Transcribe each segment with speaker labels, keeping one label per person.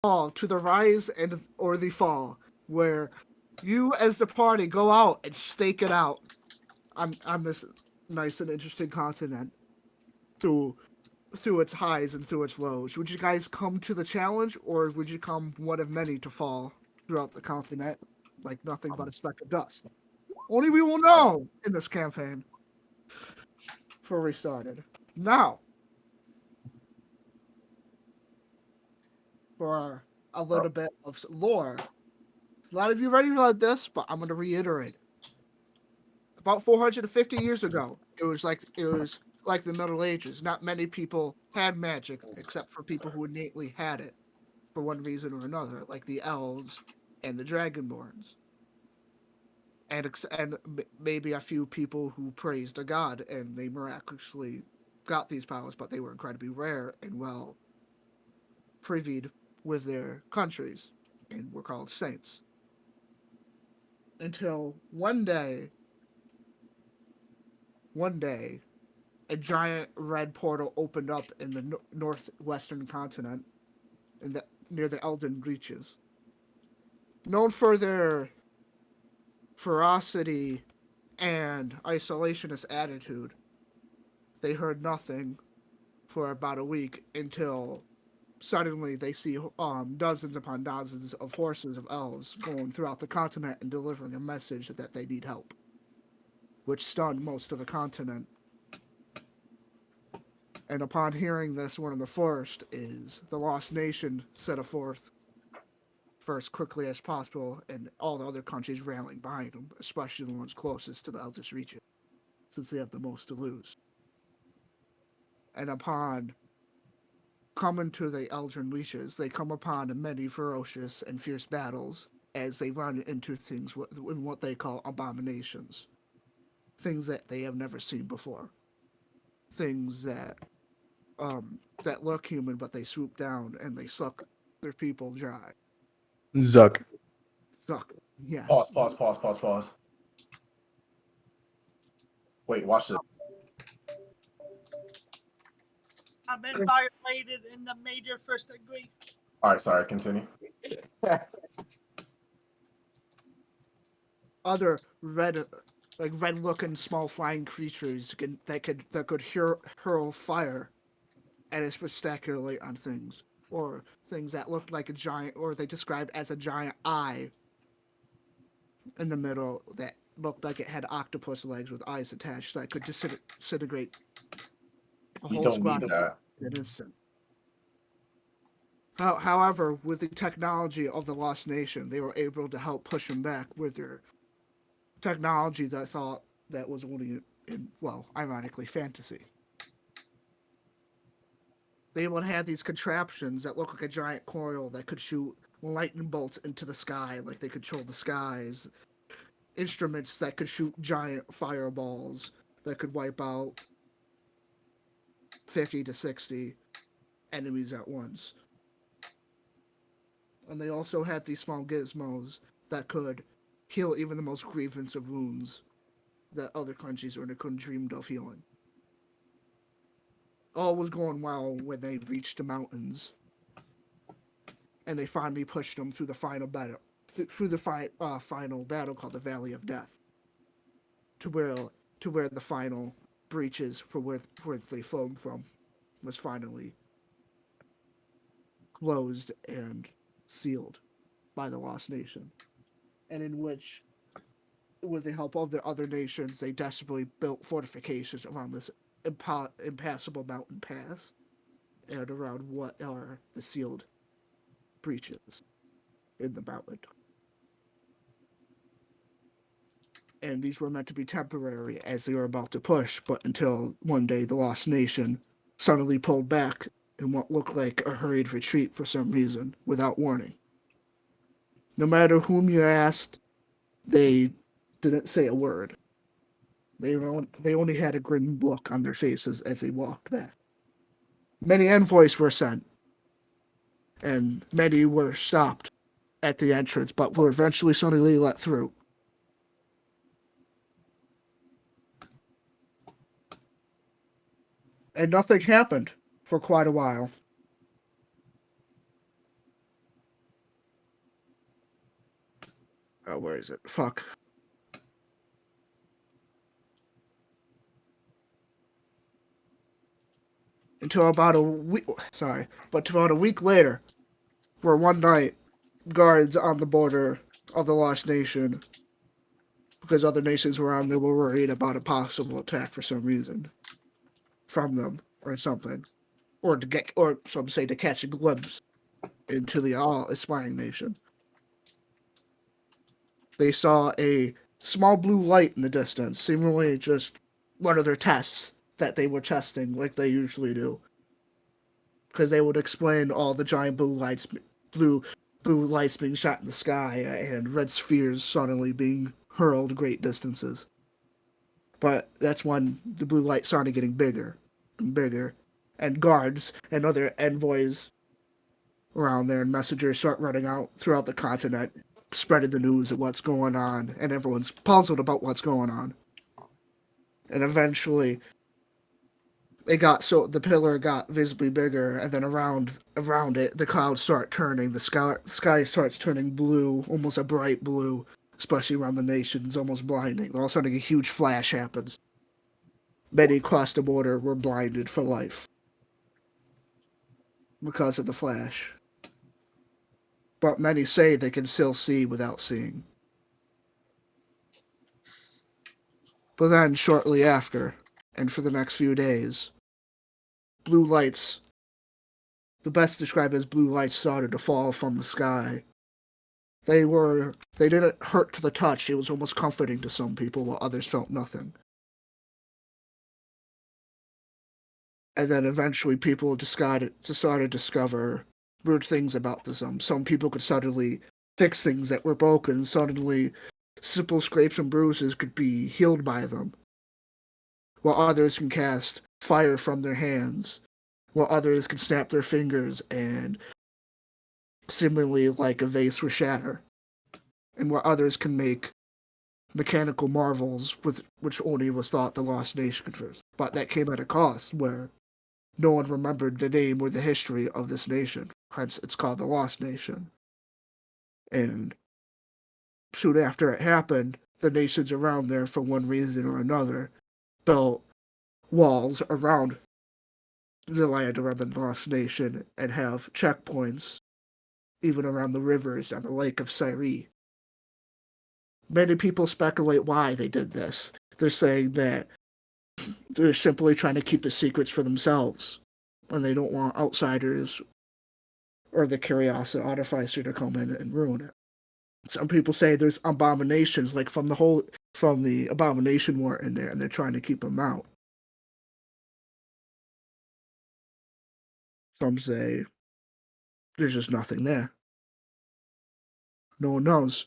Speaker 1: to the rise and or the fall, where you as the party go out and stake it out on this nice and interesting continent through its highs and through its lows. Would you guys come to the challenge, or would you come one of many to fall throughout the continent like nothing but a speck of dust? Only we will know in this campaign before we started. Now, for a little bit of lore. A lot of you already read this, but I'm going to reiterate. About 450 years ago, it was like the Middle Ages. Not many people had magic, except for people who innately had it, for one reason or another, like the elves and the dragonborns, and maybe a few people who praised a god and they miraculously got these powers, but they were incredibly rare and well privied with their countries and were called saints. Until one day, a giant red portal opened up in the northwestern continent, near the Elden Reaches. Known for their ferocity and isolationist attitude, they heard nothing for about a week until suddenly they see dozens upon dozens of horses of elves going throughout the continent and delivering a message that they need help, which stunned most of the continent. And upon hearing this, one of the first is the Lost Nation set forth first quickly as possible, and all the other countries rallying behind them, especially the ones closest to the eldest reaches, since they have the most to lose. And upon coming to the Eldrin Reaches, they come upon many ferocious and fierce battles as they run into things in what they call abominations. Things that they have never seen before. Things that look human, but they swoop down and they suck their people dry.
Speaker 2: Zuck.
Speaker 1: Suck. Yes.
Speaker 3: Pause. Wait, watch this.
Speaker 4: I've been violated in the major first degree.
Speaker 3: All right, sorry. Continue.
Speaker 1: Other red-looking small flying creatures that could hurl fire at us spectacularly on things, or things that looked like a giant, or they described as a giant eye in the middle that looked like it had octopus legs with eyes attached that could disintegrate a
Speaker 3: We
Speaker 1: whole
Speaker 3: don't
Speaker 1: squad
Speaker 3: need that.
Speaker 1: in an instant. However, with the technology of the Lost Nation, they were able to help push them back with their technology that thought that was only ironically, fantasy. They would have these contraptions that look like a giant coil that could shoot lightning bolts into the sky, like they control the skies. Instruments that could shoot giant fireballs that could wipe out 50 to 60 enemies at once. And they also had these small gizmos that could heal even the most grievous of wounds that other countries couldn't dreamed of healing. All was going well when they reached the mountains, and they finally pushed them through the final battle, final battle called the Valley of Death, to where the final breaches for where they flowed from was finally closed and sealed by the Lost Nation, and in which, with the help of the other nations, they desperately built fortifications around this impassable mountain pass and around what are the sealed breaches in the mountain. And these were meant to be temporary as they were about to push, but until one day the Lost Nation suddenly pulled back in what looked like a hurried retreat for some reason, without warning. No matter whom you asked, they didn't say a word. They only had a grim look on their faces as they walked back. Many envoys were sent, and many were stopped at the entrance, but were eventually suddenly let through. And nothing happened for quite a while. Oh, where is it? Fuck. Until about a week. Sorry, but about a week later, where one night, guards on the border of the Lost Nation, because other nations were on, they were worried about a possible attack for some reason from them or something, or to get, or some say to catch a glimpse into the all-aspiring nation. They saw a small blue light in the distance, seemingly just one of their tests that they were testing like they usually do. Because they would explain all the giant blue lights being shot in the sky and red spheres suddenly being hurled great distances. But that's when the blue light started getting bigger and bigger, and guards and other envoys around there and messengers start running out throughout the continent, spreading the news of what's going on, and everyone's puzzled about what's going on. And eventually, the pillar got visibly bigger, and then around it, the clouds start turning. The sky starts turning blue, almost a bright blue, especially around the nations, almost blinding. All of a sudden, a huge flash happens. Many across the border were blinded for life because of the flash. But many say they can still see without seeing. But then, shortly after, and for the next few days, blue lights, the best described as blue lights, started to fall from the sky. They didn't hurt to the touch. It was almost comforting to some people, while others felt nothing. And then eventually people started to discover weird things about the Zum. Some people could suddenly fix things that were broken. Suddenly, simple scrapes and bruises could be healed by them, while others can cast fire from their hands, while others can snap their fingers and seemingly like a vase will shatter, and while others can make mechanical marvels with which only was thought the Lost Nation could first. But that came at a cost where no one remembered the name or the history of this nation. Hence, it's called the Lost Nation. And soon after it happened, the nations around there, for one reason or another, built walls around the land around the Lost Nation and have checkpoints even around the rivers and the Lake of Syri. Many people speculate why they did this. They're saying that they're simply trying to keep the secrets for themselves, and they don't want outsiders or the curiosity artificer to come in and ruin it. Some people say there's abominations, like from the abomination war in there, and they're trying to keep them out. Some say there's just nothing there. No one knows,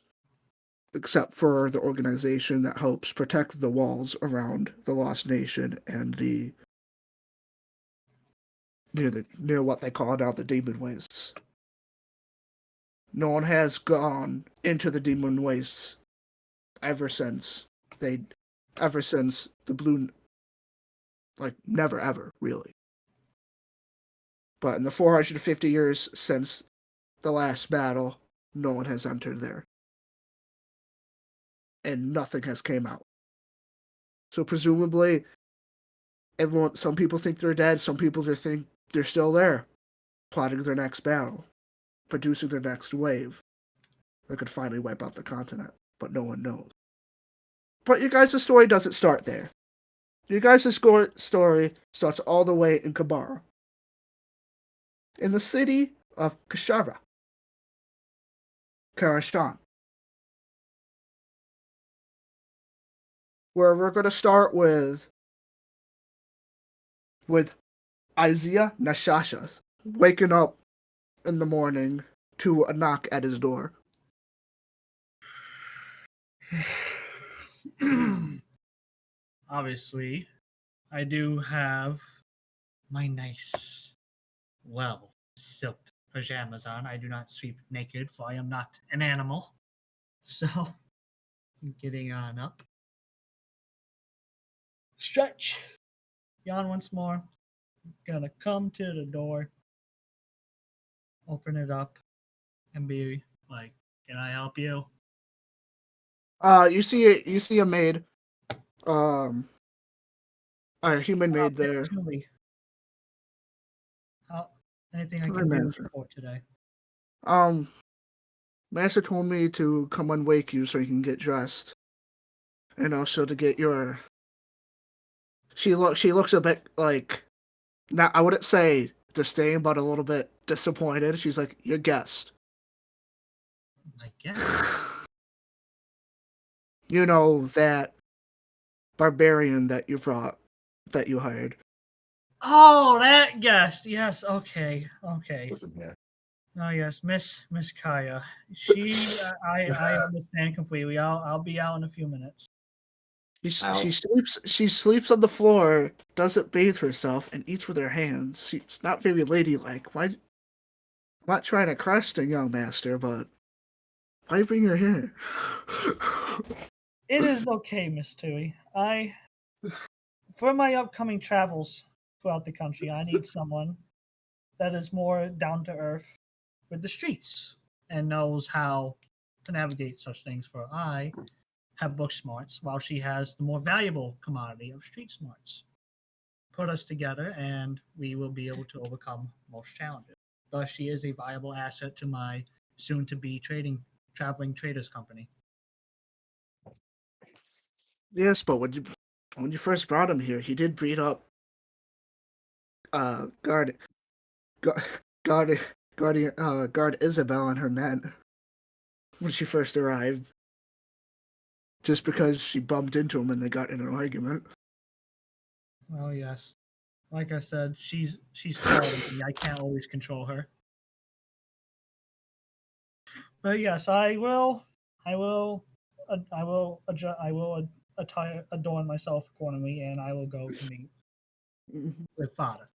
Speaker 1: except for the organization that helps protect the walls around the Lost Nation and near what they call now the Demon Wastes. No one has gone into the Demon Wastes ever since the blue, like never ever really. But in the 450 years since the last battle, no one has entered there. And nothing has came out. So presumably, some people think they're dead, some people think they're still there, plotting their next battle, producing their next wave that could finally wipe out the continent, but no one knows. But your guys' story doesn't start there. Your guys' story starts all the way in Kabara, in the city of Karashan, where we're going to start with Issa Nahas waking up in the morning to a knock at his door.
Speaker 4: Obviously, I do have my nice, silked pajamas on. I do not sleep naked, for I am not an animal. So, getting on up. Stretch. Yawn once more. Gonna come to the door. Open it up. And be like, can I help you?
Speaker 1: You see a maid, a human maid there.
Speaker 4: Truly. Anything I
Speaker 1: Hi,
Speaker 4: can do to
Speaker 1: Master.
Speaker 4: support today?
Speaker 1: Master told me to come unwake you so you can get dressed, and also to get your. She looks a bit like, not, I wouldn't say disdain, but a little bit disappointed. She's like, your guest.
Speaker 4: I guess.
Speaker 1: You know, that barbarian that you brought, that you hired.
Speaker 4: Oh, that guest. Yes. Okay.
Speaker 3: Listen here.
Speaker 4: Oh yes, Miss Kaya. I understand completely. I'll be out in a few minutes.
Speaker 1: She sleeps on the floor, doesn't bathe herself, and eats with her hands. She's not very ladylike. Why? I'm not trying to crush the young master, but why bring her here?
Speaker 4: It is okay, Miss Tui. For my upcoming travels throughout the country, I need someone that is more down to earth with the streets and knows how to navigate such things. For I have book smarts, while she has the more valuable commodity of street smarts. Put us together, and we will be able to overcome most challenges. Thus, she is a viable asset to my soon-to-be traveling traders company.
Speaker 1: Yes, but when you first brought him here, he did beat up guard guard Isabel and her men when she first arrived. Just because she bumped into him and they got in an argument.
Speaker 4: Oh yes, like I said, she's taller than me. I can't always control her. But yes, I will adorn myself accordingly, and I will go to meet with father.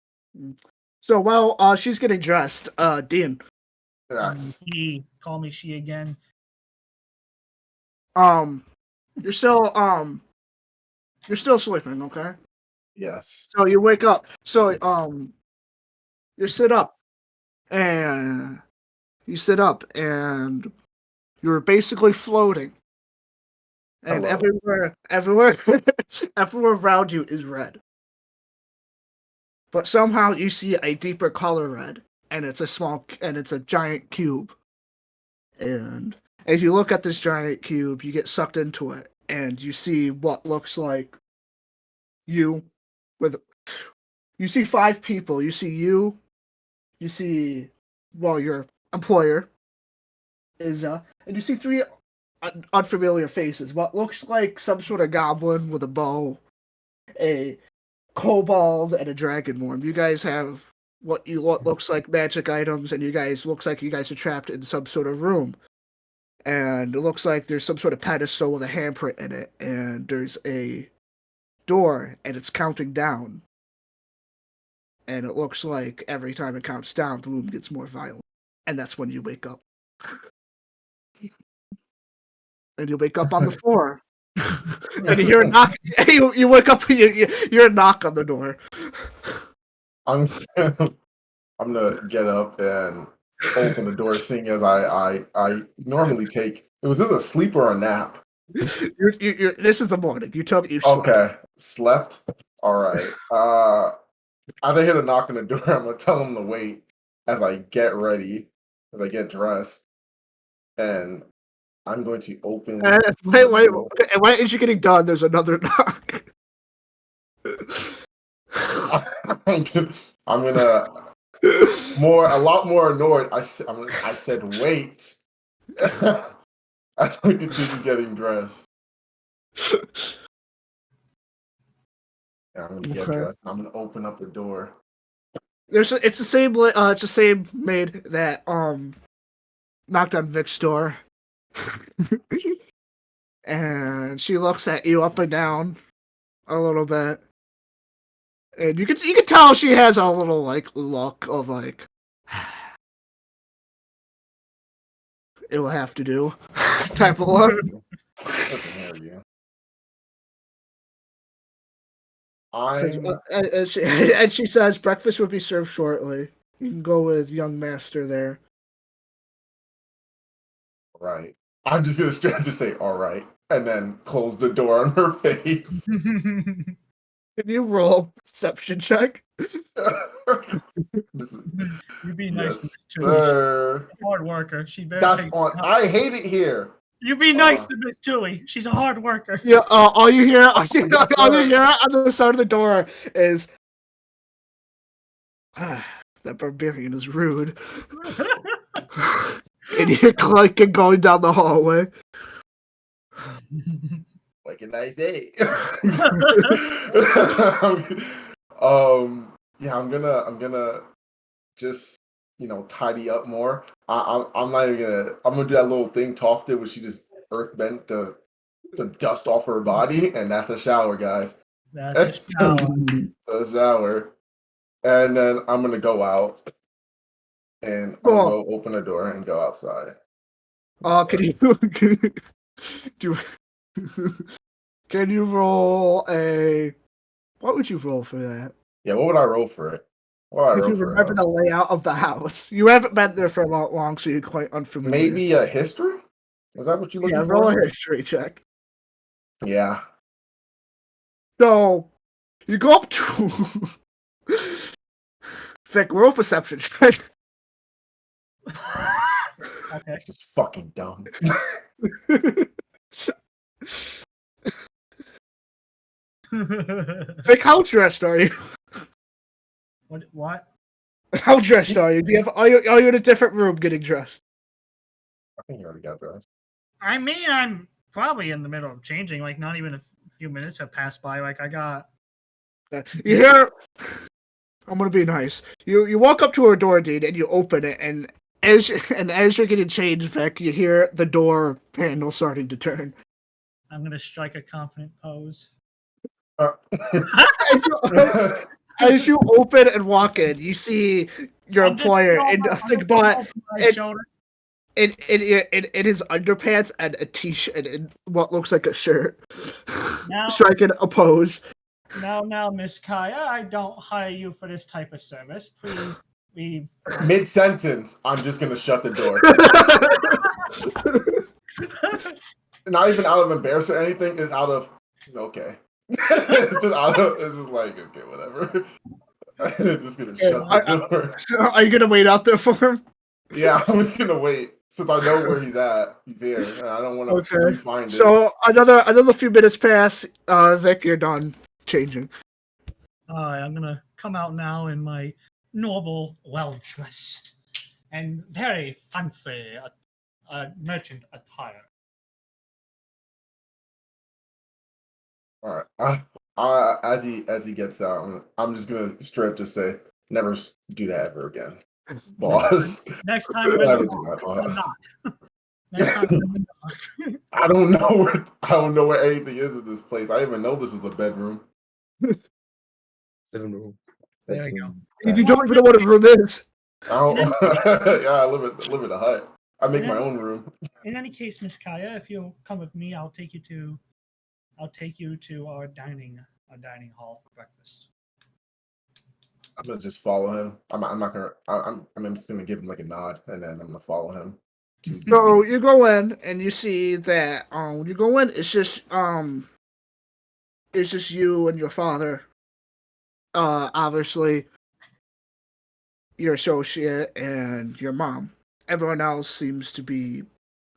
Speaker 1: So while she's getting dressed, Dean,
Speaker 3: Yes.
Speaker 4: He call me she again.
Speaker 1: you're still sleeping, okay?
Speaker 3: Yes.
Speaker 1: So you wake up. So you sit up, and you're basically floating, and
Speaker 3: Hello.
Speaker 1: everywhere around you is red. But somehow you see a deeper color red, and it's a giant cube. And as you look at this giant cube, you get sucked into it, and you see what looks like you with you see 5 people. You see you see your employer is and you see 3 unfamiliar faces. What looks like some sort of goblin with a bow, a kobold, and a dragonborn. You guys have what looks like magic items, and looks like you guys are trapped in some sort of room. And it looks like there's some sort of pedestal with a handprint in it, and there's a door, and it's counting down. And it looks like every time it counts down, the room gets more violent. And that's when you wake up. And you wake up on the floor. And you hear a knock. You wake up and you hear a knock on the door.
Speaker 3: I'm I'm gonna get up and open the door, seeing as I normally take. Was this a sleep or a nap?
Speaker 1: This is the morning. You tell me you slept.
Speaker 3: Okay, slept. All right. As I hear the knock on the door, I'm gonna tell them to wait as I get ready, as I get dressed, and I'm going to open.
Speaker 1: Wait. Okay, and right as you're getting done, there's another knock.
Speaker 3: I'm gonna a lot more annoyed. I said wait. As I continue getting dressed. Yeah, I'm gonna get dressed. I'm gonna open up the door.
Speaker 1: It's the same maid that knocked on Vick's door. And she looks at you up and down a little bit. And you can tell she has a little look of it will have to do type of look.
Speaker 3: Listen here, you.
Speaker 1: And she says breakfast will be served shortly. You can go with young master there.
Speaker 3: Right. I'm just gonna straight just say all right. and then close the door on her face.
Speaker 1: Can you roll a perception check?
Speaker 3: This is-
Speaker 4: You be nice
Speaker 3: yes,
Speaker 4: to Miss Tui.
Speaker 3: sir.
Speaker 4: She's a hard worker. She better
Speaker 3: That's
Speaker 4: take.
Speaker 3: on. I hate it here.
Speaker 4: You be nice to Miss Tui. She's a hard worker.
Speaker 1: Yeah, all you hear, all you
Speaker 3: sir.
Speaker 1: hear on the side of the door is, that barbarian is rude. And you're clanking going down the hallway.
Speaker 3: What can I say? Yeah, I'm gonna just tidy up more. I'm not even gonna. I'm gonna do that little thing Toph did, where she just earth bent the dust off her body, and that's a shower, guys.
Speaker 4: That's a shower.
Speaker 3: That's a shower, and then I'm gonna go out, and I'm gonna go open the door and go outside.
Speaker 1: Can you roll a? What would you roll for that?
Speaker 3: Yeah, what would I roll for it? What would I
Speaker 1: If
Speaker 3: roll
Speaker 1: you
Speaker 3: for
Speaker 1: remember
Speaker 3: it?
Speaker 1: the layout of the house, you haven't been there for long, so you're quite unfamiliar.
Speaker 3: Maybe a history? Is that what you're looking
Speaker 1: Yeah,
Speaker 3: for?
Speaker 1: roll a history check.
Speaker 3: Yeah.
Speaker 1: So you go up to Vic, roll perception check.
Speaker 4: Okay.
Speaker 3: This is fucking dumb.
Speaker 1: Vic, how dressed are you?
Speaker 4: What?
Speaker 1: How dressed are you? Are you in a different room getting dressed?
Speaker 3: I think you already got dressed.
Speaker 4: I mean, I'm probably in the middle of changing. Like, not even a few minutes have passed by. Like, I got.
Speaker 1: You hear? I'm gonna be nice. You walk up to her door, dude, and you open it, and as you're getting changed, Vic, you hear the door handle starting to turn.
Speaker 4: I'm gonna strike a confident pose.
Speaker 1: As you open and walk in, you see your employer in nothing but in his underpants and a t-shirt and what looks like a shirt, striking a pose.
Speaker 4: Now, Miss Kaya, I don't hire you for this type of service. Please leave.
Speaker 3: Mid-sentence, I'm just gonna shut the door. Not even out of embarrassment or anything. It's out of okay. It's just like okay, whatever. I'm just gonna shut the door.
Speaker 1: Are you gonna wait out there for him?
Speaker 3: Yeah, I'm just gonna wait since I know where he's at. He's here, and I don't want to find it.
Speaker 1: So another few minutes pass. Vic, you're done changing.
Speaker 4: I'm gonna come out now in my normal, well-dressed, and very fancy merchant attire.
Speaker 3: All right. As he gets out, I'm just gonna straight up just say, never do that ever again, boss.
Speaker 4: Next time,
Speaker 3: Never do that, boss.
Speaker 4: Next time,
Speaker 3: I don't know where anything is in this place. I even know this is a bedroom.
Speaker 2: Living room.
Speaker 4: There we go.
Speaker 1: You don't even know what a room is.
Speaker 3: I don't. Yeah, I live in a hut. I make my own room.
Speaker 4: In any case, Miss Kaya, if you'll come with me, I'll take you to our dining hall for breakfast.
Speaker 3: I'm gonna just follow him. I'm not gonna. I'm just gonna give him like a nod, and then I'm gonna follow him.
Speaker 1: So you go in and you see that when you go in, it's just you and your father. Obviously, your associate and your mom. Everyone else seems to be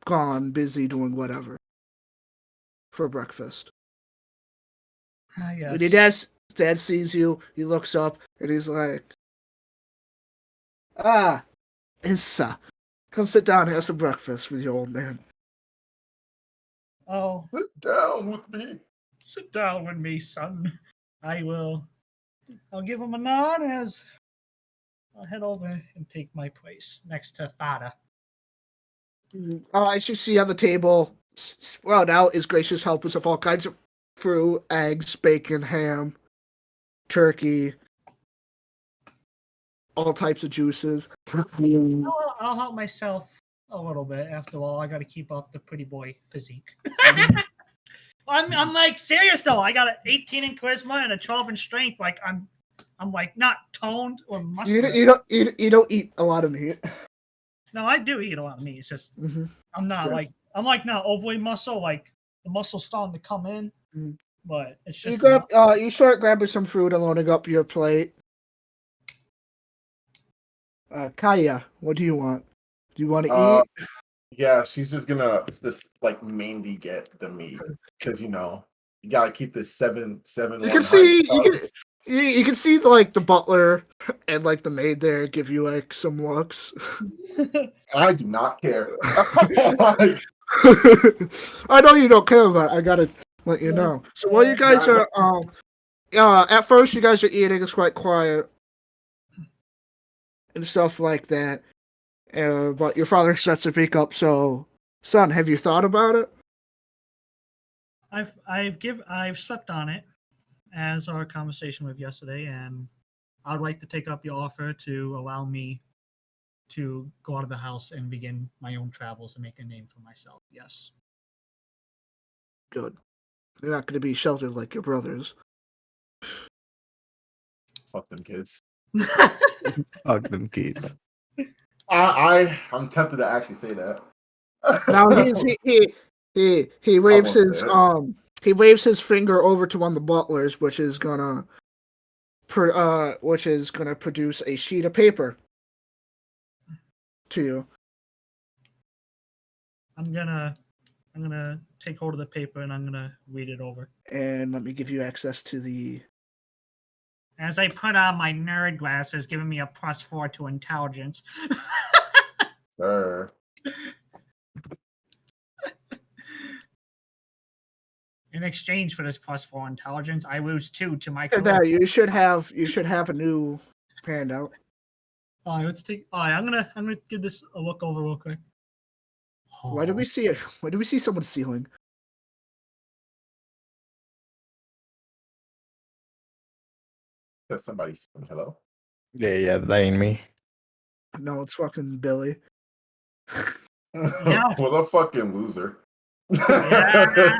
Speaker 1: gone, busy doing whatever for breakfast.
Speaker 4: Yes.
Speaker 1: When your dad sees you, he looks up and he's like, Issa, come sit down and have some breakfast with your old man.
Speaker 4: Oh,
Speaker 3: Sit down with me.
Speaker 4: sit down with me, son. I'll give him a nod as I'll head over and take my place next to Fada.
Speaker 1: As you see on the table, sprout out is gracious helpers of all kinds of fruit, eggs, bacon, ham, turkey, all types of juices.
Speaker 4: I'll help myself a little bit. After all, I got to keep up the pretty boy physique. I'm like serious though. I got an 18 in charisma and a 12 in strength. Like I'm like not toned or muscular.
Speaker 1: You don't eat a lot of meat.
Speaker 4: No, I do eat a lot of meat. It's just I'm not like not overly muscle. Like the muscle's starting to come in,
Speaker 1: Mm.
Speaker 4: but it's
Speaker 1: You
Speaker 4: just
Speaker 1: grab, you start grabbing some food and loading up your plate. Kaya, what do you want? Do you want to
Speaker 3: Uh,
Speaker 1: eat?
Speaker 3: yeah, she's just gonna this like mainly get the meat because you gotta keep this seven
Speaker 1: You can
Speaker 3: one high.
Speaker 1: see you can see like the butler and like the maid there give you like some looks.
Speaker 3: I do not care.
Speaker 1: I know you don't care, but I gotta let you know. So while you guys are at first you guys are eating, it's quite quiet and stuff like that. But your father starts to speak up. So, son, have you thought about it?
Speaker 4: I've slept on it as our conversation with yesterday, and I'd like to take up your offer to allow me to go out of the house and begin my own travels and make a name for myself. Yes.
Speaker 1: Good. You're not going to be sheltered like your brothers.
Speaker 3: Fuck them kids.
Speaker 2: Fuck them kids.
Speaker 3: I'm tempted to actually say that.
Speaker 1: Now he waves
Speaker 3: won't
Speaker 1: his
Speaker 3: say it.
Speaker 1: he waves his finger over to one of the butlers, which is gonna produce a sheet of paper to you.
Speaker 4: I'm gonna take hold of the paper and I'm gonna read it over.
Speaker 1: And let me give you access to the.
Speaker 4: As I put on my nerd glasses, giving me a +4 to intelligence.
Speaker 3: Sir.
Speaker 4: In exchange for this +4 intelligence, I lose 2 to my.
Speaker 1: There, you should have a new handout.
Speaker 4: All right, let's take. All right, I'm gonna give this a look over real quick.
Speaker 1: Why do we see it? Why do we see someone stealing?
Speaker 3: That's somebody saying hello.
Speaker 2: Yeah, that ain't me.
Speaker 1: No, it's fucking Billy.
Speaker 4: Yeah.
Speaker 3: What a fucking loser.
Speaker 4: Yeah,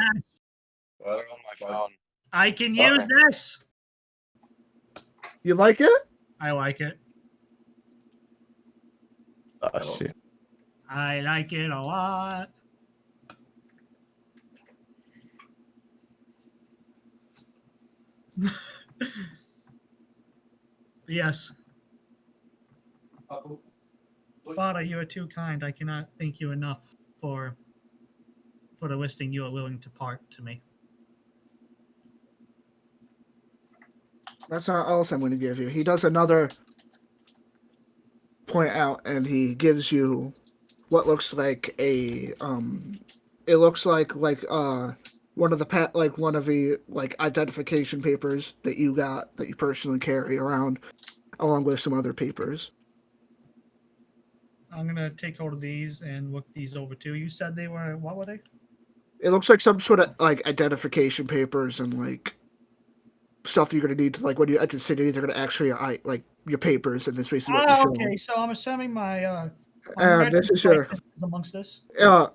Speaker 5: Well, on my phone.
Speaker 4: I can
Speaker 3: Sorry.
Speaker 4: use this.
Speaker 1: You like it?
Speaker 4: I like it.
Speaker 2: Oh shit.
Speaker 4: I like it a lot. Yes. Father, you are too kind. I cannot thank you enough for the listing you are willing to part to me.
Speaker 1: That's not all else I'm going to give you. He does another point out, and he gives you what looks like a It looks like one of the identification papers that you got that you personally carry around, along with some other papers.
Speaker 4: I'm gonna take hold of these and look these over too. You said they were what were they?
Speaker 1: It looks like some sort of like identification papers and like stuff you're gonna need to like when you enter the city. They're gonna actually like your papers, and this basically what you show.
Speaker 4: Okay. So I'm assuming my
Speaker 1: This is your
Speaker 4: license is amongst this.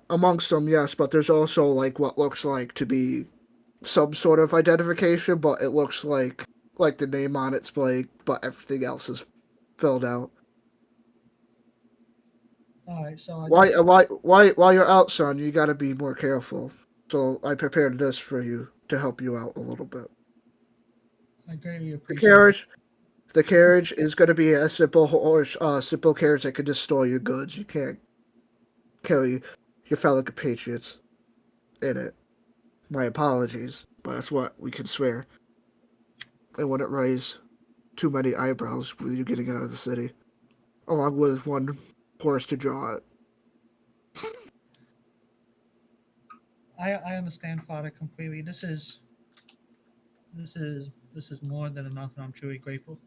Speaker 1: amongst them, yes, but there's also like what looks like to be some sort of identification, but it looks like the name on it's blank, but everything else is filled out.
Speaker 4: All right. So
Speaker 1: While you're out, son, you gotta be more careful. So I prepared this for you to help you out a little bit.
Speaker 4: I greatly
Speaker 1: The
Speaker 4: appreciate it.
Speaker 1: carriage is gonna be a simple carriage that can just store your goods. You can't carry your fellow compatriots in it. My apologies, but that's what we can swear. It wouldn't raise too many eyebrows with you getting out of the city, along with one horse to draw it.
Speaker 4: I understand, Father, completely. This is more than enough, and I'm truly grateful.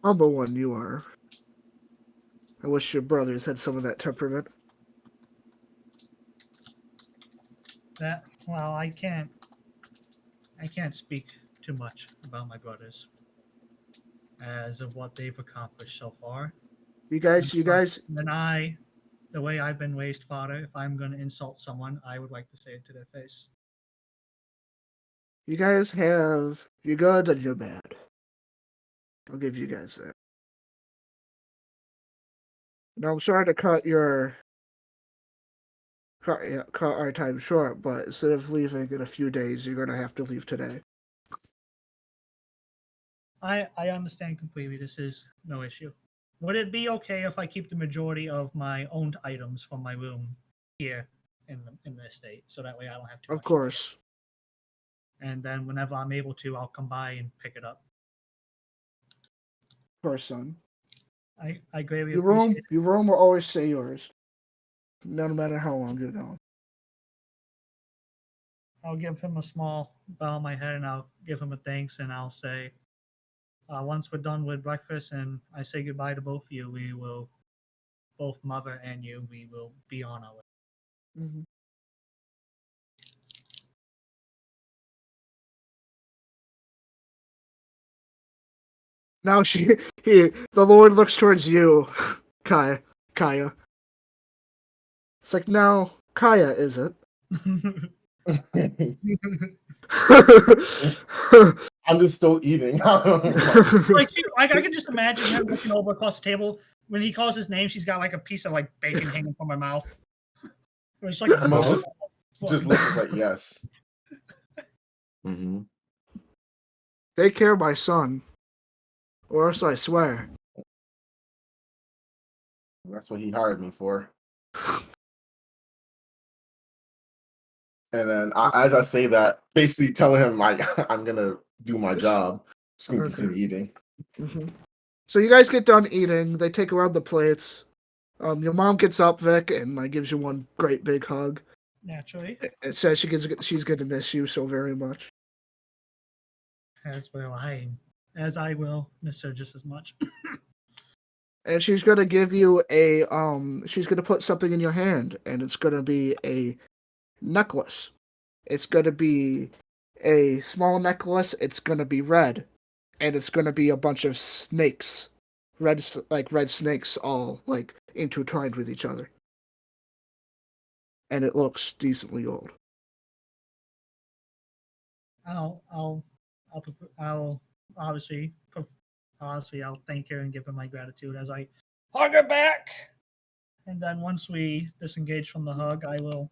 Speaker 1: Humble one you are. I wish your brothers had some of that temperament.
Speaker 4: That well, I can't speak too much about my brothers as of what they've accomplished so far.
Speaker 1: You guys,
Speaker 4: And the way I've been raised, Father, if I'm going to insult someone, I would like to say it to their face.
Speaker 1: you guys have you're good and you're bad. I'll give you guys that. Now I'm sorry to cut our time short, but instead of leaving in a few days, you're gonna have to leave today.
Speaker 4: I understand completely. This is no issue. Would it be okay if I keep the majority of my owned items from my room here in the estate, so that way I don't have to?
Speaker 1: Of course.
Speaker 4: And then whenever I'm able to, I'll come by and pick it up.
Speaker 1: Of course, son.
Speaker 4: I greatly
Speaker 1: Your
Speaker 4: appreciate it.
Speaker 1: room will always stay yours. No matter how long you're gone.
Speaker 4: I'll give him a small bow on my head and I'll give him a thanks and I'll say, once we're done with breakfast and I say goodbye to both of you, we will, both mother and you, we will be on our way.
Speaker 1: Mm-hmm. Now the Lord looks towards you, Kaya. It's like, now, Kaya, is it?
Speaker 3: I'm just still eating.
Speaker 4: Like I can just imagine him looking over across the table. When he calls his name, she's got like a piece of like bacon hanging from her mouth. It's like
Speaker 3: I'm just looking like, yes.
Speaker 2: Mm-hmm.
Speaker 1: Take care of my son, or else I swear.
Speaker 3: That's what he hired me for. And then as I say that, basically telling him I'm gonna do my job. Just gonna continue eating.
Speaker 1: Mm-hmm. So you guys get done eating. They take around the plates. Your mom gets up, Vic, and gives you one great big hug.
Speaker 4: Naturally,
Speaker 1: It says she's gonna miss you so very much.
Speaker 4: as I will miss her just as much.
Speaker 1: And she's gonna give you she's gonna put something in your hand, and it's gonna be a necklace. It's gonna be a small necklace. It's gonna be red, and it's gonna be a bunch of snakes, red snakes, all intertwined with each other. And it looks decently old.
Speaker 4: I'll obviously I'll thank her and give her my gratitude as I hug her back. And then once we disengage from the hug, I will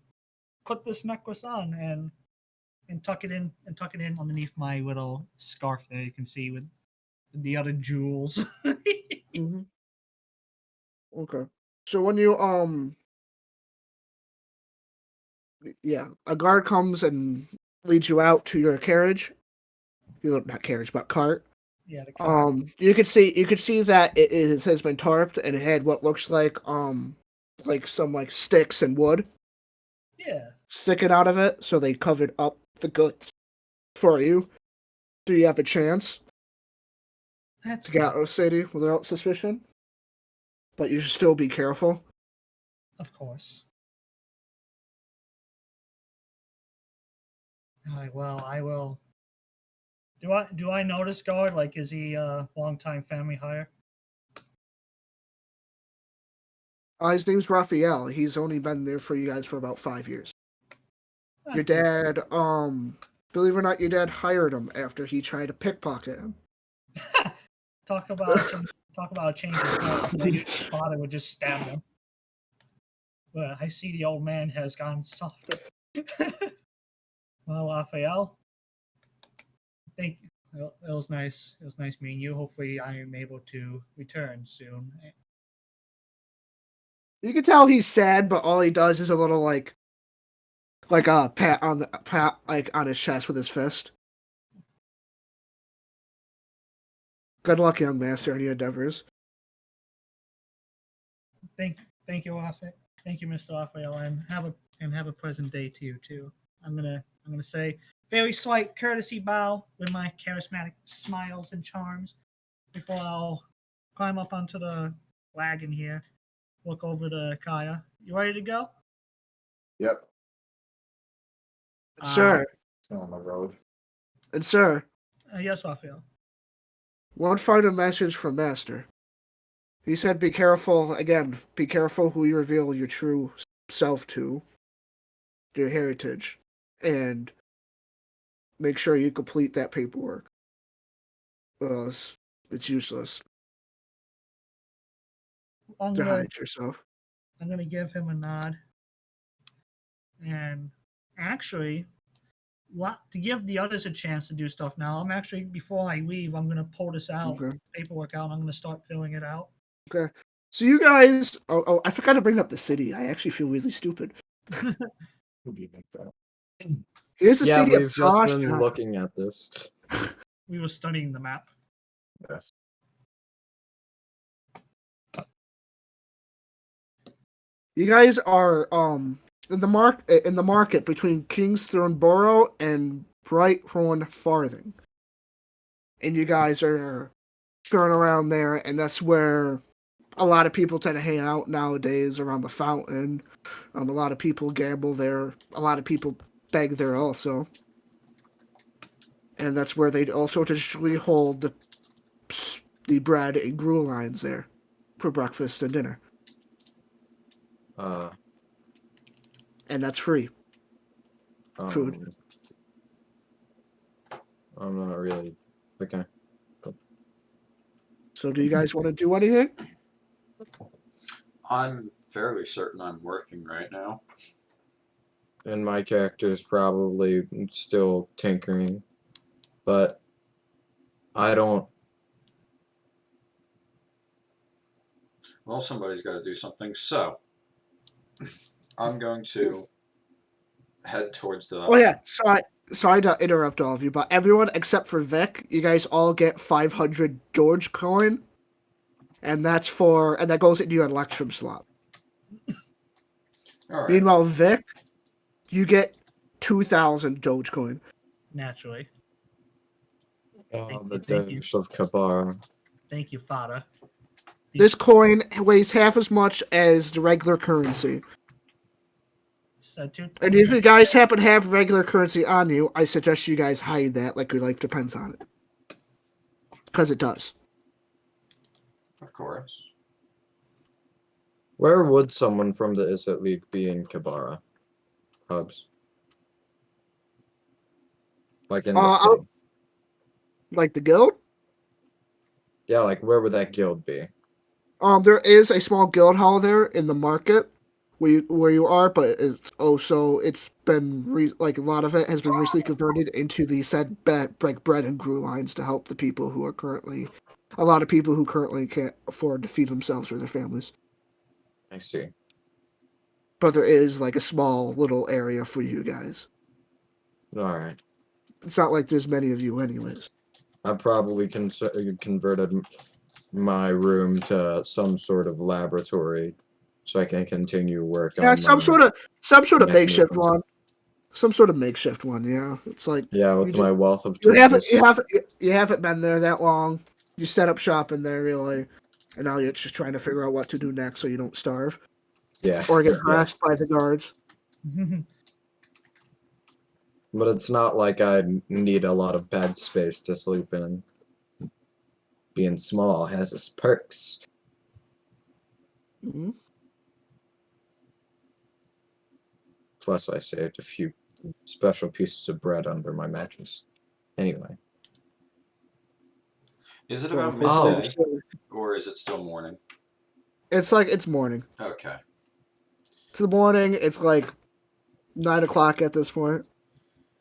Speaker 4: put this necklace on and tuck it in underneath my little scarf there you can see with the other jewels.
Speaker 1: Mm-hmm. Okay. So when you a guard comes and leads you out to your carriage. Not carriage, but cart.
Speaker 4: Yeah. The car.
Speaker 1: You could see that it has been tarped and it had what looks like some sticks and wood.
Speaker 4: Yeah.
Speaker 1: Sticking out of it, so they covered up the goods for you. Do you have a chance
Speaker 4: That's
Speaker 1: to get out of the city without suspicion? But you should still be careful.
Speaker 4: Of course. All right, well, I will. Do I notice guard? Like, is he a long-time family hire?
Speaker 1: His name's Raphael. He's only been there for you guys for about 5 years. Your dad, believe it or not, your dad hired him after he tried to pickpocket him.
Speaker 4: Talk about a change of heart. Your father would just stab him. But I see the old man has gone softer. Well, Raphael, thank you. It was nice. It was nice meeting you. Hopefully, I am able to return soon.
Speaker 1: You can tell he's sad, but all he does is a little like a pat on his chest with his fist. Good luck, young master, in your endeavors.
Speaker 4: Thank you, Raphael. Thank you, Mr. Raphael, and have a pleasant day to you too. I'm gonna say very slight courtesy bow with my charismatic smiles and charms before I'll climb up onto the wagon here. Look over to Kaya. You ready to go?
Speaker 3: Yep.
Speaker 1: Sir.
Speaker 3: It's on the road.
Speaker 1: And sir.
Speaker 4: Yes, Raphael.
Speaker 1: One final message from Master. He said, be careful, again, be careful who you reveal your true self to, your heritage, and make sure you complete that paperwork. Or else it's useless.
Speaker 4: I'm
Speaker 1: to
Speaker 4: gonna
Speaker 1: hide yourself.
Speaker 4: give him a nod. And actually, to give the others a chance to do stuff now, I'm actually, before I leave, I'm gonna pull this out,
Speaker 1: Okay.
Speaker 4: paperwork out, and I'm gonna start filling it out.
Speaker 1: Okay. So you guys, I forgot to bring up the city. I actually feel really stupid.
Speaker 3: Would be like that.
Speaker 1: Here's the
Speaker 2: Yeah,
Speaker 1: city of
Speaker 2: we've just been
Speaker 1: Joshua.
Speaker 2: looking at this.
Speaker 4: We were studying the map.
Speaker 3: Yes.
Speaker 1: You guys are in the market between Kingsthorn Borough and Brighthorn Farthing, and you guys are going around there, and that's where a lot of people tend to hang out nowadays, around the fountain. A lot of people gamble there. A lot of people beg there also, and that's where they also traditionally hold the bread and gruel lines there for breakfast and dinner, and that's free. Food.
Speaker 2: I'm not really okay.
Speaker 1: So, do you guys want to do anything?
Speaker 6: I'm fairly certain I'm working right now.
Speaker 2: And my character is probably still tinkering, but I don't.
Speaker 6: Well, somebody's got to do something, so I'm going to head towards the...
Speaker 1: Oh yeah, sorry to interrupt all of you, but everyone except for Vic, you guys all get 500 George coin, and that goes into your Electrum slot.
Speaker 6: All right.
Speaker 1: Meanwhile, Vic, you get 2,000 Dogecoin.
Speaker 4: Naturally.
Speaker 2: The
Speaker 4: Thank you.
Speaker 2: Dash of Kabara.
Speaker 4: Thank you, Fada.
Speaker 1: This coin weighs half as much as the regular currency. And if you guys happen to have regular currency on you, I suggest you guys hide that like your life depends on it. Because it does.
Speaker 6: Of course.
Speaker 2: Where would someone from the Issakya League be in Kabara? Hubbz. Like in the city.
Speaker 1: Like the guild?
Speaker 2: Yeah, like where would that guild be?
Speaker 1: There is a small guild hall there in the market where you are, but it's been a lot of it has been recently converted into the said bread and gruel lines to help the people who are currently can't afford to feed themselves or their families.
Speaker 2: I see.
Speaker 1: But there is like a small little area for you guys.
Speaker 2: All right.
Speaker 1: It's not like there's many of you anyways.
Speaker 2: I probably converted my room to some sort of laboratory so I can continue work
Speaker 1: Yeah,
Speaker 2: on
Speaker 1: some sort of makeshift
Speaker 2: mechanisms.
Speaker 1: one. Some sort of makeshift one, yeah. It's like
Speaker 2: Yeah, with my wealth of
Speaker 1: you haven't
Speaker 2: tools.
Speaker 1: been there that long. You set up shop in there really, and now you're just trying to figure out what to do next so you don't starve.
Speaker 2: Yeah.
Speaker 1: Or get
Speaker 2: Yeah.
Speaker 1: harassed by the guards.
Speaker 2: But it's not like I need a lot of bed space to sleep in. Being small has its perks.
Speaker 1: Mm-hmm.
Speaker 2: Plus, I saved a few special pieces of bread under my mattress. Anyway.
Speaker 6: Is it
Speaker 1: So,
Speaker 6: about
Speaker 2: Oh.
Speaker 6: midday, or is it still morning?
Speaker 1: It's morning.
Speaker 6: Okay.
Speaker 1: It's the morning. It's like 9 o'clock at this point.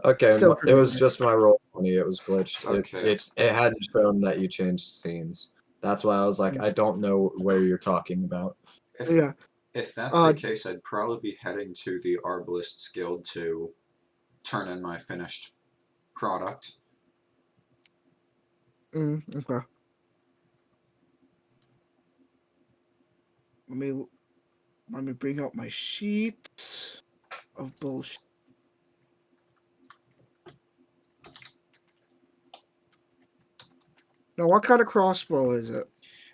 Speaker 2: Okay,
Speaker 1: Still
Speaker 2: it was just my roll 20. It was glitched.
Speaker 6: Okay.
Speaker 2: It hadn't shown that you changed scenes. That's why I was like, I don't know where you're talking about.
Speaker 1: Yeah.
Speaker 6: If that's the case, I'd probably be heading to the Arbalist's Guild to turn in my finished product.
Speaker 1: Okay. Let me bring out my sheet of bullshit. Now, what kind of crossbow is it?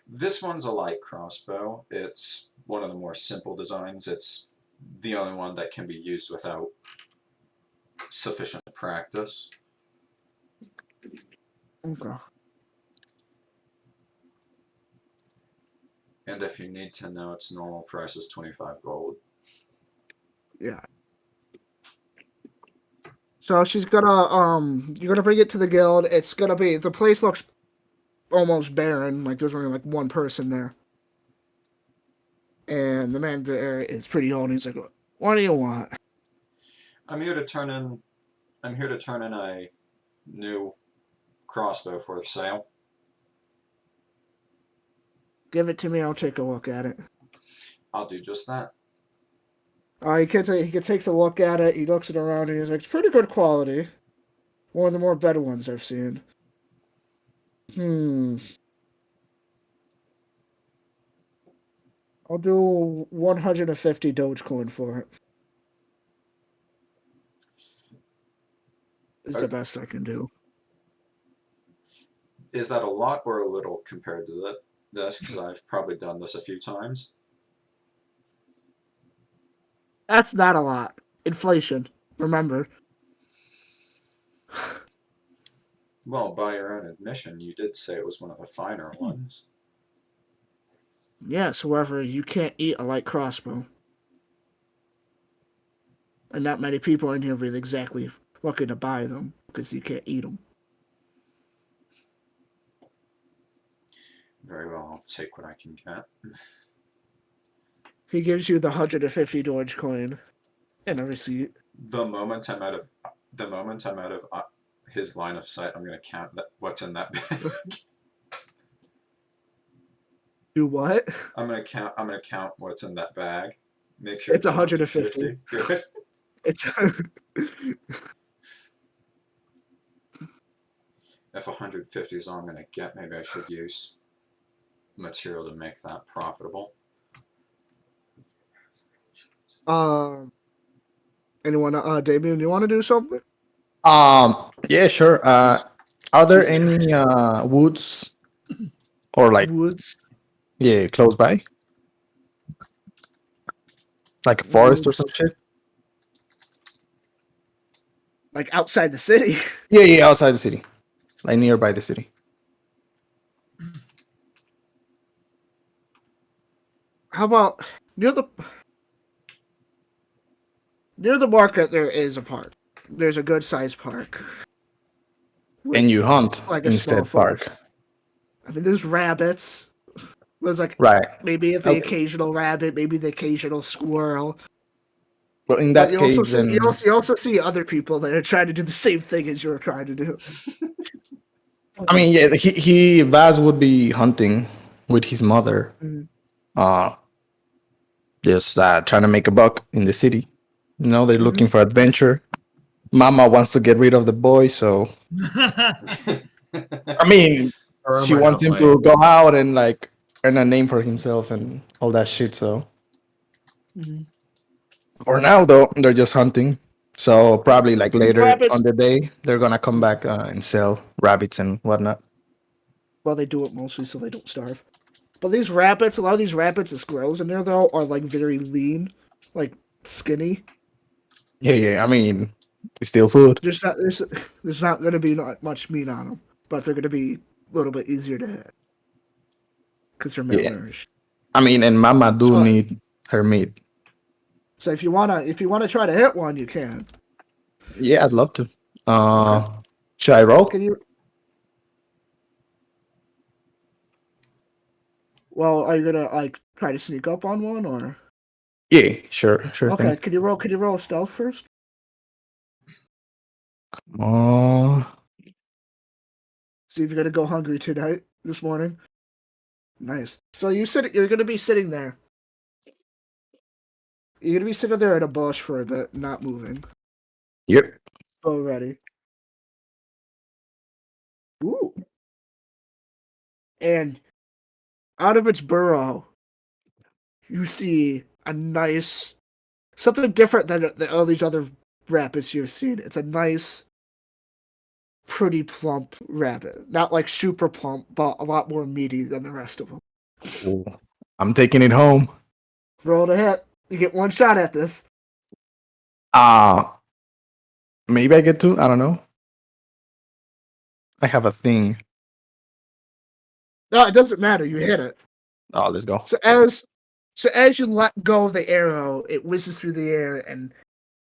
Speaker 6: This one's a light crossbow. It's one of the more simple designs. It's the only one that can be used without sufficient practice.
Speaker 1: Okay.
Speaker 6: And if you need to know, its normal price is 25 gold.
Speaker 1: Yeah. So she's gonna you're gonna bring it to the guild. It's gonna be the place looks almost barren, like there's only like one person there. And the man there is pretty old. And he's like, "What do you want?"
Speaker 6: I'm here to turn in a new crossbow for sale.
Speaker 1: Give it to me. I'll take a look at it.
Speaker 6: I'll do just that.
Speaker 1: He takes a look at it. He looks it around and he's like, "It's pretty good quality. One of the more better ones I've seen." I'll do 150 Dogecoin for it. It's the best I can do.
Speaker 6: Is that a lot or a little compared to this? Because I've probably done this a few times.
Speaker 1: That's not a lot. Inflation. Remember.
Speaker 6: Well, by your own admission, you did say it was one of the finer ones.
Speaker 1: Yes, however, you can't eat a light crossbow. And not many people in here really exactly looking to buy them because you can't eat them.
Speaker 6: Very well, I'll take what I can get.
Speaker 1: He gives you the 150 Dogecoin and a receipt.
Speaker 6: The moment I'm out of his line of sight, I'm gonna count what's in that bag.
Speaker 1: Do what?
Speaker 6: I'm gonna count what's in that bag. Make sure
Speaker 1: It's 150.
Speaker 6: Good.
Speaker 1: It's
Speaker 6: If 150 is all I'm gonna get, maybe I should use material to make that profitable.
Speaker 1: Anyone? Damian, you want to do something?
Speaker 7: Yeah, sure. Are there any woods or like
Speaker 1: Woods?
Speaker 7: close by? Like a forest or some shit?
Speaker 1: Like outside the city?
Speaker 7: Yeah, outside the city. Like nearby the city.
Speaker 1: How about near the market? There is a park. There's a good sized park.
Speaker 7: And you hunt
Speaker 1: Like a small
Speaker 7: instead park.
Speaker 1: I mean, there's rabbits. There's like
Speaker 7: Right.
Speaker 1: maybe the
Speaker 7: Okay.
Speaker 1: occasional rabbit, maybe the occasional squirrel.
Speaker 7: But in
Speaker 1: But
Speaker 7: that
Speaker 1: you
Speaker 7: case,
Speaker 1: also see,
Speaker 7: then
Speaker 1: you also see other people that are trying to do the same thing as you're trying to do.
Speaker 7: I mean, yeah, Vaas would be hunting with his mother.
Speaker 1: Mhm.
Speaker 7: Just trying to make a buck in the city. You know, they're
Speaker 1: Mhm.
Speaker 7: looking for adventure. Mama wants to get rid of the boy, so I mean,
Speaker 2: Or
Speaker 7: she
Speaker 2: am I
Speaker 7: wants
Speaker 2: not
Speaker 7: him to
Speaker 2: lying?
Speaker 7: go out and like earn a name for himself and all that shit. So
Speaker 1: Mhm.
Speaker 7: for now, though, they're just hunting. So probably like later
Speaker 1: rabbits-
Speaker 7: on the day, they're gonna come back and sell rabbits and whatnot.
Speaker 1: Well, they do it mostly so they don't starve. But these rabbits, a lot of these rabbits and squirrels in there though are like very lean, like skinny.
Speaker 7: Yeah. I mean, it's still food.
Speaker 1: There's not going to be not much meat on them, but they're going to be a little bit easier to hit because they're
Speaker 7: Yeah.
Speaker 1: malnourished.
Speaker 7: I mean, and Mama do
Speaker 1: So-
Speaker 7: need her meat.
Speaker 1: So if you wanna try to hit one, you can.
Speaker 7: Yeah, I'd love to. Should I roll?
Speaker 1: Can you? Well, are you gonna like try to sneak up on one or?
Speaker 7: Yeah, sure
Speaker 1: Okay,
Speaker 7: thing.
Speaker 1: can you roll stealth first?
Speaker 7: Oh,
Speaker 1: See if you're gonna go hungry tonight, this morning. Nice. So you're gonna be sitting there. You're gonna be sitting there in a bush for a bit, not moving.
Speaker 7: yep.
Speaker 1: Go ready. Ooh. And out of its burrow, you see a nice, something different than all these other rabbits you've seen. It's a nice, pretty plump rabbit. Not like super plump, but a lot more meaty than the rest of them.
Speaker 7: Ooh. I'm taking it home.
Speaker 1: Roll to hit. You get one shot at this.
Speaker 7: Maybe I get two. I don't know. I have a thing.
Speaker 1: No, it doesn't matter. You hit it.
Speaker 7: Oh, let's go.
Speaker 1: So as you let go of the arrow, it whizzes through the air and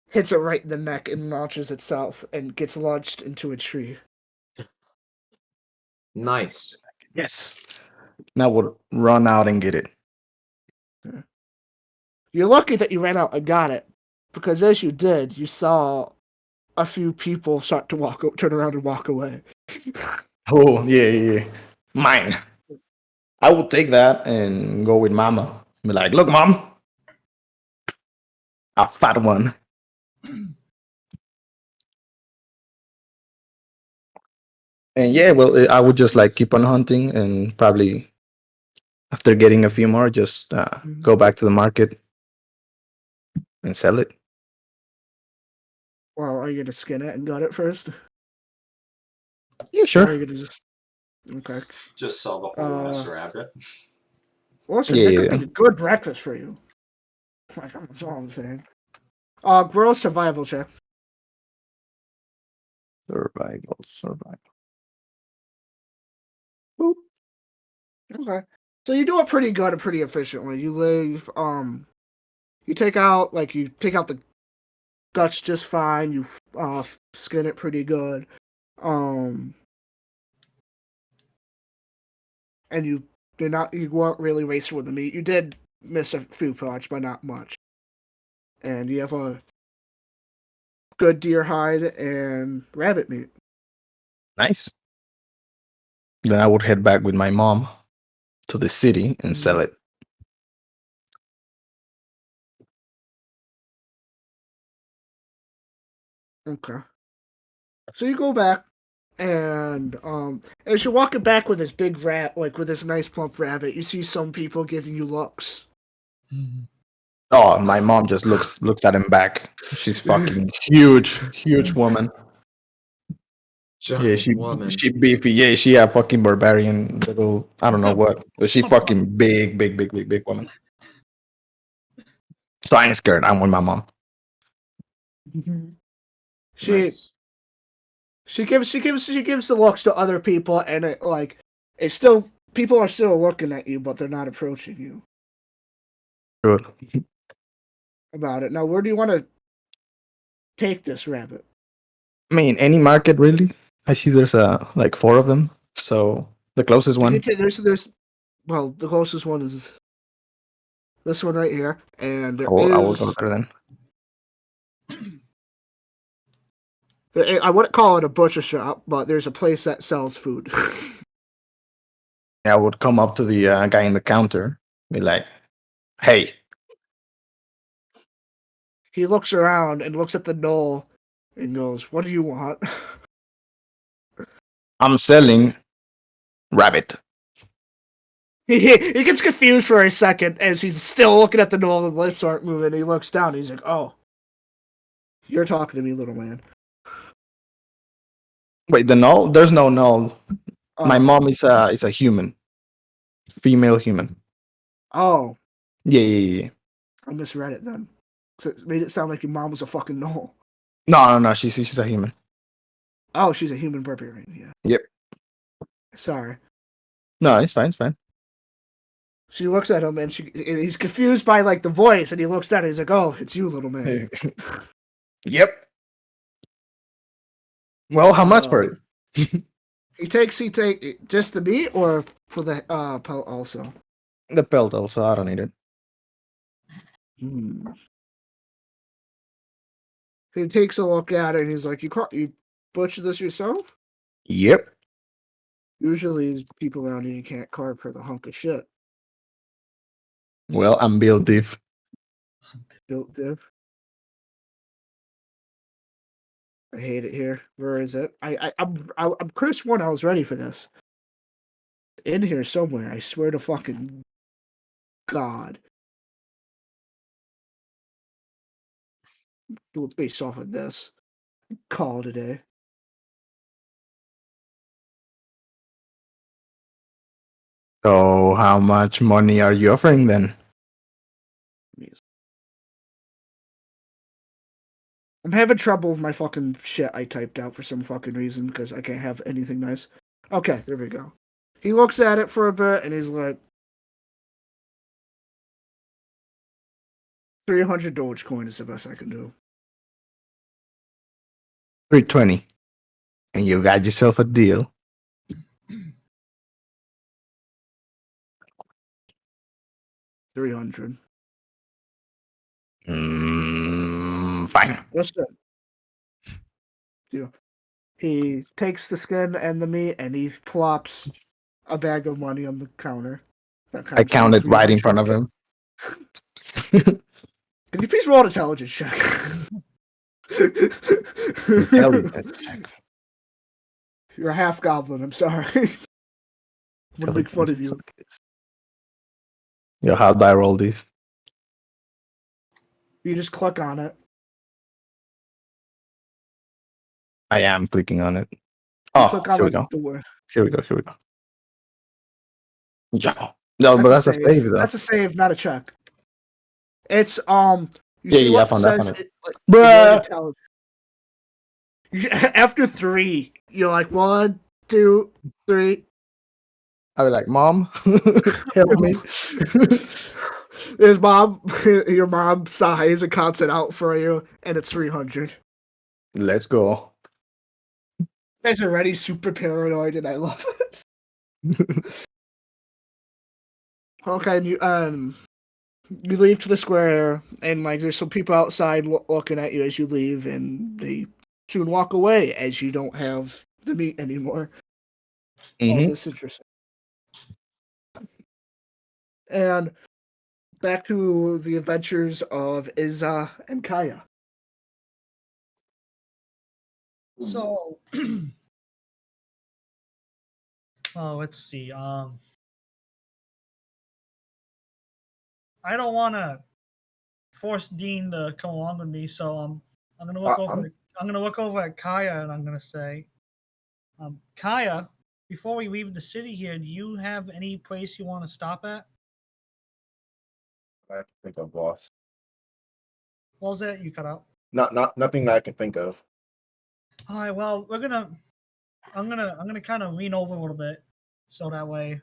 Speaker 1: hits it right in the neck and launches itself and gets launched into a tree.
Speaker 2: Nice.
Speaker 7: Yes. Now we'll run out and get it.
Speaker 1: You're lucky that you ran out and got it, because as you did, you saw a few people start to turn around and walk away.
Speaker 7: Oh, yeah. Mine. I will take that and go with Mama. Be like, look, Mom. A fat one. And yeah, well, I would just like keep on hunting and probably after getting a few more, just go back to the market and sell it.
Speaker 1: Well, are you gonna skin it and gut it first?
Speaker 7: Yeah,
Speaker 1: Or are
Speaker 7: sure.
Speaker 1: you gonna just okay?
Speaker 6: Just sell the whole last rabbit.
Speaker 1: Listen,
Speaker 7: Yeah,
Speaker 1: that could
Speaker 7: yeah.
Speaker 1: be a good breakfast for you. Like, that's all I'm saying. Gross survival check.
Speaker 7: Survival.
Speaker 1: Okay. So you do it pretty good and pretty efficiently. You leave, you take out the guts just fine. You skin it pretty good. And you weren't really wasteful with the meat. You did miss a few parts, but not much. And you have a good deer hide and rabbit meat.
Speaker 7: Nice. Then I would head back with my mom to the city and sell it.
Speaker 1: Okay. So you go back, and as you're walking back with this big with this nice plump rabbit, you see some people giving you looks.
Speaker 7: Oh, my mom just looks at him back. She's fucking huge woman. Yeah,
Speaker 2: Giant woman.
Speaker 7: she beefy. Yeah, she a fucking barbarian little. I don't know what, but she fucking big woman. So I ain't scared. I'm with my mom.
Speaker 1: She gives the looks to other people, and people are still looking at you, but they're not approaching you
Speaker 7: Good.
Speaker 1: about it. Now, where do you want to take this rabbit?
Speaker 7: I mean, any market really. I see there's like 4 of them. So the closest one.
Speaker 1: The closest one is this one right here, and
Speaker 7: I will go there then.
Speaker 1: I wouldn't call it a butcher shop, but there's a place that sells food.
Speaker 7: I would come up to the guy in the counter, be like, "Hey."
Speaker 1: He looks around and looks at the knoll and goes, "What do you want?"
Speaker 7: I'm selling rabbit.
Speaker 1: He gets confused for a second as he's still looking at the knoll and lips aren't moving. He looks down. He's like, "Oh, you're talking to me, little man."
Speaker 7: Wait, the null? There's no null. My mom is a human, female human.
Speaker 1: Oh,
Speaker 7: Yeah.
Speaker 1: I misread it then. So it made it sound like your mom was a fucking knoll.
Speaker 7: No. She's a human.
Speaker 1: Oh, she's a human barbarian. Yeah.
Speaker 7: Yep.
Speaker 1: Sorry.
Speaker 7: No, it's fine.
Speaker 1: She looks at him and he's confused by like the voice, and he looks down and he's like, "Oh, it's you, little man."
Speaker 7: Yep. Well, how much for it?
Speaker 1: He takes just the meat or for the pelt also?
Speaker 7: The pelt also. I don't need it.
Speaker 1: He takes a look at it and he's like, "You butchered this yourself?"
Speaker 7: Yep.
Speaker 1: Usually, these people around here you can't carve for the hunk of shit.
Speaker 7: Well, I'm built diff.
Speaker 1: Built div. I hate it here. Where is it? I'm Chris 1. I was ready for this. In here somewhere. I swear to fucking God. Do it based off of this. Call it a day.
Speaker 7: So, how much money are you offering then?
Speaker 1: I'm having trouble with my fucking shit I typed out for some fucking reason because I can't have anything nice. Okay, there we go. He looks at it for a bit and he's like, 300 Dogecoin is the best I can do.
Speaker 7: 320. And you got yourself a deal.
Speaker 1: $300.
Speaker 7: Fine.
Speaker 1: Listen. He takes the skin and the meat, and he plops a bag of money on the counter. That
Speaker 7: I
Speaker 1: counts
Speaker 7: count
Speaker 1: as
Speaker 7: it right in
Speaker 1: 300.
Speaker 7: front of him.
Speaker 1: Can you please roll an intelligence check?
Speaker 7: Intelligence check.
Speaker 1: You're a half goblin. I'm sorry. I'm gonna make fun of you.
Speaker 7: Yo, how do I roll these?
Speaker 1: You just click on it.
Speaker 7: I am clicking on it.
Speaker 1: You
Speaker 7: Oh,
Speaker 1: click on
Speaker 7: here we
Speaker 1: like
Speaker 7: go.
Speaker 1: the word.
Speaker 7: Here we go. Here we go. Yeah. No, but that's a save, though.
Speaker 1: That's a save, not a check. It's You
Speaker 7: Yeah,
Speaker 1: see
Speaker 7: yeah, I
Speaker 1: what
Speaker 7: found
Speaker 1: says
Speaker 7: it.
Speaker 1: it, like,
Speaker 7: Bruh.
Speaker 1: intelligence. After 3, you're like 1, 2, 3.
Speaker 7: I was like, Mom, help me.
Speaker 1: Your mom sighs and counts it out for you, and it's 300.
Speaker 7: Let's go.
Speaker 1: You guys are already super paranoid, and I love it. Okay, and you leave to the square, and like there's some people outside looking at you as you leave, and they soon walk away as you don't have the meat anymore. Oh,
Speaker 7: Mhm.
Speaker 1: this is interesting. And back to the adventures of Issa and Kaya.
Speaker 4: So, let's see. I don't want to force Dean to come along with me, so I'm gonna look over. I'm gonna look over at Kaya, and I'm gonna say, Kaya, before we leave the city here, do you have any place you want to stop at?
Speaker 3: I can think of, boss.
Speaker 4: What was that? You cut out.
Speaker 3: Nothing that I can think of.
Speaker 4: All right. Well, I'm gonna kind of lean over a little bit, so that way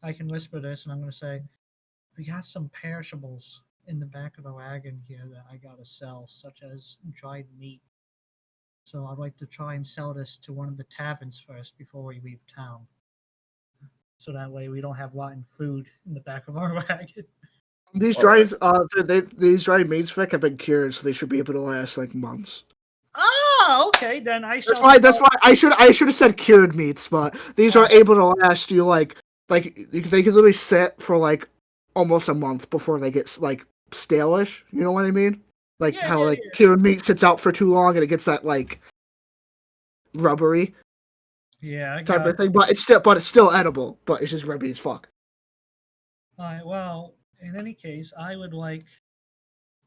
Speaker 4: I can whisper this, and I'm gonna say, we got some perishables in the back of the wagon here that I gotta sell, such as dried meat. So I'd like to try and sell this to one of the taverns first before we leave town. So that way we don't have rotten food in the back of our wagon.
Speaker 1: These
Speaker 3: Alright.
Speaker 1: these dried meats, Vic, have been cured, so they should be able to last like months.
Speaker 4: Ah, okay, then I shall.
Speaker 1: That's why I should have said cured meats, but these are able to last you like they can literally sit for like almost a month before they get like stale-ish. You know what I mean? Like
Speaker 4: Yeah,
Speaker 1: how
Speaker 4: yeah,
Speaker 1: like
Speaker 4: yeah.
Speaker 1: cured meat sits out for too long and it gets that like rubbery
Speaker 4: Yeah, I
Speaker 1: type
Speaker 4: got
Speaker 1: of thing. But it's still edible, but it's just rubbery as fuck.
Speaker 4: All right. Well, in any case, I would like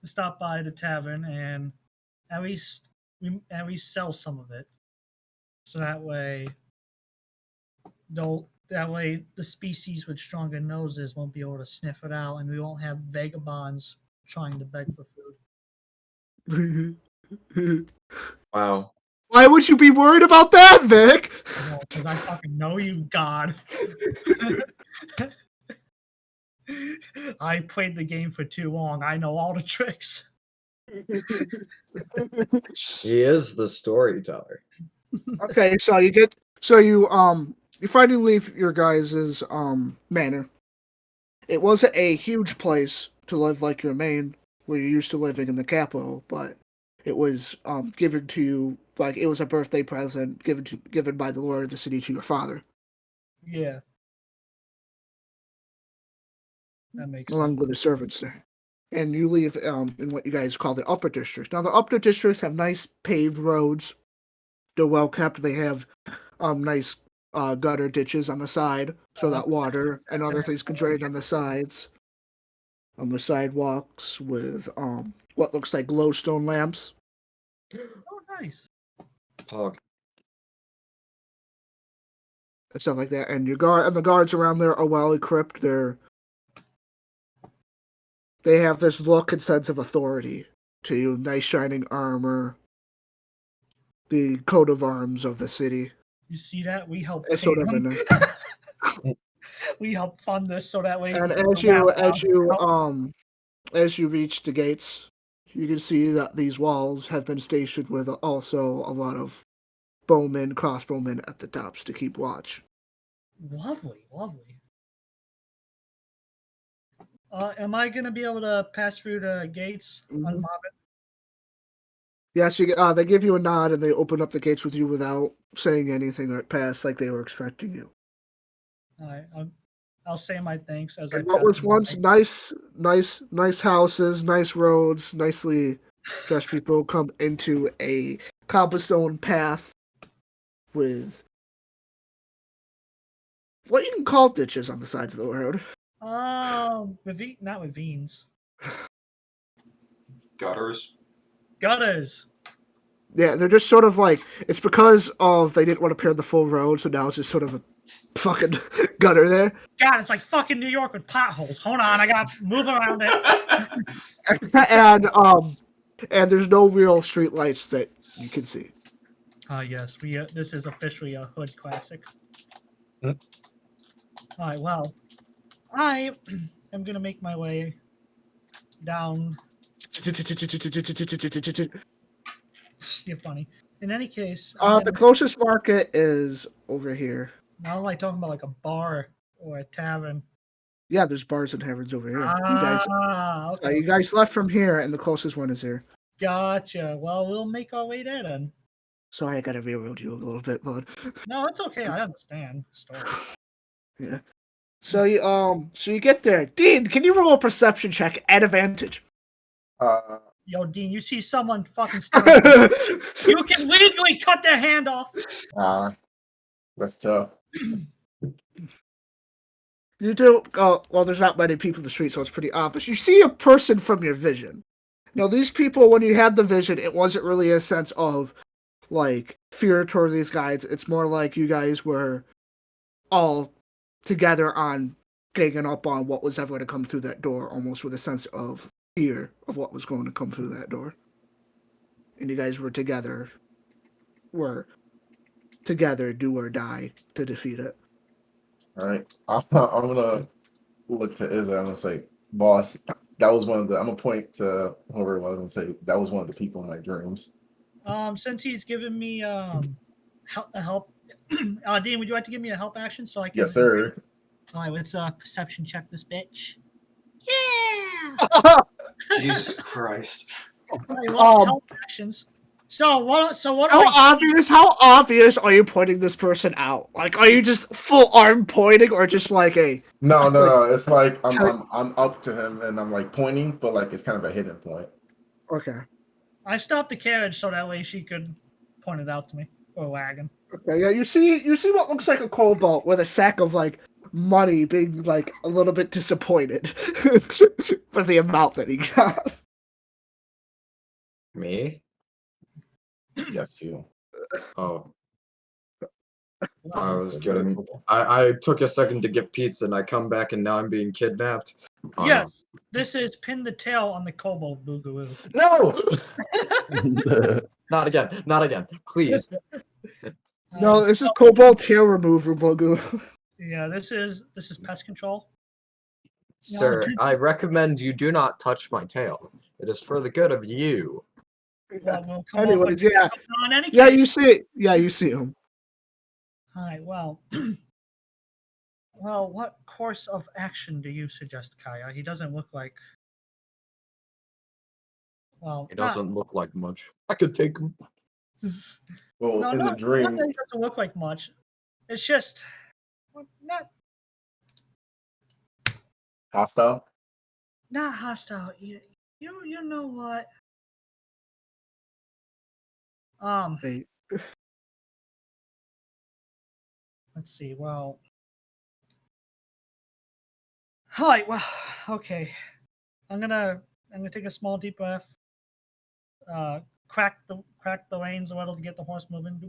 Speaker 4: to stop by the tavern and at least sell some of it, so that way the species with stronger noses won't be able to sniff it out, and we won't have vagabonds trying to beg for food.
Speaker 2: Wow.
Speaker 1: Why would you be worried about that, Vic?
Speaker 4: Because I fucking know you, God. I played the game for too long. I know all the tricks.
Speaker 2: He is the storyteller.
Speaker 1: Okay, so you finally leave your guys' manor. It wasn't a huge place to live like your main, where you're used to living in the capital, but it was given to you like it was a birthday present given by the lord of the city to your father.
Speaker 4: Yeah. That makes
Speaker 1: Along
Speaker 4: sense.
Speaker 1: with the servants there. And you leave in what you guys call the upper district. Now the upper districts have nice paved roads. They're well kept. They have nice gutter ditches on the side so that water and other things can drain on the sides. On the sidewalks with what looks like glowstone lamps
Speaker 4: Oh, nice.
Speaker 2: Pog.
Speaker 1: and stuff like that. And the guards around there are well equipped. They have this look and sense of authority to you. Nice shining armor, the coat of arms of the city.
Speaker 4: You see that? We help
Speaker 1: It's
Speaker 4: pay
Speaker 1: sort of
Speaker 4: them.
Speaker 1: in
Speaker 4: We help fund this so that way.
Speaker 1: And as you reach the gates, you can see that these walls have been stationed with also a lot of crossbowmen at the tops to keep watch.
Speaker 4: Lovely, lovely. Am I gonna be able to pass through the gates on
Speaker 1: Mhm.
Speaker 4: Bobbin?
Speaker 1: Yes, they give you a nod and they open up the gates with you without saying anything or pass like they were expecting you.
Speaker 4: All right, I'll say my thanks as I
Speaker 1: And what
Speaker 4: pass
Speaker 1: was
Speaker 4: through
Speaker 1: once
Speaker 4: the
Speaker 1: nice houses, nice roads, nicely dressed people come into a cobblestone path with what you can call ditches on the sides of the road.
Speaker 4: Not ravines.
Speaker 6: Gutters.
Speaker 4: Gutters.
Speaker 1: Yeah, they're just sort of like it's because of they didn't want to pair the full road, so now it's just sort of a fucking gutter there.
Speaker 4: God, it's like fucking New York with potholes. Hold on, I gotta move around it.
Speaker 1: And there's no real street lights that you can see.
Speaker 4: Yes, this is officially a hood classic.
Speaker 3: Hmm.
Speaker 4: All right, well, I am gonna make my way down. You're funny. In any case,
Speaker 1: The closest market is over here.
Speaker 4: now I'm like talking about like a bar or a tavern.
Speaker 1: Yeah, there's bars and taverns over here.
Speaker 4: Okay.
Speaker 1: You guys left from here, and the closest one is here.
Speaker 4: Gotcha. Well, we'll make our way there then.
Speaker 1: Sorry, I gotta railroad you a little bit, bud.
Speaker 4: No, it's okay. I understand. Story.
Speaker 1: Yeah. So you get there. Dean, can you roll a perception check at advantage?
Speaker 4: Yo, Dean, you see someone fucking stealing, you can legally cut their hand off.
Speaker 3: That's tough.
Speaker 1: You do. Well, there's not many people in the street, so it's pretty obvious. You see a person from your vision. Now, these people, when you had the vision, it wasn't really a sense of like fear toward these guys. It's more like you guys were all together on ganging up on what was ever going to come through that door, almost with a sense of fear of what was going to come through that door. And you guys were together, do or die to defeat it.
Speaker 3: All right, I'm gonna look to Izza. I'm gonna say, boss, that was one of the. I'm gonna point to whoever it was and say that was one of the people in my dreams.
Speaker 4: Since he's given me help, Dean, would you like to give me a help action so I can?
Speaker 3: Yes, sir.
Speaker 4: All right, let's perception check this bitch. Yeah.
Speaker 6: Jesus Christ.
Speaker 4: All right, well, help actions. So what?
Speaker 1: How obvious are you pointing this person out? Like, are you just full arm pointing, or just like a?
Speaker 3: No. It's like I'm up to him and I'm like pointing, but like it's kind of a hidden point.
Speaker 1: Okay.
Speaker 4: I stopped the carriage so that way she could point it out to me, or wagon.
Speaker 1: Okay. Yeah. You see what looks like a kobold with a sack of like money, being like a little bit disappointed for the amount that he got.
Speaker 2: Me?
Speaker 3: Yes, you.
Speaker 2: Oh. I was getting. I took a second to get pizza and I come back and now I'm being kidnapped. Oh,
Speaker 4: Yes, this is pin the tail on the kobold boogaloo.
Speaker 2: No! Not again. Not again. Please.
Speaker 1: No, this is kobold tail remover, Bogu.
Speaker 4: Yeah, this is pest control.
Speaker 2: Sir, I recommend you do not touch my tail. It is for the good of you.
Speaker 4: Well, we'll come
Speaker 1: Anyways,
Speaker 4: off
Speaker 1: yeah.
Speaker 4: on any
Speaker 1: Yeah,
Speaker 4: case.
Speaker 1: you see it. Yeah, you see him.
Speaker 4: All right, well. Well, what course of action do you suggest, Kaya? He doesn't look like. Well,
Speaker 2: It doesn't look like much. I could take him.
Speaker 3: Well,
Speaker 4: no,
Speaker 3: in
Speaker 4: not
Speaker 3: the dream,
Speaker 4: that he doesn't look like much. It's just not
Speaker 3: hostile.
Speaker 4: not hostile. You know what?
Speaker 1: Hey.
Speaker 4: Let's see. Well, all right. Well, okay. I'm gonna take a small deep breath. Crack the reins a little to get the horse moving.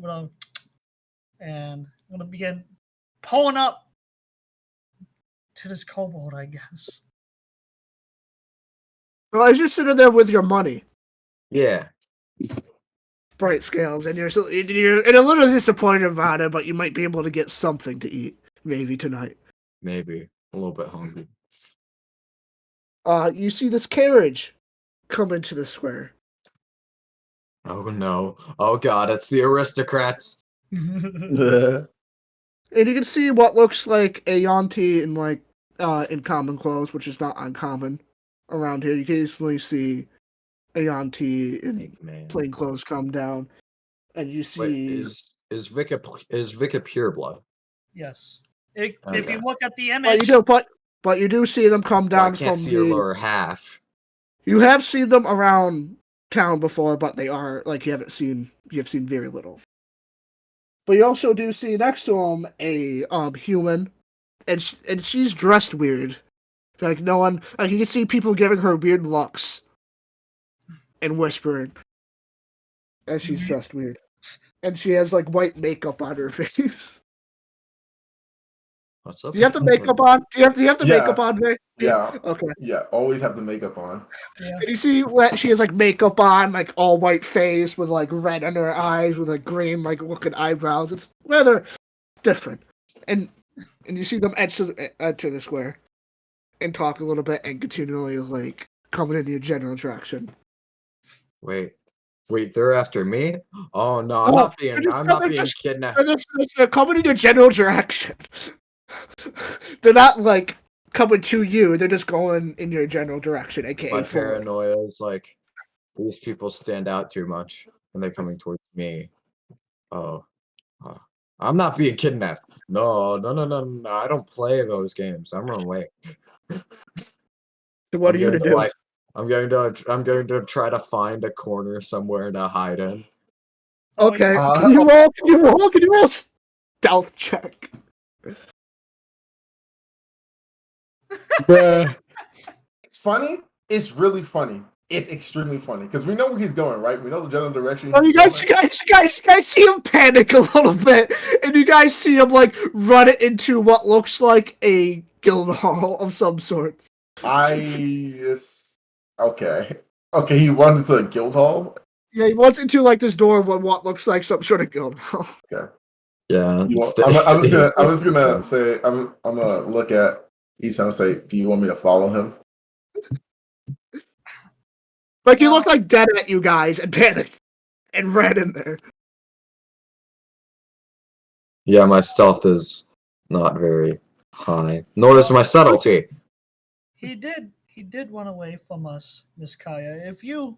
Speaker 4: And I'm gonna begin pulling up to this kobold, I guess.
Speaker 1: Well, as you're sitting there with your money,
Speaker 2: Yeah.
Speaker 1: Brightscales, and you're a little disappointed about it, but you might be able to get something to eat maybe tonight.
Speaker 2: Maybe. A little bit hungry.
Speaker 1: You see this carriage come into the square.
Speaker 2: Oh no. Oh god, it's the aristocrats.
Speaker 1: And you can see what looks like a Yanti in like in common clothes, which is not uncommon around here. You can easily see Ayanti in
Speaker 2: Man.
Speaker 1: plain clothes come down, and you
Speaker 2: Wait,
Speaker 1: see.
Speaker 2: is Vic a pureblood?
Speaker 4: Yes. If
Speaker 2: Okay.
Speaker 4: you look at the
Speaker 1: But
Speaker 4: image,
Speaker 1: but you do see them come
Speaker 2: Well, I
Speaker 1: down
Speaker 2: can't
Speaker 1: from
Speaker 2: see
Speaker 1: the.
Speaker 2: your lower half.
Speaker 1: You have seen them around town before, but they are like you have seen very little. But you also do see next to him a human, and she's dressed weird. Like no one, like you can see people giving her weird looks and whispering as she's dressed weird, and she has like white makeup on her face.
Speaker 2: What's up?
Speaker 1: Do you have the makeup on? Do you have the
Speaker 3: Yeah.
Speaker 1: makeup on, Vic?
Speaker 3: Yeah.
Speaker 1: Okay.
Speaker 3: Yeah, always have the makeup on.
Speaker 4: yeah.
Speaker 1: And you see what she has like makeup on, like all white face with like red under her eyes with like green like looking eyebrows. It's rather different. And you see them enter the square and talk a little bit and continually like coming in your general direction.
Speaker 2: Wait, they're after me? Oh no,
Speaker 1: No,
Speaker 2: I'm not being kidnapped.
Speaker 1: They're coming in your general direction. They're not like coming to you. They're just going in your general direction, aka
Speaker 2: My
Speaker 1: forward.
Speaker 2: paranoia is like these people stand out too much and they're coming towards me. Oh, I'm not being kidnapped. No. I don't play those games. I'm running away.
Speaker 1: So what are you gonna do?
Speaker 2: I'm going to try to find a corner somewhere to hide in.
Speaker 1: Okay.
Speaker 3: Uh,
Speaker 1: Can you roll stealth check?
Speaker 3: It's funny. It's really funny. It's extremely funny because we know where he's going, right? We know the general direction.
Speaker 1: Oh, you guys see him panic a little bit, and you guys see him like run it into what looks like a guild hall of some sort.
Speaker 3: Okay. He runs into a guild hall.
Speaker 1: Yeah, he runs into like this door of what looks like some sort of guild hall.
Speaker 2: Yeah.
Speaker 3: I'm just gonna say I'm gonna look at Issa and say, do you want me to follow him?
Speaker 1: Like he looked like dead at you guys and panicked and ran in there.
Speaker 2: Yeah, my stealth is not very high. Nor is my subtlety.
Speaker 4: He did run away from us, Miss Kaya. If you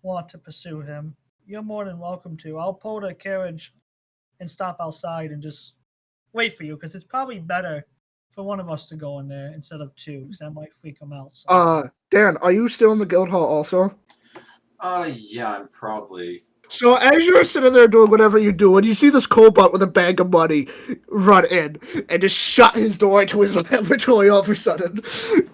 Speaker 4: want to pursue him, you're more than welcome to. I'll pull the carriage and stop outside and just wait for you, because it's probably better for one of us to go in there instead of two, because that might freak him out. So.
Speaker 1: Dan, are you still in the guild hall also?
Speaker 6: Yeah, I'm probably.
Speaker 1: So as you're sitting there doing whatever you do, and you see this Kobold with a bag of money run in and just shut his door into his laboratory all of a sudden,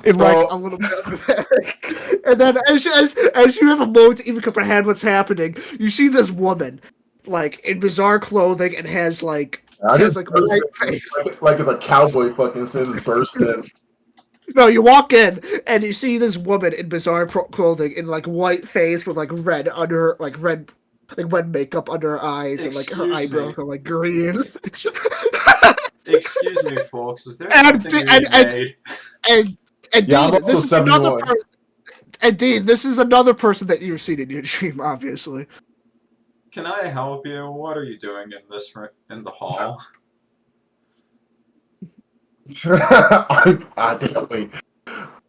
Speaker 1: in like a little bit of a panic. And then as you have a moment to even comprehend what's happening, you see this woman, like in bizarre clothing and has like white face.
Speaker 3: Like it's a cowboy fucking since burst in.
Speaker 1: No, you walk in and you see this woman in bizarre clothing in like white face with like red under red makeup under her eyes and like her eyebrows are like green.
Speaker 6: Excuse me, folks. Is there something we made?
Speaker 1: And
Speaker 3: Yeah,
Speaker 1: Dean, this is another and Dean, this is another person that you've seen in your dream, obviously.
Speaker 6: Can I help you? What are you doing in the hall?
Speaker 3: Wait.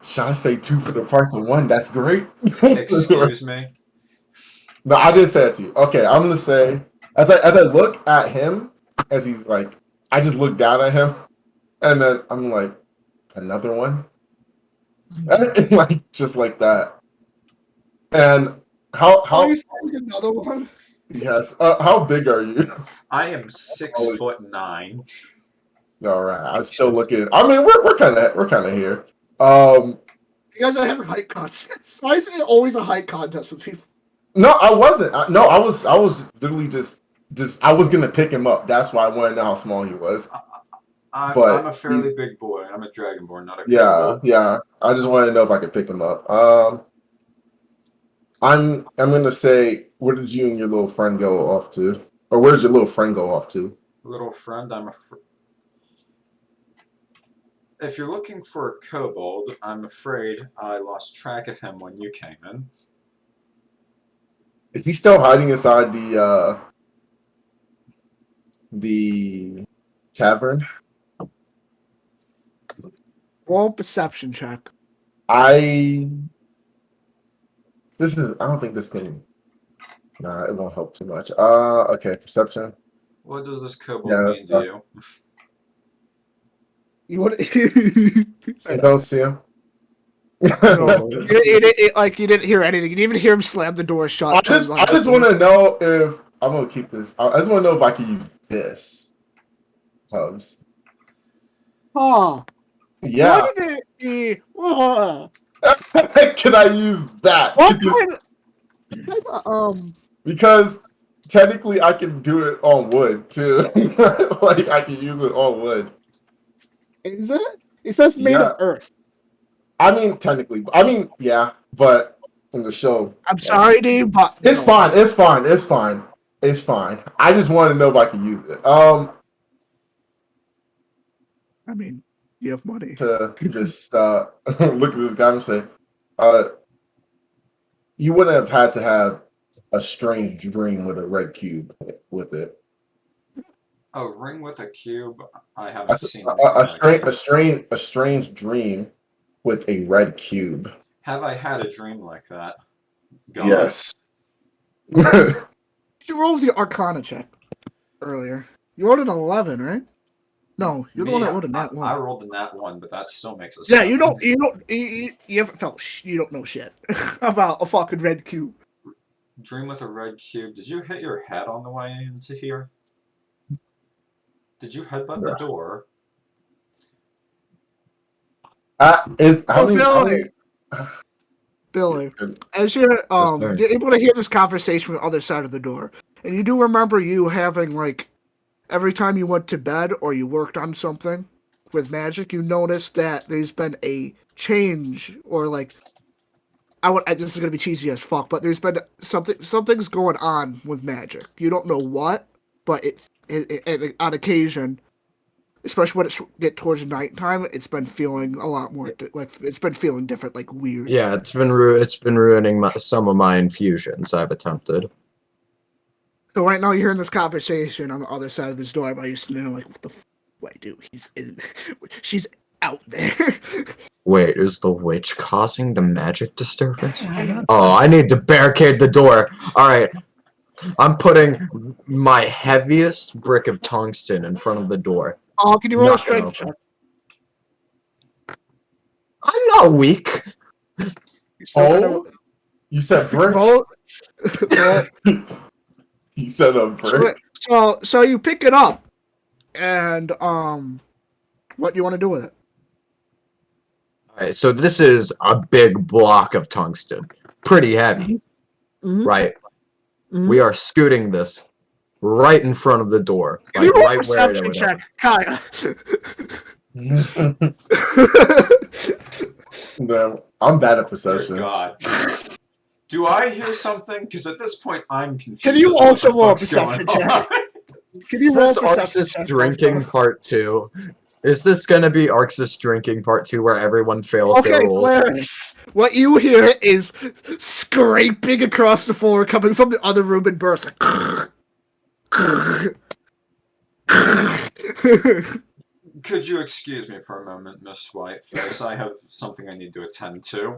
Speaker 3: Should I say 2 for the price of 1? That's great.
Speaker 6: Excuse me.
Speaker 3: No, I did say it to you. Okay, I'm gonna say as I look at him, as he's like, I just look down at him, and then I'm like, another one, and like just like that. And how
Speaker 1: you saying another one?
Speaker 3: Yes. How big are you?
Speaker 6: I am 6'9".
Speaker 3: All right, I'm still looking. I mean, we're kind of here.
Speaker 1: You guys are having height contests. Why is it always a height contest with people?
Speaker 3: No, I wasn't. I was literally just I was gonna pick him up. That's why I wanted to know how small he was.
Speaker 6: I'm a fairly big boy. I'm a dragonborn, not a
Speaker 3: Yeah,
Speaker 6: kobold.
Speaker 3: yeah. I just wanted to know if I could pick him up. I'm gonna say, where did you and your little friend go off to? Or where did your little friend go off to?
Speaker 6: Little friend, if you're looking for a kobold, I'm afraid I lost track of him when you came in.
Speaker 3: Is he still hiding inside the tavern?
Speaker 1: Roll perception check.
Speaker 3: I don't think this can. Nah, it won't help too much. Okay, perception.
Speaker 6: What does this kobold
Speaker 3: Yeah, that's
Speaker 6: mean to you?
Speaker 1: You want?
Speaker 3: You don't see him.
Speaker 1: No, you didn't hear anything. You didn't even hear him slam the door shut.
Speaker 3: I just want to know if I'm gonna keep this. I just want to know if I can use this. Hubbz.
Speaker 1: Oh,
Speaker 3: Yeah.
Speaker 1: what did it?
Speaker 3: Can I use that?
Speaker 1: What kind of,
Speaker 3: Because technically I can do it on wood too. Like I can use it on wood.
Speaker 1: is it? It says made
Speaker 3: Yeah.
Speaker 1: of earth.
Speaker 3: I mean, technically. I mean, yeah, but in the show.
Speaker 1: I'm sorry, dude, but
Speaker 3: It's fine. It's fine. It's fine. It's fine. I just want to know if I can use it.
Speaker 1: I mean, you have money.
Speaker 3: To just look at this guy and say, you wouldn't have had to have a strange dream with a red cube with it.
Speaker 6: A ring with a cube? I haven't seen anything like that.
Speaker 3: A strange dream with a red cube.
Speaker 6: Have I had a dream like that? God.
Speaker 3: Yes.
Speaker 1: You rolled the Arcana check earlier. You rolled an 11, right? No, you're the one that rolled a nat 1.
Speaker 6: I rolled a nat 1, but that still makes a
Speaker 1: Yeah,
Speaker 6: 7.
Speaker 1: you haven't felt, you don't know shit about a fucking red cube.
Speaker 6: Dream with a red cube. Did you hit your head on the way into here? Did you headbutt the door?
Speaker 1: Billy, as you're able to hear this conversation from the other side of the door, and you do remember you having, like, every time you went to bed or you worked on something with magic, you noticed that there's been a change, or like, this is gonna be cheesy as fuck, but there's been something's going on with magic. You don't know what, but it on occasion, especially when it's get towards nighttime, it's been feeling a lot more it's been feeling different, like weird.
Speaker 2: Yeah, it's been ruining some of my infusions I've attempted.
Speaker 1: So right now you're hearing this conversation on the other side of this door by you sitting there like, what the wait, dude, she's out there.
Speaker 2: Wait, is the witch causing the magic disturbance? Oh, I need to barricade the door. Alright. I'm putting my heaviest brick of tungsten in front of the door.
Speaker 1: Oh, can you roll a
Speaker 2: Not
Speaker 1: strength
Speaker 2: gonna
Speaker 1: check?
Speaker 2: I'm not weak.
Speaker 3: Oh, you said brick?
Speaker 1: Roll.
Speaker 3: You said a brick?
Speaker 1: So you pick it up, and what do you want to do with it?
Speaker 2: Alright, so this is a big block of tungsten. Pretty heavy,
Speaker 1: Mm-hmm.
Speaker 2: right?
Speaker 1: Mm-hmm.
Speaker 2: We are scooting this right in front of the door.
Speaker 1: Can you roll a
Speaker 2: right where it
Speaker 1: perception
Speaker 2: would
Speaker 1: check, Kaya?
Speaker 3: No, I'm bad at
Speaker 6: Dear
Speaker 3: perception.
Speaker 6: God. Do I hear something? Because at this point, I'm confused.
Speaker 1: Can you
Speaker 6: as to what
Speaker 1: also
Speaker 6: the
Speaker 1: roll a
Speaker 6: fuck's
Speaker 1: perception
Speaker 6: going
Speaker 1: check?
Speaker 6: on.
Speaker 1: Can you
Speaker 2: Is
Speaker 1: roll a
Speaker 2: this
Speaker 1: perception
Speaker 2: Arxis
Speaker 1: check?
Speaker 2: drinking part 2? Is this gonna be Arxis drinking part 2 where everyone fails
Speaker 1: Okay,
Speaker 2: their rolls?
Speaker 1: Vilaris, what you hear is scraping across the floor coming from the other room and burst.
Speaker 6: Could you excuse me for a moment, Miss Whiteface? I have something I need to attend to.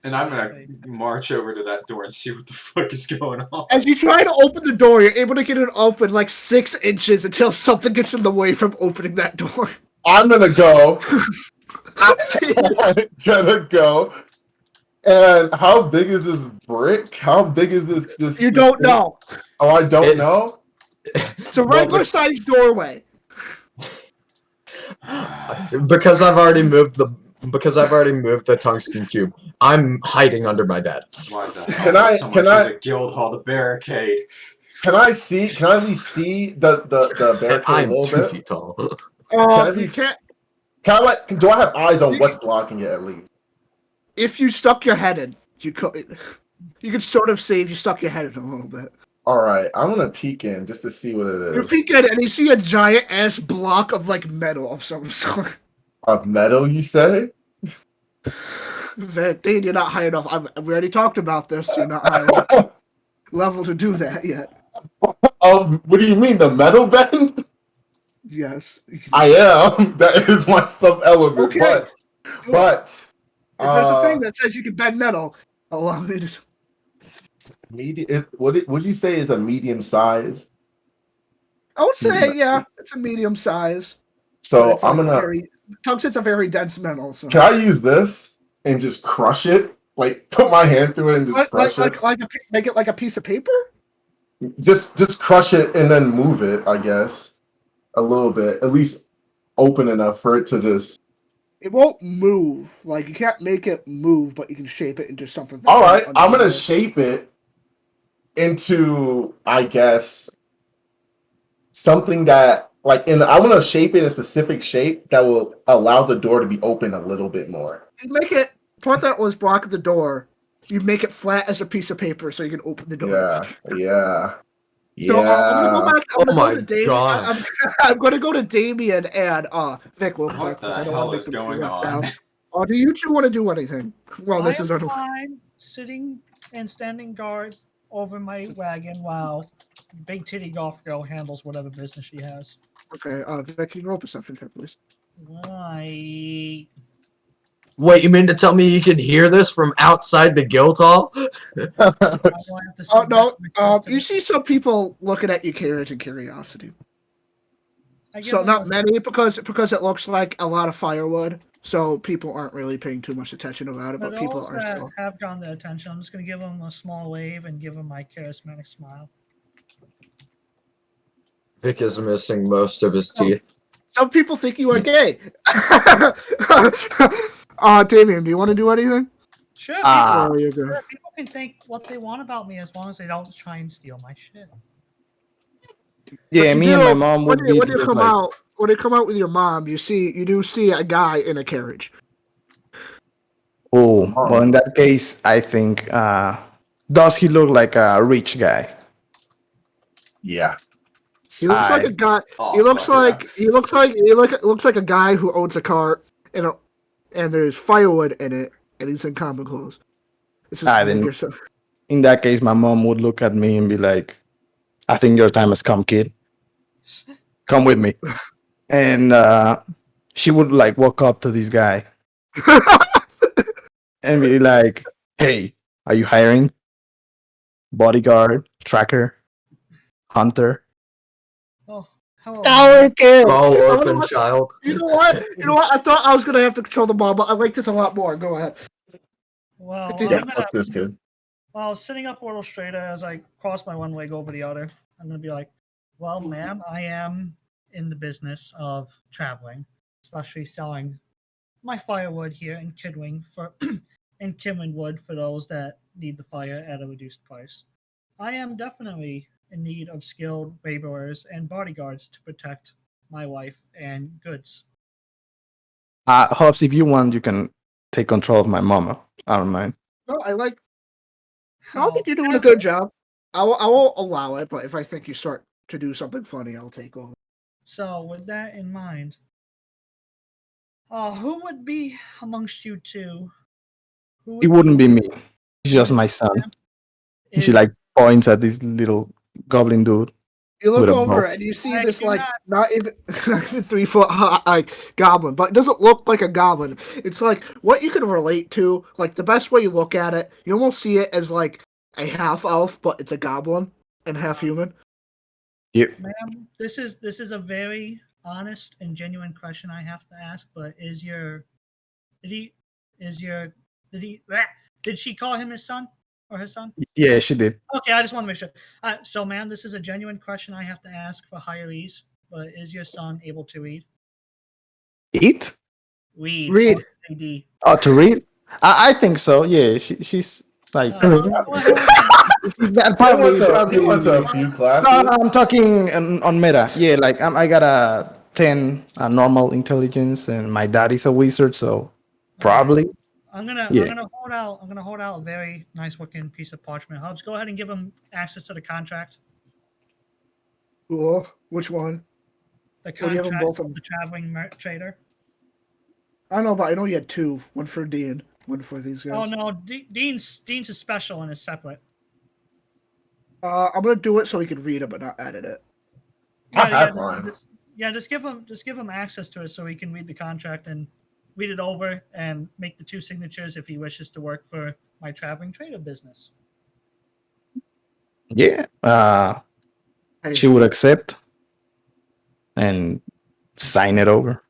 Speaker 6: And I'm gonna march over to that door and see what the fuck is going on.
Speaker 1: As you try to open the door, you're able to get it open like 6 inches until something gets in the way from opening that door.
Speaker 3: I'm gonna go. I'm gonna go. And how big is this brick? How big is this?
Speaker 1: You don't know.
Speaker 3: Oh, I don't know?
Speaker 1: It's a regular sized doorway.
Speaker 2: Because I've already moved the tungsten cube. I'm hiding under my bed.
Speaker 6: Why the hell would someone choose a guild hall to barricade?
Speaker 3: Can I at least see the barricade a
Speaker 2: I'm
Speaker 3: little
Speaker 2: 2
Speaker 3: bit?
Speaker 2: feet tall.
Speaker 1: You can't.
Speaker 3: Do I have eyes on what's blocking it at least?
Speaker 1: If you stuck your head in, you could sort of see if you stuck your head in a little bit.
Speaker 3: Alright, I'm gonna peek in just to see what it
Speaker 1: You
Speaker 3: is.
Speaker 1: peek in and you see a giant ass block of like metal of some sort.
Speaker 3: Of metal, you say?
Speaker 1: Dude, you're not high enough. We already talked about this. You're not high enough level to do that yet.
Speaker 3: What do you mean, the metal bend?
Speaker 1: Yes.
Speaker 3: I am. That is my sub element.
Speaker 1: Okay.
Speaker 3: But But
Speaker 1: If there's a thing that says you can bend metal, allow me to.
Speaker 3: medium. Would you say is a medium size?
Speaker 1: I would say, yeah, it's a medium size. But
Speaker 3: So
Speaker 1: it's like
Speaker 3: I'm gonna.
Speaker 1: tungsten's a very dense metal. So.
Speaker 3: Can I use this and just crush it? Like put my hand through it and just crush it.
Speaker 1: Make it like a piece of paper.
Speaker 3: Just crush it and then move it. I guess a little bit, at least open enough for it to just.
Speaker 1: It won't move. Like you can't make it move, but you can shape it into something.
Speaker 3: All right, I'm gonna shape it into, I guess, something that I'm gonna shape it in a specific shape that will allow the door to be open a little bit more.
Speaker 1: You make it. Part that was block the door. You make it flat as a piece of paper so you can open the door.
Speaker 3: Yeah.
Speaker 1: So I'm gonna go back.
Speaker 2: Oh my gosh.
Speaker 1: I'm gonna go to Damian and Vic real quick.
Speaker 6: What the
Speaker 1: 'cause I don't
Speaker 6: hell
Speaker 1: wanna
Speaker 6: is
Speaker 1: make them
Speaker 6: going
Speaker 1: left
Speaker 6: on?
Speaker 1: out. Do you two want to do anything? Well, this
Speaker 4: I
Speaker 1: is
Speaker 4: am fine sitting and standing guard over my wagon while Big Titty Golf Girl handles whatever business she has.
Speaker 1: okay. Vic, can you roll perception check, please?
Speaker 4: Why?
Speaker 2: Wait, you mean to tell me you can hear this from outside the guild hall?
Speaker 1: Oh no. You see some people looking at your carriage in curiosity. So not many because it looks like a lot of firewood. So people aren't really paying too much attention about it, but people are
Speaker 4: that
Speaker 1: still.
Speaker 4: have gotten their attention. I'm just going to give them a small wave and give them my charismatic smile.
Speaker 2: Vic is missing most of his teeth.
Speaker 1: Some people think you are gay. Damian, do you want to do anything?
Speaker 4: Sure, people can think what they want about me as long as they don't try and steal my shit.
Speaker 7: Yeah, me and my mom would be.
Speaker 1: When you come out with your mom, you do see a guy in a carriage.
Speaker 7: Oh, well, in that case, I think. Does he look like a rich guy?
Speaker 3: Yeah.
Speaker 1: He looks like a guy.
Speaker 6: Oh,
Speaker 1: He looks
Speaker 6: fuck
Speaker 1: like a guy who owns a car, and there's firewood in it, and he's in common clothes. This is
Speaker 7: in that case, my mom would look at me and be like, "I think your time has come, kid. Come with me." And she would like walk up to this guy and be like, "Hey, are you hiring? Bodyguard, tracker, hunter?"
Speaker 4: Oh, hello.
Speaker 2: Oh, orphan child.
Speaker 1: You know what? I thought I was gonna have to control the mom, but I like this a lot more. Go ahead.
Speaker 4: Well,
Speaker 3: Fuck this kid.
Speaker 4: Well, sitting up a little straighter as I cross my one leg over the other, I'm going to be like, well, ma'am, I am in the business of traveling, especially selling my firewood here in Kidwing and Kimlin wood for those that need the fire at a reduced price. I am definitely in need of skilled laborers and bodyguards to protect my wife and goods.
Speaker 7: Hubbz, if you want, you can take control of my mama. I don't mind.
Speaker 1: No, I don't think you're doing a good job. I will allow it, but if I think you start to do something funny, I'll take over.
Speaker 4: So, with that in mind, who would be amongst you two?
Speaker 7: It wouldn't be me. It's just my son. And she like points at this little goblin dude.
Speaker 1: You look over and you see this not even 3 foot high goblin, but it doesn't look like a goblin. It's like what you can relate to. Like the best way you look at it, you almost see it as like a half elf, but it's a goblin and half human.
Speaker 7: Yep.
Speaker 4: Ma'am, this is a very honest and genuine question I have to ask. But did she call him his son? Or his son?
Speaker 7: Yeah, she did.
Speaker 4: Okay, I just want to make sure. So, ma'am, this is a genuine question I have to ask for hirees. But is your son able to read?
Speaker 7: Eat?
Speaker 1: Read.
Speaker 7: Oh, to read? I think so. Yeah, she's like.
Speaker 3: He wants a few classes.
Speaker 7: No, I'm talking on meta. Yeah, like I got a 10 normal intelligence, and my dad is a wizard, so probably.
Speaker 4: I'm gonna hold out a very nice looking piece of parchment. Hubbz, go ahead and give him access to the contract.
Speaker 1: Cool. Which one?
Speaker 4: The contract of the traveling trader.
Speaker 1: I don't know, but I know you had 2. One for Dean, one for these guys.
Speaker 4: Oh no, Dean's is special and is separate.
Speaker 1: I'm gonna do it so he can read it, but not edit it.
Speaker 3: I have mine.
Speaker 4: Just give him access to it so he can read the contract and read it over and make the 2 signatures if he wishes to work for my traveling trader business.
Speaker 7: Yeah.
Speaker 1: Hey,
Speaker 7: She would accept and sign it over.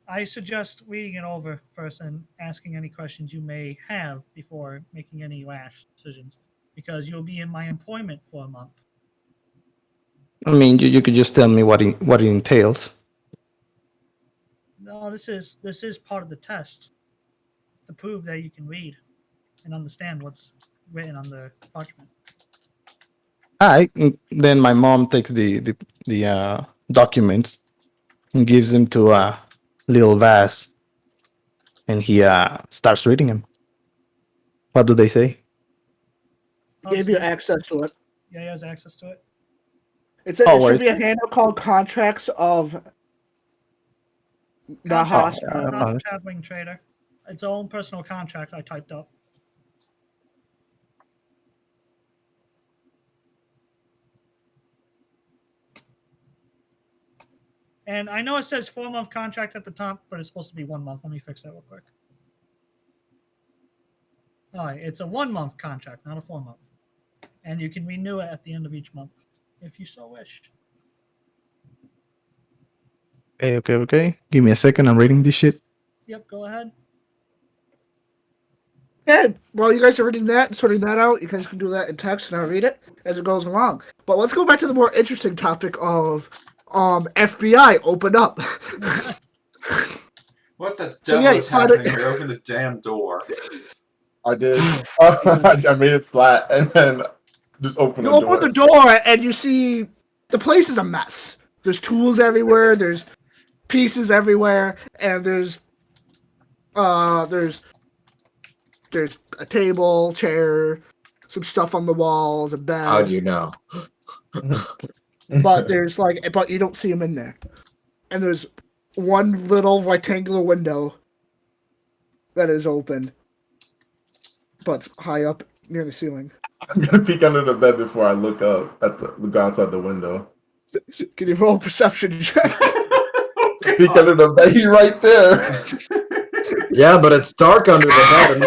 Speaker 4: I suggest reading it over first and asking any questions you may have before making any rash decisions, because you'll be in my employment for a month.
Speaker 7: I mean, you could just tell me what it entails.
Speaker 4: No, this is part of the test to prove that you can read and understand what's written on the parchment.
Speaker 7: All right. Then my mom takes the documents and gives them to little Vaas, and he starts reading them. What do they say?
Speaker 1: gave you access to it.
Speaker 4: Yeah, he has access to it.
Speaker 1: It
Speaker 7: Oh,
Speaker 1: should be a handle called Contracts of Nahus.
Speaker 4: Contract, I'm not a traveling trader. Its own personal contract I typed up. And I know it says 4-month contract at the top, but it's supposed to be 1 month. Let me fix that real quick. All right, it's a 1-month contract, not a 4-month. And you can renew it at the end of each month, if you so wish.
Speaker 7: Okay. Give me a second. I'm reading this shit.
Speaker 4: Yep, go ahead.
Speaker 1: Okay, while you guys are reading that and sorting that out, you guys can do that in text and I'll read it as it goes along. But let's go back to the more interesting topic of FBI open up.
Speaker 6: What the
Speaker 1: So,
Speaker 6: devil
Speaker 1: yeah,
Speaker 6: is
Speaker 1: you find
Speaker 6: happening
Speaker 1: it-
Speaker 6: here? Open the damn door.
Speaker 3: I did. I made it flat and then just opened
Speaker 1: You
Speaker 3: the door.
Speaker 1: open the door and you see the place is a mess. There's tools everywhere, there's pieces everywhere, and there's a table, chair, some stuff on the walls, a bed.
Speaker 2: How do you know?
Speaker 1: But but you don't see him in there. And there's one little rectangular window that is open, but it's high up near the ceiling.
Speaker 3: I'm gonna peek under the bed before I look up at look outside the window.
Speaker 1: Can you roll a perception check?
Speaker 3: Peek under the bed. He's right there.
Speaker 2: Yeah, but it's dark under the bed.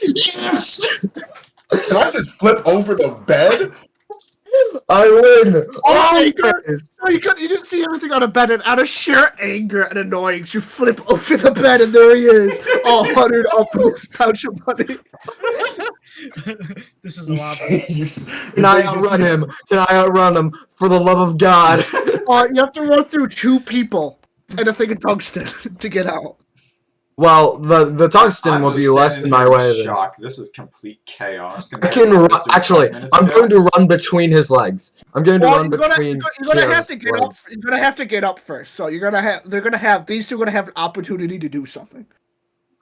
Speaker 2: Yes!
Speaker 3: Can I just flip over the bed?
Speaker 2: I win!
Speaker 1: Oh my God.
Speaker 2: Always!
Speaker 1: No, you didn't see everything on the bed, and out of sheer anger and annoyance, you flip over the bed, and there he is, all hunted up with his pouch of money.
Speaker 4: This is a lot.
Speaker 2: Can I outrun him? Can I outrun him? For the love of God!
Speaker 1: You have to run through 2 people and a thing of tungsten to get out.
Speaker 2: Well, the tungsten
Speaker 6: I'm
Speaker 2: will
Speaker 6: just
Speaker 2: be less
Speaker 6: standing
Speaker 2: in my
Speaker 6: here in
Speaker 2: way than.
Speaker 6: shock. This is complete chaos.
Speaker 2: I can run. Actually, I'm going to run between his legs. I'm going to run between.
Speaker 1: You're gonna have
Speaker 2: Kira's
Speaker 1: to get up.
Speaker 2: legs.
Speaker 1: You're gonna have to get up first. So they're gonna have these two are gonna have an opportunity to do something.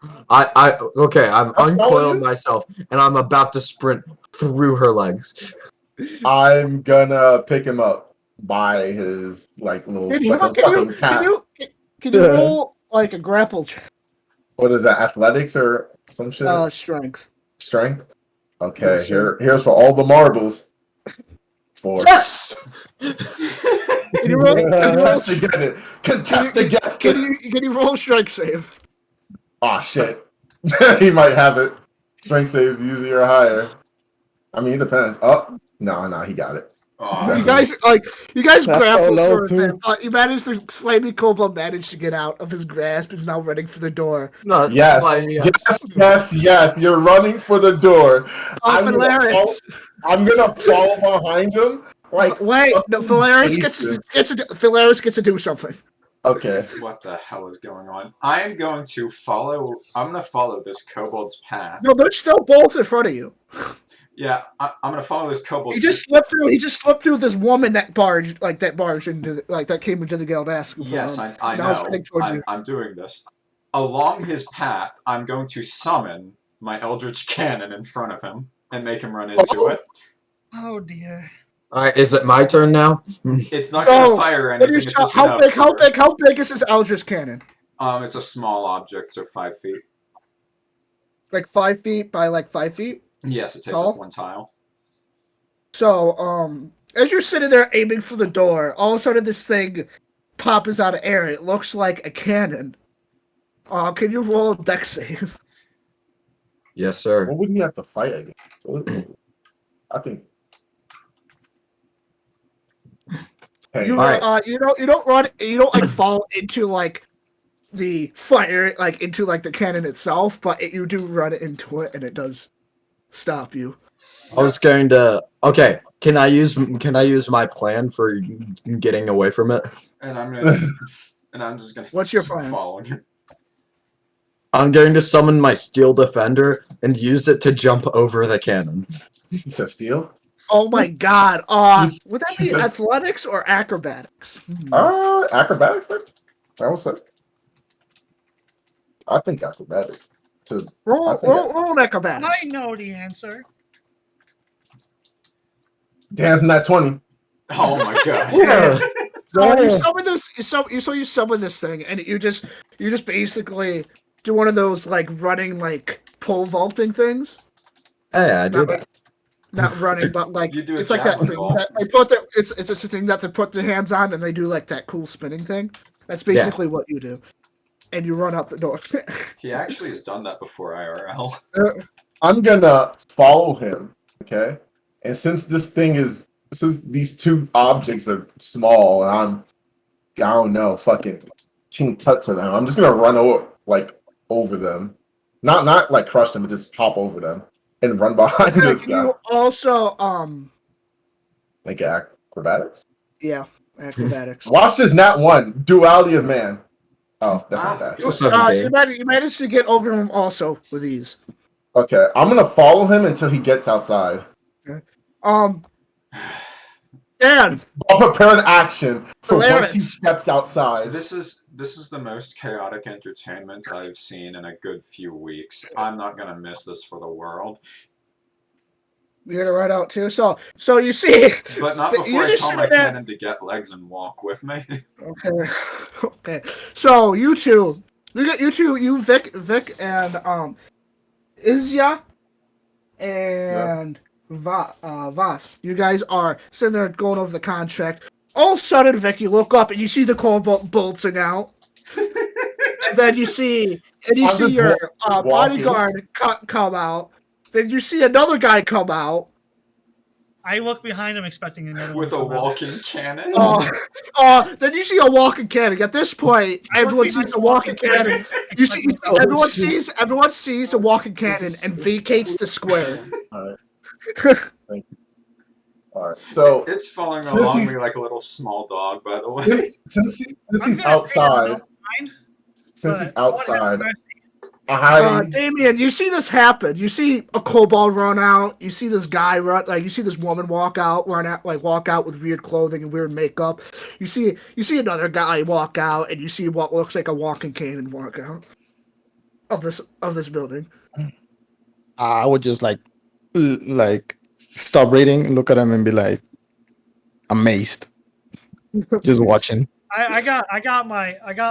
Speaker 2: Okay, I'm
Speaker 3: I'll follow
Speaker 2: uncoiled
Speaker 3: you.
Speaker 2: myself, and I'm about to sprint through her legs.
Speaker 3: I'm gonna pick him up by his little
Speaker 1: Can you,
Speaker 3: fucking cat.
Speaker 1: can you roll like a grapple check?
Speaker 3: What is that? Athletics or some shit?
Speaker 1: Strength.
Speaker 3: Strength. Okay,
Speaker 1: Yes, sir.
Speaker 3: here's for all the marbles. 4.
Speaker 2: Yes!
Speaker 1: Can you roll?
Speaker 3: Contest to get it. Contest to get
Speaker 1: Can
Speaker 3: it.
Speaker 1: you roll a strength save?
Speaker 3: Aw, shit. He might have it. Strength saves usually are higher. I mean, it depends. Oh, no, he got it.
Speaker 6: Oh,
Speaker 1: You guys
Speaker 7: That's
Speaker 1: grapple
Speaker 7: so low,
Speaker 1: for a
Speaker 7: too.
Speaker 1: bit, but you managed to slimy Kobold managed to get out of his grasp. He's now running for the door.
Speaker 2: No,
Speaker 3: Yes. Yes. You're running for the door. I'm gonna
Speaker 1: Vilaris.
Speaker 3: fall behind him. Like,
Speaker 1: Wait, no, Vilaris
Speaker 3: Jason.
Speaker 1: Vilaris gets to do something.
Speaker 3: Okay.
Speaker 6: what the hell is going on? I'm going to follow this kobold's path.
Speaker 1: No, they're still both in front of you.
Speaker 6: Yeah, I'm gonna follow this kobold's.
Speaker 1: He just slipped through this woman that barged into that came into the guild asking for
Speaker 6: Yes,
Speaker 1: him.
Speaker 6: I
Speaker 1: Now it's heading
Speaker 6: know.
Speaker 1: towards you.
Speaker 6: I'm doing this. Along his path, I'm going to summon my Eldritch Cannon in front of him and make him run into it.
Speaker 4: Oh dear.
Speaker 2: Alright, is it my turn now?
Speaker 6: It's not going to
Speaker 1: Oh,
Speaker 6: fire
Speaker 1: What do
Speaker 6: anything.
Speaker 1: you
Speaker 6: It's just
Speaker 1: how big is this Eldritch Cannon?
Speaker 6: It's a small object, so 5 feet.
Speaker 1: Like 5 feet by like 5 feet?
Speaker 6: Yes, it takes
Speaker 1: Tall?
Speaker 6: up 1 tile.
Speaker 1: So, as you're sitting there aiming for the door, all of a sudden this thing pops out of air. It looks like a cannon. Can you roll a dex save?
Speaker 2: Yes, sir.
Speaker 3: What would he have to fight against? I think. Hey,
Speaker 1: You
Speaker 2: Alright.
Speaker 1: you don't run. You don't like fall into like the fire, like into like the cannon itself, but you do run into it, and it does stop you.
Speaker 2: I was going to. Okay, can I use my plan for getting away from it?
Speaker 6: And I'm just gonna.
Speaker 1: What's your
Speaker 6: keep
Speaker 1: plan?
Speaker 6: Following him.
Speaker 2: I'm going to summon my steel defender and use it to jump over the cannon.
Speaker 3: you said steel?
Speaker 1: Oh my god!
Speaker 3: He's-
Speaker 1: Would that
Speaker 3: he
Speaker 1: be
Speaker 3: says-
Speaker 1: athletics or acrobatics?
Speaker 3: Acrobatics then? I would say. I think acrobatics. To I think
Speaker 1: Roll an acrobatics.
Speaker 4: I know the answer.
Speaker 3: dancing that 20.
Speaker 6: Oh my god.
Speaker 2: Yeah.
Speaker 1: So you summon this. You summon this thing, and you just basically do one of those like running like pole vaulting things.
Speaker 2: Hey, I do
Speaker 1: Not,
Speaker 2: that.
Speaker 1: like, not running, but like
Speaker 6: You do a
Speaker 1: it's like that
Speaker 6: javelin
Speaker 1: thing
Speaker 6: vault.
Speaker 1: that they put their, it's just a thing that they put their hands on, and they do like that cool spinning thing. That's basically what you do, and you run out the door.
Speaker 6: He actually has done that before IRL.
Speaker 3: I'm gonna follow him, okay? And since these two objects are small, and I don't know, fucking King Tut to them, I'm just gonna run over them, not like crush them, but just hop over them and run behind this
Speaker 1: Can
Speaker 3: guy.
Speaker 1: you also
Speaker 3: Like acrobatics.
Speaker 1: yeah, acrobatics.
Speaker 3: Watch this, not one duality of man. Oh, that's not bad.
Speaker 2: It's a 17.
Speaker 1: You managed to get over him also with ease.
Speaker 3: Okay, I'm gonna follow him until he gets outside.
Speaker 1: Dan,
Speaker 3: I'll prepare an action for once he
Speaker 1: Vilaris.
Speaker 3: steps outside.
Speaker 6: This is the most chaotic entertainment I've seen in a good few weeks. I'm not gonna miss this for the world.
Speaker 1: you're gonna run out too. So you see.
Speaker 6: But not
Speaker 1: You
Speaker 6: before I
Speaker 1: just
Speaker 6: tell
Speaker 1: sit
Speaker 6: my
Speaker 1: there-
Speaker 6: cannon to get legs and walk with me.
Speaker 1: Okay. Okay. So you two, you Vic and Issakya and Vaas. You guys are sitting there going over the contract. All of a sudden, Vic, you look up and you see the Kobold bolting out. And then you see
Speaker 3: I'm
Speaker 1: your
Speaker 3: just walking.
Speaker 1: bodyguard come out. Then you see another guy come out.
Speaker 4: I look behind him expecting another
Speaker 6: With a
Speaker 4: one to come out.
Speaker 6: walking cannon?
Speaker 1: Then you see a walking cannon. At this point,
Speaker 4: I look
Speaker 1: everyone
Speaker 4: behind
Speaker 1: sees
Speaker 4: the
Speaker 1: a walking cannon. You see,
Speaker 4: expecting-
Speaker 1: everyone sees a walking cannon and vacates the square.
Speaker 3: Alright. Thank you. Alright, so
Speaker 6: It's following
Speaker 3: Since
Speaker 6: along
Speaker 3: he's-
Speaker 6: me like a little small dog, by the way.
Speaker 3: since
Speaker 4: I'm
Speaker 3: he's
Speaker 4: gonna pay
Speaker 3: outside,
Speaker 4: him no mind,
Speaker 3: since
Speaker 4: but
Speaker 3: he's
Speaker 4: I wanna have
Speaker 3: outside,
Speaker 4: mercy.
Speaker 1: Damian, you see this happen. You see a kobold run out. You see this guy run, like you see this woman walk out with weird clothing and weird makeup. You see another guy walk out, and you see what looks like a walking cannon walk out of this building.
Speaker 7: I would just like stop reading, look at him, and be like amazed, just watching.
Speaker 4: I got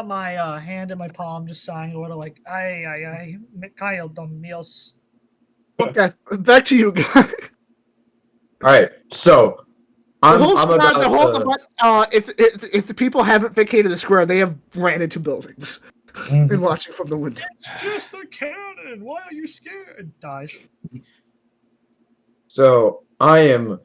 Speaker 4: my hand in my palm, just sighing a little like I Mikhail Don Mios.
Speaker 1: Okay, back to you guys.
Speaker 2: Alright, so I'm about to...
Speaker 1: If the people haven't vacated the square, they have ran into buildings and watching from the window.
Speaker 4: It's just a cannon. Why are you scared? It dies.
Speaker 2: So I am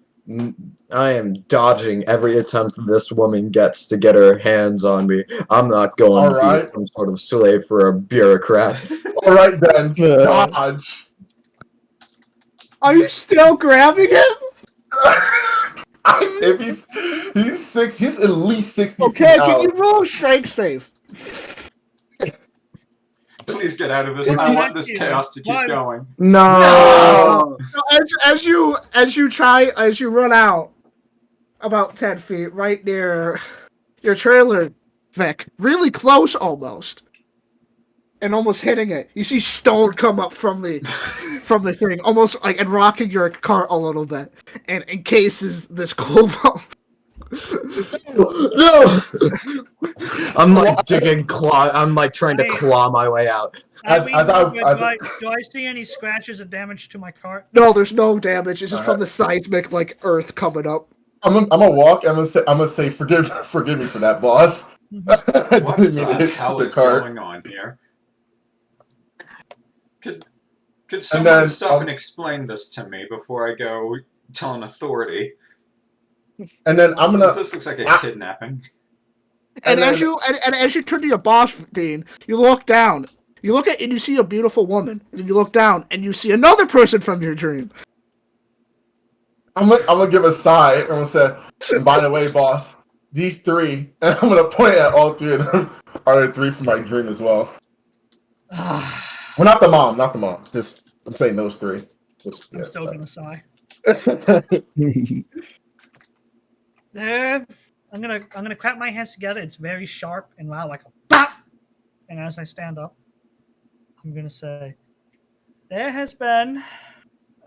Speaker 2: dodging every attempt this woman gets to get her hands on me. I'm not going to
Speaker 3: Alright.
Speaker 2: be some sort of slave for a bureaucrat.
Speaker 3: Alright then,
Speaker 7: Yeah.
Speaker 3: dodge.
Speaker 1: Are you still grabbing him?
Speaker 3: If he's at least 60
Speaker 1: Okay,
Speaker 3: feet
Speaker 1: can you
Speaker 3: out.
Speaker 1: roll a strength save?
Speaker 6: Please get out of this.
Speaker 3: If
Speaker 6: I
Speaker 3: you-
Speaker 6: want this chaos to keep
Speaker 4: Why-
Speaker 6: going.
Speaker 2: No!
Speaker 1: So as you run out about 10 feet, right near your trailer, Vic, really close almost, and almost hitting it, you see stone come up from the thing, almost like and rocking your cart a little bit, and encases this kobold.
Speaker 2: No! I'm like digging I'm like trying to claw my way out.
Speaker 3: As
Speaker 4: Do I see any scratches or damage to my cart?
Speaker 1: No, there's no damage. It's just from
Speaker 3: Alright.
Speaker 1: the seismic earth coming up.
Speaker 3: I'm gonna walk. I'm gonna say, forgive me for that, boss.
Speaker 6: What
Speaker 3: Didn't
Speaker 6: the
Speaker 3: mean to hit
Speaker 6: hell
Speaker 3: the
Speaker 6: is
Speaker 3: card.
Speaker 6: going on here? Could someone
Speaker 3: then,
Speaker 6: stop and explain this to me before I go tell an authority?
Speaker 3: And then I'm gonna.
Speaker 6: This looks like a kidnapping.
Speaker 1: And
Speaker 3: then-
Speaker 1: as you turn to your boss, Dean, you look down. You look at and you see a beautiful woman, and then you look down and you see another person from your dream.
Speaker 3: I'm gonna give a sigh and I'm gonna say, and by the way, boss, these three, and I'm gonna point at all three of them, are the three from my dream as well. Well, not the mom. Just I'm saying those three.
Speaker 4: I'm still gonna sigh.
Speaker 3: gonna.
Speaker 4: There, I'm gonna clap my hands together. It's very sharp and loud, like a bop. And as I stand up, I'm gonna say, there has been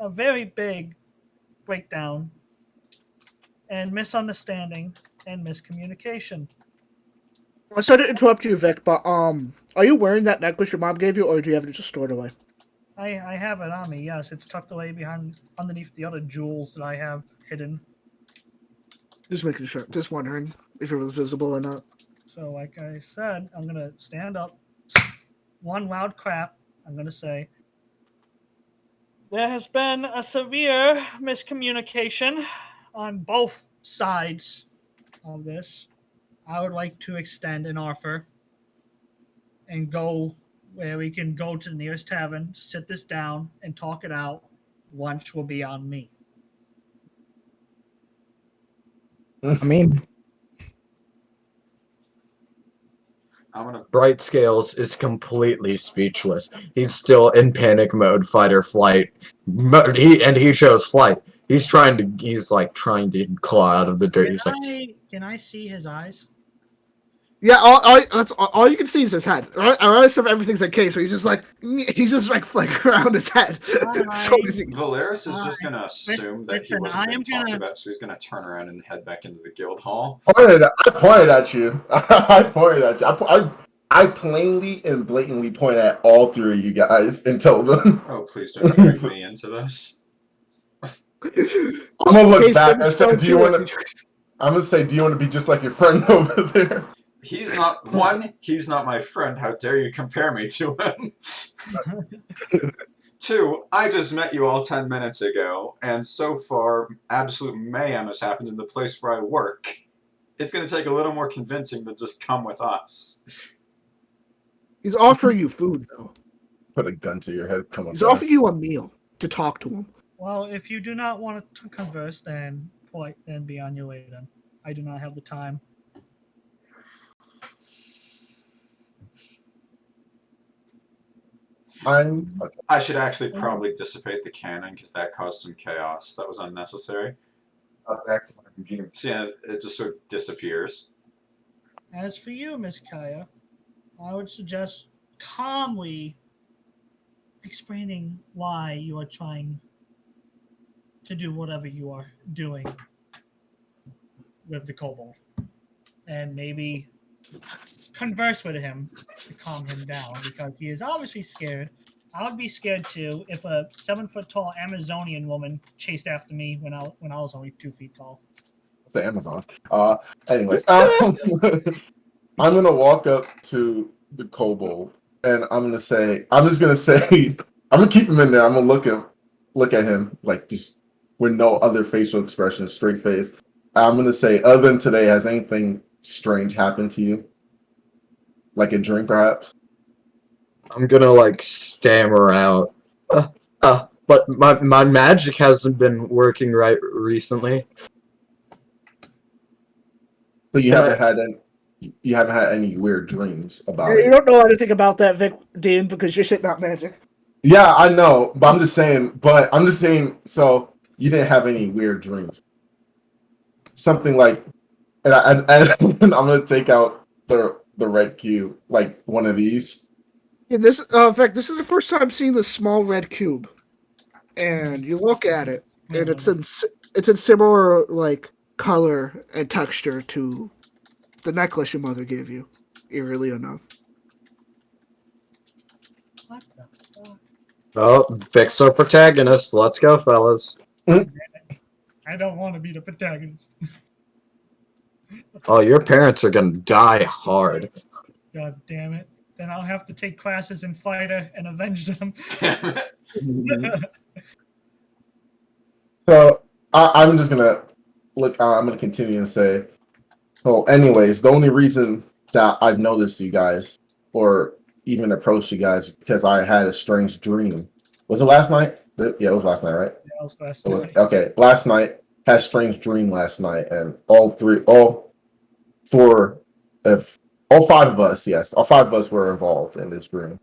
Speaker 4: a very big breakdown and misunderstanding and miscommunication.
Speaker 1: I'm sorry to interrupt you, Vic, but are you wearing that necklace your mom gave you, or do you have it just stored away?
Speaker 4: I have it on me. Yes, it's tucked away underneath the other jewels that I have hidden.
Speaker 1: Just making sure. Just wondering if it was visible or not.
Speaker 4: So, like I said, I'm gonna stand up. One loud clap. I'm gonna say, there has been a severe miscommunication on both sides of this. I would like to extend an offer and go where we can go to the nearest tavern, sit this down, and talk it out. Lunch will be on me.
Speaker 7: I mean,
Speaker 2: Brightscales is completely speechless. He's still in panic mode, fight or flight. He chose flight. He's like trying to claw out of the dirt. He's like,
Speaker 4: Can I see his eyes?
Speaker 1: Yeah, all you can see is his head. Right? The rest of everything's okay, so he's just like flicking around his head. So
Speaker 6: Valeris is just gonna assume that he
Speaker 4: listen,
Speaker 6: wasn't
Speaker 4: I
Speaker 6: being
Speaker 4: am
Speaker 6: talked
Speaker 4: gonna-
Speaker 6: about, so he's gonna turn around and head back into the guild hall.
Speaker 3: I pointed at you. I pointed at you. I plainly and blatantly pointed at all three of you guys and told them.
Speaker 6: Oh, please don't bring me into this.
Speaker 3: I'm gonna look
Speaker 1: Okay,
Speaker 3: back
Speaker 1: so
Speaker 3: and say,
Speaker 1: don't
Speaker 3: "Do you
Speaker 1: do
Speaker 3: want
Speaker 1: it.
Speaker 3: to?" I'm gonna say, "Do you want to be just like your friend over there?"
Speaker 6: He's not my friend. How dare you compare me to him? 2, I just met you all 10 minutes ago, and so far, absolute mayhem has happened in the place where I work. It's going to take a little more convincing than just come with us.
Speaker 1: He's offering you food, though.
Speaker 3: Put a gun to your head. Come on.
Speaker 1: He's offering you a meal to talk to him.
Speaker 4: Well, if you do not want to converse, then be on your way. Then I do not have the time.
Speaker 6: I should actually probably dissipate the cannon because that caused some chaos. That was unnecessary.
Speaker 2: back to my computer.
Speaker 6: So yeah, it just sort of disappears.
Speaker 4: As for you, Miss Kaya, I would suggest calmly explaining why you are trying to do whatever you are doing with the Kobold. And maybe converse with him to calm him down, because he is obviously scared. I would be scared too if a 7-foot-tall Amazonian woman chased after me when I was only 2 feet tall.
Speaker 3: It's the Amazon. Anyways, I'm gonna walk up to the Kobold and I'm gonna keep him in there. I'm gonna look at him like just with no other facial expression, straight face. I'm gonna say, other than today, has anything strange happened to you? Like a dream, perhaps?
Speaker 2: I'm gonna like stammer out. But my magic hasn't been working right recently.
Speaker 3: So you haven't had any weird dreams about
Speaker 1: You
Speaker 3: it.
Speaker 1: don't know anything about that, Vic, Dean, because you're shit not magic.
Speaker 3: Yeah, I know, but I'm just saying. So you didn't have any weird dreams. Something like, and I'm gonna take out the red cube, like one of these.
Speaker 1: In this, in fact, this is the first time seeing this small red cube, and you look at it, and it's in similar like color and texture to the necklace your mother gave you, eerily enough.
Speaker 4: What the fuck?
Speaker 2: Oh, fix our protagonist. Let's go, fellas.
Speaker 4: I don't want to be the protagonist.
Speaker 2: Oh, your parents are gonna die hard.
Speaker 4: God damn it. Then I'll have to take classes in fighter and avenge them.
Speaker 6: Damn it.
Speaker 3: So I'm just gonna look. I'm gonna continue and say. Well, anyways, the only reason that I've noticed you guys or even approached you guys is because I had a strange dream. Was it last night? Yeah, it was last night, right?
Speaker 4: That was last
Speaker 3: It was-
Speaker 4: night.
Speaker 3: okay, last night had a strange dream last night, and all 5 of us, yes, all 5 of us were involved in this dream.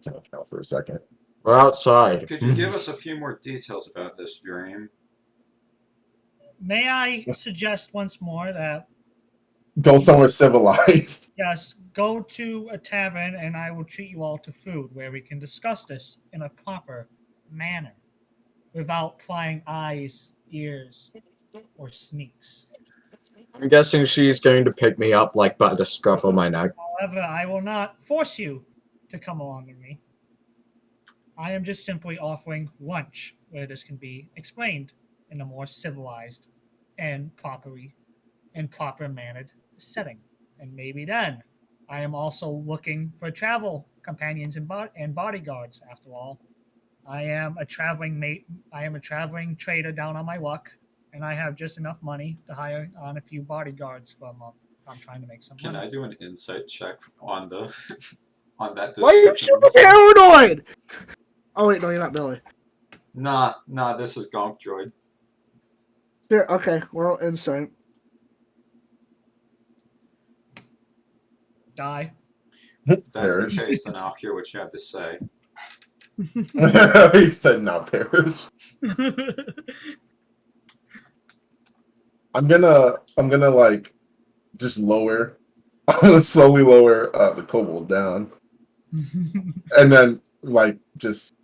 Speaker 3: Can I count for a second?
Speaker 2: We're outside.
Speaker 6: Could you give us a few more details about this dream?
Speaker 4: May I suggest once more that
Speaker 3: Go somewhere civilized.
Speaker 4: yes, go to a tavern and I will treat you all to food where we can discuss this in a proper manner without prying eyes, ears, or sneaks.
Speaker 2: I'm guessing she's going to pick me up like by the scruff of my neck.
Speaker 4: However, I will not force you to come along with me. I am just simply offering lunch where this can be explained in a more civilized and proper mannered setting. And maybe then I am also looking for travel companions and bodyguards. After all, I am a traveling trader down on my luck, and I have just enough money to hire on a few bodyguards for a month. I'm trying to make some
Speaker 6: Can
Speaker 4: money.
Speaker 6: I do an insight check on the on that
Speaker 1: Why are you
Speaker 6: description?
Speaker 1: super paranoid? Oh wait, no, you're not Billy.
Speaker 6: Nah, this is Gonk Droid.
Speaker 1: Here, okay, well, insight.
Speaker 4: Die.
Speaker 6: If that's the
Speaker 3: Perish.
Speaker 6: case, then I'll hear what you have to say.
Speaker 3: He said not perish. I'm gonna like just lower. I'm gonna slowly lower the kobold down, and then like just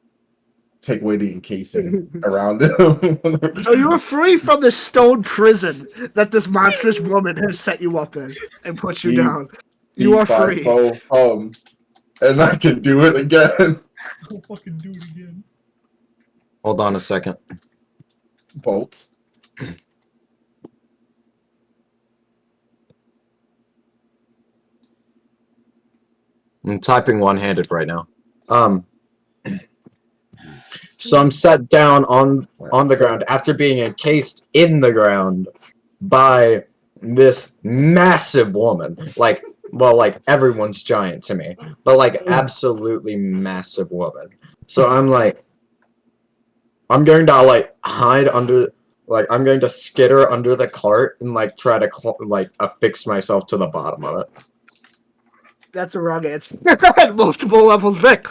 Speaker 3: take away the encasing around him.
Speaker 1: So you were free from the stone prison that this monstrous woman has set you up in and put you
Speaker 3: Beat-
Speaker 1: down. You are
Speaker 3: by
Speaker 1: free.
Speaker 3: both, and I can do it again.
Speaker 4: I'll fucking do it again.
Speaker 2: Hold on a second.
Speaker 3: Bolts.
Speaker 2: I'm typing one-handed right now. So I'm set down on the ground after being encased in the ground by this massive woman. Like everyone's giant to me, but like absolutely massive woman. So I'm going to like hide under, like I'm going to skitter under the cart and like try to affix myself to the bottom of it.
Speaker 1: That's a wrong answer. Multiple levels, Vic.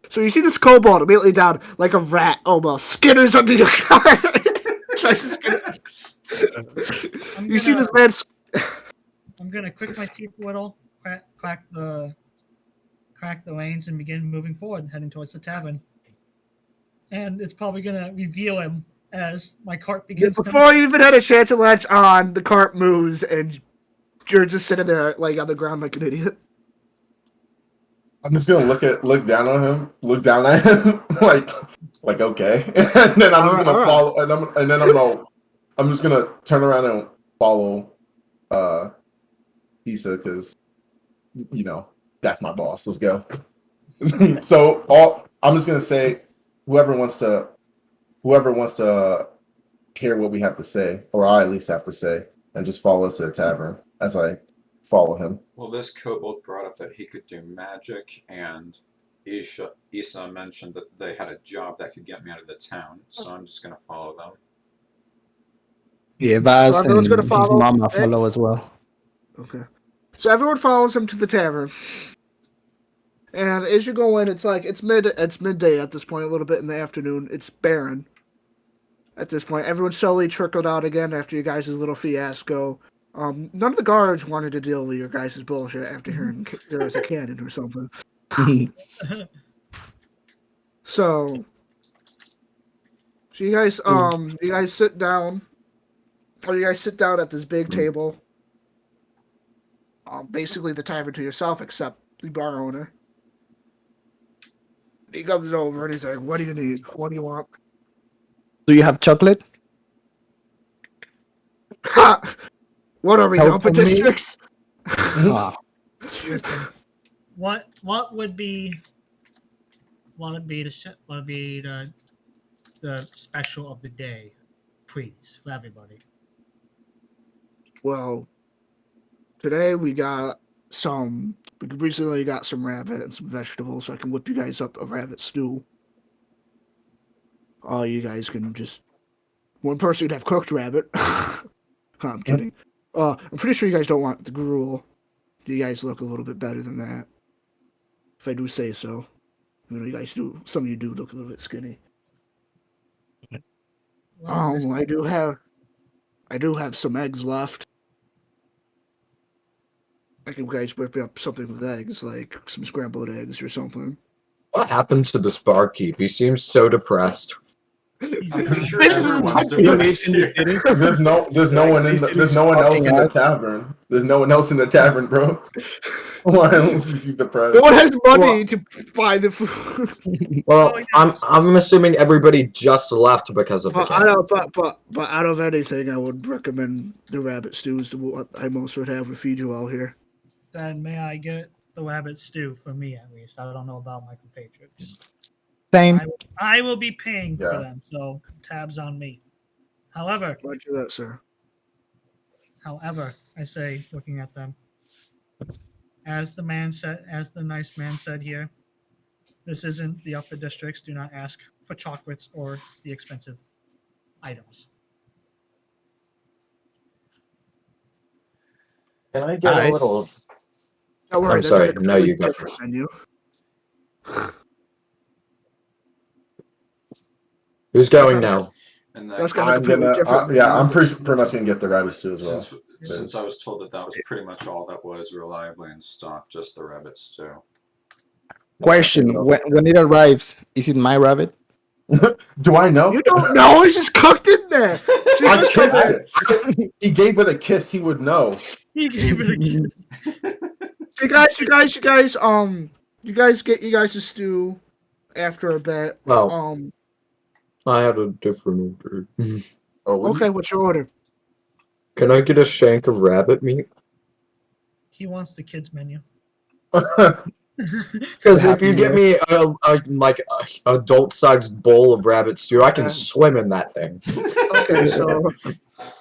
Speaker 1: So you see this kobold immediately down, like a rat almost, skitters under your car. Tries to skitter. You see this man.
Speaker 4: I'm gonna click my teeth a little, crack the reins, and begin moving forward, heading towards the tavern. And it's probably gonna reveal him as my cart begins.
Speaker 1: Before you even had a chance to latch on, the cart moves, and you're just sitting there, like on the ground, like an idiot.
Speaker 3: I'm just gonna look down at him, like okay, and then I'm just gonna follow, and then I'm just gonna turn around and follow, Issa, because that's my boss. Let's go. So I'm just gonna say, whoever wants to hear what we have to say, or I at least have to say, and just follow us to the tavern as I follow him.
Speaker 6: Well, this kobold brought up that he could do magic, and Issa mentioned that they had a job that could get me out of the town, so I'm just gonna follow them.
Speaker 7: Yeah, Vaas
Speaker 1: So
Speaker 7: and
Speaker 1: everyone's gonna
Speaker 7: his
Speaker 1: follow
Speaker 7: mama
Speaker 1: Vic?
Speaker 7: follow as well.
Speaker 1: Okay. So everyone follows him to the tavern. And as you go in, it's midday at this point, a little bit in the afternoon. It's barren at this point. Everyone slowly trickled out again after you guys' little fiasco. None of the guards wanted to deal with your guys' bullshit after hearing there was a cannon or something. So you guys sit down. Or you guys sit down at this big table. Basically the tavern to yourself, except the bar owner. He comes over and he's like, "What do you need? What do you want?"
Speaker 7: Do you have chocolate?
Speaker 1: What are we,
Speaker 7: Help
Speaker 1: Alpha
Speaker 7: me?
Speaker 1: Districts?
Speaker 7: Ah,
Speaker 4: Listen, what would be the special of the day, please, for everybody?
Speaker 1: Well, today we recently got some rabbit and some vegetables, so I can whip you guys up a rabbit stew. You guys can just one person can have cooked rabbit. I'm kidding. I'm pretty sure you guys don't want the gruel. You guys look a little bit better than that, if I do say so. You know, you guys do. Some of you do look a little bit skinny.
Speaker 4: Well,
Speaker 1: I do have some eggs left. I can guys whip up something with eggs, like some scrambled eggs or something.
Speaker 2: What happened to this barkeep? He seems so depressed.
Speaker 6: I'm pretty sure
Speaker 1: This is
Speaker 6: everyone's
Speaker 7: he lives
Speaker 6: depressed
Speaker 7: in the
Speaker 6: here.
Speaker 7: city.
Speaker 3: There's no one in there's no one else in the tavern. There's no one else in the tavern, bro. Why else is he depressed?
Speaker 1: No one has money to buy the food.
Speaker 2: Well,
Speaker 4: Oh,
Speaker 2: I'm assuming everybody just left because of the
Speaker 1: But I
Speaker 2: game.
Speaker 1: don't. But out of anything, I would recommend the rabbit stews. What I most would have to feed you all here.
Speaker 4: Then may I get the rabbit stew for me at least? I don't know about my compatriots.
Speaker 7: Same.
Speaker 4: I will be paying for
Speaker 3: Yeah.
Speaker 4: them, so tabs on me. However,
Speaker 1: Roger that, sir.
Speaker 4: I say, looking at them, as the nice man said here, this isn't the upper districts. Do not ask for chocolates or the expensive items.
Speaker 2: Can I get
Speaker 7: Hi.
Speaker 2: a little?
Speaker 1: Don't worry,
Speaker 2: I'm
Speaker 1: that's
Speaker 2: sorry,
Speaker 1: like a
Speaker 2: no,
Speaker 1: completely
Speaker 2: you go
Speaker 1: different
Speaker 2: first.
Speaker 1: menu.
Speaker 2: Who's going now?
Speaker 6: And
Speaker 1: That's
Speaker 6: that,
Speaker 1: got a
Speaker 3: I'm
Speaker 1: completely
Speaker 3: gonna
Speaker 1: different menu.
Speaker 3: yeah, I'm pretty much gonna get the rabbit stew as well.
Speaker 6: since I was told that was pretty much all that was reliably in stock, just the rabbit stew.
Speaker 7: Question: when it arrives, is it my rabbit?
Speaker 3: Do I know?
Speaker 1: You don't know. It's just cooked in there. So you
Speaker 3: I
Speaker 1: guys
Speaker 3: kissed
Speaker 1: come back-
Speaker 3: it. He gave it a kiss. He would know.
Speaker 4: He gave it a kiss.
Speaker 1: You guys get you guys a stew after a bit.
Speaker 2: Well, I had a different order.
Speaker 3: Oh,
Speaker 1: Okay, what's your order?
Speaker 2: Can I get a shank of rabbit meat?
Speaker 4: He wants the kids menu.
Speaker 2: Because if you get me a adult-sized bowl of rabbit stew, I can swim in that thing.
Speaker 1: Okay, so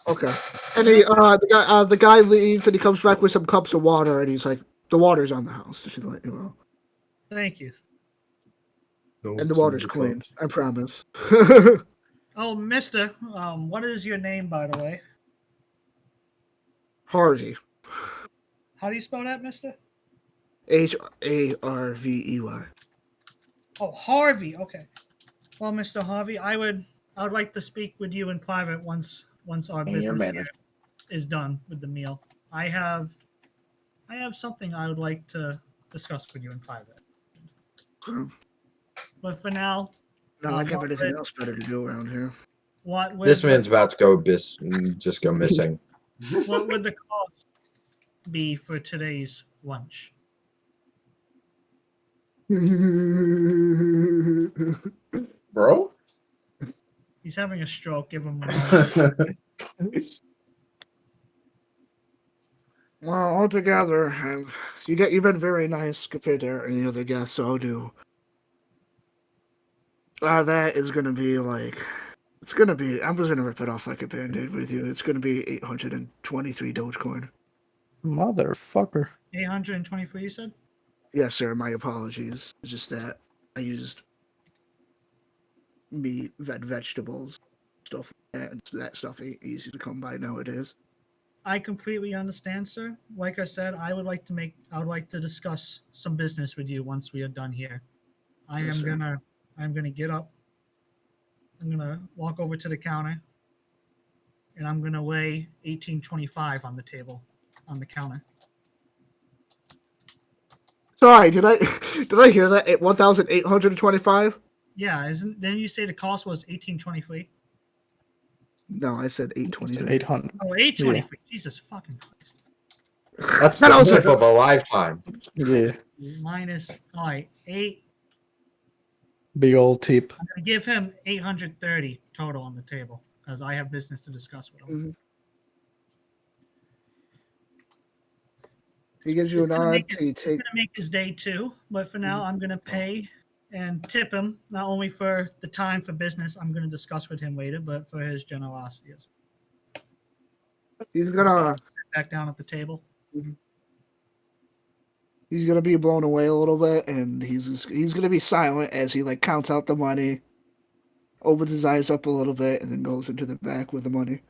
Speaker 1: okay. And the guy leaves and he comes back with some cups of water and he's like, "The water's on the house." Just to let you know.
Speaker 4: Thank you.
Speaker 1: And the water's clean. I promise.
Speaker 4: Oh, Mister, what is your name, by the way?
Speaker 1: Harvey.
Speaker 4: How do you spell that, Mister?
Speaker 1: Harvey.
Speaker 4: Oh, Harvey. Okay. Well, Mr. Harvey, I would like to speak with you in private once our
Speaker 3: And your
Speaker 4: business
Speaker 3: manager.
Speaker 4: here is done with the meal. I have something I would like to discuss with you in private. But for now,
Speaker 1: No, I got
Speaker 4: what
Speaker 1: anything
Speaker 4: would-
Speaker 1: else better to do around here.
Speaker 4: what would
Speaker 2: This
Speaker 4: the-
Speaker 2: man's about to go just go missing.
Speaker 4: what would the cost be for today's lunch?
Speaker 3: bro.
Speaker 4: He's having a stroke. Give him a moment.
Speaker 1: Well, altogether, you've been very nice compared to any other guests, so I'll do. That is gonna be like, it's gonna be. I'm just gonna rip it off like a band-aid with you. It's gonna be 823 Dogecoin.
Speaker 7: Motherfucker.
Speaker 4: 824, you said?
Speaker 1: Yes, sir. My apologies. It's just that I used meat, vegetables, stuff like that, and that stuff ain't easy to come by nowadays.
Speaker 4: I completely understand, sir. Like I said, I would like to discuss some business with you once we are done here.
Speaker 1: Yes, sir.
Speaker 4: I'm gonna get up. I'm gonna walk over to the counter, and I'm gonna lay 1825 on the table, on the counter.
Speaker 1: Sorry, did I hear that at 1,825?
Speaker 4: Yeah, didn't you say the cost was 1823?
Speaker 1: No, I said
Speaker 7: It's
Speaker 1: 823.
Speaker 7: 800.
Speaker 4: Oh, 823. Jesus fucking Christ.
Speaker 2: That's
Speaker 1: That
Speaker 2: the
Speaker 1: also-
Speaker 2: tip of a lifetime.
Speaker 7: Yeah.
Speaker 4: Minus, all right, 8.
Speaker 7: Big old tip.
Speaker 4: I'm gonna give him 830 total on the table because I have business to discuss with him.
Speaker 1: He gives you a
Speaker 4: It's gonna
Speaker 1: nod.
Speaker 4: make
Speaker 1: He
Speaker 4: It's
Speaker 1: take.
Speaker 4: gonna make his day too. But for now, I'm gonna pay and tip him not only for the time for business I'm gonna discuss with him later, but for his generosity.
Speaker 1: He's gonna.
Speaker 4: Sit back down at the table.
Speaker 1: He's gonna be blown away a little bit, and he's gonna be silent as he like counts out the money, opens his eyes up a little bit, and then goes into the back with the money.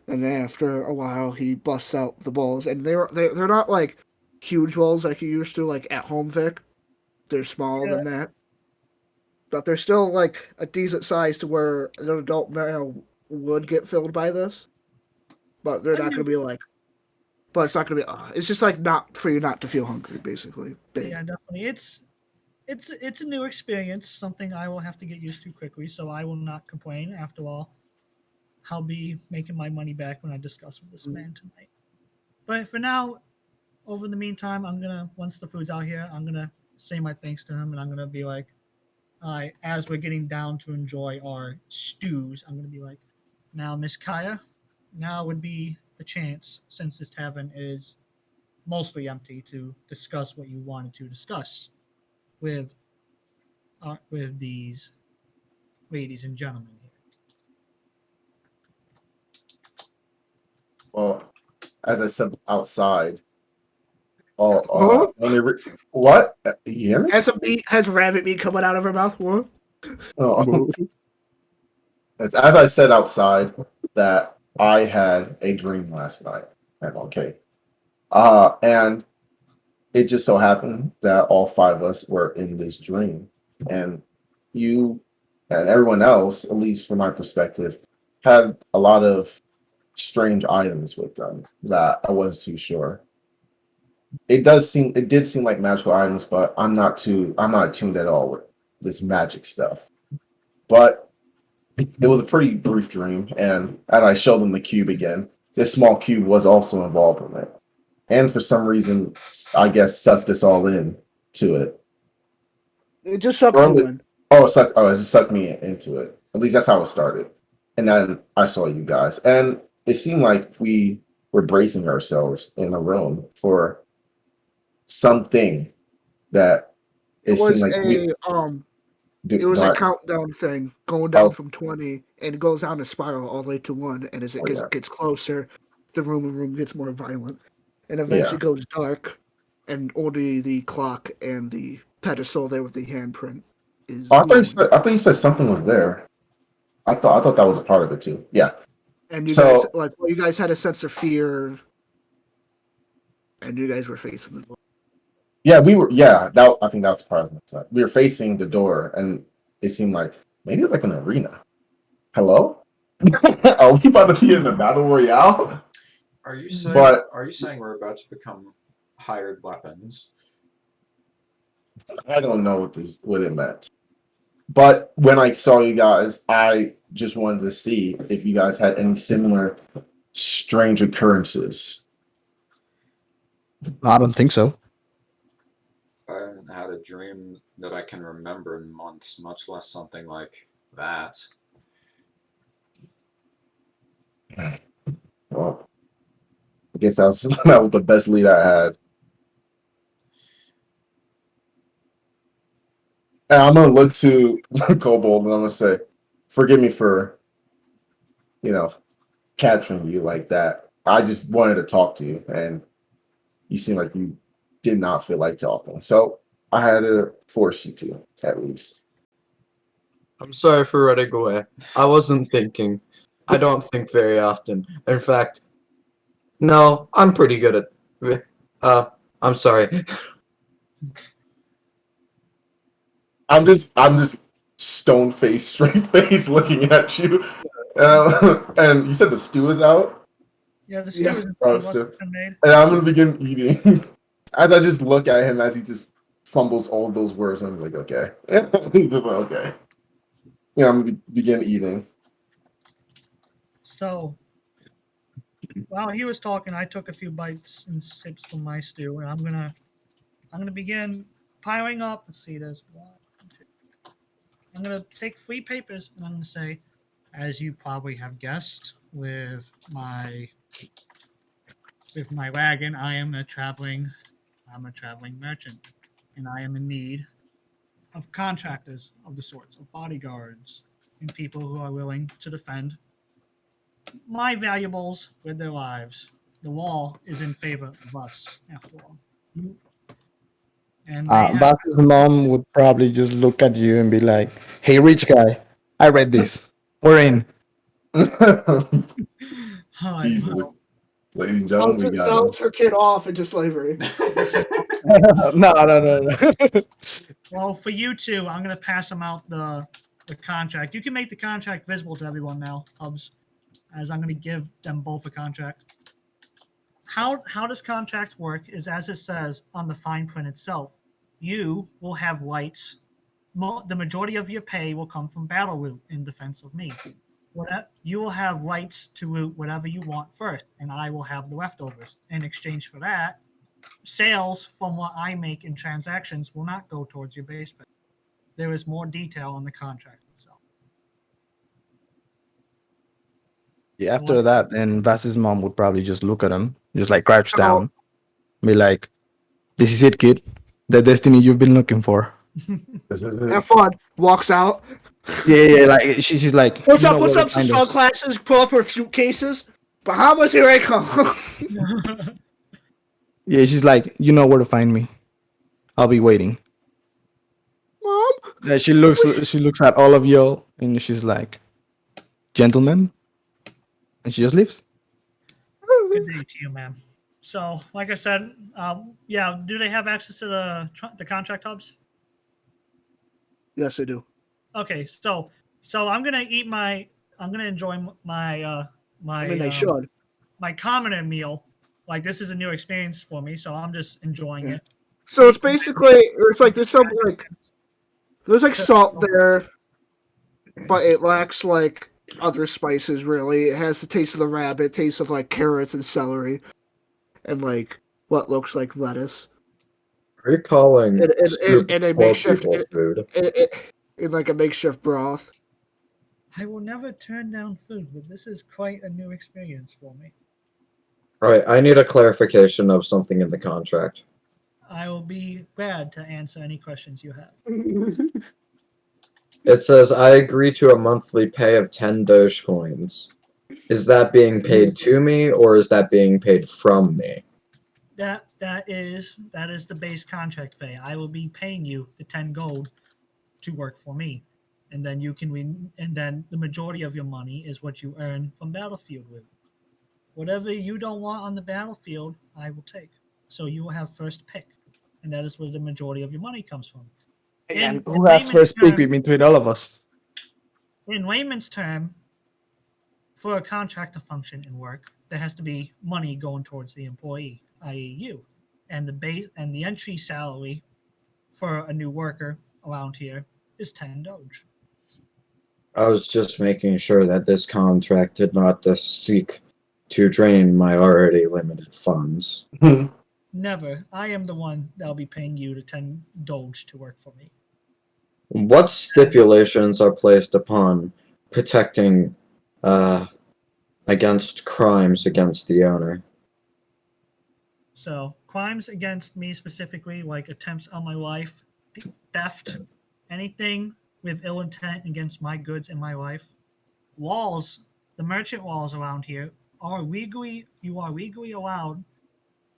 Speaker 1: And then after a while, he busts out the balls, and they're not like huge balls like you used to like at home, Vic. They're smaller than that, but they're still like a decent size to where an adult male would get filled by this. But they're not gonna be like. But it's not gonna be. It's just like not for you not to feel hungry, basically. Big.
Speaker 4: Yeah, definitely. It's a new experience, something I will have to get used to quickly. So I will not complain. After all, I'll be making my money back when I discuss with this man tonight. But for now, over the meantime, I'm gonna once the food's out here, I'm gonna say my thanks to him, and I'm gonna be like, all right, as we're getting down to enjoy our stews, I'm gonna be like, now Miss Kaya, now would be the chance, since this tavern is mostly empty, to discuss what you wanted to discuss with these ladies and gentlemen here.
Speaker 3: Well, as I said outside.
Speaker 1: Huh?
Speaker 3: What? You hear me?
Speaker 1: Has rabbit meat coming out of her mouth? What?
Speaker 3: Oh. As I said outside, that I had a dream last night. And okay. And it just so happened that all five of us were in this dream. And you and everyone else, at least from my perspective, had a lot of strange items with them that I wasn't too sure. It did seem like magical items, but I'm not tuned at all with this magic stuff. But it was a pretty brief dream, and as I showed them the cube again, this small cube was also involved in it. And for some reason, I guess sucked this all in to it.
Speaker 1: It just sucked
Speaker 3: Or
Speaker 1: you in.
Speaker 3: it just sucked me into it. At least that's how it started. And then I saw you guys, and it seemed like we were bracing ourselves in a room for something that
Speaker 1: It
Speaker 3: seemed
Speaker 1: was
Speaker 3: like
Speaker 1: it was a countdown thing going down from 20, and it goes down a spiral all the way to 1. And as it gets closer, the room gets more violent, and eventually goes dark, and only the clock and the pedestal there with the handprint is.
Speaker 3: I thought you said something was there. I thought that was a part of it too. Yeah.
Speaker 1: And you guys you guys had a sense of fear, and you guys were facing the door.
Speaker 3: Yeah, we were. Yeah, I think that was the part of it. We were facing the door, and it seemed like maybe it's like an arena. Hello? Are we about to be in a battle royale?
Speaker 6: Are you saying? Are you saying we're about to become hired weapons?
Speaker 3: I don't know what it meant. But when I saw you guys, I just wanted to see if you guys had any similar strange occurrences.
Speaker 7: I don't think so.
Speaker 6: I haven't had a dream that I can remember in months, much less something like that.
Speaker 3: Well, I guess that was the best lead I had. And I'm gonna look to Kobold and I'm gonna say, "Forgive me for, capturing you like that. I just wanted to talk to you, and you seem like you did not feel like talking. So I had to force you to, at least."
Speaker 2: I'm sorry for running away. I wasn't thinking. I don't think very often. In fact, no, I'm pretty good at. I'm sorry.
Speaker 3: I'm just stone face, straight face, looking at you. And you said the stew is out.
Speaker 4: Yeah, the stew is made.
Speaker 3: And I'm gonna begin eating. As I just look at him as he just fumbles all those words, I'm like, okay, okay. I'm gonna begin eating.
Speaker 4: So, while he was talking, I took a few bites and sips from my stew, and I'm gonna begin piling up. Let's see, there's 1, 2. I'm gonna take 3 papers, and I'm gonna say, as you probably have guessed, with my with my wagon, I'm a traveling merchant, and I am in need of contractors of the sorts, of bodyguards, and people who are willing to defend my valuables with their lives. The wall is in favor of us, after all. And they have
Speaker 7: Vass's mom would probably just look at you and be like, "Hey, rich guy, I read this. We're in."
Speaker 4: Hi,
Speaker 3: Easily.
Speaker 4: well,
Speaker 3: Ladies and gentlemen, we got
Speaker 1: sells her kid off into slavery.
Speaker 7: No.
Speaker 4: well, for you two, I'm gonna pass them out the contract. You can make the contract visible to everyone now, Hubbz, as I'm gonna give them both a contract. How does contracts work is as it says on the fine print itself. You will have rights. The majority of your pay will come from battle loot in defense of me. You will have rights to loot whatever you want first, and I will have the leftovers. In exchange for that, sales from what I make in transactions will not go towards your base pay. There is more detail on the contract itself.
Speaker 7: Yeah, after that, then Vass's mom would probably just look at him, just like crouch down, be like, "This is it, kid. The destiny you've been looking for."
Speaker 3: This is
Speaker 1: Have fun. Walks out.
Speaker 7: Yeah. Like she's like,
Speaker 1: Puts
Speaker 7: "You
Speaker 1: up
Speaker 7: know where to
Speaker 1: some
Speaker 7: find us."
Speaker 1: sunglasses, pull up her suitcases. Bahamas, here I come.
Speaker 7: Yeah, she's like, "You know where to find me. I'll be waiting."
Speaker 1: Mom?
Speaker 7: Yeah, she looks at all of you and she's like, "Gentlemen," and she just leaves.
Speaker 4: Good day to you, ma'am. So, like I said, yeah. Do they have access to the contract hubs?
Speaker 1: Yes, I do.
Speaker 4: Okay, so I'm gonna enjoy my
Speaker 1: I mean, they should.
Speaker 4: my commoner meal. Like this is a new experience for me, so I'm just enjoying it.
Speaker 1: So it's basically, it's like there's like salt there, but it lacks like other spices. Really, it has the taste of the rabbit, taste of like carrots and celery, and like what looks like lettuce.
Speaker 2: Are you calling
Speaker 1: And
Speaker 2: soup
Speaker 1: a
Speaker 2: poor
Speaker 1: makeshift,
Speaker 2: people food?
Speaker 1: in like a makeshift broth.
Speaker 4: I will never turn down food, but this is quite a new experience for me.
Speaker 2: Right, I need a clarification of something in the contract.
Speaker 4: I will be glad to answer any questions you have.
Speaker 2: It says, I agree to a monthly pay of 10 Doge coins. Is that being paid to me, or is that being paid from me?
Speaker 4: That is the base contract pay. I will be paying you the 10 gold to work for me, and then you can and then the majority of your money is what you earn from battlefield with. Whatever you don't want on the battlefield, I will take. So you will have first pick, and that is where the majority of your money comes from.
Speaker 7: And who has first pick between all of us?
Speaker 4: In layman's term, for a contract to function and work, there has to be money going towards the employee, i.e., you, and the base and the entry salary for a new worker around here is 10 Doge.
Speaker 2: I was just making sure that this contract did not seek to drain my already limited funds.
Speaker 4: Never. I am the one that'll be paying you the 10 Doge to work for me.
Speaker 2: What stipulations are placed upon protecting against crimes against the owner?
Speaker 4: So, crimes against me specifically, like attempts on my life, theft, anything with ill intent against my goods and my life. Walls, the merchant walls around here you are legally allowed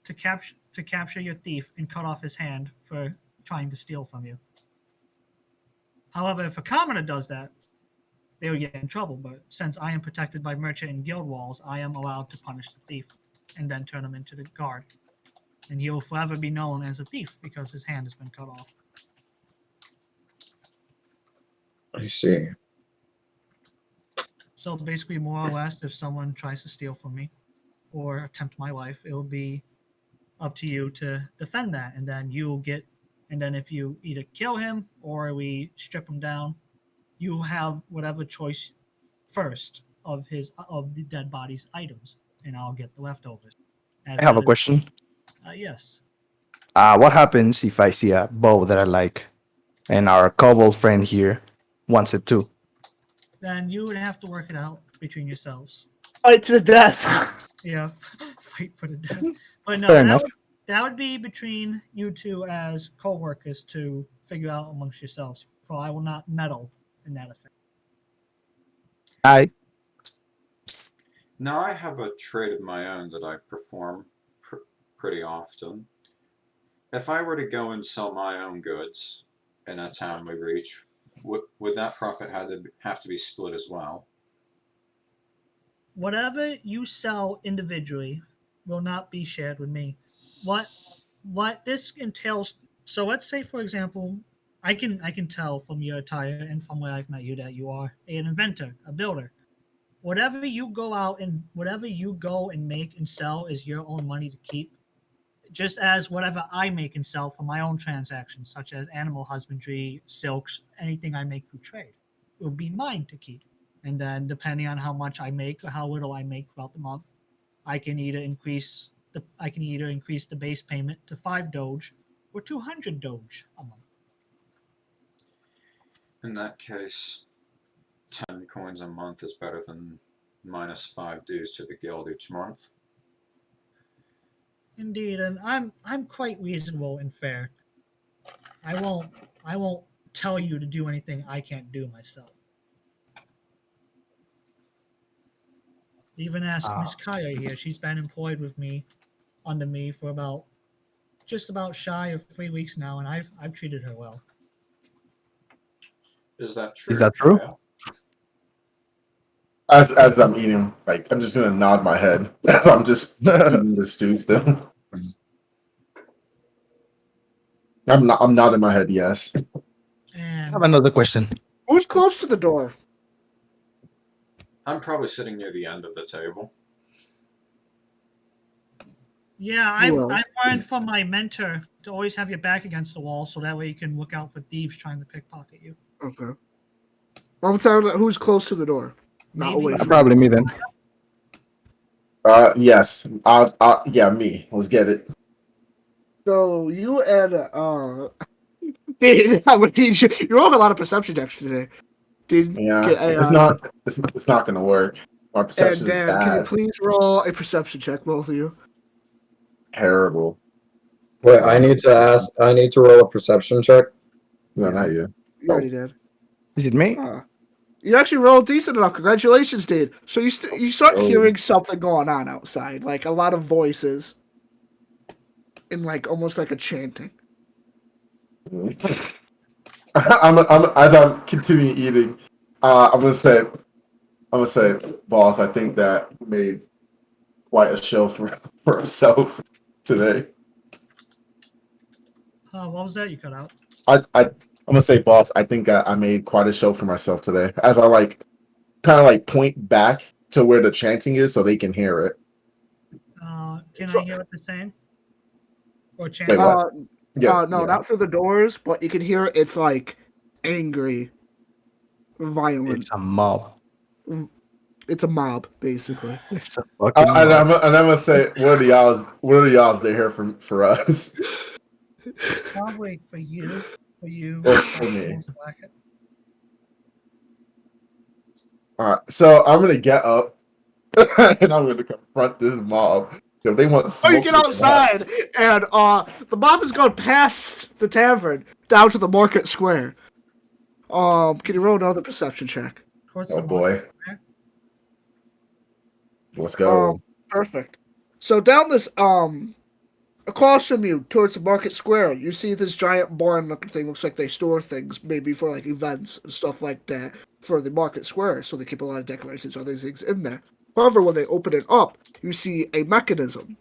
Speaker 4: to capture your thief and cut off his hand for trying to steal from you. However, if a commoner does that, they will get in trouble. But since I am protected by merchant and guild walls, I am allowed to punish the thief and then turn him into the guard. And he will forever be known as a thief because his hand has been cut off.
Speaker 2: I see.
Speaker 4: So basically, more or less, if someone tries to steal from me or attempt my life, it will be up to you to defend that. And then if you either kill him or we strip him down, you have whatever choice first of the dead body's items, and I'll get the leftovers.
Speaker 7: I have a question.
Speaker 4: Yes.
Speaker 7: What happens if I see a bow that I like, and our kobold friend here wants it too?
Speaker 4: Then you would have to work it out between yourselves.
Speaker 1: Fight to the death.
Speaker 4: Yeah, fight for the death. But no,
Speaker 7: Fair
Speaker 4: that
Speaker 7: enough.
Speaker 4: that would be between you two as co-workers to figure out amongst yourselves. For I will not meddle in that affair.
Speaker 7: I
Speaker 6: Now I have a trait of my own that I perform pretty often. If I were to go and sell my own goods in a town we reach, would that profit have to be split as well?
Speaker 4: Whatever you sell individually will not be shared with me. What this entails. So let's say, for example, I can tell from your attire and from where I've met you that you are an inventor, a builder. Whatever you go and make and sell is your own money to keep. Just as whatever I make and sell for my own transactions, such as animal husbandry, silks, anything I make through trade, it will be mine to keep. And then depending on how much I make or how little I make throughout the month, I can either increase the base payment to 5 Doge or 200 Doge a month.
Speaker 6: In that case, 10 coins a month is better than minus 5 dues to the guild each month.
Speaker 4: Indeed, and I'm quite reasonable and fair. I won't tell you to do anything I can't do myself. Even ask Miss Kaya here. She's been employed with me, under me, for just about shy of 3 weeks now, and I've treated her well.
Speaker 6: Is that true?
Speaker 7: Is that true?
Speaker 6: Kaya?
Speaker 3: As I'm eating, like I'm just gonna nod my head as I'm just eating the stew still. I'm nodding my head, yes.
Speaker 7: I
Speaker 4: And
Speaker 7: have another question.
Speaker 1: Who's close to the door?
Speaker 6: I'm probably sitting near the end of the table.
Speaker 4: yeah, I've
Speaker 1: Well.
Speaker 4: learned from my mentor to always have your back against the wall, so that way you can look out for thieves trying to pickpocket you.
Speaker 1: Okay. I'm telling you, who's close to the door? Not
Speaker 4: Maybe-
Speaker 1: away from
Speaker 7: Probably me then.
Speaker 3: Yes. Yeah, me. Let's get it.
Speaker 1: So you and dude, I would need you. You rolled a lot of perception checks today. Dude,
Speaker 3: Yeah,
Speaker 1: get a,
Speaker 3: it's not gonna work. My
Speaker 1: and
Speaker 3: perception is
Speaker 1: Dan, can you
Speaker 3: bad.
Speaker 1: please roll a perception check, both of you?
Speaker 3: Terrible.
Speaker 2: Wait, I need to roll a perception check.
Speaker 3: No, not you.
Speaker 1: You already did.
Speaker 7: Is it me?
Speaker 1: You actually rolled decent enough. Congratulations, dude. So you start
Speaker 3: Oh.
Speaker 1: hearing something going on outside, like a lot of voices, and like almost like a chanting.
Speaker 3: As I'm continuing eating, I'm gonna say, boss, I think that we made quite a show for ourselves today.
Speaker 4: What was that you cut out?
Speaker 3: I'm gonna say, boss, I think I made quite a show for myself today. As I kind of point back to where the chanting is, so they can hear it.
Speaker 4: Can
Speaker 1: So-
Speaker 4: I hear what they're saying? Or
Speaker 3: Wait,
Speaker 4: chanting?
Speaker 3: what?
Speaker 1: No,
Speaker 3: yeah.
Speaker 1: not through the doors, but you can hear it's like angry, violent.
Speaker 7: It's a mob.
Speaker 1: It's a mob, basically.
Speaker 7: It's a fucking
Speaker 3: And
Speaker 7: mob.
Speaker 3: I'm gonna say, what are the y'all's they here for us?
Speaker 4: Probably for you.
Speaker 3: Or for me. All right, so I'm gonna get up and I'm gonna confront this mob. If they want
Speaker 1: Oh,
Speaker 3: smoke,
Speaker 1: you get outside, and the mob has gone past the tavern down to the market square. Can you roll another perception check?
Speaker 3: Oh boy, let's go.
Speaker 1: Perfect. So down this across from you towards the market square, you see this giant barn looking thing. Looks like they store things, maybe for like events and stuff like that for the market square. So they keep a lot of decorations, other things in there. However, when they open it up, you see a mechanism.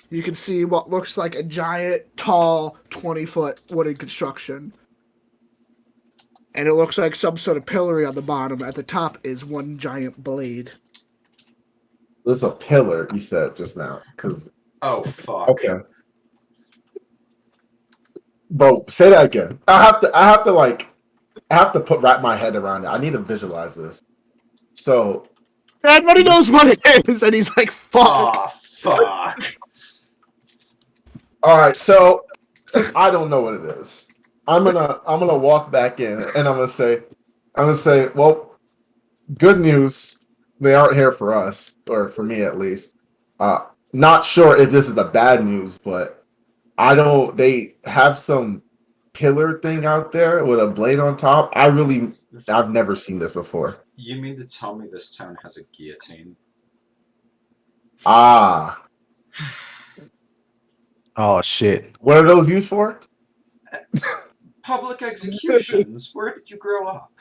Speaker 1: You can see what looks like a giant, tall, 20-foot wooden construction. And it looks like some sort of pillory on the bottom. At the top is one giant blade.
Speaker 3: There's a pillar you said just now, because
Speaker 6: Oh, fuck.
Speaker 3: okay. Bro, say that again. I have to wrap my head around it. I need to visualize this. So
Speaker 1: Everybody knows what it is, and he's like, fuck.
Speaker 6: Oh, fuck.
Speaker 3: all right, so since I don't know what it is, I'm gonna walk back in and I'm gonna say, well, good news. They aren't here for us, or for me at least. Not sure if this is the bad news, but I don't. They have some pillar thing out there with a blade on top. I've never seen this before.
Speaker 6: You mean to tell me this town has a guillotine?
Speaker 3: Ah,
Speaker 7: Oh shit.
Speaker 3: what are those used for?
Speaker 6: Public executions? Where did you grow up?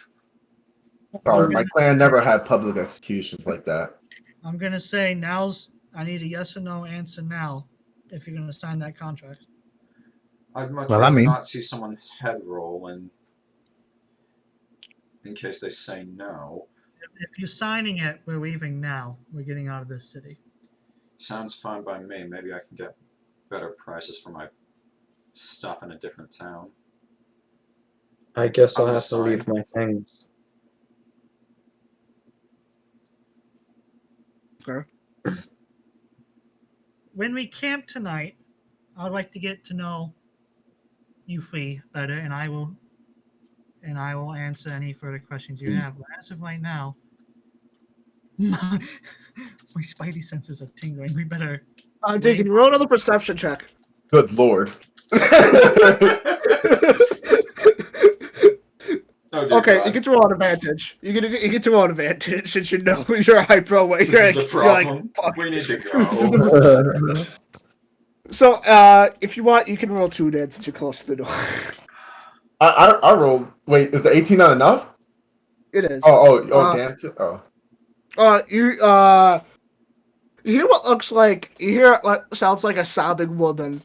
Speaker 3: Sorry, my clan never had public executions like that.
Speaker 4: I'm gonna say I need a yes or no answer now if you're gonna sign that contract.
Speaker 6: I'd much
Speaker 7: Well, I
Speaker 6: rather
Speaker 7: mean-
Speaker 6: not see someone's head roll in case they say no.
Speaker 4: If you're signing it, we're leaving now. We're getting out of this city.
Speaker 6: Sounds fine by me. Maybe I can get better prices for my stuff in a different town.
Speaker 2: I guess I'll
Speaker 6: I'm
Speaker 2: have to leave my things.
Speaker 4: When we camp tonight, I'd like to get to know you three better, and I will answer any further questions you have. But as of right now, my spidey senses are tingling. We better.
Speaker 1: Deacon, roll another perception check.
Speaker 3: Good lord.
Speaker 6: Oh, dear
Speaker 1: Okay,
Speaker 6: God.
Speaker 1: you get to roll an advantage. You get to roll an advantage since you know you're a high pro way.
Speaker 6: This is a problem.
Speaker 1: Fuck.
Speaker 6: We need to go.
Speaker 1: So, if you want, you can roll 2 dead since you're close to the door.
Speaker 3: I rolled. Wait, is the 18 not enough?
Speaker 1: It is.
Speaker 3: Damn.
Speaker 1: You hear what looks like. You hear what sounds like a sobbing woman,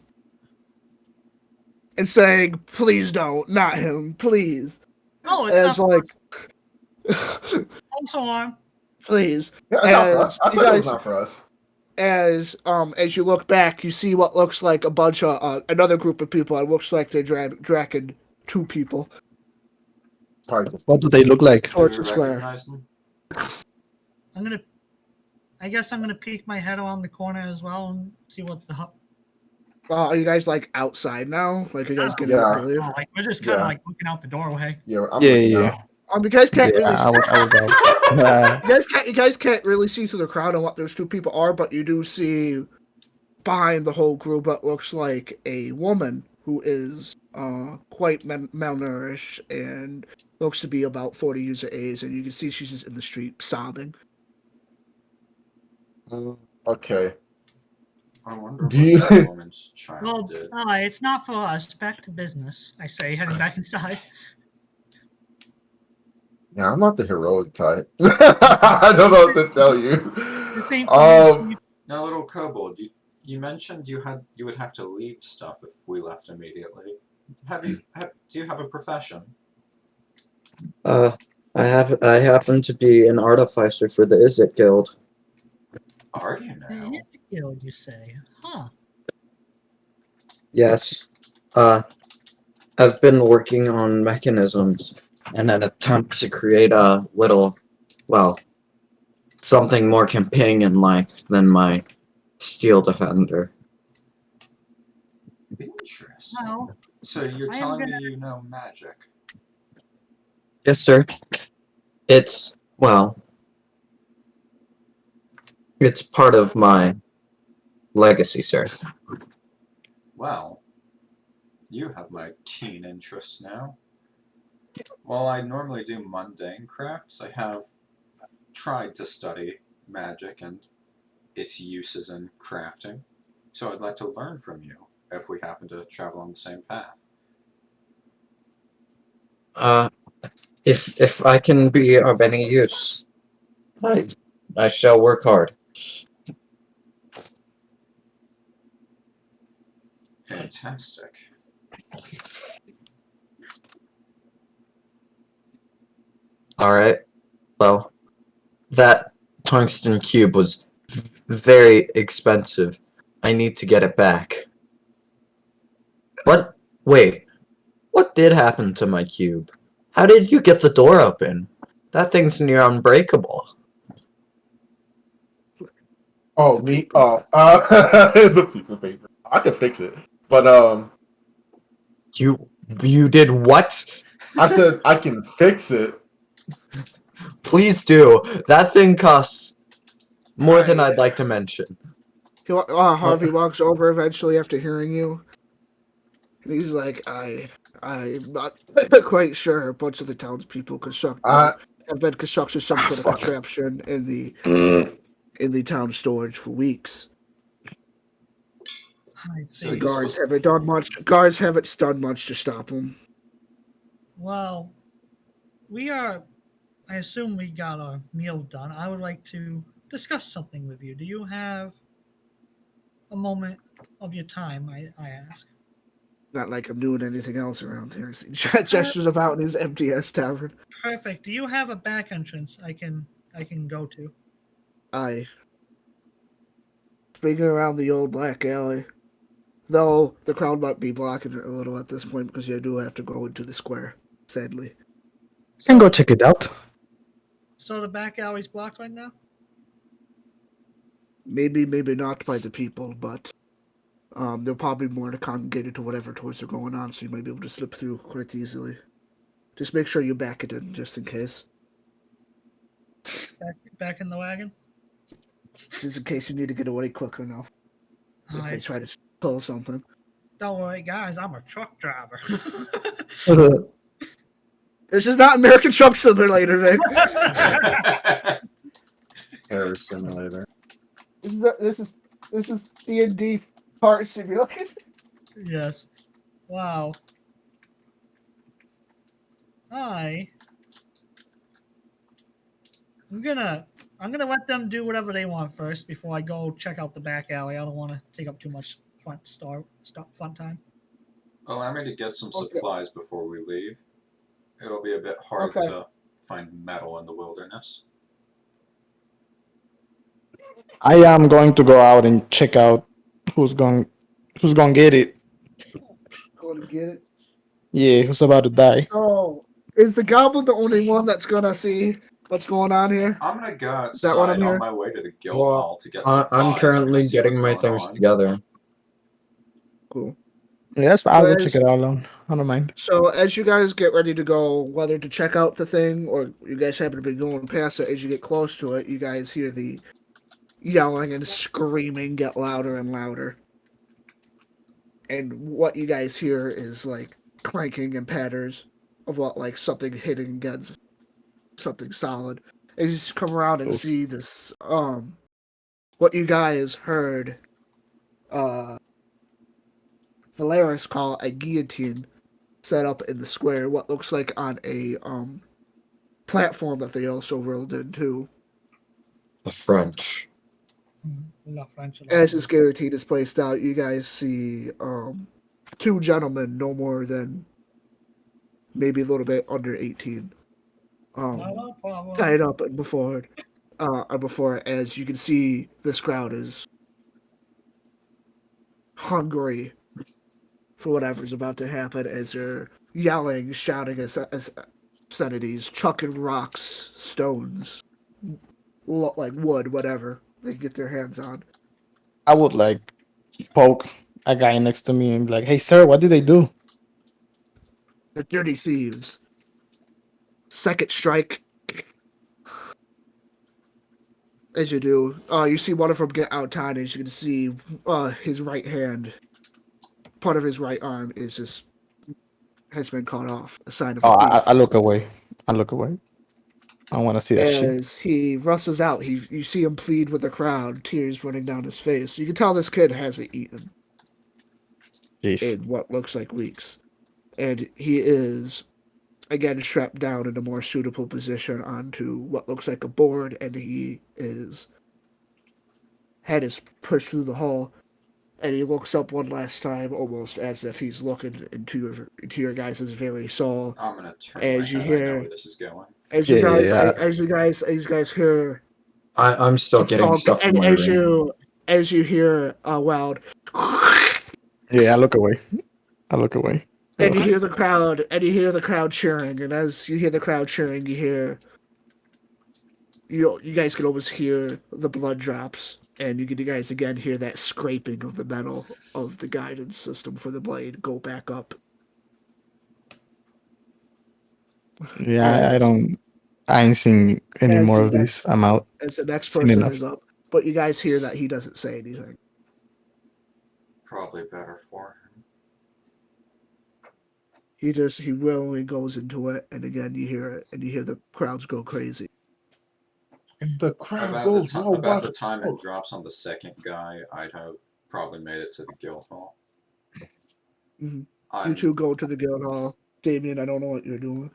Speaker 1: and saying, "Please don't, not him, please."
Speaker 4: Oh, it's
Speaker 1: As
Speaker 4: not
Speaker 1: like,
Speaker 4: false alarm.
Speaker 1: please.
Speaker 3: Yeah, it's not for us. I
Speaker 1: you
Speaker 3: said it was
Speaker 1: guys-
Speaker 3: not for us.
Speaker 1: As you look back, you see what looks like a bunch of another group of people. It looks like they're dragging 2 people
Speaker 3: Probably just
Speaker 7: What do they look like?
Speaker 1: towards
Speaker 6: Do
Speaker 1: the
Speaker 6: we
Speaker 1: square.
Speaker 6: recognize them?
Speaker 4: I guess I'm gonna peek my head around the corner as well and see what's the hub.
Speaker 1: Are you guys like outside now? Like you guys
Speaker 4: Oh,
Speaker 1: getting
Speaker 3: yeah.
Speaker 1: up to leave?
Speaker 4: Oh, like we're just kind of
Speaker 3: Yeah.
Speaker 4: like looking out the doorway.
Speaker 3: Yeah, I'm
Speaker 7: Yeah,
Speaker 3: looking
Speaker 7: yeah.
Speaker 3: now.
Speaker 1: You guys can't
Speaker 7: Yeah,
Speaker 1: really.
Speaker 7: I would go.
Speaker 1: You guys can't really see through the crowd on what those 2 people are, but you do see behind the whole group what looks like a woman who is quite malnourished and looks to be about 40 years of age, and you can see she's just in the street sobbing.
Speaker 3: Okay.
Speaker 6: I wonder
Speaker 3: Do
Speaker 6: what
Speaker 3: you-
Speaker 6: that woman's child
Speaker 4: Well,
Speaker 6: did.
Speaker 4: it's not for us. Back to business. I say, heading back inside.
Speaker 3: Yeah, I'm not the heroic type. I don't know what to tell you.
Speaker 4: The same
Speaker 6: Now, little Kobold, you mentioned you would have to leave stuff if we left immediately. Do you have a profession?
Speaker 2: I happen to be an artificer for the Izzet Guild.
Speaker 6: Are you now?
Speaker 4: Guild, you say? Huh?
Speaker 2: Yes. I've been working on mechanisms in an attempt to create a little, well, something more companion-like than my steel defender.
Speaker 6: Interesting.
Speaker 4: Well,
Speaker 6: So you're
Speaker 4: I am
Speaker 6: telling me
Speaker 4: gonna-
Speaker 6: you know magic?
Speaker 2: Yes, sir. It's, well, it's part of my legacy, sir.
Speaker 6: Well, you have my keen interest now. While I normally do mundane crafts, I have tried to study magic and its uses in crafting. So I'd like to learn from you if we happen to travel on the same path.
Speaker 2: If I can be of any use, I shall work hard.
Speaker 6: Fantastic.
Speaker 2: Alright. Well, that tungsten cube was very expensive. I need to get it back. What? Wait. What did happen to my cube? How did you get the door open? That thing's near unbreakable.
Speaker 3: Oh, me? Oh, it's a piece of paper. I can fix it. But,
Speaker 2: You did what?
Speaker 3: I said I can fix it.
Speaker 2: Please do. That thing costs more than
Speaker 1: Alright.
Speaker 2: I'd like to mention.
Speaker 1: Harvey walks over eventually after hearing you. And he's like, I'm not quite sure. A bunch of the townspeople have been constructing some sort of
Speaker 3: fuck.
Speaker 1: contraption in the town storage for weeks.
Speaker 4: I
Speaker 6: So
Speaker 4: see.
Speaker 1: The
Speaker 6: this
Speaker 1: guards
Speaker 6: was-
Speaker 1: haven't done much. Guards haven't done much to stop them.
Speaker 4: Well, I assume we got our meal done. I would like to discuss something with you. Do you have a moment of your time, I ask?
Speaker 1: Not like I'm doing anything else around here. He gestures about in his empty ass tavern.
Speaker 4: Perfect. Do you have a back entrance I can go to?
Speaker 1: Speaking around the old black alley. Though the crowd might be blocking it a little at this point because you do have to go into the square, sadly.
Speaker 7: Can go check it out.
Speaker 4: So the back alley's blocked right now?
Speaker 1: Maybe not by the people, but they're probably more congregated to whatever tours are going on, so you might be able to slip through quite easily. Just make sure you back it in, just in case.
Speaker 4: Back in the wagon?
Speaker 1: Just in case you need to get away quick enough. If they try to pull something.
Speaker 4: Don't worry, guys. I'm a truck driver.
Speaker 1: This is not American Truck Simulator, Vic.
Speaker 3: Hair simulator.
Speaker 1: This is D&D Part Simulator.
Speaker 4: Yes. Wow. I'm gonna let them do whatever they want first before I go check out the back alley. I don't want to take up too much fun time.
Speaker 6: Allow me to get some
Speaker 1: Okay.
Speaker 6: supplies before we leave. It'll be a bit hard
Speaker 1: Okay.
Speaker 6: to find metal in the wilderness.
Speaker 7: I am going to go out and check out who's going get it.
Speaker 1: Go to get it.
Speaker 7: Yeah, who's about to die.
Speaker 1: Oh, is the Goblin the only one that's gonna see what's going on here?
Speaker 6: I'm gonna go
Speaker 1: Is that what I'm
Speaker 6: outside on
Speaker 1: hearing?
Speaker 6: my way to the guild
Speaker 2: Well,
Speaker 6: hall to get
Speaker 2: I'm
Speaker 6: supplies.
Speaker 2: currently
Speaker 6: gonna see
Speaker 2: getting
Speaker 6: what's
Speaker 2: my
Speaker 6: going
Speaker 2: things
Speaker 6: on.
Speaker 2: together.
Speaker 1: Cool.
Speaker 7: Yeah, that's fine. I'll go
Speaker 1: Guys-
Speaker 7: check it out alone. I don't mind.
Speaker 1: So as you guys get ready to go, whether to check out the thing or you guys happen to be going past it, as you get close to it, you guys hear the yelling and screaming get louder and louder. And what you guys hear is like clanking and patters of what like something hitting against something solid. And you just come around and
Speaker 7: Oof.
Speaker 1: see this what you guys heard Vilaris call a guillotine set up in the square, what looks like on a platform that they also rolled into.
Speaker 2: The French.
Speaker 4: La French.
Speaker 1: As this guillotine is placed out, you guys see two gentlemen, no more than maybe a little bit under 18,
Speaker 4: No problem.
Speaker 1: tied up and before as you can see this crowd is hungry for whatever's about to happen as they're yelling, shouting as obscenities, chucking rocks, stones, like wood, whatever they can get their hands on.
Speaker 7: I would like poke a guy next to me and be like, "Hey, sir, what did they do?"
Speaker 1: They're dirty thieves. Second strike. As you do, you see one of them get outside, as you can see his right hand, part of his right arm has been cut off. A sign of a
Speaker 7: Oh,
Speaker 1: thief.
Speaker 7: I look away. I look away. I want to see that shit.
Speaker 1: As he rustles out, you see him plead with the crowd, tears running down his face. You can tell this kid hasn't eaten
Speaker 7: Jeez.
Speaker 1: in what looks like weeks. And he is, again, strapped down in a more suitable position onto what looks like a board, and his head is pushed through the hole, and he looks up one last time, almost as if he's looking into your guys' very soul.
Speaker 6: I'm gonna turn
Speaker 1: As
Speaker 6: my
Speaker 1: you
Speaker 6: head. I know
Speaker 1: hear-
Speaker 6: where this is going.
Speaker 1: As you
Speaker 7: Yeah,
Speaker 1: guys,
Speaker 7: yeah.
Speaker 1: as you guys hear,
Speaker 2: I'm still
Speaker 1: the
Speaker 2: getting
Speaker 1: thunk,
Speaker 2: stuff from
Speaker 1: and
Speaker 2: my ring.
Speaker 1: as you hear a loud,
Speaker 7: Yeah, I look away. I look away.
Speaker 1: and you hear the crowd cheering, and as you hear the crowd cheering, you guys can almost hear the blood drops, and you guys again hear that scraping of the metal of the guidance system for the blade go back up.
Speaker 7: Yeah, I don't. I ain't seen any
Speaker 1: As
Speaker 7: more
Speaker 1: you
Speaker 7: of
Speaker 1: guys-
Speaker 7: this. I'm out.
Speaker 1: As the next
Speaker 7: Seen
Speaker 1: person
Speaker 7: enough.
Speaker 1: is up, but you guys hear that he doesn't say anything.
Speaker 6: Probably better for him.
Speaker 1: He willingly goes into it, and again you hear it, and you hear the crowds go crazy.
Speaker 3: If the crowd
Speaker 6: About
Speaker 3: goes,
Speaker 6: the,
Speaker 3: whoa,
Speaker 6: about
Speaker 3: what?
Speaker 6: the time it drops on the second guy, I'd have probably made it to the guild hall.
Speaker 1: Mhm. You
Speaker 6: I'm,
Speaker 1: two go to the guild hall. Damian, I don't know what you're doing.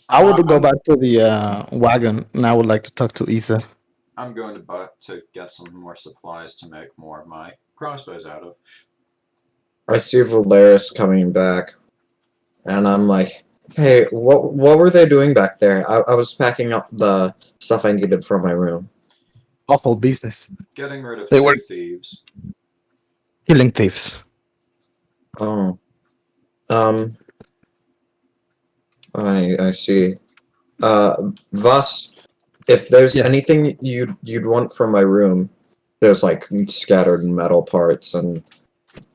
Speaker 7: I would go
Speaker 6: I'm-
Speaker 7: back to the wagon, and I would like to talk to Issa.
Speaker 6: I'm going to get some more supplies to make more of my crossbows out of.
Speaker 2: I see Vilaris coming back, and I'm like, "Hey, what were they doing back there?" I was packing up the stuff I needed for my room.
Speaker 7: Awful business.
Speaker 6: Getting rid of
Speaker 7: They
Speaker 6: two
Speaker 7: were-
Speaker 6: thieves.
Speaker 7: Killing thieves.
Speaker 2: Oh, I see. Vaas, if there's
Speaker 7: Yes.
Speaker 2: anything you'd want from my room, there's like scattered metal parts and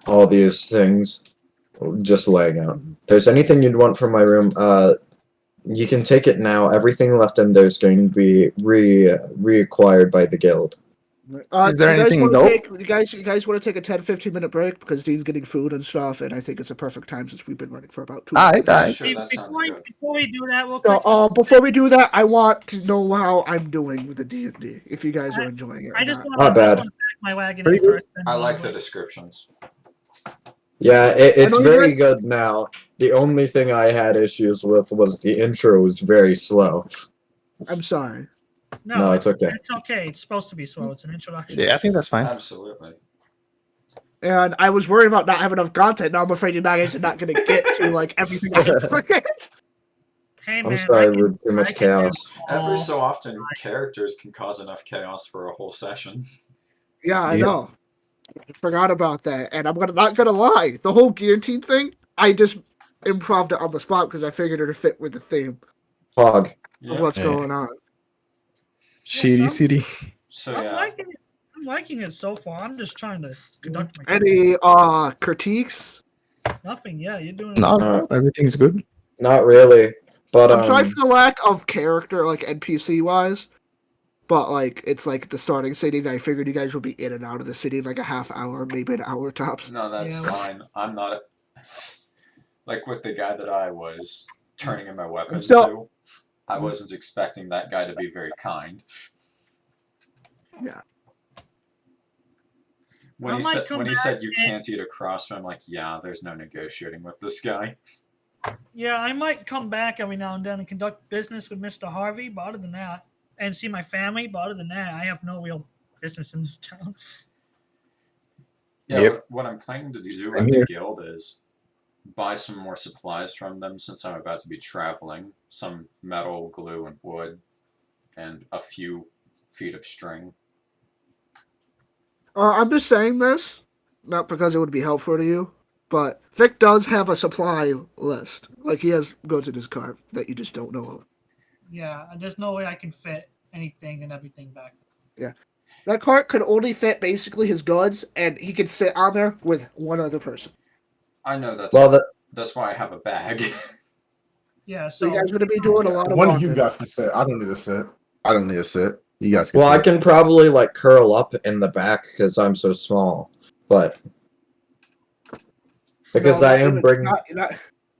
Speaker 2: all these things just laying out. If there's anything you'd want from my room, you can take it now. Everything left in there is going to be reacquired by the guild.
Speaker 7: Is there
Speaker 1: you guys
Speaker 7: anything
Speaker 1: wanna
Speaker 7: dope?
Speaker 1: take, you guys want to take a 10-15 minute break because Dean's getting food and stuff, and I think it's a perfect time since we've been running for about 2 hours.
Speaker 7: Alright, alright.
Speaker 6: Sure, that sounds good.
Speaker 4: Before we do that, real
Speaker 1: So,
Speaker 4: quick,
Speaker 1: before we do that, I want to know how I'm doing with the D&D. If you guys are enjoying it.
Speaker 4: I
Speaker 1: or
Speaker 4: just
Speaker 1: not.
Speaker 4: want
Speaker 2: Not bad.
Speaker 4: to pack my wagon
Speaker 7: Pretty
Speaker 4: in
Speaker 7: good.
Speaker 4: first. and
Speaker 6: I
Speaker 4: then
Speaker 6: like the
Speaker 4: wait.
Speaker 6: descriptions.
Speaker 2: Yeah, it's
Speaker 1: know you
Speaker 2: very
Speaker 1: guys-
Speaker 2: good now. The only thing I had issues with was the intro was very slow.
Speaker 1: I'm sorry.
Speaker 2: No, it's okay.
Speaker 4: It's okay. It's supposed to be slow. It's an introduction.
Speaker 7: Yeah, I think that's fine.
Speaker 6: Absolutely.
Speaker 1: And I was worried about not having enough content. Now I'm afraid you guys are not going to get to like everything I planned.
Speaker 4: Hey,
Speaker 2: I'm
Speaker 4: man,
Speaker 2: sorry
Speaker 4: I can-
Speaker 2: with too much
Speaker 4: I can do
Speaker 2: chaos.
Speaker 6: Every
Speaker 4: all-
Speaker 6: so often, characters can cause enough chaos for a whole session.
Speaker 1: Yeah, I
Speaker 2: Yeah.
Speaker 1: know. I forgot about that. And I'm not gonna lie. The whole guillotine thing, I just improved it on the spot because I figured it'd fit with the theme
Speaker 2: Hog.
Speaker 1: of
Speaker 6: Yeah.
Speaker 1: what's
Speaker 7: Yeah.
Speaker 1: going on.
Speaker 7: Shitty city.
Speaker 6: So
Speaker 4: I'm
Speaker 6: yeah,
Speaker 4: liking it. I'm liking it so far. I'm just trying to conduct my
Speaker 1: Any critiques?
Speaker 4: nothing. Yeah, you're doing
Speaker 7: No,
Speaker 4: it.
Speaker 7: no, everything's good.
Speaker 2: Not really. But
Speaker 1: I'm sorry for the lack of character, like NPC wise. But like it's like the starting city, and I figured you guys would be in and out of the city in like a half hour, maybe an hour tops.
Speaker 6: no, that's
Speaker 4: Yeah.
Speaker 6: fine. I'm not like with the guy that I was turning in my weapon
Speaker 1: So-
Speaker 6: to. I wasn't expecting that guy to be very kind.
Speaker 1: Yeah.
Speaker 6: When
Speaker 4: I
Speaker 6: he
Speaker 4: might
Speaker 6: said
Speaker 4: come
Speaker 6: when he
Speaker 4: back
Speaker 6: said you
Speaker 4: and-
Speaker 6: can't eat a crossbow, I'm like, yeah, there's no negotiating with this guy.
Speaker 4: Yeah, I might come back every now and then and conduct business with Mr. Harvey, but other than that, and see my family, but other than that, I have no real business in this town.
Speaker 6: Yeah,
Speaker 7: Yep.
Speaker 6: what I'm planning to do
Speaker 7: Same
Speaker 6: at the
Speaker 7: here.
Speaker 6: guild is buy some more supplies from them since I'm about to be traveling. Some metal, glue, and wood, and a few feet of string.
Speaker 1: I'm just saying this, not because it would be helpful to you, but Vic does have a supply list. Like he has goods in his cart that you just don't know of.
Speaker 4: Yeah, and there's no way I can fit anything and everything back.
Speaker 1: That cart could only fit basically his goods, and he could sit on there with one other person.
Speaker 6: I know that's
Speaker 2: well,
Speaker 6: that's why I have a bag.
Speaker 4: Yeah,
Speaker 1: So
Speaker 4: so
Speaker 1: you guys are going to be doing a lot of
Speaker 3: One of you
Speaker 1: walking.
Speaker 3: guys can sit. I don't need to sit. I don't need to sit. You guys can
Speaker 2: well, I
Speaker 3: sit.
Speaker 2: can probably like curl up in the back because I'm so small. But because
Speaker 1: No,
Speaker 2: I
Speaker 1: not
Speaker 2: am
Speaker 1: even-
Speaker 2: bringing.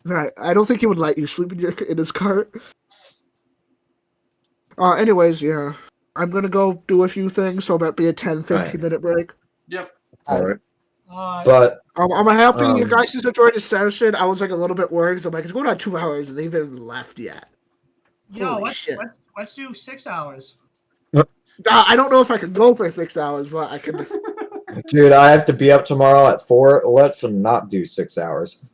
Speaker 1: Right, I don't think he would let you sleep in his cart. Anyways, yeah. I'm going to go do a few things, so it might be a 10-15
Speaker 2: Right.
Speaker 1: minute break.
Speaker 6: Yep.
Speaker 3: All right.
Speaker 2: But
Speaker 1: I'm happy you
Speaker 2: Um,
Speaker 1: guys just enjoyed the session. I was like a little bit worried because I'm like, it's going on 2 hours and they haven't left yet.
Speaker 4: yo,
Speaker 1: holy
Speaker 4: let's,
Speaker 1: shit.
Speaker 4: let's do 6 hours.
Speaker 1: I don't know if I can go for 6 hours, but I can.
Speaker 2: dude, I have to be up tomorrow at 4. Let's not do 6 hours.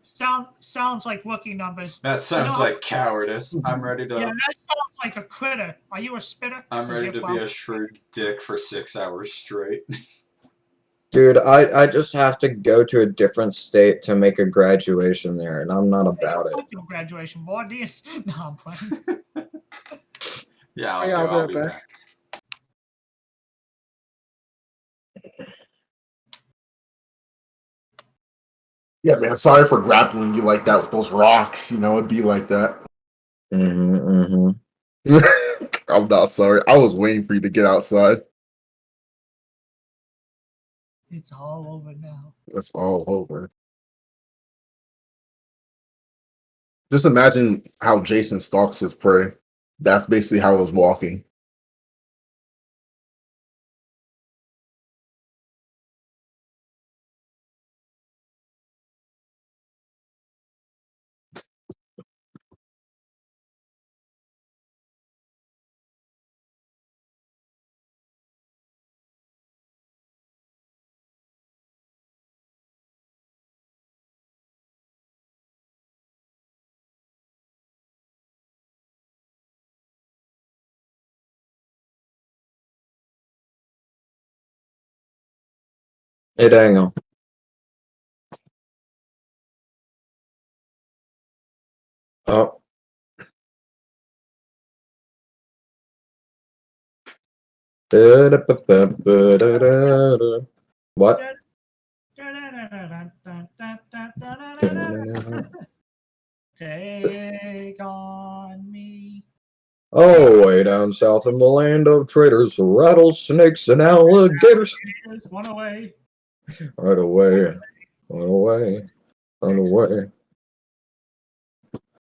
Speaker 4: Sounds like rookie numbers.
Speaker 6: That sounds
Speaker 4: know-
Speaker 6: like cowardice. I'm ready to.
Speaker 4: Yeah, that sounds like a critter. Are you a spitter?
Speaker 6: I'm
Speaker 4: Is
Speaker 6: ready
Speaker 4: your
Speaker 6: to be
Speaker 4: problem-
Speaker 6: a shrewd dick for 6 hours straight.
Speaker 2: Dude, I just have to go to a different state to make a graduation there, and I'm not about it.
Speaker 4: Fuck your graduation board, do you? No, I'm playing.
Speaker 6: Yeah,
Speaker 1: I'll be right back.
Speaker 6: back.
Speaker 3: Yeah, man. Sorry for grappling you like that with those rocks. You know, it'd be like that.
Speaker 2: Mm-hmm.
Speaker 3: I'm not sorry. I was waiting for you to get outside.
Speaker 4: It's all over now.
Speaker 3: It's all over. Just imagine how Jason stalks his prey. That's basically how it was walking.
Speaker 2: Hey, Daniel. Oh. What?
Speaker 4: Take on me.
Speaker 2: Oh, way down south in the land of traitors, rattlesnakes and alligators.
Speaker 4: One away.
Speaker 2: Right away, run away, run away.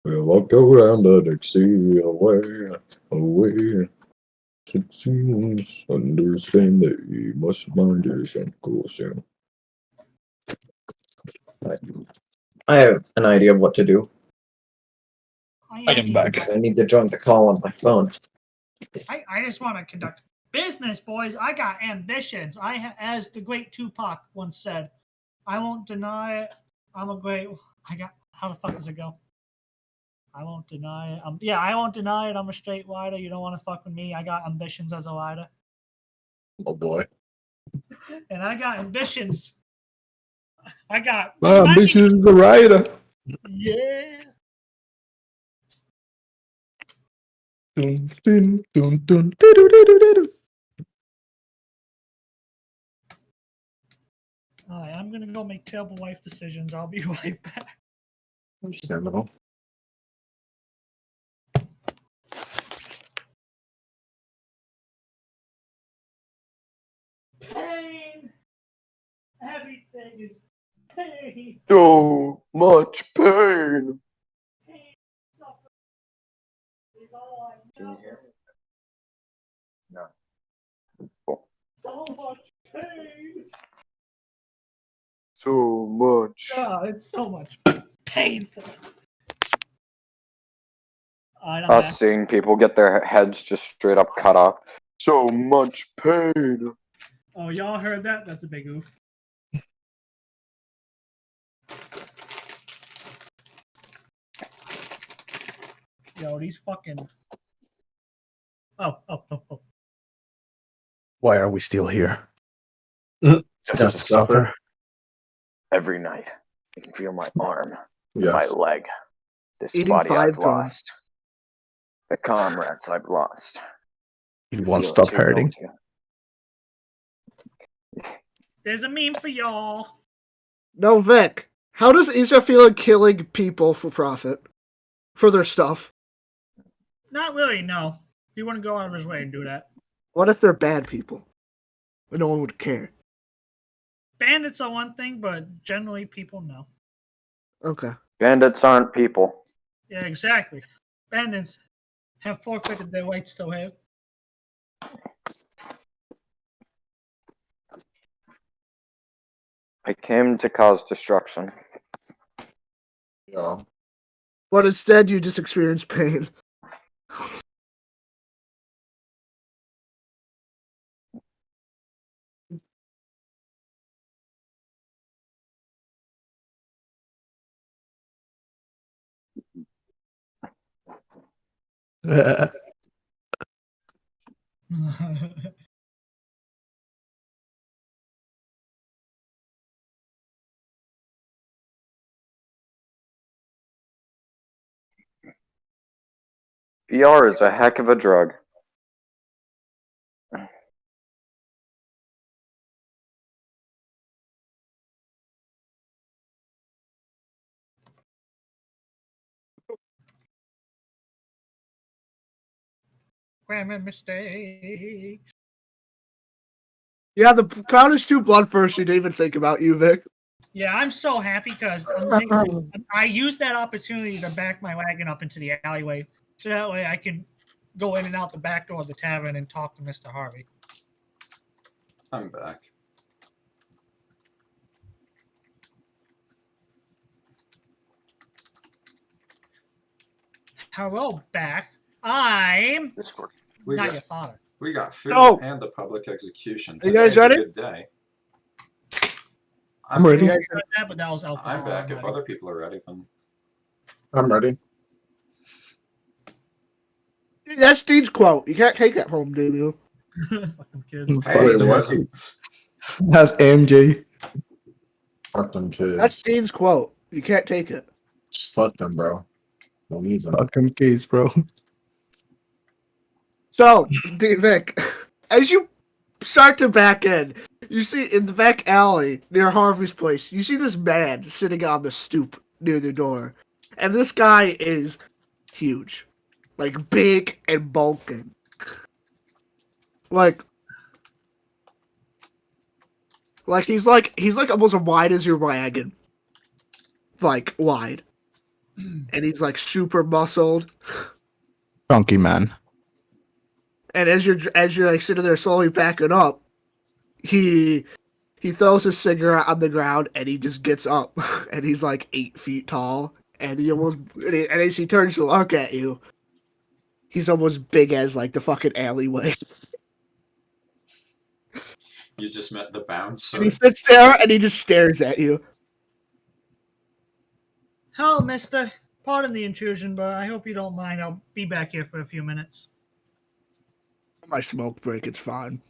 Speaker 2: We'll all go down the Dixie, away, away. Citizens understand they must mind his uncle soon. I have an idea of what to do.
Speaker 7: I am back.
Speaker 2: I need to join the call on my phone.
Speaker 4: I just want to conduct business, boys. I got ambitions. As the great Tupac once said, I won't deny it. I'm a great. How the fuck does it go? I won't deny it. I won't deny it. I'm a straight rider. You don't want to fuck with me. I got ambitions as a rider.
Speaker 3: Oh boy.
Speaker 4: And I got ambitions. I got
Speaker 7: My ambition is a rider.
Speaker 4: Yeah.
Speaker 7: Dun, dun, dun, dun, doo-doo-doo-doo-doo.
Speaker 4: All right, I'm gonna go make terrible life decisions. I'll be right back.
Speaker 3: Understandable.
Speaker 4: Pain. Everything is pain.
Speaker 5: So much pain.
Speaker 4: Pain. Suffering is all I know.
Speaker 5: No.
Speaker 4: So much pain.
Speaker 5: So much.
Speaker 4: Oh, it's so much painful. All right, I'm
Speaker 5: Us
Speaker 4: back.
Speaker 5: seeing people get their heads just straight up cut off. So much pain.
Speaker 4: Oh, y'all heard that? That's a big oof. Yo, these fucking. Oh.
Speaker 7: Why are we still here?
Speaker 3: Just
Speaker 7: Just to suffer.
Speaker 5: Every night, I can feel my arm,
Speaker 3: Yes.
Speaker 5: my leg, this
Speaker 1: Eating
Speaker 5: body I've
Speaker 1: 5 gum.
Speaker 5: lost, the comrades I've lost.
Speaker 7: It won't
Speaker 5: Feel
Speaker 7: stop
Speaker 5: too
Speaker 7: hurting.
Speaker 5: guilty.
Speaker 4: There's a meme for y'all.
Speaker 1: No, Vic. How does Issa feel like killing people for profit? For their stuff?
Speaker 4: Not really, no. He wouldn't go out of his way and do that.
Speaker 1: What if they're bad people? No one would care.
Speaker 4: Bandits are one thing, but generally people know.
Speaker 1: Okay.
Speaker 5: Bandits aren't people.
Speaker 4: Yeah, exactly. Bandits have forfeited their rights to live.
Speaker 5: I came to cause destruction.
Speaker 3: Yeah.
Speaker 1: But instead, you just experience pain.
Speaker 5: VR is a heck of a drug.
Speaker 4: grammar mistakes.
Speaker 1: Yeah, the crowd is too bloodthirsty to even think about you, Vic.
Speaker 4: Yeah, I'm so happy because I used that opportunity to back my wagon up into the alleyway, so that way I can go in and out the back door of the tavern and talk to Mr. Harvey.
Speaker 6: I'm back.
Speaker 4: Hello, back. I'm
Speaker 5: Discord.
Speaker 6: We
Speaker 4: not
Speaker 6: got
Speaker 4: your father.
Speaker 6: we got food
Speaker 1: Oh.
Speaker 6: and the public execution.
Speaker 1: Are you guys
Speaker 6: Today's a
Speaker 1: ready?
Speaker 6: good day.
Speaker 7: I'm ready.
Speaker 1: You guys-
Speaker 4: That, but that was alcohol.
Speaker 6: I'm back. If
Speaker 4: ready.
Speaker 6: other people are ready, then
Speaker 3: I'm ready.
Speaker 1: That's Dean's quote. You can't take that home, do you?
Speaker 4: Fucking kids.
Speaker 6: hey,
Speaker 3: Wait, what?
Speaker 6: Jesse.
Speaker 7: That's MJ.
Speaker 3: Fuck them kids.
Speaker 1: That's Dean's quote. You can't take it.
Speaker 3: Just fuck them, bro. Don't need them.
Speaker 7: Fucking kids, bro.
Speaker 1: So, Vic, as you start to back in, you see in the back alley near Harvey's place, you see this man sitting on the stoop near the door. And this guy is huge. Like, big and bulking. Like he's like almost as wide as your wagon. Like, wide. And he's like super muscled.
Speaker 7: Chunky man.
Speaker 1: And as you're like sitting there slowly backing up, he throws his cigarette on the ground and he just gets up and he's like 8 feet tall and and as he turns to look at you, he's almost big as like the fucking alleyway.
Speaker 6: You just met the bouncer.
Speaker 1: And he sits there and he just stares at you.
Speaker 4: Hello, mister. Pardon the intrusion, but I hope you don't mind. I'll be back here for a few minutes.
Speaker 1: My smoke break, it's fine.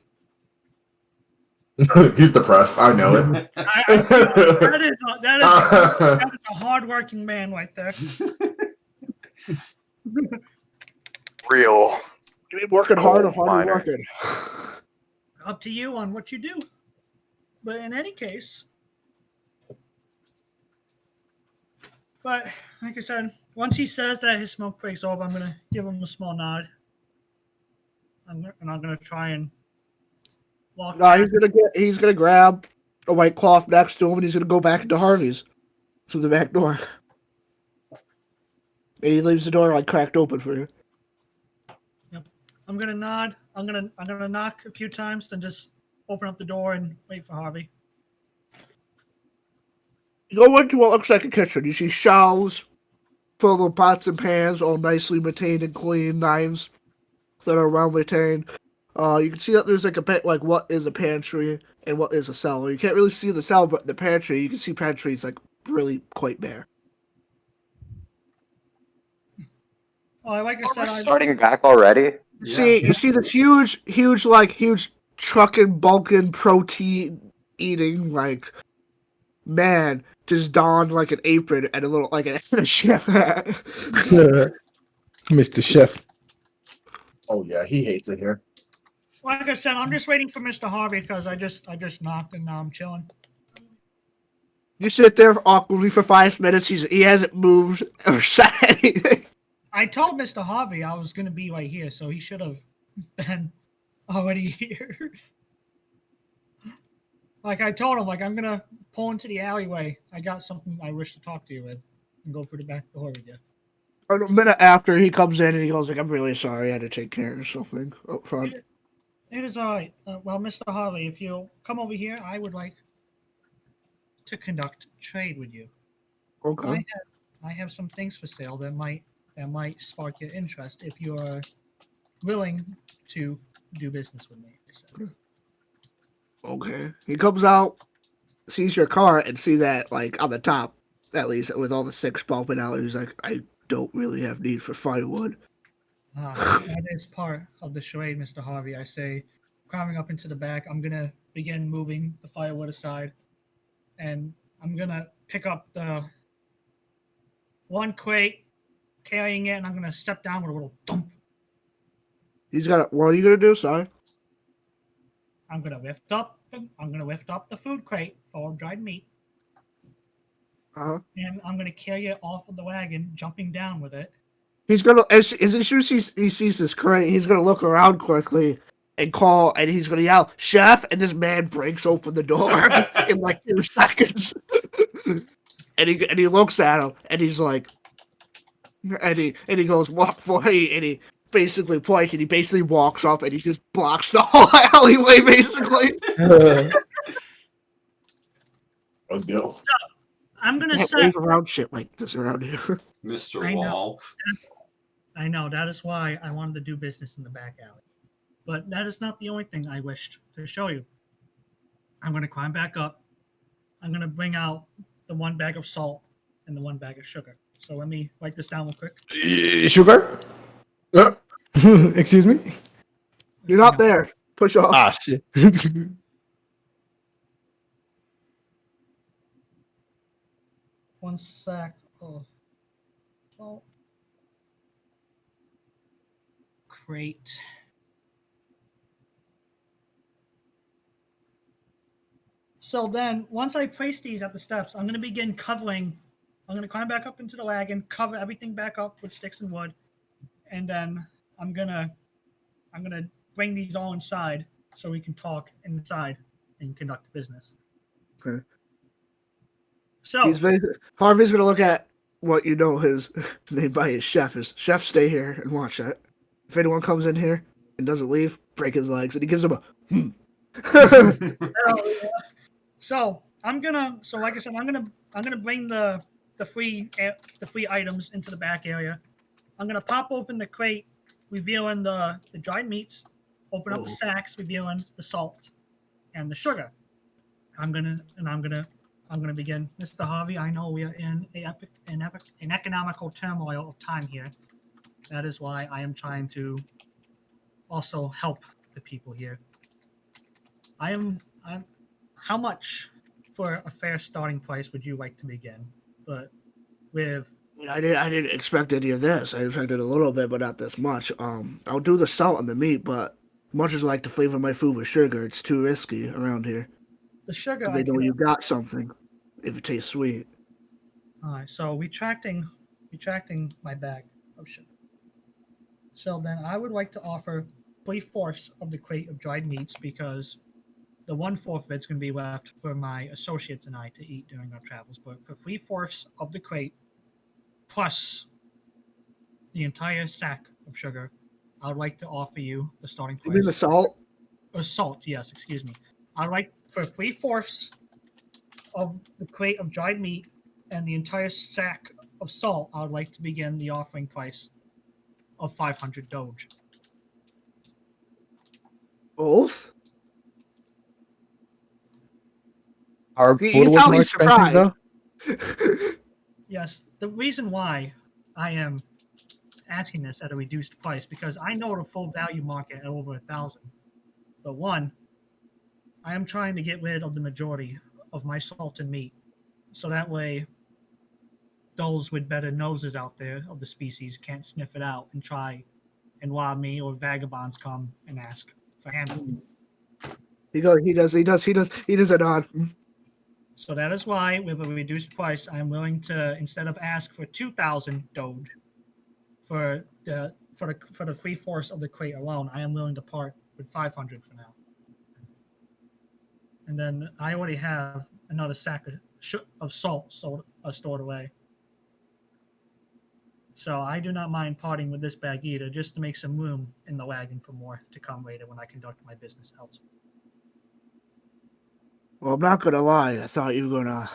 Speaker 3: He's depressed. I know it.
Speaker 4: That is a hard-working man right there.
Speaker 5: Real.
Speaker 1: You mean working hard or
Speaker 5: Coal
Speaker 1: hard
Speaker 5: miner.
Speaker 1: working?
Speaker 4: Up to you on what you do. But in any case, but like I said, once he says that his smoke break's over, I'm gonna give him a small nod. And I'm gonna try and walk.
Speaker 1: No, he's gonna grab a white cloth next to him and he's gonna go back into Harvey's through the back door. And he leaves the door like cracked open for you.
Speaker 4: I'm gonna nod. I'm gonna knock a few times, then just open up the door and wait for Harvey.
Speaker 1: You go into what looks like a kitchen. You see shelves full of pots and pans, all nicely maintained and clean, knives that are well maintained. You can see that there's like what is a pantry and what is a cellar. You can't really see the cellar, but in the pantry, you can see pantries like really quite bare.
Speaker 4: Oh, like I
Speaker 5: We're
Speaker 4: said,
Speaker 5: starting back already.
Speaker 1: You see this huge trucking, bulking, protein eating like man just donned like an apron and a little like a chef hat.
Speaker 7: Mr. Chef.
Speaker 3: Oh yeah, he hates it here.
Speaker 4: like I said, I'm just waiting for Mr. Harvey because I just knocked and now I'm chilling.
Speaker 1: You sit there awkwardly for 5 minutes. He hasn't moved or said anything.
Speaker 4: I told Mr. Harvey I was gonna be right here, so he should have been already here. Like I told him, like I'm gonna pull into the alleyway. I got something I wish to talk to you with, and go through the back door with you.
Speaker 1: A minute after he comes in and he goes like, "I'm really sorry, I had to take care of something up front."
Speaker 4: It is all right. Well, Mr. Harvey, if you'll come over here, I would like to conduct trade with you.
Speaker 1: Okay.
Speaker 4: I have some things for sale that might spark your interest if you're willing to do business with me.
Speaker 1: Okay. He comes out, sees your car, and see that like on the top, at least with all the 6 bumping out. He's like, "I don't really have need for firewood."
Speaker 4: That is part of the charade, Mr. Harvey. I say, climbing up into the back, I'm gonna begin moving the firewood aside, and I'm gonna pick up the 1 crate, carrying it, and I'm gonna step down with a little thump.
Speaker 1: He's got. What are you gonna do? Sorry.
Speaker 4: I'm gonna lift up the food crate full of dried meat,
Speaker 1: Uh huh.
Speaker 4: and I'm gonna carry it off of the wagon, jumping down with it.
Speaker 1: He's gonna as soon as he sees this crate, he's gonna look around quickly and call, and he's gonna yell, "Chef!" And this man breaks open the door in like 2 seconds. and he looks at him, and he's like, and he goes, "What for?" And he basically points, and he basically walks up, and he just blocks the whole alleyway, basically.
Speaker 3: Oh, no.
Speaker 4: I'm gonna
Speaker 1: Can't
Speaker 4: set.
Speaker 1: wave around shit like this around here.
Speaker 6: Mr.
Speaker 4: I know.
Speaker 6: Wall.
Speaker 4: I know, that is why I wanted to do business in the back alley. But that is not the only thing I wished to show you. I'm going to climb back up. I'm going to bring out the 1 bag of salt and the 1 bag of sugar. So let me write this down real quick.
Speaker 7: Sugar? Excuse me?
Speaker 1: You're not there. Push off.
Speaker 7: Ah, shit.
Speaker 4: 1 sack of salt. Crate. So then, once I place these at the steps, I'm going to begin covering. I'm going to climb back up into the wagon, cover everything back up with sticks and wood, and then I'm gonna bring these all inside so we can talk inside and conduct business.
Speaker 1: Okay.
Speaker 4: So
Speaker 1: Harvey's gonna look at what you know his name by his chef is. Chef, stay here and watch that. If anyone comes in here and doesn't leave, break his legs, and he gives him a
Speaker 4: So I'm gonna. So like I said, I'm gonna bring the free items into the back area. I'm gonna pop open the crate, revealing the dried meats. Open up the sacks, revealing the salt and the sugar. I'm gonna begin, Mr. Harvey. I know we are in an economical turmoil of time here. That is why I am trying to also help the people here. I'm. How much for a fair starting price would you like to begin? But with
Speaker 1: I didn't expect any of this. I expected a little bit, but not this much. I'll do the salt on the meat, but much as I like to flavor my food with sugar, it's too risky around here.
Speaker 4: the sugar,
Speaker 1: 'Cause they know you got something if it tastes sweet.
Speaker 4: All right, so retracting my bag of sugar. So then I would like to offer 3/4 of the crate of dried meats because the 1/4 of it's going to be left for my associates and I to eat during our travels. But for 3/4 of the crate, plus the entire sack of sugar, I would like to offer you the starting
Speaker 1: You mean the
Speaker 4: price.
Speaker 1: salt?
Speaker 4: Or salt, yes, excuse me. I'd like for 3/4 of the crate of dried meat and the entire sack of salt, I would like to begin the offering price of 500 Doge.
Speaker 1: Both?
Speaker 7: Our
Speaker 1: You
Speaker 7: food was
Speaker 1: sound
Speaker 7: more expensive,
Speaker 1: surprised.
Speaker 7: though.
Speaker 4: Yes, the reason why I am asking this at a reduced price because I know the full value market at over 1,000. But one, I am trying to get rid of the majority of my salt and meat, so that way those with better noses out there of the species can't sniff it out and try and rob me, or vagabonds come and ask for handling.
Speaker 1: He does a nod.
Speaker 4: So that is why, with a reduced price, I'm willing to, instead of ask for 2,000 Doge for the 3/4 of the crate alone, I am willing to part with 500 for now. And then I already have another sack of salt stored away. So I do not mind parting with this bag either, just to make some room in the wagon for more to come later when I conduct my business elsewhere.
Speaker 1: Well, I'm not gonna lie. I thought you were gonna.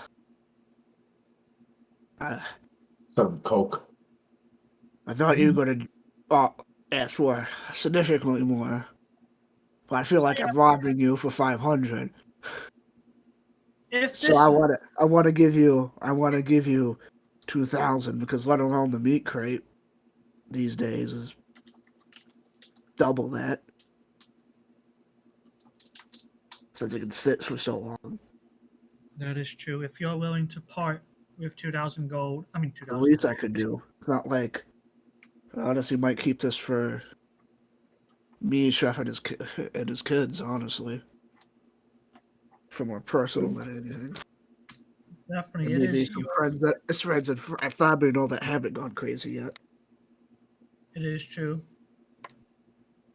Speaker 3: Some coke.
Speaker 1: I thought you were gonna ask for significantly more. But I feel like I'm robbing you for 500.
Speaker 4: If this,
Speaker 1: So I want to give you 2,000 because let alone the meat crate these days is double that. Since it can sit for so long.
Speaker 4: that is true. If you're willing to part with 2,000 gold, I mean
Speaker 1: The
Speaker 4: 2,000.
Speaker 1: least I could do. It's not like I honestly might keep this for me, Chef, and his kids. Honestly, for more personal than anything.
Speaker 4: Definitely,
Speaker 1: And
Speaker 4: it
Speaker 1: maybe
Speaker 4: is.
Speaker 1: some friends at family and all that haven't gone crazy yet.
Speaker 4: It is true.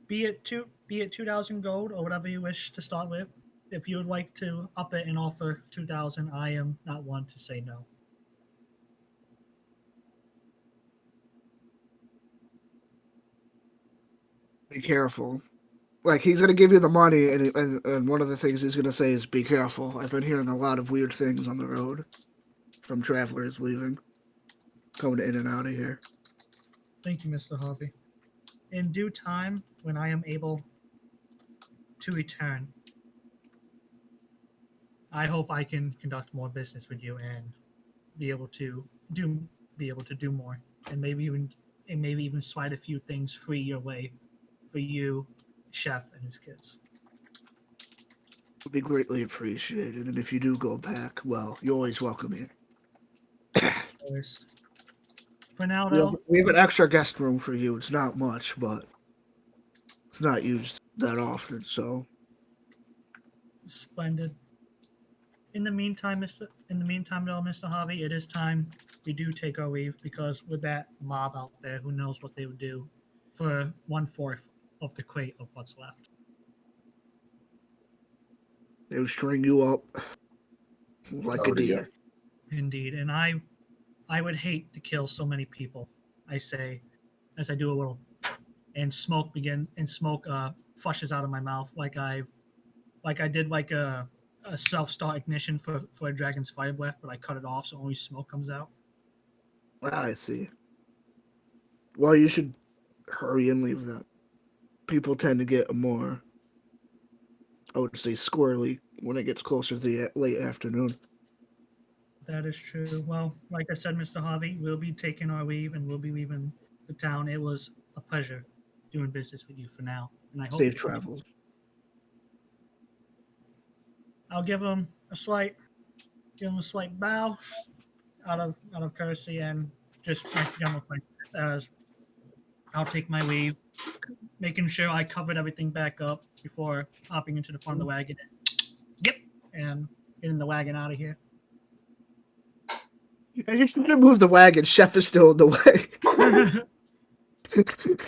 Speaker 4: Be it 2,000 gold or whatever you wish to start with. If you would like to up it and offer 2,000, I am not one to say no.
Speaker 1: Be careful. Like, he's gonna give you the money, and one of the things he's gonna say is, "Be careful." I've been hearing a lot of weird things on the road from travelers leaving, coming in and out of here.
Speaker 4: Thank you, Mr. Harvey. In due time, when I am able to return, I hope I can conduct more business with you and be able to do more, and maybe even slide a few things free your way for you, Chef, and his kids.
Speaker 1: Would be greatly appreciated, and if you do go back, well, you're always welcome here.
Speaker 4: Always. For now,
Speaker 1: We have,
Speaker 4: though,
Speaker 1: we have an extra guest room for you. It's not much, but it's not used that often, so
Speaker 4: splendid. In the meantime, though, Mr. Harvey, it is time we do take our leave, because with that mob out there, who knows what they would do for 1/4 of the crate of what's left.
Speaker 1: they'll string you up like a
Speaker 3: Oh, yeah.
Speaker 1: deer.
Speaker 4: Indeed, and I would hate to kill so many people. I say, as I do a little, and smoke flushes out of my mouth like I did like a self-start ignition for a dragon's fire breath, but I cut it off so only smoke comes out.
Speaker 1: I see. Well, you should hurry and leave that. People tend to get more, I would say, squirrely when it gets closer to the late afternoon.
Speaker 4: That is true. Well, like I said, Mr. Harvey, we'll be taking our leave and we'll be leaving the town. It was a pleasure doing business with you for now, and I hope
Speaker 1: Safe travels.
Speaker 4: I'll give him a slight bow out of courtesy and just my general thanks, as I'll take my leave, making sure I covered everything back up before hopping into the front of the wagon. Yep, and getting the wagon out of here.
Speaker 1: I just need to move the wagon. Chef is still in the way.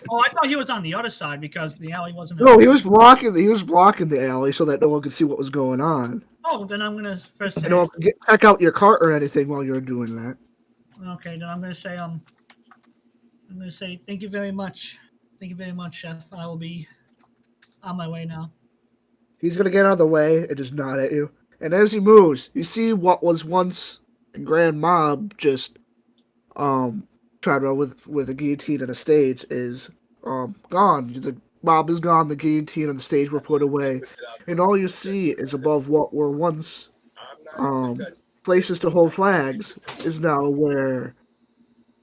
Speaker 4: Oh, I thought he was on the other side because the alley wasn't.
Speaker 1: No, he was blocking the alley so that no one could see what was going on.
Speaker 4: Oh, then I'm gonna first say.
Speaker 1: I don't check out your cart or anything while you're doing that.
Speaker 4: Okay, then I'm gonna say thank you very much. Thank you very much, Chef. I will be on my way now.
Speaker 1: He's gonna get out of the way and just nod at you. And as he moves, you see what was once a grand mob just tried to with a guillotine and a stage is gone. The mob is gone. The guillotine and the stage were put away, and all you see is above what were once places to hold flags is now where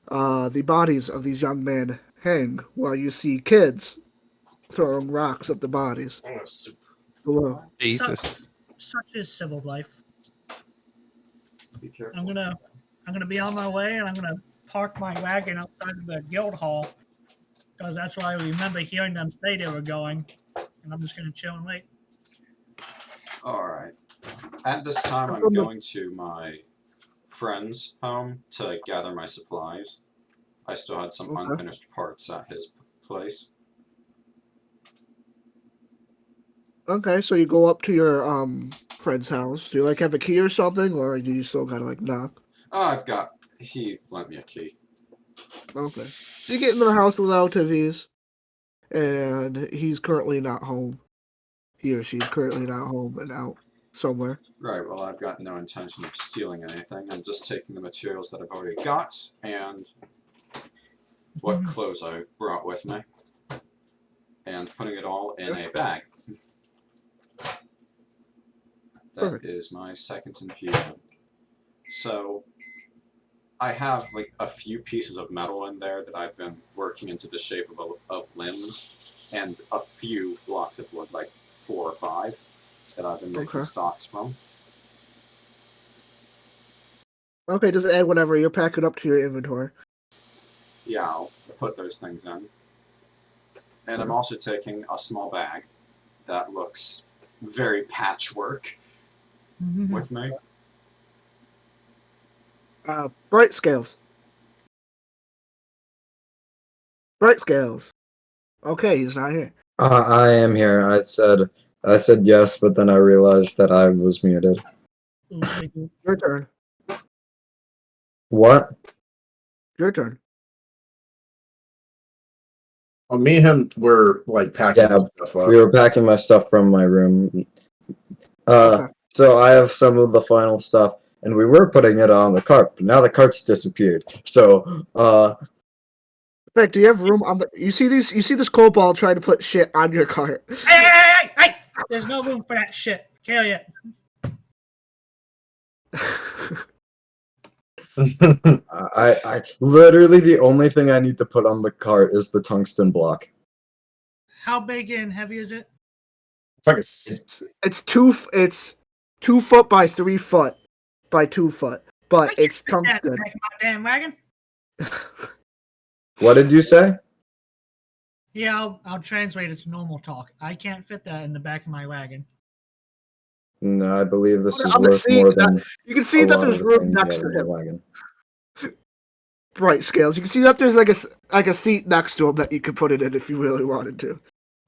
Speaker 1: the bodies of these young men hang, while you see kids throwing rocks at the bodies below.
Speaker 7: Jesus.
Speaker 4: Such is civil life.
Speaker 6: Be careful.
Speaker 4: I'm gonna be on my way, and I'm gonna park my wagon outside of the guild hall, because that's where I remember hearing them say they were going, and I'm just gonna chill and wait.
Speaker 6: All right. At this time, I'm going to my friend's home to gather my supplies. I still had some
Speaker 1: Okay.
Speaker 6: unfinished parts at his place.
Speaker 1: Okay, so you go up to your friend's house. Do you like have a key or something, or do you still gotta like knock?
Speaker 6: He lent me a key.
Speaker 1: Okay. So you get into the house without ease, and he's currently not home. He or she's currently not home and out somewhere.
Speaker 6: Right, well, I've got no intention of stealing anything. I'm just taking the materials that I've already got and what clothes I brought with me and putting it all in a bag. That
Speaker 1: Perfect.
Speaker 6: is my second infusion. So I have like a few pieces of metal in there that I've been working into the shape of limbs, and a few blocks of wood, like 4 or 5, that I've been making
Speaker 1: Okay.
Speaker 6: stocks from.
Speaker 1: Okay, just add whatever you're packing up to your inventory.
Speaker 6: Yeah, I'll put those things in. And I'm also taking a small bag that looks very patchwork with me.
Speaker 1: Bright scales. Brightscales. Okay, he's not here.
Speaker 2: I am here. I said yes, but then I realized that I was muted.
Speaker 4: Ooh, wait, ooh.
Speaker 1: Your turn.
Speaker 2: What?
Speaker 1: Your turn.
Speaker 3: Well, me and him were like packing
Speaker 2: Yeah,
Speaker 3: stuff up.
Speaker 2: We were packing my stuff from my room.
Speaker 1: Okay.
Speaker 2: So I have some of the final stuff, and we were putting it on the cart, but now the cart's disappeared. So,
Speaker 1: Vic, do you have room on the? You see these? You see this kobold trying to put shit on your cart?
Speaker 4: Hey! There's no room for that shit. Kill it.
Speaker 2: I literally the only thing I need to put on the cart is the tungsten block.
Speaker 4: How big and heavy is it?
Speaker 3: It's like a
Speaker 1: It's 2 foot by 3 foot by 2 foot, but it's
Speaker 4: Fit that
Speaker 1: tungsten.
Speaker 4: back in my damn wagon.
Speaker 2: What did you say?
Speaker 4: Yeah, I'll translate it to normal talk. I can't fit that in the back of my wagon.
Speaker 2: No, I believe this is
Speaker 1: On the
Speaker 2: worth
Speaker 1: seat,
Speaker 2: more than
Speaker 1: you can see
Speaker 2: a
Speaker 1: that
Speaker 2: lot
Speaker 1: there's
Speaker 2: of the
Speaker 1: room
Speaker 2: things
Speaker 1: next
Speaker 2: you
Speaker 1: to
Speaker 2: have in your
Speaker 1: him.
Speaker 2: wagon.
Speaker 1: Bright scales. You can see that there's like a seat next to him that you could put it in if you really wanted to.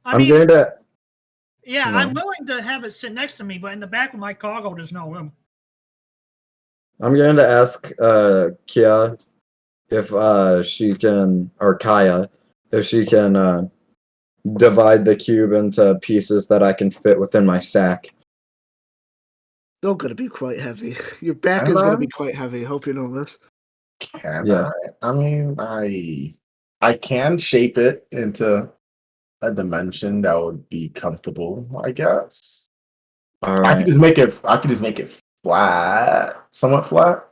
Speaker 4: I
Speaker 2: I'm
Speaker 4: mean,
Speaker 2: going to.
Speaker 4: yeah,
Speaker 2: no.
Speaker 4: I'm willing to have it sit next to me, but in the back of my cargo, there's no room.
Speaker 2: I'm going to ask Kia if she can, or Kaya, if she can divide the cube into pieces that I can fit within my sack.
Speaker 1: Still gonna be quite heavy. Your back is gonna be quite heavy. Hope you know this.
Speaker 3: Can
Speaker 2: Yeah.
Speaker 3: I mean, I can shape it into a dimension that would be comfortable, I guess.
Speaker 2: All
Speaker 3: I
Speaker 2: right.
Speaker 3: could just make it flat, somewhat flat.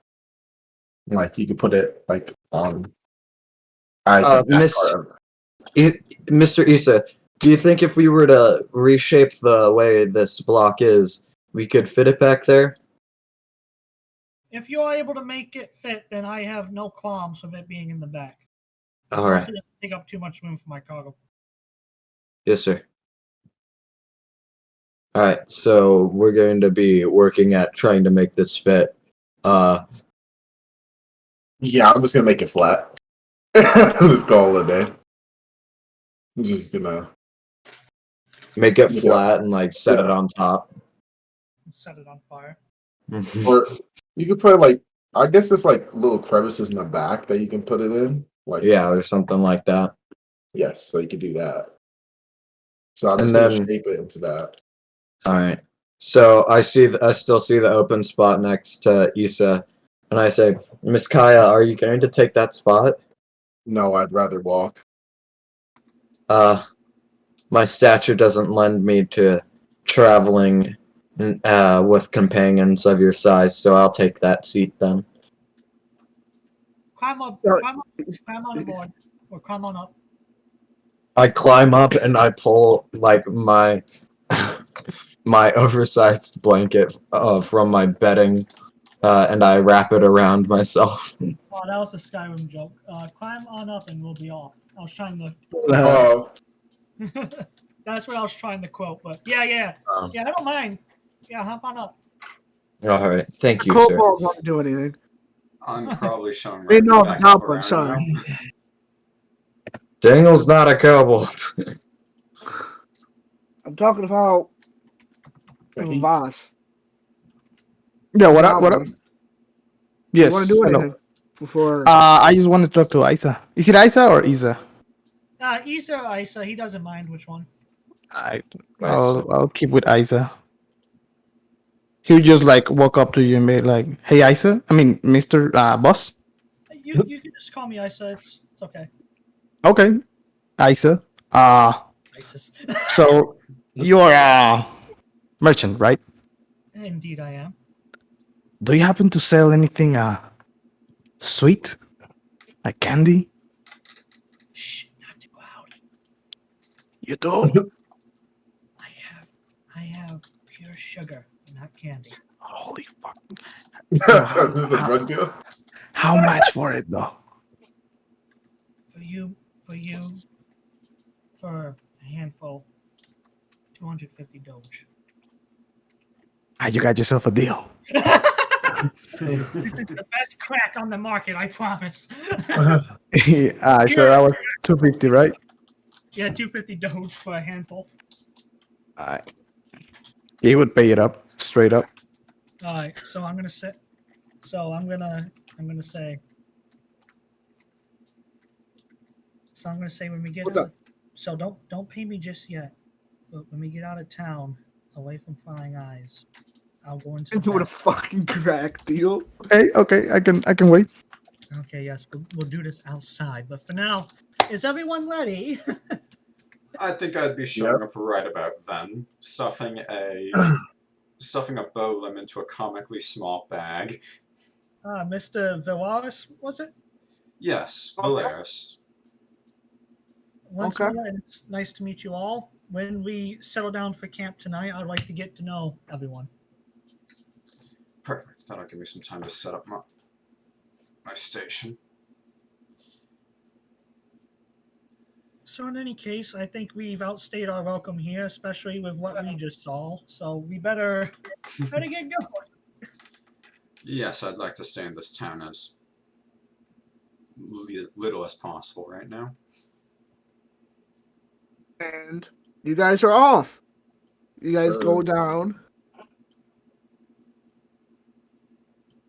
Speaker 3: Like you could put it like on. I think that's
Speaker 2: Miss-
Speaker 3: part of
Speaker 2: Mr. Issa, do you think if we were to reshape the way this block is, we could fit it back there?
Speaker 4: If you're able to make it fit, then I have no qualms of it being in the back. As
Speaker 2: All
Speaker 4: long
Speaker 2: right.
Speaker 4: as it doesn't take up too much room for my cargo.
Speaker 2: Yes, sir. All right, so we're going to be working at trying to make this fit.
Speaker 3: Yeah, I'm just gonna make it flat. Let's call it a day. I'm just gonna.
Speaker 2: Make it
Speaker 3: Yeah.
Speaker 2: flat and like set it on top.
Speaker 4: Set it on fire.
Speaker 3: Or you could put like, I guess it's like little crevices in the back that you can put it in. Like,
Speaker 2: Yeah, or something like that.
Speaker 3: yes, so you could do that. So I'm
Speaker 2: And
Speaker 3: just gonna
Speaker 2: then-
Speaker 3: shape it into that.
Speaker 2: All right. So I still see the open spot next to Issa, and I say, Miss Kaya, are you going to take that spot?
Speaker 3: No, I'd rather walk.
Speaker 2: My stature doesn't lend me to traveling with companions of your size, so I'll take that seat then.
Speaker 4: Climb up,
Speaker 1: So-
Speaker 4: climb on board, or climb on up.
Speaker 2: I climb up and I pull like my my oversized blanket from my bedding, and I wrap it around myself.
Speaker 4: Oh, that was a Skyrim joke. Climb on up and we'll be off. I was trying to.
Speaker 3: Oh,
Speaker 4: That's what I was trying to quote, but yeah, I don't mind. Yeah, hop on up.
Speaker 2: All right, thank you, sir.
Speaker 1: Kobold won't do anything.
Speaker 6: I'm probably showing
Speaker 1: Wait, no,
Speaker 6: back
Speaker 1: the
Speaker 6: up
Speaker 1: goblin,
Speaker 6: around
Speaker 1: sorry.
Speaker 6: now.
Speaker 2: Daniel's not a kobold.
Speaker 1: I'm talking about
Speaker 3: he-
Speaker 1: Vaas.
Speaker 7: Yeah, what up? What up?
Speaker 1: Goblin.
Speaker 7: Yes.
Speaker 1: You want to do
Speaker 7: hello.
Speaker 1: anything before?
Speaker 7: I just want to talk to Isa. Is it Isa or Isa?
Speaker 4: Issa, he doesn't mind which one.
Speaker 7: I'll keep with Isa. He'll just like walk up to you and be like, "Hey, Isa. I mean, Mr. Boss."
Speaker 4: You can just call me Issa. It's okay.
Speaker 7: Okay, Isa.
Speaker 4: ISIS.
Speaker 7: So you're a merchant, right?
Speaker 4: Indeed, I am.
Speaker 7: Do you happen to sell anything sweet, like candy?
Speaker 4: Shh, not too loud.
Speaker 7: You do?
Speaker 4: I have pure sugar, not candy.
Speaker 7: Holy fuck!
Speaker 3: this is a drug deal.
Speaker 7: How much for it though?
Speaker 4: For a handful, 250 Doge.
Speaker 7: You got yourself a deal.
Speaker 4: This is the best crack on the market, I promise.
Speaker 7: So that was 250, right?
Speaker 4: Yeah, 250 doge for a handful.
Speaker 7: He would pay it up, straight up.
Speaker 4: All right, so I'm gonna say. So I'm gonna say. So I'm gonna say when we get
Speaker 1: What's
Speaker 4: out.
Speaker 1: up?
Speaker 4: So don't pay me just yet. But when we get out of town, away from prying eyes, I'll go into.
Speaker 1: Into a
Speaker 4: that.
Speaker 1: fucking crack deal.
Speaker 7: Okay, I can wait.
Speaker 4: Okay, yes, we'll do this outside. But for now, is everyone ready?
Speaker 6: I think I'd be showing up right about then, stuffing a bow limb into a comically small bag.
Speaker 4: Mr. Vilaris, was it?
Speaker 6: Yes,
Speaker 1: Okay.
Speaker 6: Vilaris.
Speaker 4: Once
Speaker 1: Okay.
Speaker 4: more, it's nice to meet you all. When we settle down for camp tonight, I'd like to get to know everyone.
Speaker 6: Perfect. That'll give me some time to set up my station.
Speaker 4: So in any case, I think we've outstayed our welcome here, especially with what we just saw. So we better get going.
Speaker 6: Yes, I'd like to stay in this town as little as possible right now.
Speaker 1: And you guys are off. You guys go down.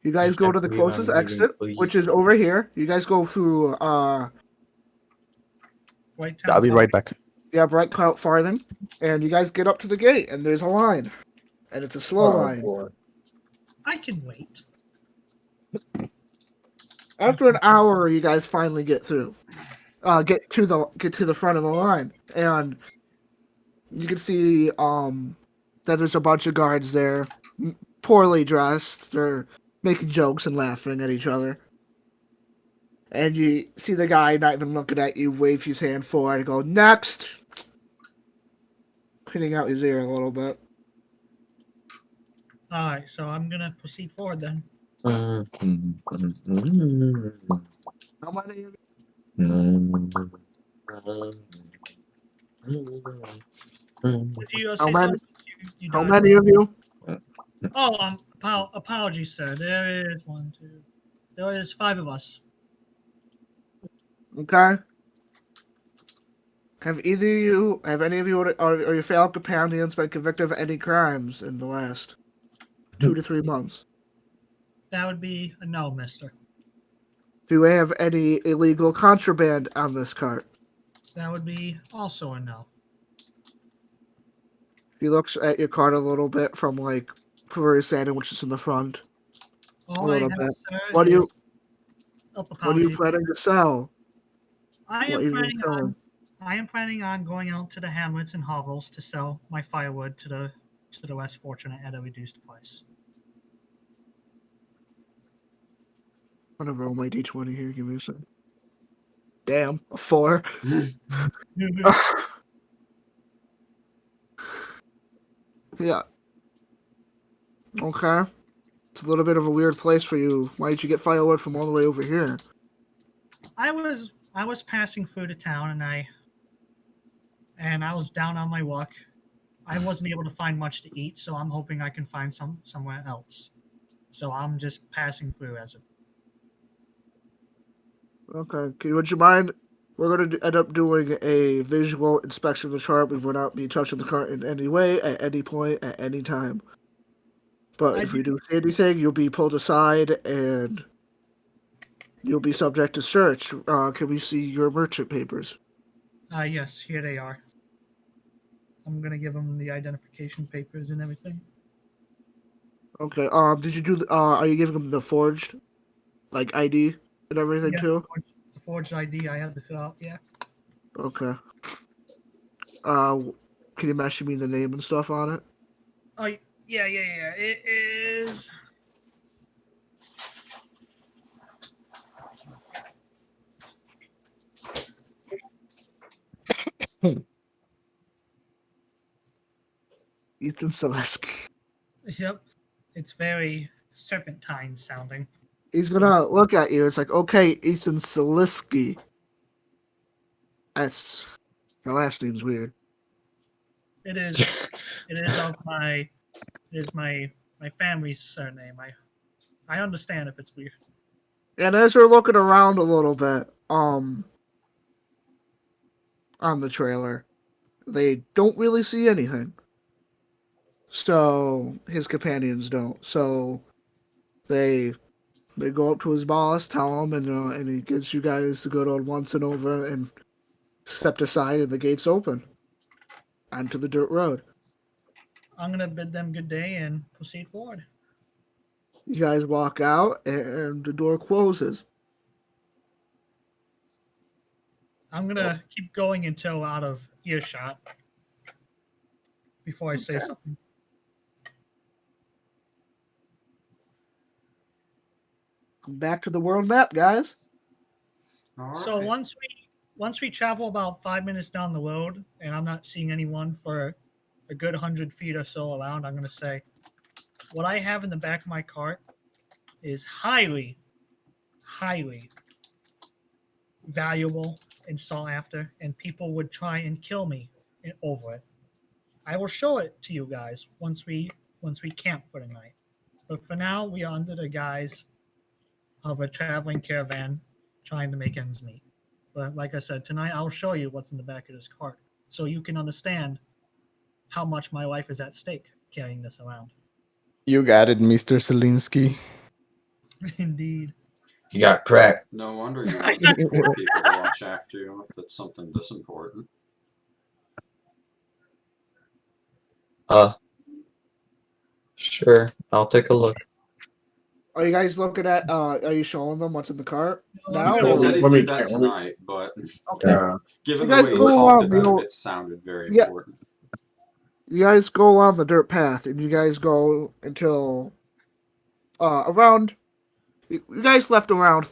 Speaker 1: You guys go
Speaker 7: can't
Speaker 1: to the
Speaker 7: believe I'm
Speaker 1: closest
Speaker 7: leaving,
Speaker 1: exit,
Speaker 7: please.
Speaker 1: which is over here. You guys go through
Speaker 4: White
Speaker 7: I'll
Speaker 4: Town
Speaker 7: be
Speaker 4: Park.
Speaker 7: right back.
Speaker 1: Bright Cloud Farthing, and you guys get up to the gate, and there's a line, and it's a slow line.
Speaker 3: Boy.
Speaker 4: I can wait.
Speaker 1: After an hour, you guys finally get through. Get to the front of the line, and you can see that there's a bunch of guards there, poorly dressed. They're making jokes and laughing at each other. And you see the guy not even looking at you, wave his hand forward and go, "Next!" Cleaning out his ear a little bit.
Speaker 4: All right, so I'm gonna proceed forward then.
Speaker 1: How many of
Speaker 4: Did you
Speaker 1: How
Speaker 4: say
Speaker 1: many-
Speaker 4: something? You
Speaker 1: How
Speaker 4: died.
Speaker 1: many of you?
Speaker 4: Oh, apologies, sir. There is 1, 2. There is 5 of us.
Speaker 1: Okay. Have any of you or your fellow companions been convicted of any crimes in the last 2 to 3 months?
Speaker 4: That would be a no, mister.
Speaker 1: Do we have any illegal contraband on this cart?
Speaker 4: That would be also a no.
Speaker 1: He looks at your cart a little bit from like where he's standing, which is in the front.
Speaker 4: All
Speaker 1: A
Speaker 4: I
Speaker 1: little
Speaker 4: have,
Speaker 1: bit.
Speaker 4: sir,
Speaker 1: What do
Speaker 4: is-
Speaker 1: you
Speaker 4: Oh,
Speaker 1: What are you
Speaker 4: apologies.
Speaker 1: planning to sell?
Speaker 4: I
Speaker 1: What
Speaker 4: am
Speaker 1: are you
Speaker 4: planning
Speaker 1: selling?
Speaker 4: on. I am planning on going out to the hamlets and hovels to sell my firewood to the less fortunate at a reduced price.
Speaker 1: I'm gonna roll my d20 here. Give me a second. Damn, a 4. Yeah. Okay. It's a little bit of a weird place for you. Why did you get firewood from all the way over here?
Speaker 4: I was passing through the town and I was down on my luck. I wasn't able to find much to eat, so I'm hoping I can find somewhere else. So I'm just passing through as of.
Speaker 1: Okay. Would you mind? We're going to end up doing a visual inspection of the chart. We will not be touching the cart in any way, at any point, at any time. But
Speaker 4: I
Speaker 1: if we
Speaker 4: do-
Speaker 1: do see anything, you'll be pulled aside and you'll be subject to search. Can we see your merchant papers?
Speaker 4: Yes, here they are. I'm gonna give them the identification papers and everything.
Speaker 1: Okay. Did you do? Are you giving them the forged, like ID and everything
Speaker 4: Yeah,
Speaker 1: too?
Speaker 4: The forged ID I had to fill out. Yeah.
Speaker 1: Okay. Can you mention me the name and stuff on it?
Speaker 4: Oh yeah. It is.
Speaker 1: Ethan Selesky.
Speaker 4: Yep. It's very serpentine sounding.
Speaker 1: He's gonna look at you. It's like, okay, Ethan Selesky. That's the last name's weird.
Speaker 4: It is. It is of my. It is my family's surname. I understand if it's weird.
Speaker 1: And as you're looking around a little bit, on the trailer, they don't really see anything. So his companions don't. So they go up to his boss, tell him, and he gives you guys the good old once and over, and stepped aside, and the gates open onto the dirt road.
Speaker 4: I'm gonna bid them good day and proceed forward.
Speaker 1: You guys walk out, and the door closes.
Speaker 4: I'm gonna keep going until out of earshot before I say something.
Speaker 1: Back to the world map, guys.
Speaker 6: All
Speaker 4: So
Speaker 6: right.
Speaker 4: once we travel about 5 minutes down the road, and I'm not seeing anyone for a good 100 feet or so around, I'm gonna say, what I have in the back of my cart is highly, highly valuable and sought after, and people would try and kill me over it. I will show it to you guys once we camp for the night. But for now, we are under the guise of a traveling caravan trying to make ends meet. But like I said, tonight I'll show you what's in the back of this cart so you can understand how much my life is at stake carrying this around.
Speaker 7: You got it, Mr. Zelinsky.
Speaker 4: Indeed.
Speaker 2: You got cracked.
Speaker 6: No wonder you want to afford people to watch after you if it's something this important.
Speaker 2: Sure. I'll take a look.
Speaker 1: Are you guys looking at? Are you showing them what's in the cart? Now,
Speaker 6: He
Speaker 3: Well,
Speaker 6: said he'd
Speaker 3: let me-
Speaker 6: do that
Speaker 3: let me-
Speaker 6: tonight, but
Speaker 3: Yeah.
Speaker 6: given
Speaker 1: You
Speaker 6: the
Speaker 1: guys
Speaker 6: way he
Speaker 1: go
Speaker 6: talked
Speaker 1: on,
Speaker 6: about
Speaker 1: you know-
Speaker 6: it sounded very
Speaker 1: Yeah.
Speaker 6: important.
Speaker 1: You guys go on the dirt path, and you guys go until around. You guys left around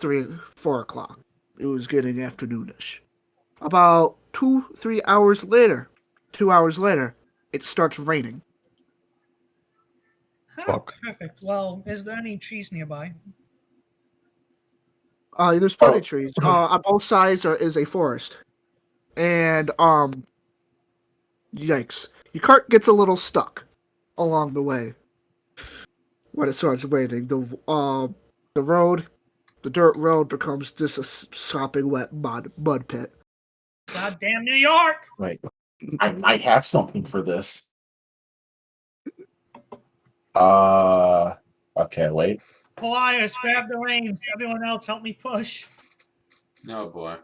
Speaker 1: 4 o'clock. It was getting afternoonish. About 2 hours later, it starts raining.
Speaker 7: Fuck.
Speaker 4: Perfect. Well, is there any trees nearby?
Speaker 1: There's plenty of trees. On both sides is a forest, and yikes! Your cart gets a little stuck along the way when it starts raining. The dirt road becomes just a sopping wet mud pit.
Speaker 4: Goddamn New York!
Speaker 3: Wait, I might have something for this. Okay, wait.
Speaker 4: Polarys, grab the reins. Everyone else, help me push.
Speaker 6: Oh boy.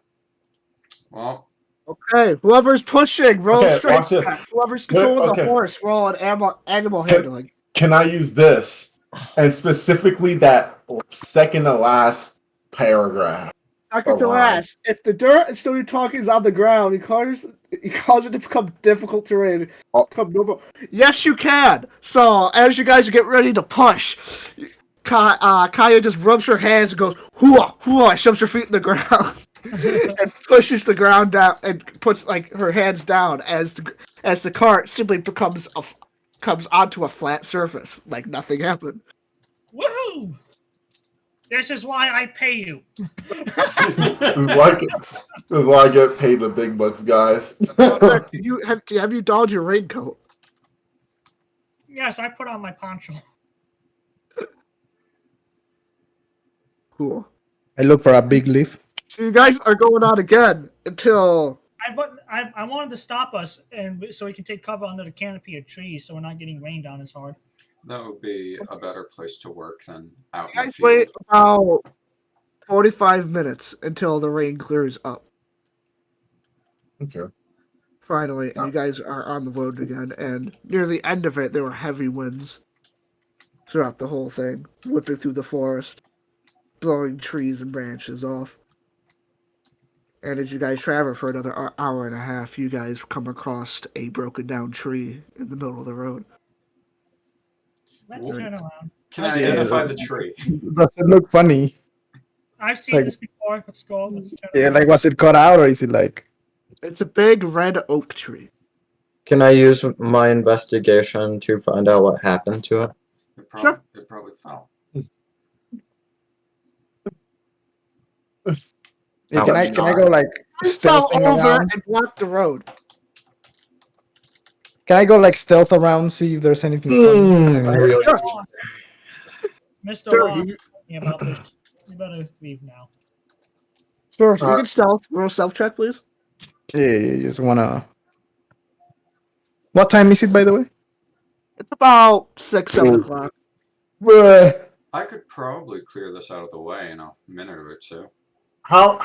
Speaker 6: Well,
Speaker 1: Okay, whoever's pushing, roll
Speaker 3: Okay,
Speaker 1: straight.
Speaker 3: watch this.
Speaker 1: Whoever's controlling
Speaker 3: Okay.
Speaker 1: the horse, roll an animal
Speaker 3: Can-
Speaker 1: handling.
Speaker 3: Can I use this? And specifically that second to last paragraph.
Speaker 1: Second to
Speaker 3: line.
Speaker 1: last. If the dirt and still you're talking is on the ground, you cause it to become difficult terrain.
Speaker 3: Oh.
Speaker 1: Become normal. Yes, you can. So as you guys get ready to push, Kaya just rubs her hands and goes hooah hooah, shoves her feet in the ground and pushes the ground down and puts like her hands down as the cart simply comes onto a flat surface like nothing happened.
Speaker 4: Woohoo! This is why I pay you.
Speaker 3: This is why I get paid the big bucks, guys.
Speaker 1: Have you donned your raincoat?
Speaker 4: Yes, I put on my poncho.
Speaker 1: Cool.
Speaker 7: I look for a big leaf.
Speaker 1: So you guys are going on again until
Speaker 4: I wanted to stop us, and so we can take cover under the canopy of trees, so we're not getting rained on as hard.
Speaker 6: that would be a better place to work than out
Speaker 1: you
Speaker 6: in the
Speaker 1: guys wait
Speaker 6: field.
Speaker 1: about 45 minutes until the rain clears up.
Speaker 3: Okay.
Speaker 1: Finally, and you guys are on the road again. And near the end of it, there were heavy winds throughout the whole thing, whipping through the forest, blowing trees and branches off. And as you guys travel for another hour and a half, you guys come across a broken down tree in the middle of the road.
Speaker 4: Let's
Speaker 6: Whoa.
Speaker 4: turn around.
Speaker 6: Can I
Speaker 7: Yeah.
Speaker 6: identify the tree?
Speaker 7: Does it look funny?
Speaker 4: I've seen
Speaker 7: Like-
Speaker 4: this before. Let's go. Let's turn
Speaker 7: Yeah,
Speaker 4: around.
Speaker 7: like was it cut out or is it like?
Speaker 1: It's a big red oak tree.
Speaker 2: Can I use my investigation to find out what happened to it?
Speaker 6: It probably fell.
Speaker 7: Yeah,
Speaker 2: That
Speaker 7: can
Speaker 2: was
Speaker 7: I go like
Speaker 1: I fell
Speaker 7: stealthing
Speaker 1: over
Speaker 7: around?
Speaker 1: and blocked the road.
Speaker 7: Can I go like stealth around, see if there's anything funny?
Speaker 2: Really?
Speaker 4: Mr.
Speaker 1: Sure,
Speaker 4: Law
Speaker 1: you,
Speaker 4: told me about this. You better leave now.
Speaker 1: sure, you can stealth. Roll stealth check, please.
Speaker 7: Yeah, you just wanna. What time is it, by the way?
Speaker 1: It's about 6, 7 o'clock.
Speaker 7: Bruh.
Speaker 6: I could probably clear this out of the way in a minute or two.
Speaker 3: How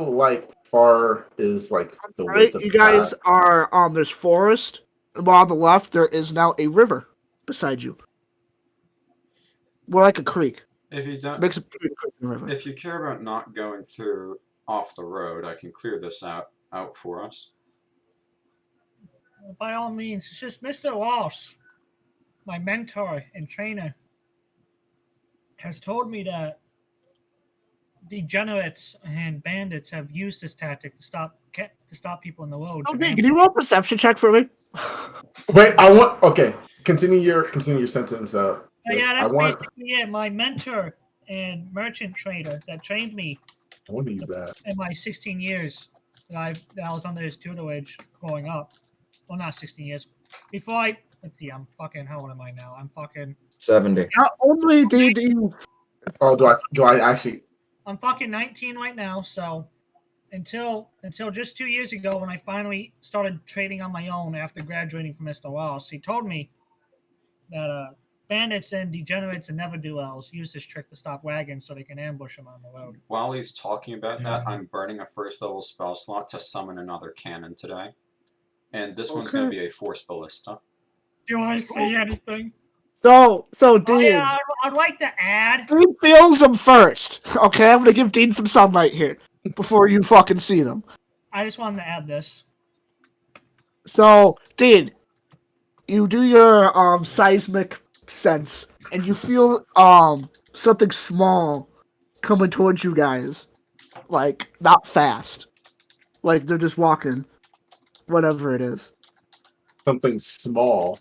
Speaker 3: like far is like the
Speaker 1: All right,
Speaker 3: width of
Speaker 1: you
Speaker 3: the
Speaker 1: guys
Speaker 3: path?
Speaker 1: are on this forest. While on the left, there is now a river beside you. More like a creek.
Speaker 6: If you don't,
Speaker 1: Makes a pretty quick river.
Speaker 6: if you care about not going through off the road, I can clear this out for us.
Speaker 4: Well, by all means, it's just Mr. Walsh, my mentor and trainer, has told me that degenerates and bandits have used this tactic to stop people in the road.
Speaker 1: Okay, can you roll a perception check for me?
Speaker 3: Wait, I want. Okay, continue your sentence.
Speaker 4: Yeah,
Speaker 3: I
Speaker 4: that's
Speaker 3: want.
Speaker 4: basically it. My mentor and merchant trader that trained me
Speaker 3: I want to use that.
Speaker 4: in my 16 years that I was under his tutelage growing up. Well, not 16 years. Before let's see, I'm fucking, how old am I now? I'm fucking
Speaker 2: 70.
Speaker 1: Not only did you
Speaker 3: Oh, do I actually?
Speaker 4: I'm fucking 19 right now, so until just 2 years ago when I finally started trading on my own after graduating from Mr. Wells, he told me that bandits and degenerates and never-do-wells use this trick to stop wagons so they can ambush them on the road.
Speaker 6: While he's talking about that, I'm burning a first level spell slot to summon another cannon today. And this one's going to be a force ballista.
Speaker 4: Do I see anything?
Speaker 1: so
Speaker 4: Oh,
Speaker 1: Dean,
Speaker 4: yeah, I'd like to add.
Speaker 1: Dean feels them first. Okay, I'm gonna give Dean some sunlight here before you fucking see them.
Speaker 4: I just wanted to add this.
Speaker 1: So, Dean, you do your seismic sense, and you feel something small coming towards you guys, like not fast, like they're just walking, whatever it is.
Speaker 3: Something small.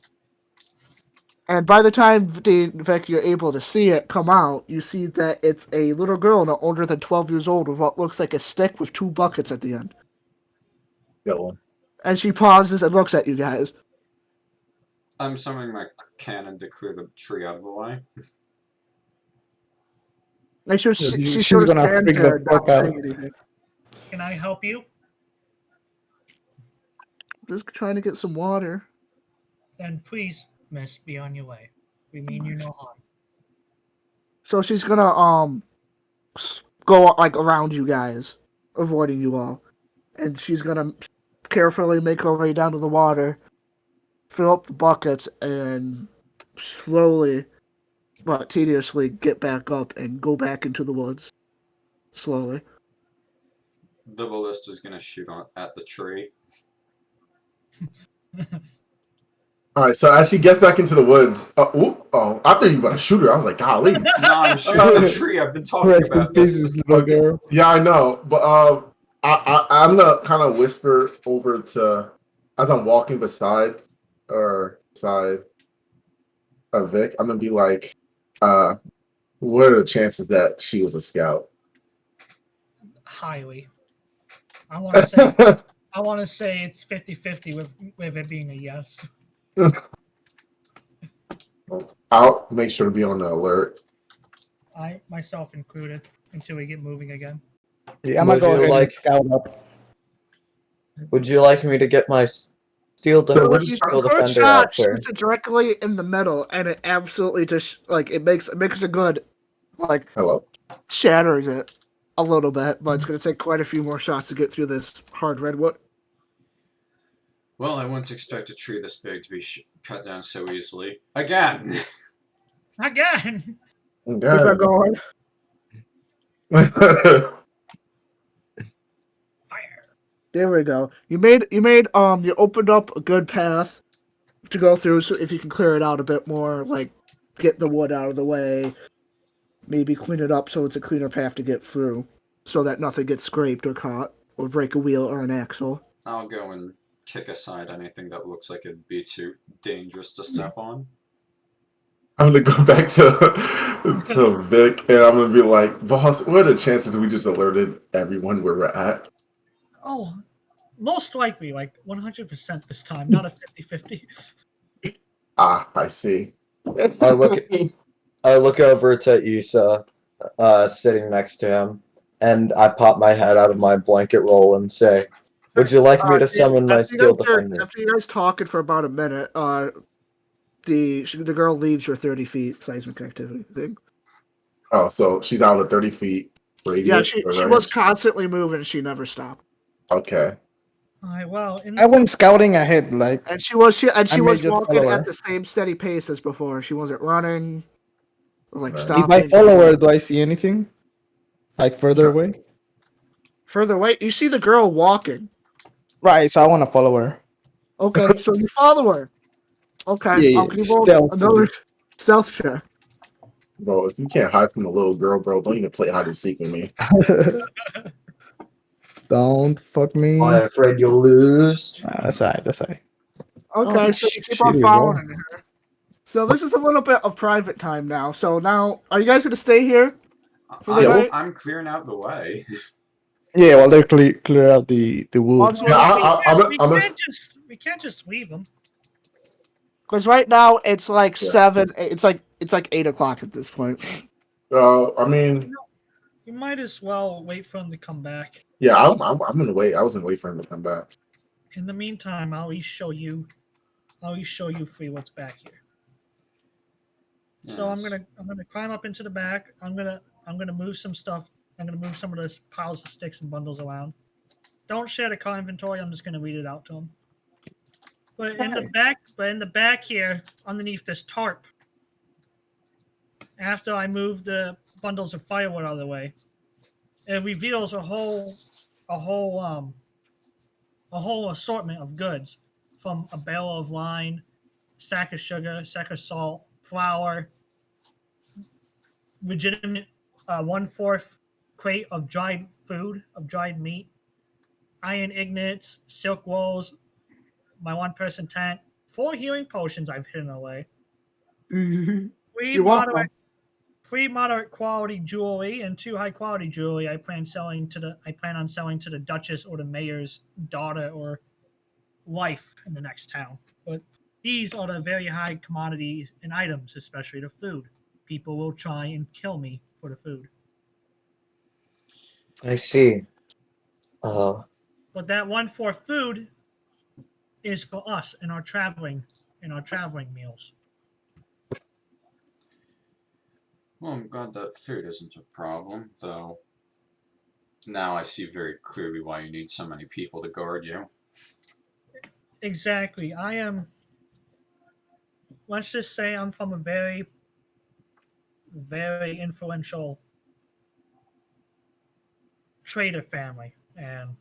Speaker 1: And by the time, Dean, Vic, you're able to see it come out, you see that it's a little girl no older than 12 years old with what looks like a stick with 2 buckets at the end.
Speaker 3: Go
Speaker 1: And she pauses and looks at you guys.
Speaker 6: I'm summoning my cannon to clear the tree out of the way.
Speaker 1: Make sure
Speaker 7: Yeah,
Speaker 1: she
Speaker 7: she's
Speaker 1: sort of
Speaker 7: gonna
Speaker 1: stands
Speaker 7: freak the
Speaker 1: there not
Speaker 7: fuck out.
Speaker 1: saying anything.
Speaker 4: Can I help you?
Speaker 1: Just trying to get some water.
Speaker 4: Then please, miss, be on your way. We mean you no harm.
Speaker 1: So she's gonna go like around you guys, avoiding you all, and she's gonna carefully make her way down to the water, fill up the buckets, and slowly but tediously get back up and go back into the woods. Slowly.
Speaker 6: The ballista is going to shoot at the tree.
Speaker 3: All right. So as she gets back into the woods, I thought you were gonna shoot her. I was like, golly.
Speaker 6: No, I'm shooting the tree. I've been talking
Speaker 7: Rest in
Speaker 6: about this.
Speaker 7: pieces, little girl.
Speaker 3: Yeah, I know, but I'm gonna kind of whisper over to as I'm walking beside of Vic. I'm gonna be like, what are the chances that she was a scout?
Speaker 4: Highly. I want to say it's 50-50 with it being a yes.
Speaker 3: I'll make sure to be on the alert.
Speaker 4: I myself included until we get moving again.
Speaker 7: Yeah, I'm gonna go ahead and scout up.
Speaker 2: Would you like me to get my steel
Speaker 3: So we're
Speaker 1: You
Speaker 3: just
Speaker 2: steel
Speaker 1: first
Speaker 2: defender
Speaker 1: shot
Speaker 2: out there?
Speaker 1: shoots it directly in the middle, and it absolutely just like it makes a good like
Speaker 3: Hello.
Speaker 1: shatters it a little bit, but it's gonna take quite a few more shots to get through this hard redwood.
Speaker 6: Well, I wouldn't expect a tree this big to be cut down so easily. Again!
Speaker 4: Again!
Speaker 1: Keep on going.
Speaker 4: Fire!
Speaker 1: There we go. You opened up a good path to go through, so if you can clear it out a bit more, like get the wood out of the way, maybe clean it up so it's a cleaner path to get through, so that nothing gets scraped or caught, or break a wheel or an axle.
Speaker 6: I'll go and kick aside anything that looks like it'd be too dangerous to step on.
Speaker 3: I'm gonna go back to Vic, and I'm gonna be like, boss, what are the chances we just alerted everyone where we're at?
Speaker 4: Oh, most likely, like 100% this time, not a 50-50.
Speaker 3: Ah, I see.
Speaker 2: I look at I look over to Issa, sitting next to him, and I pop my head out of my blanket roll and say, "Would you like me to summon my steel defender?"
Speaker 1: After you guys talking for about a minute, the girl leaves your 30 feet seismic activity thing.
Speaker 3: Oh, so she's out of 30 feet radius.
Speaker 1: Yeah, she
Speaker 3: or
Speaker 1: was
Speaker 3: range?
Speaker 1: constantly moving. She never stopped.
Speaker 3: Okay.
Speaker 4: All right. Well,
Speaker 7: I went scouting ahead, like
Speaker 1: And she was
Speaker 7: I may
Speaker 1: was
Speaker 7: just
Speaker 1: walking
Speaker 7: follow her.
Speaker 1: at the same steady pace as before. She wasn't running or like
Speaker 3: Right.
Speaker 1: stopping.
Speaker 7: If I follow her, do I see anything? Like further
Speaker 3: Sure.
Speaker 7: away?
Speaker 1: Further away, you see the girl walking.
Speaker 7: Right, so I want to follow her.
Speaker 1: Okay, so you follow her. Okay,
Speaker 7: Yeah,
Speaker 1: can you roll
Speaker 7: stealthily.
Speaker 1: another stealth check?
Speaker 3: Bro, if you can't hide from a little girl, bro, don't even play hide and seek with me.
Speaker 7: Don't fuck me.
Speaker 2: I'm afraid you'll lose.
Speaker 7: Nah, that's alright, that's alright.
Speaker 1: Okay,
Speaker 7: Oh,
Speaker 1: so you keep on
Speaker 7: shitty
Speaker 1: following
Speaker 7: roll.
Speaker 1: her. So this is a little bit of private time now. So now, are you guys going to stay here? For the night?
Speaker 6: I'm clearing out the way.
Speaker 7: Yeah, well, they're clear out the wood.
Speaker 1: Hubbz,
Speaker 4: We can't just leave them.
Speaker 1: because right now it's like
Speaker 3: Yeah.
Speaker 1: 7. It's like 8 o'clock at this point.
Speaker 3: I mean,
Speaker 4: You might as well wait for them to come back.
Speaker 3: yeah, I'm gonna wait. I was gonna wait for him to come back.
Speaker 4: In the meantime, I'll at least show you free what's back here. So I'm
Speaker 6: Yes.
Speaker 4: gonna climb up into the back. I'm gonna move some stuff. I'm gonna move some of those piles of sticks and bundles around. Don't share the car inventory. I'm just gonna read it out to them. But in the back here, underneath this tarp, after I move the bundles of firewood out of the way, it reveals a whole assortment of goods, from a bale of line, sack of sugar, sack of salt, flour, legitimate 1/4 crate of dried food, of dried meat, iron ingots, silk rolls, my 1-person tent, 4 healing potions I've hidden away,
Speaker 1: Mm-hmm.
Speaker 4: 3
Speaker 1: You're welcome.
Speaker 4: moderate quality jewelry, and 2 high quality jewelry I plan on selling to the Duchess or the mayor's daughter or wife in the next town. But these are the very high commodities and items, especially the food. People will try and kill me for the food.
Speaker 2: I see.
Speaker 4: But that 1/4 food is for us in our traveling meals.
Speaker 6: Well, I'm glad that food isn't a problem, though. Now I see very clearly why you need so many people to guard you.
Speaker 4: Exactly. I am. Let's just say I'm from a very, very influential trader family, and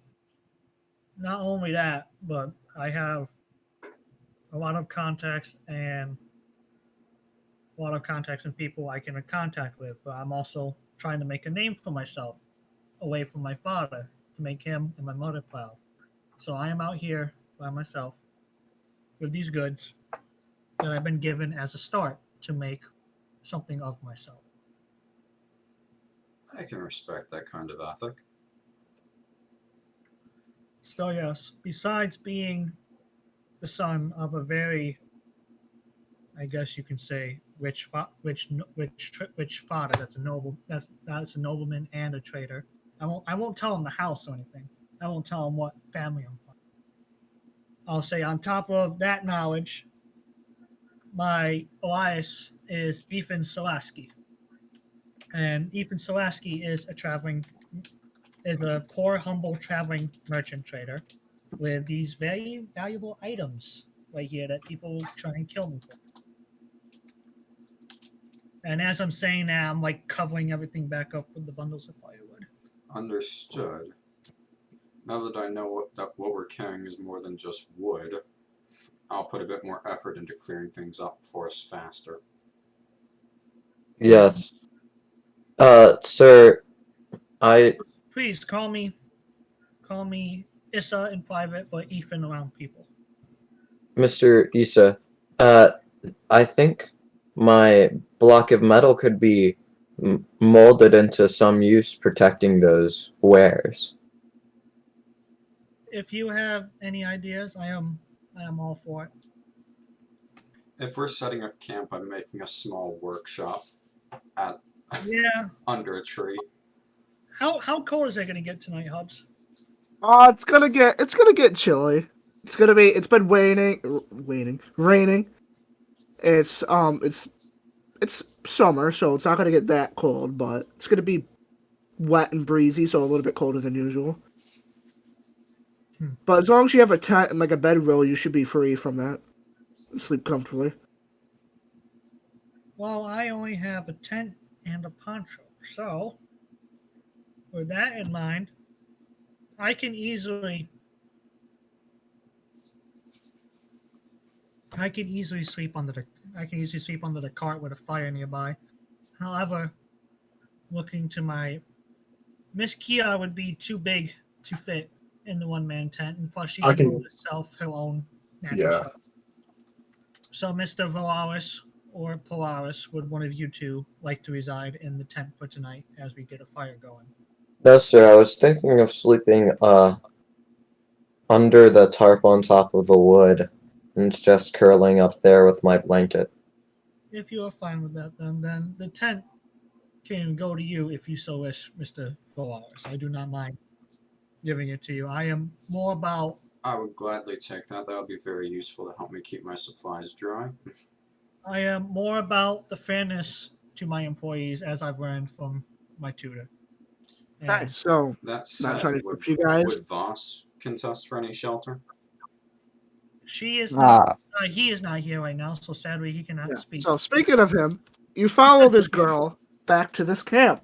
Speaker 4: not only that, but I have a lot of contacts and people I can contact with. But I'm also trying to make a name for myself away from my father, to make him and my mother proud. So I am out here by myself with these goods that I've been given as a start to make something of myself.
Speaker 6: I can respect that kind of ethic.
Speaker 4: So yes, besides being the son of a very, I guess you can say, rich father, that's a nobleman and a trader. I won't tell him the house or anything. I won't tell him what family I'm from. I'll say on top of that knowledge, my alias is Ethan Solaski. And Ethan Solaski is a poor, humble traveling merchant trader with these very valuable items right here that people try and kill me for. And as I'm saying that, I'm like covering everything back up with the bundles of firewood.
Speaker 6: Understood. Now that I know what we're carrying is more than just wood, I'll put a bit more effort into clearing things up for us faster.
Speaker 2: Yes. Sir,
Speaker 4: Please call me Issa in private, but Ethan around people.
Speaker 2: Mr. Issa, I think my block of metal could be molded into some use protecting those wares.
Speaker 4: If you have any ideas, I am all for it.
Speaker 6: If we're setting up camp, I'm making a small workshop at
Speaker 4: Yeah.
Speaker 6: under a tree.
Speaker 4: How cold is it gonna get tonight, Hubbz?
Speaker 1: It's gonna get chilly. It's been raining. It's summer, so it's not gonna get that cold, but it's gonna be wet and breezy, so a little bit colder than usual. But as long as you have a tent and like a bedroll, you should be free from that. Sleep comfortably.
Speaker 4: Well, I only have a tent and a poncho, so with that in mind, I can easily sleep under the cart with a fire nearby. However, looking to my Miss Kia would be too big to fit in the one-man tent, and plus she
Speaker 3: I
Speaker 4: can
Speaker 3: can-
Speaker 4: move herself her own natural
Speaker 3: Yeah.
Speaker 4: shelter. So, Mr. Vilaris or Polarys, would one of you two like to reside in the tent for tonight as we get a fire going?
Speaker 2: No, sir. I was thinking of sleeping under the tarp on top of the wood and just curling up there with my blanket.
Speaker 4: If you are fine with that, then the tent can go to you if you so wish, Mr. Vilaris. I do not mind giving it to you. I am more about
Speaker 6: I would gladly take that. That would be very useful to help me keep my supplies dry.
Speaker 4: the fairness to my employees, as I've learned from my tutor. And
Speaker 1: Nice. So
Speaker 6: That
Speaker 1: not
Speaker 6: said,
Speaker 1: trying to
Speaker 6: would,
Speaker 1: trip you guys.
Speaker 6: would Voss contest for any shelter?
Speaker 4: she is not.
Speaker 7: Ah,
Speaker 4: He is not here right now, so sadly he cannot
Speaker 1: Yeah.
Speaker 4: speak.
Speaker 1: So speaking of him, you follow this girl back to this camp.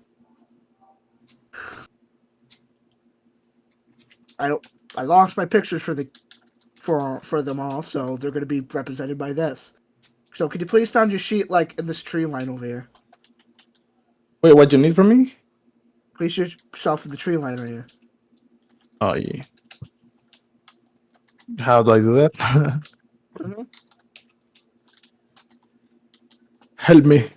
Speaker 1: I lost my pictures for them all, so they're going to be represented by this. So could you please stand your sheet like in this tree line over here?
Speaker 7: wait, what you need from me?
Speaker 1: Place yourself in the tree line right here.
Speaker 7: Oh yeah. How do I do that?
Speaker 1: Mhm.
Speaker 7: Help me.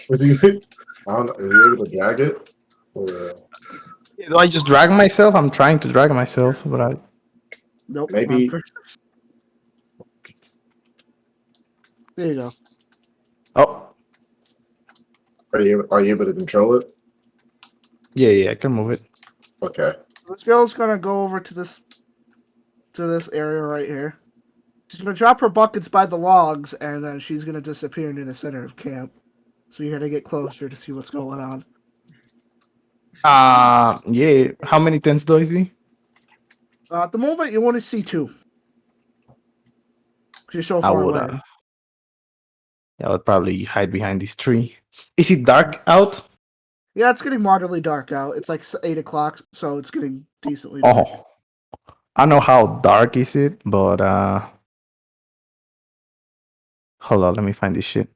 Speaker 3: Is he? I don't know. Is he able to drag it? Or,
Speaker 7: Do I just drag myself? I'm trying to drag myself, but I.
Speaker 1: Nope.
Speaker 3: Maybe-
Speaker 1: wrong person. There you go.
Speaker 7: Oh,
Speaker 3: are you able to control it?
Speaker 7: yeah, I can move it.
Speaker 3: Okay.
Speaker 1: This girl's gonna go over to this area right here. She's gonna drop her buckets by the logs, and then she's gonna disappear into the center of camp. So you gotta get closer to see what's going on.
Speaker 7: Yeah. How many tents do I see?
Speaker 1: At the moment, you only see two. 'Cause you're so
Speaker 7: I
Speaker 1: far
Speaker 7: would.
Speaker 1: away.
Speaker 7: I would probably hide behind this tree. Is it dark out?
Speaker 1: Yeah, it's getting moderately dark out. It's like 8 o'clock, so it's getting decently dark.
Speaker 7: Oh, I know how dark is it, but hold on, let me find this shit.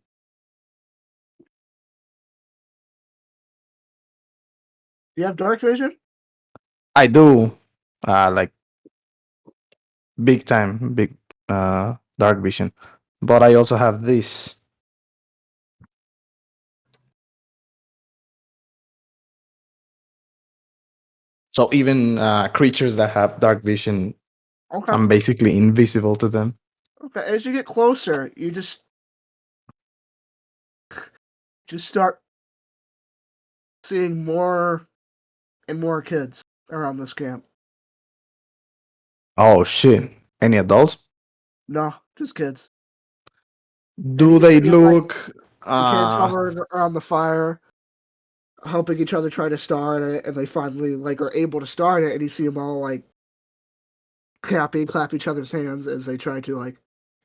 Speaker 1: Do you have dark vision?
Speaker 7: I do, like big time, big dark vision, but I also have this. So even creatures that have dark vision,
Speaker 1: Okay.
Speaker 7: I'm basically invisible to them.
Speaker 1: Okay. As you get closer, you just start seeing more and more kids around this camp.
Speaker 7: Oh shit! Any adults?
Speaker 1: No, just kids.
Speaker 7: Do
Speaker 1: you
Speaker 7: they
Speaker 1: see, like,
Speaker 7: look?
Speaker 1: The kids hovering around the fire, helping each other try to start it, and they finally are able to start it. And you see them all clap each other's hands as they try to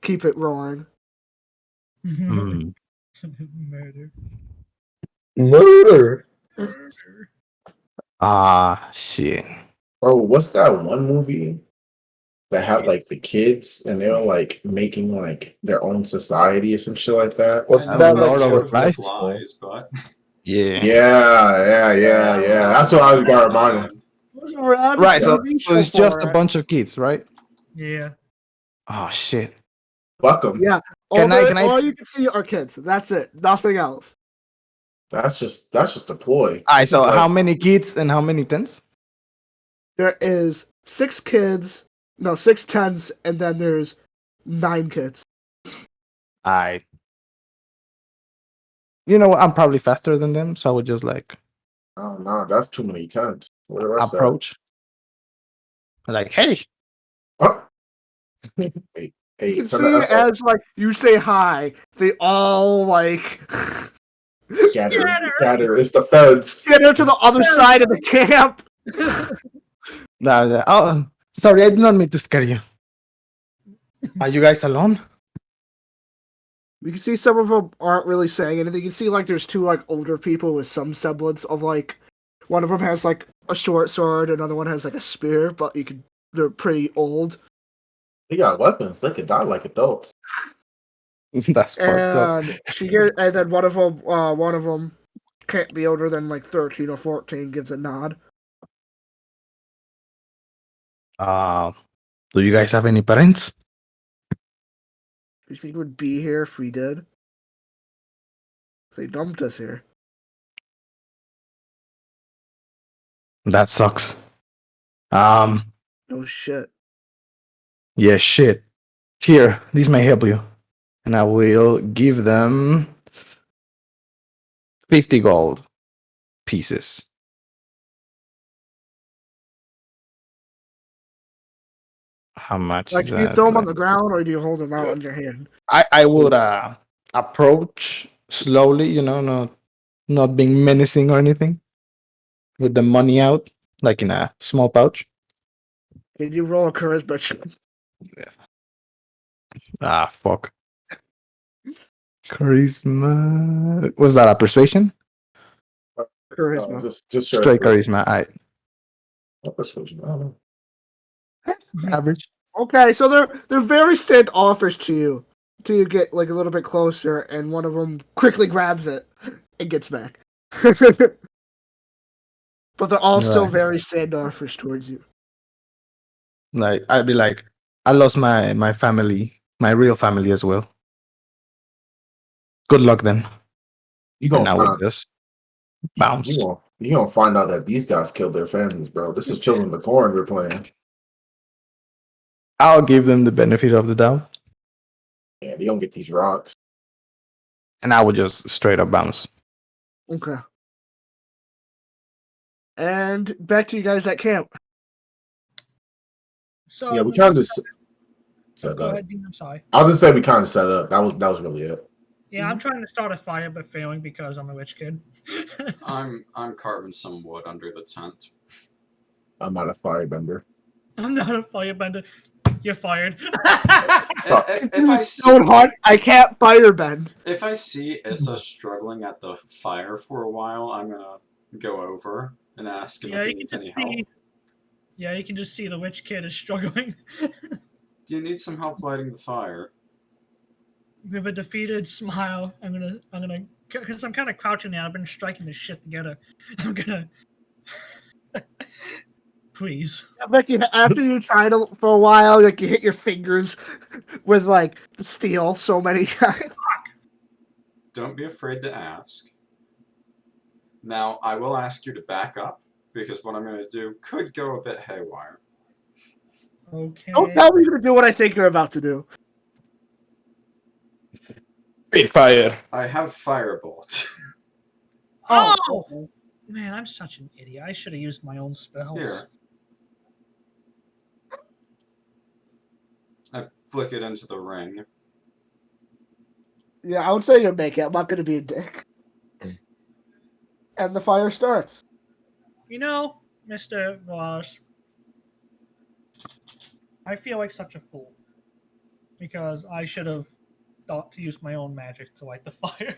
Speaker 1: keep it rolling.
Speaker 7: Hmm.
Speaker 4: Murder.
Speaker 2: Murder!
Speaker 7: Shit.
Speaker 3: Bro, what's that one movie that had the kids and they were making their own society or some shit like that?
Speaker 2: What's
Speaker 6: I
Speaker 2: that
Speaker 6: know
Speaker 7: Lord
Speaker 6: the
Speaker 7: of
Speaker 6: Lord
Speaker 7: the
Speaker 6: of
Speaker 7: Flies?
Speaker 6: Flies, but
Speaker 7: Yeah.
Speaker 3: Yeah. That's what I was gonna remind him.
Speaker 7: Right. So,
Speaker 1: TV
Speaker 7: so it's
Speaker 1: show
Speaker 7: just
Speaker 1: for
Speaker 7: a
Speaker 1: it.
Speaker 7: bunch of kids, right?
Speaker 4: Yeah.
Speaker 7: Oh shit.
Speaker 3: Fuck them.
Speaker 1: Yeah.
Speaker 7: Can I-
Speaker 1: All you can see are kids. That's it. Nothing else.
Speaker 3: That's just a ploy.
Speaker 7: Alright,
Speaker 3: This
Speaker 7: so
Speaker 3: is
Speaker 7: how many kids and how many tents?
Speaker 1: There is 6 kids, no 6 tens, and then there's 9 kids.
Speaker 7: Alright. You know, I'm probably faster than them, so I would just like
Speaker 3: Oh no, that's too many tents. What the rest
Speaker 7: approach. Like, hey,
Speaker 3: Oh. Hey,
Speaker 1: You
Speaker 3: hey,
Speaker 1: can
Speaker 3: send
Speaker 1: see
Speaker 3: the SR
Speaker 1: as like you say hi, they all like
Speaker 3: scatter. Scatter. It's the feds.
Speaker 1: get her to the other side of the camp.
Speaker 7: oh, sorry, I did not mean to scare you. Are you guys alone?
Speaker 1: You can see some of them aren't really saying anything. You can see like there's two like older people with some semblance of like one of them has like a short sword, another one has like a spear, but they're pretty old.
Speaker 3: They got weapons. They could die like adults.
Speaker 7: That's fucked up.
Speaker 1: And then one of them can't be older than like 13 or 14. Gives a nod.
Speaker 7: Do you guys have any parents?
Speaker 1: You think would be here if we did? They dumped us here.
Speaker 7: That sucks.
Speaker 1: No shit.
Speaker 7: Yeah, shit. Here, these may help you. And I will give them 50 gold pieces. How much
Speaker 1: Like,
Speaker 7: is
Speaker 1: do you
Speaker 7: that?
Speaker 1: throw them on the ground or do you hold them out in your hand?
Speaker 7: I would approach slowly, you know, not being menacing or anything. With the money out, like in a small pouch.
Speaker 1: Can you roll a charisma check?
Speaker 7: Ah, fuck. Charisma. Was that a persuasion?
Speaker 1: Charisma.
Speaker 3: Just
Speaker 7: Straight charisma.
Speaker 3: What persuasion? I don't know.
Speaker 7: Average.
Speaker 1: Okay, so they're very standoffish to you till you get like a little bit closer, and one of them quickly grabs it and gets back. But they're all still
Speaker 7: Right.
Speaker 1: very standoffish towards you.
Speaker 7: Like I'd be like, I lost my family, my real family as well. Good luck then.
Speaker 3: You
Speaker 7: And
Speaker 3: gonna
Speaker 7: I would
Speaker 3: find
Speaker 7: just bounce.
Speaker 3: you gonna find out that these guys killed their families, bro. This is Children of the Corn we're playing.
Speaker 7: I'll give them the benefit of the doubt,
Speaker 3: Yeah, they don't get these rocks.
Speaker 7: and I would just straight up bounce.
Speaker 1: Okay. And back to you guys at camp.
Speaker 4: So
Speaker 3: Yeah, we kind of just set
Speaker 4: Go
Speaker 3: up.
Speaker 4: ahead, Dean. I'm sorry.
Speaker 3: I was gonna say we kind of set up. That was really it.
Speaker 4: Yeah, I'm trying to start a fire, but failing because I'm a witch kid.
Speaker 6: I'm carving some wood under the tent.
Speaker 3: I'm not a firebender.
Speaker 4: I'm not a firebender. You're fired.
Speaker 6: If I see,
Speaker 1: Don't hunt. I can't firebend.
Speaker 6: if I see Issa struggling at the fire for a while, I'm gonna go over and ask him
Speaker 4: Yeah,
Speaker 6: if he
Speaker 4: you can
Speaker 6: needs
Speaker 4: just
Speaker 6: any help.
Speaker 4: see. Yeah, you can just see the witch kid is struggling
Speaker 6: Do you need some help lighting the fire?
Speaker 4: with a defeated smile. I'm gonna, because I'm kind of crouching now. I've been striking this shit together. I'm gonna, please.
Speaker 1: Like after you try to for a while, like you hit your fingers with like the steel so many times.
Speaker 6: Don't be afraid to ask. Now, I will ask you to back up, because what I'm going to do could go a bit haywire.
Speaker 4: Okay.
Speaker 1: Don't tell me to do what I think you're about to do.
Speaker 7: Great fire.
Speaker 6: I have firebolt.
Speaker 4: Oh man, I'm such an idiot. I should have used my own spells.
Speaker 6: Here. I flick it into the ring.
Speaker 1: Yeah, I would say you make it. I'm not going to be a dick. And the fire starts.
Speaker 4: You know, Mr. Vilaris, I feel like such a fool because I should have thought to use my own magic to light the fire.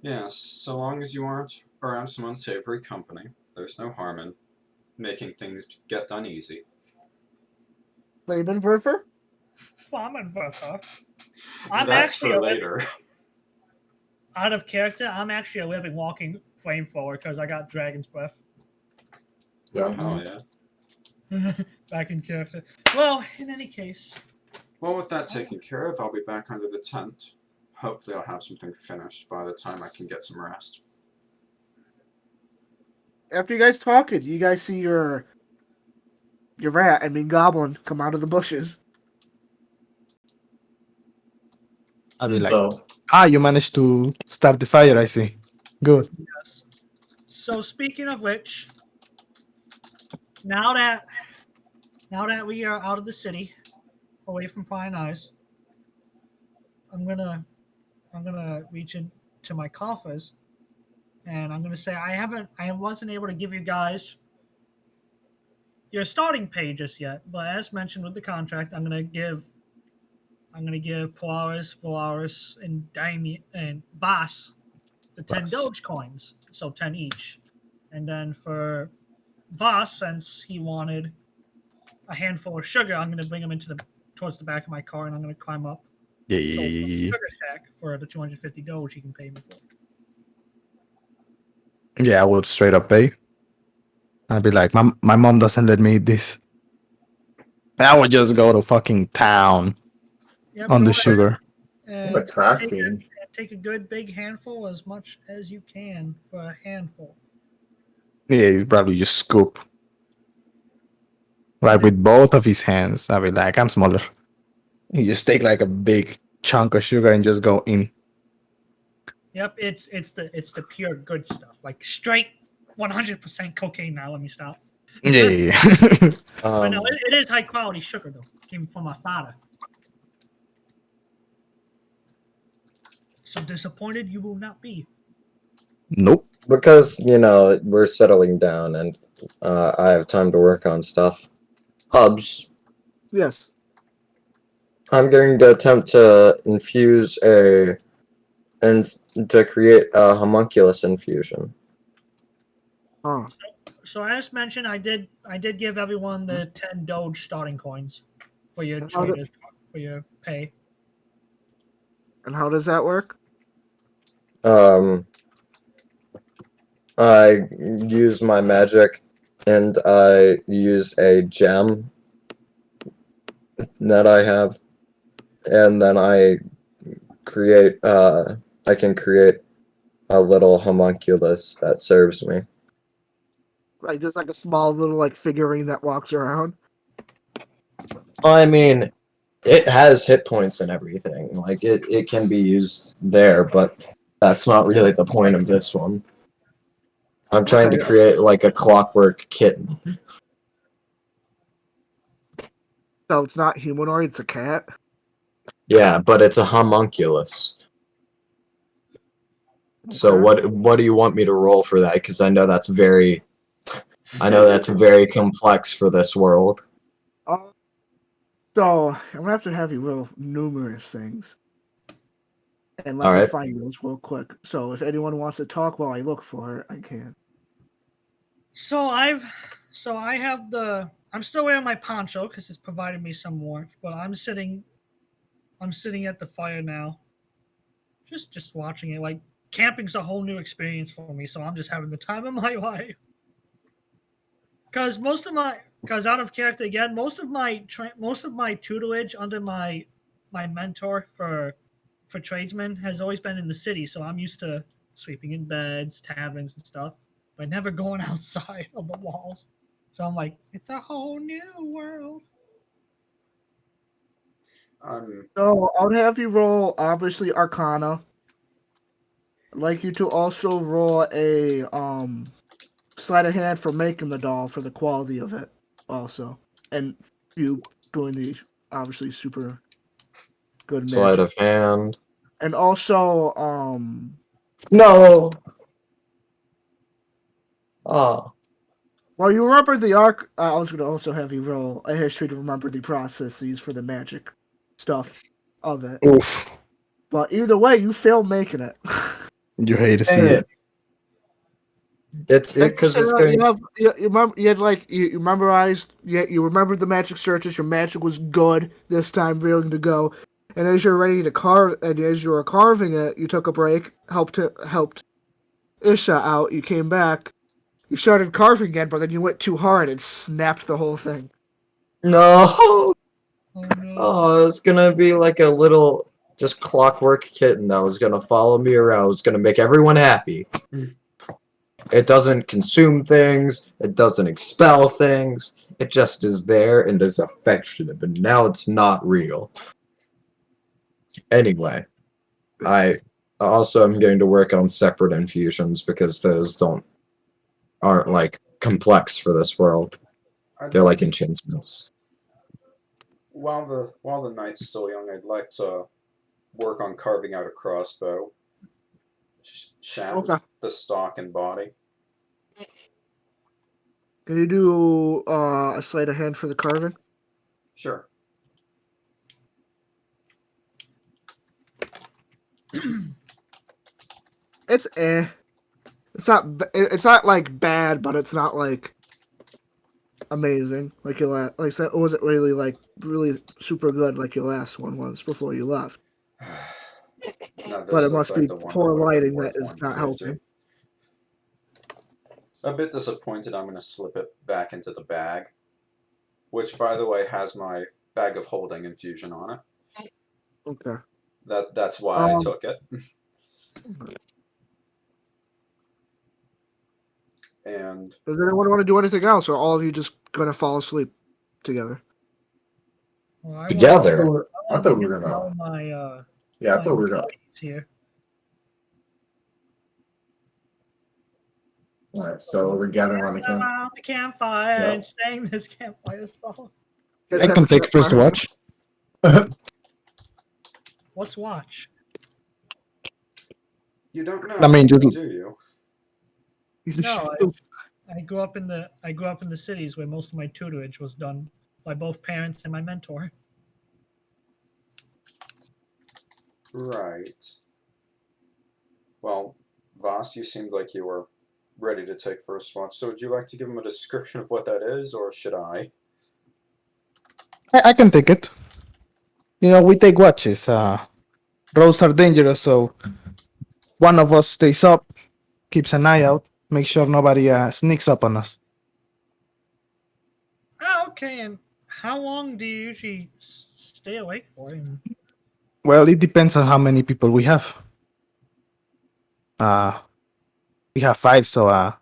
Speaker 6: Yes, so long as you aren't around some unsavory company, there's no harm in making things get done easy.
Speaker 1: Flamenwerfer?
Speaker 4: Flammenwerfer. I'm
Speaker 6: That's
Speaker 4: actually
Speaker 6: for
Speaker 4: a
Speaker 6: later.
Speaker 4: out of character. I'm actually a living, walking flamethrower because I got dragon's breath.
Speaker 3: Yeah.
Speaker 6: Oh, yeah.
Speaker 4: Back in character. Well, in any case.
Speaker 6: Well, with that taken care of, I'll be back under the tent. Hopefully I'll have something finished by the time I can get some rest.
Speaker 1: After you guys talking, you guys see your Goblin come out of the bushes.
Speaker 7: I'll be like,
Speaker 3: So
Speaker 7: you managed to start the fire, I see. Good.
Speaker 4: Yes. So speaking of which, now that we are out of the city, away from prying eyes, I'm gonna reach into my coffers, and I'm gonna say I wasn't able to give you guys your starting pay just yet, but as mentioned with the contract, I'm gonna give Polarys, Vilaris, and Damian and Vaas the 10 Doge coins, so 10 each. And then for Vaas, since he wanted a handful of sugar, I'm gonna bring him towards the back of my car, and I'm gonna climb up
Speaker 7: Yeah,
Speaker 4: to
Speaker 7: yeah,
Speaker 4: a
Speaker 7: yeah, yeah.
Speaker 4: sugar shack for the 250 Doge he can pay me for.
Speaker 7: Yeah, I would straight up pay. I'd be like, my mom doesn't let me eat this. I would just go to fucking town
Speaker 4: Yeah,
Speaker 7: on
Speaker 4: go
Speaker 7: the
Speaker 4: ahead
Speaker 7: sugar.
Speaker 3: I'm a
Speaker 4: and
Speaker 3: crack
Speaker 4: take
Speaker 3: fiend.
Speaker 4: take a good big handful, as much as you can for a handful.
Speaker 7: Yeah, he'd probably just scoop. Like with both of his hands. I'd be like, I'm smaller. You just take like a big chunk of sugar and just go in.
Speaker 4: Yep, it's the pure good stuff, like straight 100% cocaine. Now let me stop.
Speaker 7: Yeah.
Speaker 4: But no, it is high quality sugar though. It came from my father. So disappointed you will not be.
Speaker 7: Nope.
Speaker 2: Because, we're settling down and I have time to work on stuff. Hubbz,
Speaker 1: Yes.
Speaker 2: I'm going to attempt to to create a homunculus infusion.
Speaker 1: Huh.
Speaker 4: So as mentioned, I did give everyone the 10 Doge starting coins for your
Speaker 1: And how do-
Speaker 4: traders for your pay.
Speaker 1: And how does that work?
Speaker 2: I use my magic and I use a gem that I have, and then I can create a little homunculus that serves me.
Speaker 1: Like just like a small little like figurine that walks around.
Speaker 2: I mean, it has hit points and everything. Like, it can be used there, but that's not really the point of this one. I'm trying to
Speaker 1: Okay.
Speaker 2: create, like, a clockwork kitten.
Speaker 1: So it's not humanoid, it's a cat.
Speaker 2: Yeah, but it's a homunculus. So
Speaker 1: Okay.
Speaker 2: what do you want me to roll for that? Because I know that's very complex for this world.
Speaker 1: So I'm gonna have to have you roll numerous things. And let me
Speaker 2: Alright.
Speaker 1: find those real quick. So if anyone wants to talk while I look for it, I can.
Speaker 4: So I have I'm still wearing my poncho because it's provided me some warmth, but I'm sitting at the fire now. Just watching it. Like camping's a whole new experience for me, so I'm just having the time of my life. Because out of character again, most of my tutelage under my mentor for tradesmen has always been in the city, so I'm used to sweeping in beds, taverns, and stuff, but never going outside of the walls. So I'm like, it's a whole new world.
Speaker 1: So I'll have you roll obviously Arcana. I'd like you to also roll a sleight of hand for making the doll for the quality of it also. And you doing the obviously super good
Speaker 2: Sleight
Speaker 1: magic.
Speaker 2: of hand.
Speaker 1: And also
Speaker 2: No. Oh.
Speaker 1: well, you remember the arc. I was going to also have you roll a history to remember the processes for the magic stuff of it.
Speaker 7: Oof.
Speaker 1: But either way, you failed making it.
Speaker 7: You hate to see
Speaker 2: Dang
Speaker 7: it.
Speaker 2: it. It's because it's going.
Speaker 1: You memorized. You remembered the magic searches. Your magic was good this time, ready to go. And as you're ready to carve, and as you were carving it, you took a break, helped Issa out. You came back. You started carving again, but then you went too hard and snapped the whole thing.
Speaker 2: No.
Speaker 4: Oh no.
Speaker 2: Oh, it's gonna be like a little just clockwork kitten that was gonna follow me around. It's gonna make everyone happy. It doesn't consume things. It doesn't expel things. It just is there and is affectionate. But now it's not real. Anyway, I also am going to work on separate infusions because those aren't like complex for this world. They're like enchantments.
Speaker 6: While the knight's still young, I'd like to work on carving out a crossbow. Shaft,
Speaker 1: Okay.
Speaker 6: the stock and body.
Speaker 1: Can you do a sleight of hand for the carving?
Speaker 6: Sure.
Speaker 1: It's It's not. It's not like bad, but it's not like amazing. Like your last. Like it wasn't really like really super good like your last one was before you left.
Speaker 6: No, this
Speaker 1: But it
Speaker 6: looks
Speaker 1: must
Speaker 6: like
Speaker 1: be
Speaker 6: the one
Speaker 1: poor
Speaker 6: that would have
Speaker 1: lighting
Speaker 6: been
Speaker 1: that
Speaker 6: worth
Speaker 1: is not
Speaker 6: 150.
Speaker 1: helping.
Speaker 6: A bit disappointed. I'm going to slip it back into the bag, which, by the way, has my bag of holding infusion on it.
Speaker 1: Okay.
Speaker 6: That's why I took it. And
Speaker 1: Does anyone want to do anything else, or all of you just gonna fall asleep together?
Speaker 4: Well, I
Speaker 2: Together.
Speaker 3: I thought we were gonna.
Speaker 4: All my
Speaker 3: Yeah, I thought we were gonna.
Speaker 4: buddies here.
Speaker 3: All right, so we're gathering around the camp.
Speaker 4: Around the campfire
Speaker 3: Yep.
Speaker 4: and sang this campfire song.
Speaker 7: I can take first watch.
Speaker 4: What's watch?
Speaker 6: you don't know,
Speaker 7: I mean,
Speaker 6: do you?
Speaker 1: He's a
Speaker 4: No,
Speaker 1: shit.
Speaker 4: I grew up in the cities where most of my tutorage was done by both parents and my mentor.
Speaker 6: Right. Well, Vaas, you seemed like you were ready to take first watch. So would you like to give him a description of what that is, or should I?
Speaker 7: I can take it. You know, we take watches. Roads are dangerous, so one of us stays up, keeps an eye out, make sure nobody sneaks up on us.
Speaker 4: Oh, okay. And how long do you usually stay awake for? And
Speaker 7: Well, it depends on how many people we have. We have 5, so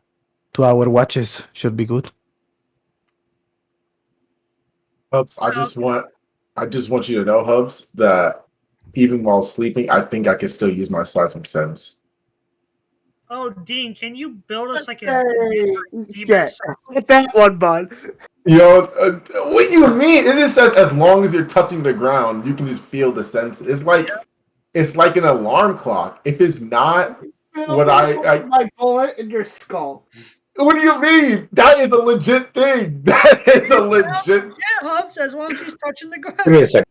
Speaker 7: 2-hour watches should be good.
Speaker 3: Hubbz, I just want you to know, Hubbz, that even while sleeping, I think I can still use my seismic sense.
Speaker 4: oh, Dean, can you build us like a
Speaker 1: Hey,
Speaker 4: Zebra
Speaker 1: shit.
Speaker 4: circle?
Speaker 1: Get that one, bud.
Speaker 3: Yo, what do you mean? It just says as long as you're touching the ground, you can just feel the sense. It's like an alarm clock. If it's not, what
Speaker 1: my bullet in your skull.
Speaker 3: what do you mean? That is a legit thing. That is a legit.
Speaker 4: Yeah, Hubbz, as long as he's touching the ground.
Speaker 2: Give me a second.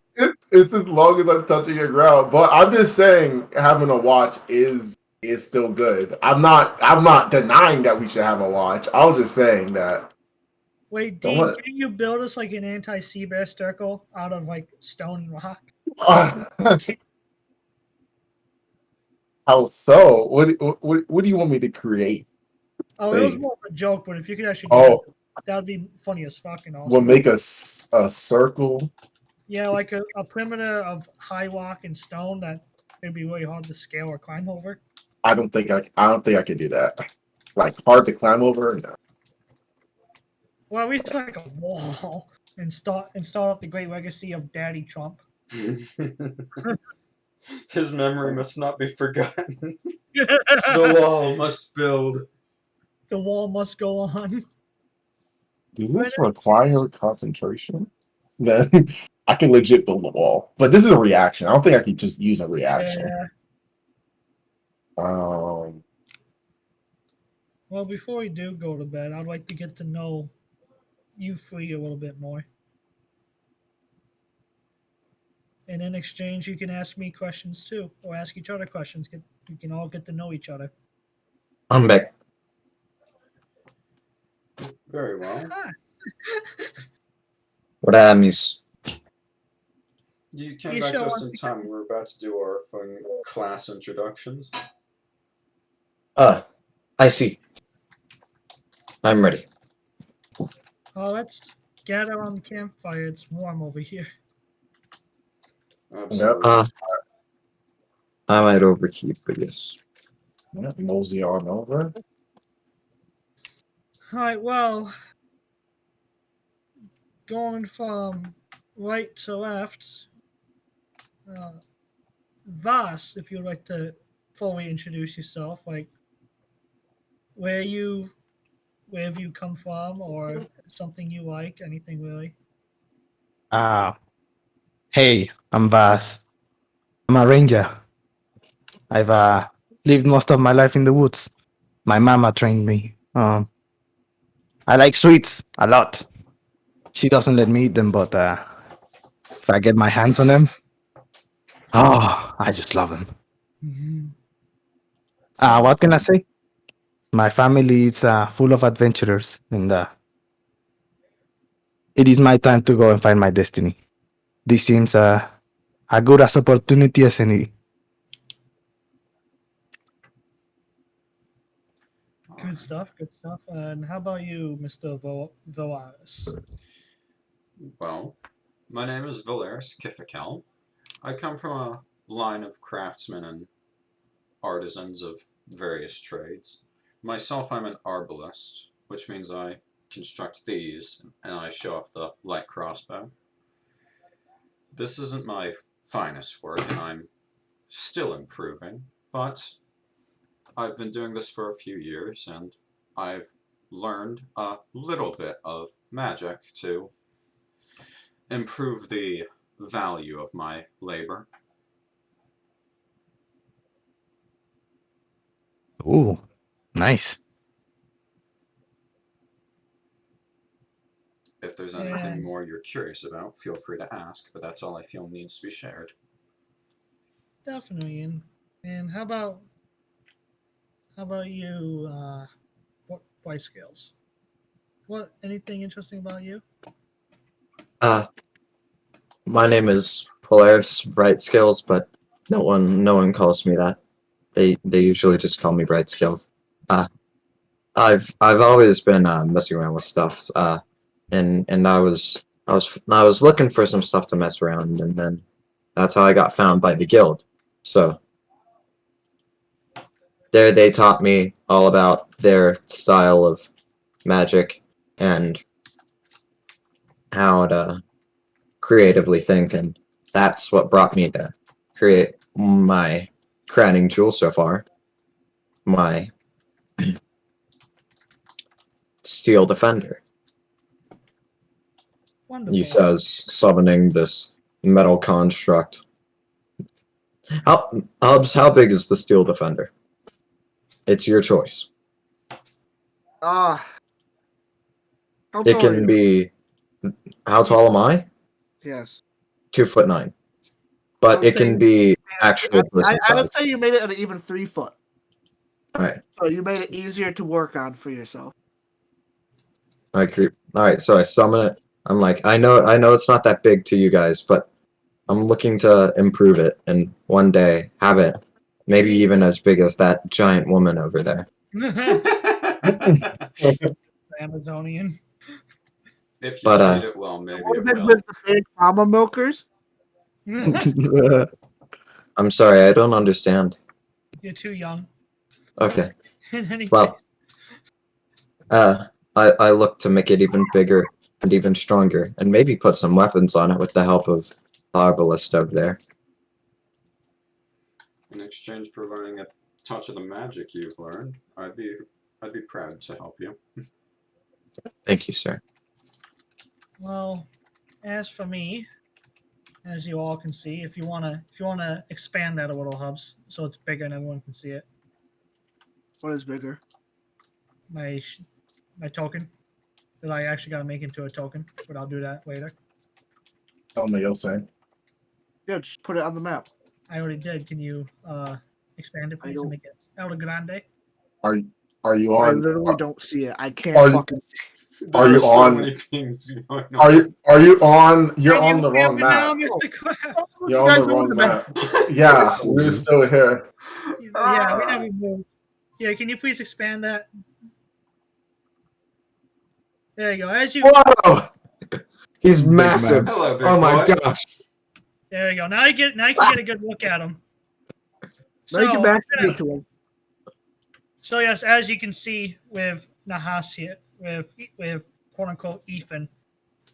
Speaker 3: It's as long as I'm touching the ground. But I'm just saying, having a watch is still good. I'm not denying that we should have a watch. I was just saying that.
Speaker 4: Wait,
Speaker 3: Don't
Speaker 4: Dean,
Speaker 3: let-
Speaker 4: can you build us like an anti-sea bear circle out of like stone and rock?
Speaker 3: How so? What do you want me to create?
Speaker 4: Oh, it was
Speaker 3: Thing.
Speaker 4: more of a joke, but if you could actually do
Speaker 3: Oh,
Speaker 4: that would be funny as fuck and awesome.
Speaker 3: we'll make a circle.
Speaker 4: Yeah, like a perimeter of high rock and stone that it'd be really hard to scale or climb over.
Speaker 3: I don't think I can do that. Like hard to climb over. No.
Speaker 4: Well, we just like a wall and start up the great legacy of Daddy Trump.
Speaker 6: His memory must not be forgotten. The wall must build.
Speaker 4: The wall must go on.
Speaker 3: Does this require concentration? Then I can legit build the wall. But this is a reaction. I don't think I can just use a reaction.
Speaker 4: Yeah. Well, before we do go to bed, I'd like to get to know you three a little bit more. And in exchange, you can ask me questions too, or ask each other questions. You can all get to know each other.
Speaker 2: I'm back.
Speaker 6: Very well.
Speaker 2: What happens?
Speaker 6: You came
Speaker 4: You
Speaker 6: back
Speaker 4: show
Speaker 6: just
Speaker 4: us
Speaker 6: in time. We were about to do our fun class introductions.
Speaker 2: I see. I'm ready.
Speaker 4: Oh, let's gather on the campfire. It's warm over here.
Speaker 6: Absolutely.
Speaker 2: I might overkeep, but yes.
Speaker 3: Mosey on over.
Speaker 4: All right, well, going from right to left, Vaas, if you'd like to fully introduce yourself, like where have you come from, or something you like, anything really?
Speaker 7: Hey, I'm Vas. I'm a ranger. I've lived most of my life in the woods. My mama trained me. I like sweets a lot. She doesn't let me eat them, but if I get my hands on them, oh, I just love them. What can I say? My family is full of adventurers, and it is my time to go and find my destiny. This seems a good as opportunity as any.
Speaker 4: Good stuff, good stuff. And how about you, Mr. Vilaris?
Speaker 6: Well, my name is Vilaris Kiphikel. I come from a line of craftsmen and artisans of various trades. Myself, I'm an arbalist, which means I construct these, and I show off the light crossbow. This isn't my finest work, and I'm still improving, but I've been doing this for a few years, and I've learned a little bit of magic to improve the value of my labor.
Speaker 7: Ooh, nice.
Speaker 6: If there's anything more you're curious about, feel free to ask, but that's all I feel needs to be shared.
Speaker 4: Definitely. And how about you, Brightscales? What, anything interesting about you?
Speaker 2: My name is Polarys Brightscales, but no one calls me that. They usually just call me Brightscales. I've always been messing around with stuff. And I was looking for some stuff to mess around, and then that's how I got found by the guild. So there they taught me all about their style of magic and how to creatively think, and that's what brought me to create my crowning jewel so far, my Steel Defender.
Speaker 4: Wonderful.
Speaker 2: He says, summoning this metal construct. Hubbz, how big is the Steel Defender? It's your choice.
Speaker 1: How
Speaker 2: It
Speaker 1: tall are
Speaker 2: can
Speaker 1: you?
Speaker 2: be. How tall am I?
Speaker 1: Yes.
Speaker 2: 2'9".
Speaker 1: I
Speaker 2: But
Speaker 1: would
Speaker 2: it
Speaker 1: say
Speaker 2: can be actual person
Speaker 1: I would
Speaker 2: size.
Speaker 1: say you made it at an even 3 foot.
Speaker 2: Alright.
Speaker 1: So you made it easier to work on for yourself.
Speaker 2: Alright, so I summon it. I'm like, I know it's not that big to you guys, but I'm looking to improve it and one day have it maybe even as big as that giant woman over there.
Speaker 4: Amazonian.
Speaker 6: If you
Speaker 2: But,
Speaker 6: feed it well, maybe
Speaker 1: What
Speaker 6: it
Speaker 1: about
Speaker 6: will.
Speaker 1: with the big mama milkers?
Speaker 2: I'm sorry, I don't understand.
Speaker 4: You're too young.
Speaker 2: Okay.
Speaker 4: In any
Speaker 2: Well,
Speaker 4: case.
Speaker 2: I look to make it even bigger and even stronger, and maybe put some weapons on it with the help of the arbalist over there.
Speaker 6: In exchange for learning a touch of the magic you've learned, I'd be proud to help you.
Speaker 2: Thank you, sir.
Speaker 4: Well, as for me, as you all can see, if you wanna expand that a little, Hubbz, so it's bigger and everyone can see it.
Speaker 1: What is bigger?
Speaker 4: My token that I actually gotta make into a token, but I'll do that later.
Speaker 3: Tell me, you'll say.
Speaker 1: Yeah, just put it on the map.
Speaker 4: I already did. Can you expand it, please, and make it El Grande?
Speaker 3: Are you
Speaker 1: I
Speaker 3: on?
Speaker 1: literally don't see it. I can't
Speaker 3: Are you-
Speaker 1: fucking see.
Speaker 3: Are
Speaker 6: There
Speaker 3: you
Speaker 6: are so
Speaker 3: on-
Speaker 6: many things going on.
Speaker 3: Are you on? You're
Speaker 4: Can
Speaker 3: on
Speaker 4: you
Speaker 3: the
Speaker 4: hear
Speaker 3: wrong
Speaker 4: me now,
Speaker 3: map.
Speaker 4: Mr. Craft?
Speaker 3: You're on the wrong map. Yeah, we're still here.
Speaker 4: Yeah, we never moved. Yeah, can you please expand that? There you go. As you
Speaker 2: Whoa! He's
Speaker 7: Big
Speaker 2: massive.
Speaker 7: man.
Speaker 6: Hello, big
Speaker 2: Oh my
Speaker 6: boy.
Speaker 2: gosh.
Speaker 4: there you go. Now you can get a good look at him.
Speaker 1: Now you can
Speaker 4: So,
Speaker 1: back it to him.
Speaker 4: so yes, as you can see with Nahus here, with quote unquote Ethan,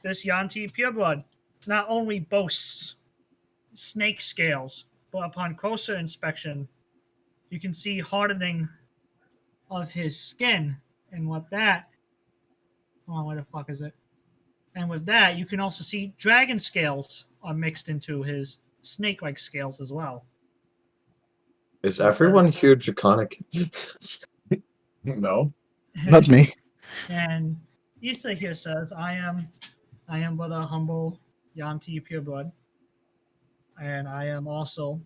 Speaker 4: this Yanti pureblood not only boasts snake scales, upon closer inspection, you can see hardening of his skin, and with that, where the fuck is it? And with that, you can also see dragon scales are mixed into his snake-like scales as well.
Speaker 2: Is everyone here draconic?
Speaker 3: No.
Speaker 7: Not me.
Speaker 4: And Issa here says, I am but a humble Yanti pureblood, and I am also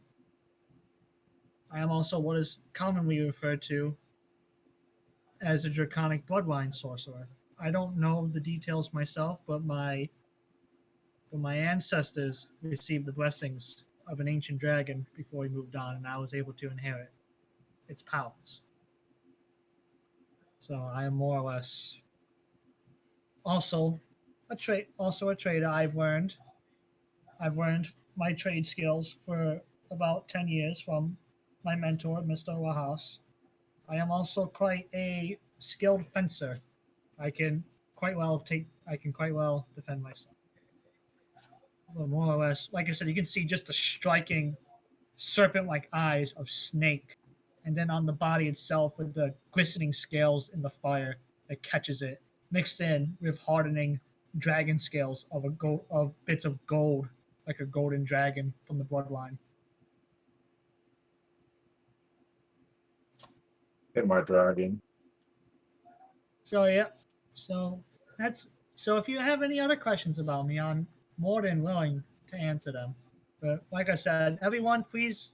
Speaker 4: what is commonly referred to as a draconic bloodline sorcerer. I don't know the details myself, but my ancestors received the blessings of an ancient dragon before he moved on, and I was able to inherit its powers. So I am more or less also a trader. I've learned my trade skills for about 10 years from my mentor, Mr. Nahus. I am also quite a skilled fencer. I can quite well defend myself. Well, more or less, like I said, you can see just the striking serpent-like eyes of snake, and then on the body itself with the glistening scales in the fire that catches it, mixed in with hardening dragon scales of bits of gold, like a golden dragon from the bloodline.
Speaker 3: Hit my dragon.
Speaker 4: So yeah, so if you have any other questions about me, I'm more than willing to answer them. But like I said, everyone, please,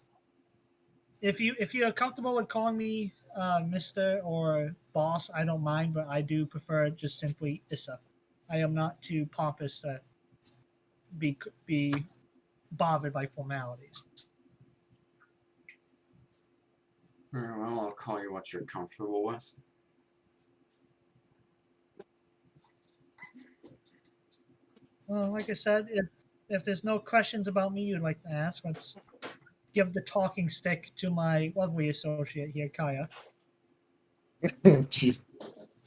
Speaker 4: if you're comfortable with calling me Mr. or Boss, I don't mind, but I do prefer just simply Issa. I am not too pompous to be bothered by formalities.
Speaker 6: Very well, I'll call you what you're comfortable with.
Speaker 4: Well, like I said, if there's no questions about me you'd like to ask, let's give the talking stick to my lovely associate here, Kaya.
Speaker 3: Jeez.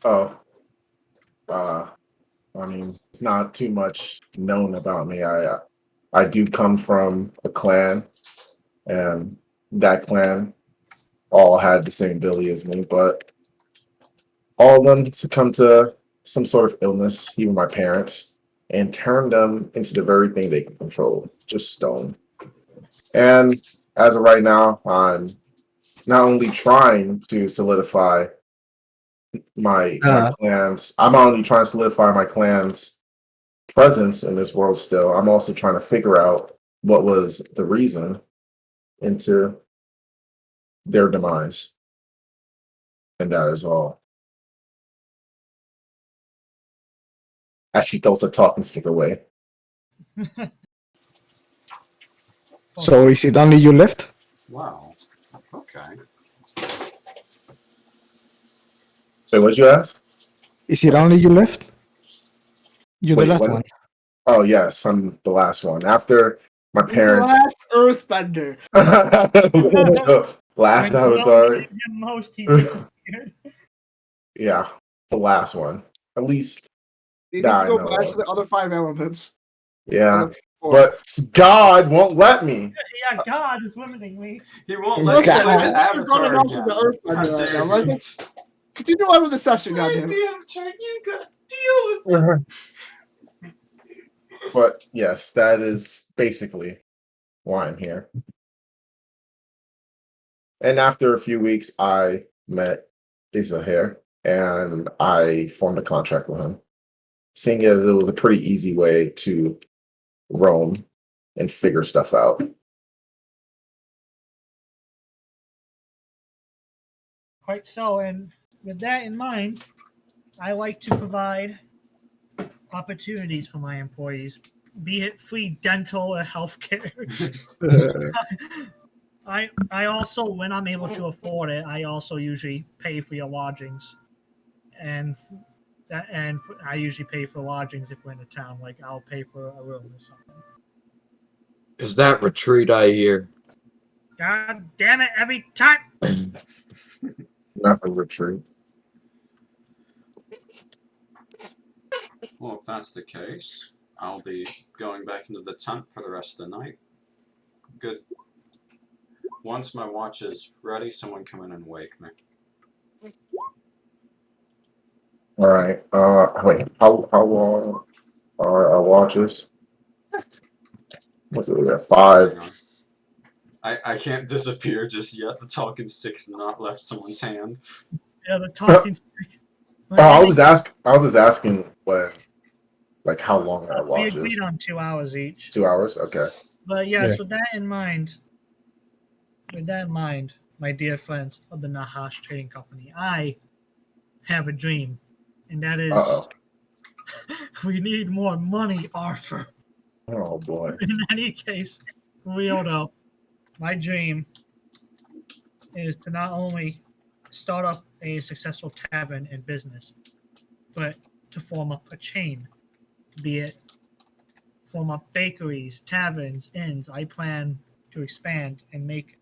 Speaker 3: Oh. I mean, it's not too much known about me. I do come from a clan, and that clan all had the same ability as me, but all of them succumbed to some sort of illness, even my parents, and turned them into the very thing they can control, just stone. And as of right now, I'm not only trying to solidify my clans, I'm not only trying to solidify my clan's presence in this world still, I'm also trying to figure out what was the reason into their demise. And that is all. As she throws her talking stick away.
Speaker 7: So is it only you left?
Speaker 6: Wow. Okay.
Speaker 3: Wait, what did you ask?
Speaker 7: Is it only you left? You're
Speaker 3: Wait,
Speaker 7: the last
Speaker 3: what?
Speaker 7: one.
Speaker 3: Oh yes, I'm the last one. After my
Speaker 1: He's
Speaker 3: parents
Speaker 1: the last Earthbender.
Speaker 3: last
Speaker 4: When you
Speaker 3: avatar.
Speaker 4: needed him most, he disappeared.
Speaker 3: Yeah, the last one. At least
Speaker 1: He
Speaker 3: that
Speaker 1: needs
Speaker 3: I
Speaker 1: to go
Speaker 3: know
Speaker 1: back to
Speaker 3: of.
Speaker 1: the other 5 elements.
Speaker 3: Yeah.
Speaker 1: Other 4.
Speaker 3: But God won't let me.
Speaker 4: Yeah, God is limiting me.
Speaker 6: He won't
Speaker 7: let
Speaker 6: let
Speaker 7: you
Speaker 6: you
Speaker 7: play
Speaker 6: play
Speaker 7: the
Speaker 6: the
Speaker 1: Running
Speaker 6: Avatar
Speaker 1: off to
Speaker 6: again.
Speaker 1: the Earthbender
Speaker 6: God
Speaker 1: right
Speaker 6: damn
Speaker 1: now.
Speaker 6: it.
Speaker 1: Let's continue on with the session,
Speaker 6: Play
Speaker 1: goddamn.
Speaker 6: the Avatar, you gotta deal with it.
Speaker 3: But yes, that is basically why I'm here. And after a few weeks, I met Issa here, and I formed a contract with him. Seeing as it was a pretty easy way to roam and figure stuff out.
Speaker 4: Quite so, and with that in mind, I like to provide opportunities for my employees, be it free dental or healthcare. I also, when I'm able to afford it, I also usually pay for your lodgings, and I usually pay for lodgings if we're in a town. Like I'll pay for a room or something.
Speaker 2: Is that retreat I hear?
Speaker 4: God damn it! Every time.
Speaker 3: Never retreat.
Speaker 6: Well, if that's the case, I'll be going back into the tent for the rest of the night. Good Once my watch is ready, someone come in and wake me.
Speaker 3: All right. Wait. How long are our watches? What's it? We got 5.
Speaker 6: Hang on. I can't disappear just yet. The talking stick's not left someone's hand.
Speaker 4: Yeah, the talking stick.
Speaker 3: Oh, I was just asking when, like, how long are our
Speaker 4: We
Speaker 3: watches?
Speaker 4: agreed on 2 hours each.
Speaker 3: 2 hours. Okay.
Speaker 4: But yes,
Speaker 7: Yeah.
Speaker 4: with that in mind, my dear friends of the Nahus Trading Company, I have a dream, and that is
Speaker 3: Uh-oh.
Speaker 4: we need more money, Arthur.
Speaker 3: Oh boy.
Speaker 4: In any case, Ryoto, my dream is to not only start up a successful tavern and business, but to form up a chain, be it form up bakeries, taverns, inns. I plan to expand and make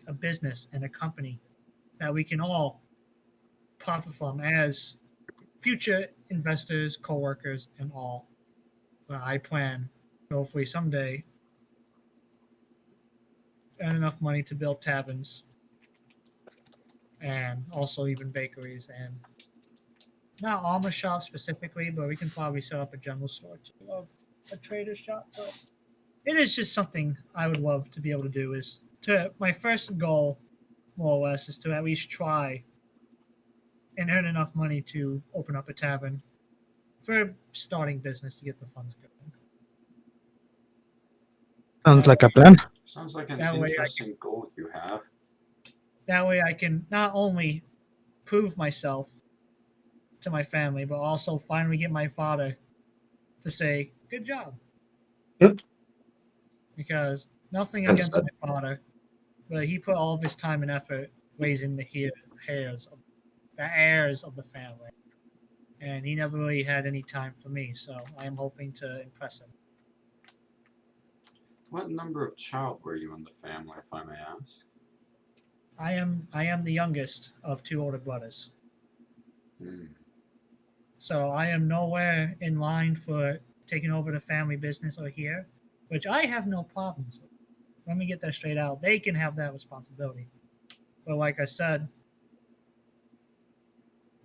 Speaker 4: a business and a company that we can all profit from as future investors, co-workers, and all. But I plan to hopefully someday earn enough money to build taverns and also even bakeries and not armor shops specifically, but we can probably set up a general store too, of a trader shop. But it is just something I would love to be able to do. Is to my first goal, more or less, is to at least try and earn enough money to open up a tavern for starting business to get the funds going.
Speaker 7: Sounds like a plan.
Speaker 6: Sounds like an
Speaker 4: That way I
Speaker 6: interesting goal you have.
Speaker 4: That way I can not only prove myself to my family, but also finally get my father to say, good job.
Speaker 3: Yep.
Speaker 4: Because nothing against my father, but he put all of his time and effort raising the heirs of the family. And he never really had any time for me, so I am hoping to impress him.
Speaker 6: What number of child were you in the family, if I may ask?
Speaker 4: I am the youngest of 2 older brothers.
Speaker 6: Hmm.
Speaker 4: So I am nowhere in line for taking over the family business or here, which I have no problems with. Let me get that straight out. They can have that responsibility. But like I said,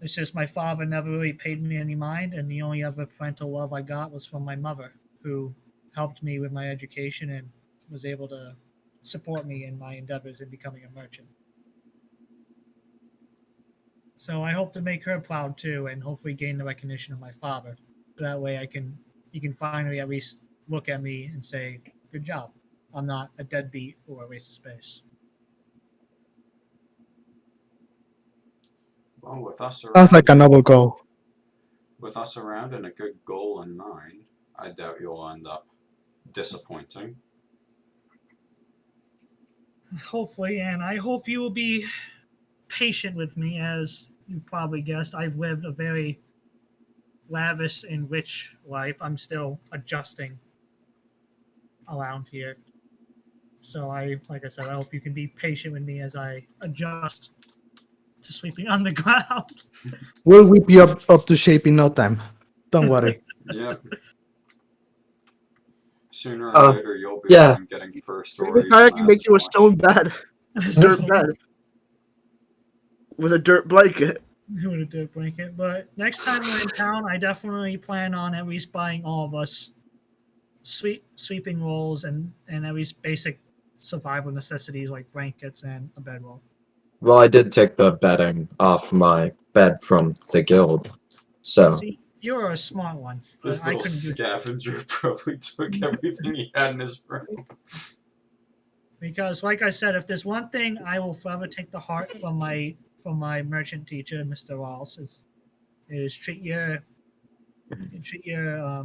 Speaker 4: it's just my father never really paid me any mind, and the only other parental love I got was from my mother, who helped me with my education and was able to support me in my endeavors in becoming a merchant. So I hope to make her proud too, and hopefully gain the recognition of my father. So that way he can finally at least look at me and say, good job. I'm not a deadbeat or a waste of space.
Speaker 6: Well, with us around,
Speaker 7: Sounds like a noble goal.
Speaker 6: with us around and a good goal in mind, I doubt you'll end up disappointing.
Speaker 4: Hopefully, and I hope you will be patient with me. As you probably guessed, I've lived a very lavish and rich life. I'm still adjusting around here. So like I said, I hope you can be patient with me as I adjust to sleeping on the ground.
Speaker 7: We'll whip you up to shape in no time. Don't worry.
Speaker 6: Yep. Sooner or later, you'll be
Speaker 2: yeah.
Speaker 6: the one getting first or
Speaker 1: Maybe
Speaker 6: even
Speaker 1: I can make
Speaker 6: last
Speaker 1: you a
Speaker 6: watch.
Speaker 1: stone bed, dirt bed, with a dirt blanket.
Speaker 4: With a dirt blanket. But next time we're in town, I definitely plan on at least buying all of us sweeping rolls and at least basic survival necessities like blankets and a bedroll.
Speaker 2: Well, I did take the bedding off my bed from the guild, so
Speaker 4: See, you're a smart one. But
Speaker 6: This
Speaker 4: I
Speaker 6: little
Speaker 4: couldn't do
Speaker 6: scavenger probably took everything he had in his room.
Speaker 4: because, like I said, if there's one thing I will forever take to heart from my merchant teacher, Mr. Rawls, is treat your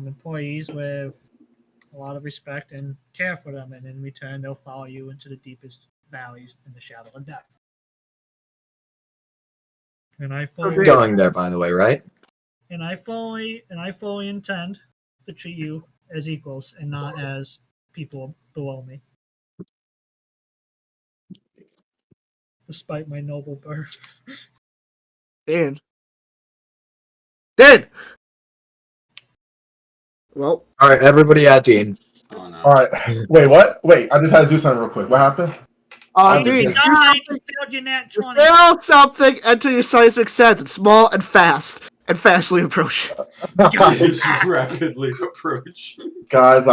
Speaker 4: employees with a lot of respect and care for them, and in return, they'll follow you into the deepest valleys in the shadow of death. And I fully
Speaker 2: we're going there, by the way, right?
Speaker 4: and I fully intend to treat you as equals and not as people below me, despite my noble birth.
Speaker 1: Dan. Well,
Speaker 2: All right, everybody add Dean.
Speaker 6: Oh no. No.
Speaker 3: All right. Wait, what? Wait, I just had to do something real quick. What happened?
Speaker 1: Uh,
Speaker 3: You
Speaker 1: D,
Speaker 3: died.
Speaker 4: You failed your nat 20.
Speaker 1: fail something, enter your seismic sense. It's small and fast, and fastly approach.
Speaker 6: It is rapidly approaching.
Speaker 3: Guys,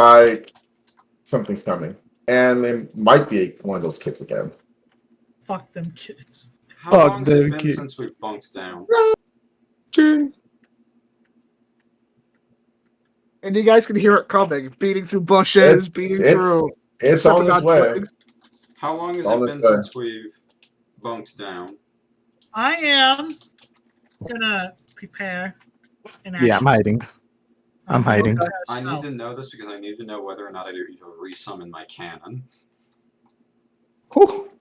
Speaker 3: something's coming, and it might be one of those kids again.
Speaker 4: Fuck them kids.
Speaker 6: How
Speaker 7: Fuck
Speaker 6: long has it
Speaker 7: them
Speaker 6: been
Speaker 7: kids.
Speaker 6: since we've bunked down?
Speaker 1: And you guys can hear it coming, beating through bushes, beating through.
Speaker 3: It's
Speaker 1: stepping
Speaker 3: on its
Speaker 1: on
Speaker 3: way.
Speaker 1: twigs.
Speaker 6: How long has
Speaker 3: It's on
Speaker 6: it
Speaker 3: its
Speaker 6: been
Speaker 3: way.
Speaker 6: since we've bunked down?
Speaker 4: I am gonna prepare an action.
Speaker 7: Yeah, I'm hiding. I'm hiding.
Speaker 4: gonna
Speaker 6: I need
Speaker 4: spell.
Speaker 6: to know this because I need to know whether or not I need to resummon my cannon.
Speaker 7: Whew.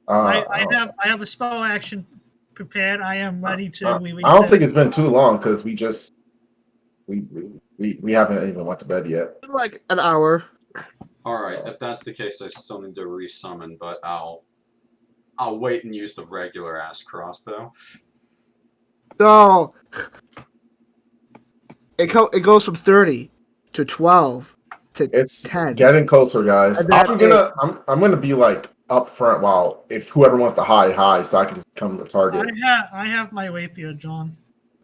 Speaker 4: I have a spell action prepared. I am ready to release
Speaker 3: I don't
Speaker 4: it.
Speaker 3: think it's been too long because we haven't even went to bed yet.
Speaker 1: Like an hour.
Speaker 6: Alright, if that's the case, I still need to resummon, but I'll wait and use the regular ass crossbow.
Speaker 1: No. It goes from 30 to 12 to
Speaker 3: It's
Speaker 1: 10.
Speaker 3: getting closer, guys.
Speaker 1: And then
Speaker 3: I'm gonna be like up front while if whoever wants to hide, so I can just come to the target.
Speaker 4: I have my rapier, John.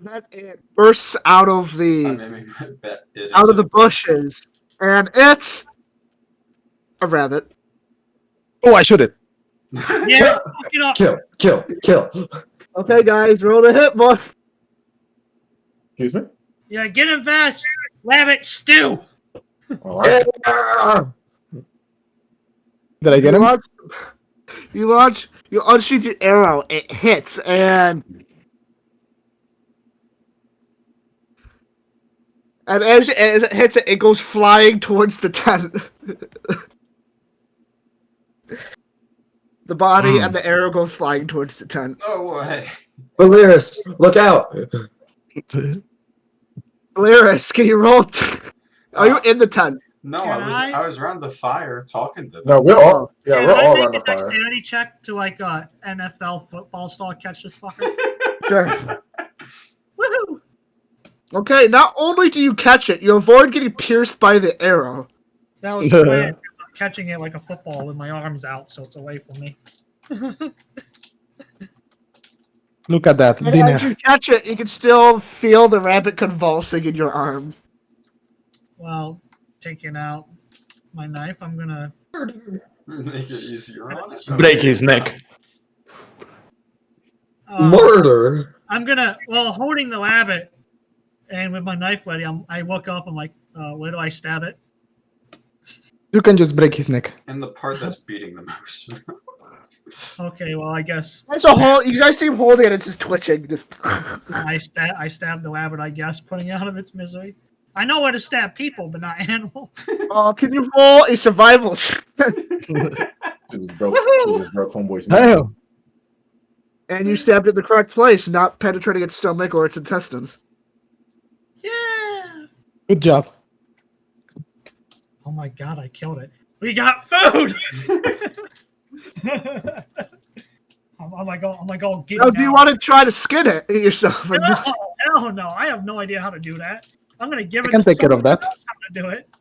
Speaker 1: That it bursts out of
Speaker 6: I
Speaker 1: the
Speaker 6: maybe bet it
Speaker 1: out
Speaker 6: is
Speaker 1: of the bushes, and it's a rabbit.
Speaker 7: Oh, I shoot it.
Speaker 4: Yeah, fuck it up.
Speaker 2: Kill.
Speaker 1: Okay, guys, roll the hit, boy.
Speaker 3: Excuse me.
Speaker 4: Yeah, get in fast. Rabbit stew.
Speaker 3: All right.
Speaker 7: Did I get him?
Speaker 1: You unsheath your arrow, it hits, and as it hits it, it goes flying towards the tent. The body and the arrow go flying towards the tent.
Speaker 6: No way.
Speaker 2: Valyris, look out!
Speaker 1: Polarys, can you roll? Are you in the tent?
Speaker 6: No,
Speaker 4: Can
Speaker 6: I was around the fire talking to them.
Speaker 3: No, we're all
Speaker 4: Can
Speaker 3: we're
Speaker 4: I
Speaker 3: all
Speaker 4: make
Speaker 3: around the
Speaker 4: a
Speaker 3: fire.
Speaker 4: dexterity check to like a NFL football star catch this fucker?
Speaker 1: Sure.
Speaker 4: Woohoo!
Speaker 1: Okay, not only do you catch it, you avoid getting pierced by the arrow.
Speaker 4: That was the plan. 'Cause I'm catching it like a football with my arms out, so it's away from me.
Speaker 7: Look at that.
Speaker 1: And
Speaker 7: Dinner.
Speaker 1: as you catch it, you can still feel the rabbit convulsing in your arms.
Speaker 4: Well, taking out my knife, I'm gonna.
Speaker 6: Make it easier on it.
Speaker 7: Break his neck.
Speaker 2: Murder?
Speaker 4: I'm gonna. Well, holding the rabbit, and with my knife ready, I look up. I'm like, where do I stab it?
Speaker 7: You can just break his neck.
Speaker 6: And the part that's beating the most.
Speaker 4: Okay, well, I guess
Speaker 1: You guys see him holding it, it's just twitching. Just
Speaker 4: I stab the rabbit. I guess, putting it out of its misery. I know where to stab people, but not animals.
Speaker 1: can you roll a survival check?
Speaker 3: She just broke homeboy's
Speaker 7: Hell.
Speaker 3: neck.
Speaker 1: And you stabbed it in the correct place, not penetrating its stomach or its intestines.
Speaker 4: Yeah.
Speaker 7: Good job.
Speaker 4: Oh my god, I killed it. We got food. I'm like, oh, get
Speaker 1: Now, do you want to try to skin it yourself?
Speaker 4: No, hell no. I have no idea how to do that. I'm gonna give
Speaker 7: I
Speaker 4: it.
Speaker 7: can
Speaker 4: to
Speaker 7: take care of
Speaker 4: someone
Speaker 7: that.
Speaker 4: else how to do it.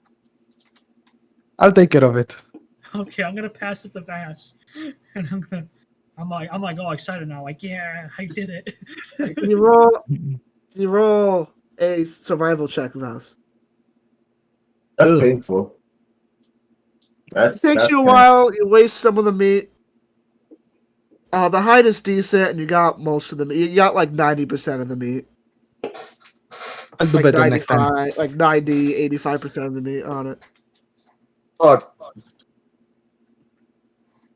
Speaker 7: I'll take care of it.
Speaker 4: Okay, I'm gonna pass it to Vaas, and I'm like all excited now. Like, yeah, I did it.
Speaker 1: Can you roll a survival check, Vaas?
Speaker 3: That's
Speaker 7: Ugh.
Speaker 3: painful.
Speaker 1: It takes you a while. You waste some of the meat. The hide is decent, and you got most of the meat. You got like 90% of the meat.
Speaker 7: I'll do
Speaker 1: Like
Speaker 7: better next time.
Speaker 1: 95, like 90, 85% of the meat on it.
Speaker 2: Fuck.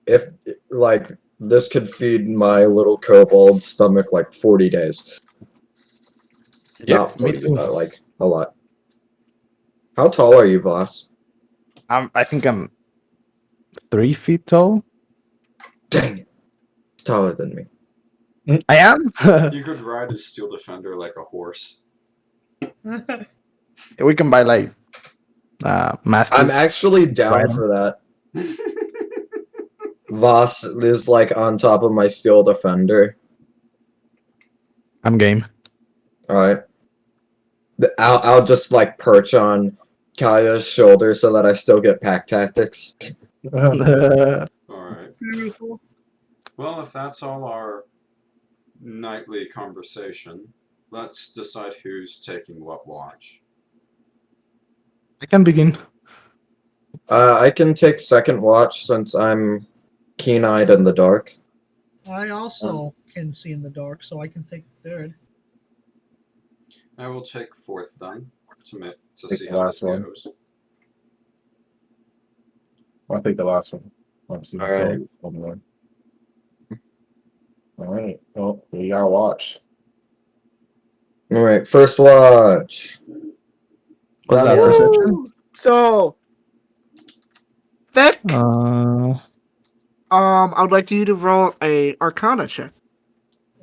Speaker 2: If, like, this could feed my little kobold stomach like 40 days. Not 40, but like a lot. How tall are you, Vaas?
Speaker 7: I think I'm 3 feet tall.
Speaker 2: Dang it. It's taller than me.
Speaker 7: I am.
Speaker 6: You could ride a steel defender like a horse.
Speaker 7: We can buy like masters.
Speaker 2: I'm actually down
Speaker 7: Right.
Speaker 2: for that. Vaas is like on top of my steel defender.
Speaker 7: I'm game.
Speaker 2: Alright. I'll just like perch on Kaya's shoulder so that I still get pack tactics.
Speaker 6: Alright.
Speaker 4: Beautiful.
Speaker 6: Well, if that's all our nightly conversation, let's decide who's taking what watch.
Speaker 7: I can begin.
Speaker 2: I can take second watch since I'm keen-eyed in the dark.
Speaker 4: I also can see in the dark, so I can take third.
Speaker 6: I will take fourth then to
Speaker 3: Take
Speaker 6: see
Speaker 3: the
Speaker 6: how
Speaker 3: last
Speaker 6: this
Speaker 3: one.
Speaker 6: goes.
Speaker 3: I'll take the last one. Obviously, the
Speaker 2: Alright.
Speaker 3: silver one. Alright, well, we gotta watch.
Speaker 2: Alright, first watch.
Speaker 7: Was that
Speaker 2: Damian.
Speaker 7: perception?
Speaker 1: So, Vic,
Speaker 7: Uh,
Speaker 1: I would like you to roll a Arcana check.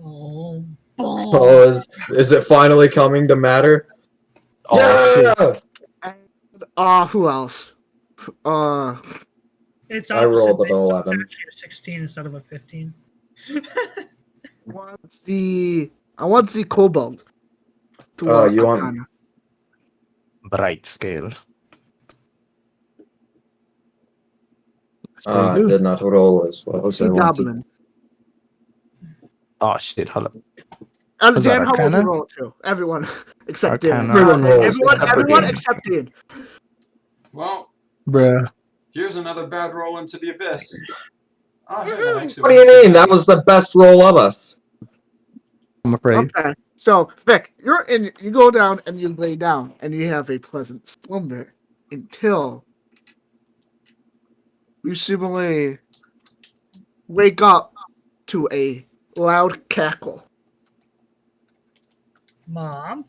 Speaker 4: Oh,
Speaker 2: Oh, is it finally coming to matter?
Speaker 7: Oh,
Speaker 2: Yeah!
Speaker 1: And, who else?
Speaker 4: it's
Speaker 2: I rolled
Speaker 4: opposite,
Speaker 2: an
Speaker 4: so
Speaker 2: 11.
Speaker 4: It's actually a 16 instead of a 15.
Speaker 1: I want the Kobold. To roll
Speaker 2: You want-
Speaker 1: Arcana.
Speaker 7: bright scale. That's
Speaker 2: I
Speaker 7: pretty good.
Speaker 2: did not roll as well as
Speaker 1: The
Speaker 2: I wanted.
Speaker 1: Goblin.
Speaker 7: Oh shit! Hold up.
Speaker 1: And
Speaker 7: Was that
Speaker 1: Dan, how would you
Speaker 7: Arcana?
Speaker 1: roll it too? Everyone except Dan.
Speaker 7: Arcana.
Speaker 2: Everyone rolls
Speaker 1: Everyone,
Speaker 2: except
Speaker 1: everyone
Speaker 2: Dan.
Speaker 1: except Dan.
Speaker 6: Well,
Speaker 7: Bruh.
Speaker 6: here's another bad roll into the abyss. Oh, hey, that actually
Speaker 2: What do you
Speaker 6: wasn't too
Speaker 2: mean?
Speaker 6: bad.
Speaker 2: That was the best roll of us.
Speaker 7: I'm afraid.
Speaker 1: Okay. So, Vic, you go down and you lay down and you have a pleasant slumber until you seemingly wake up to a loud cackle.
Speaker 4: Mom?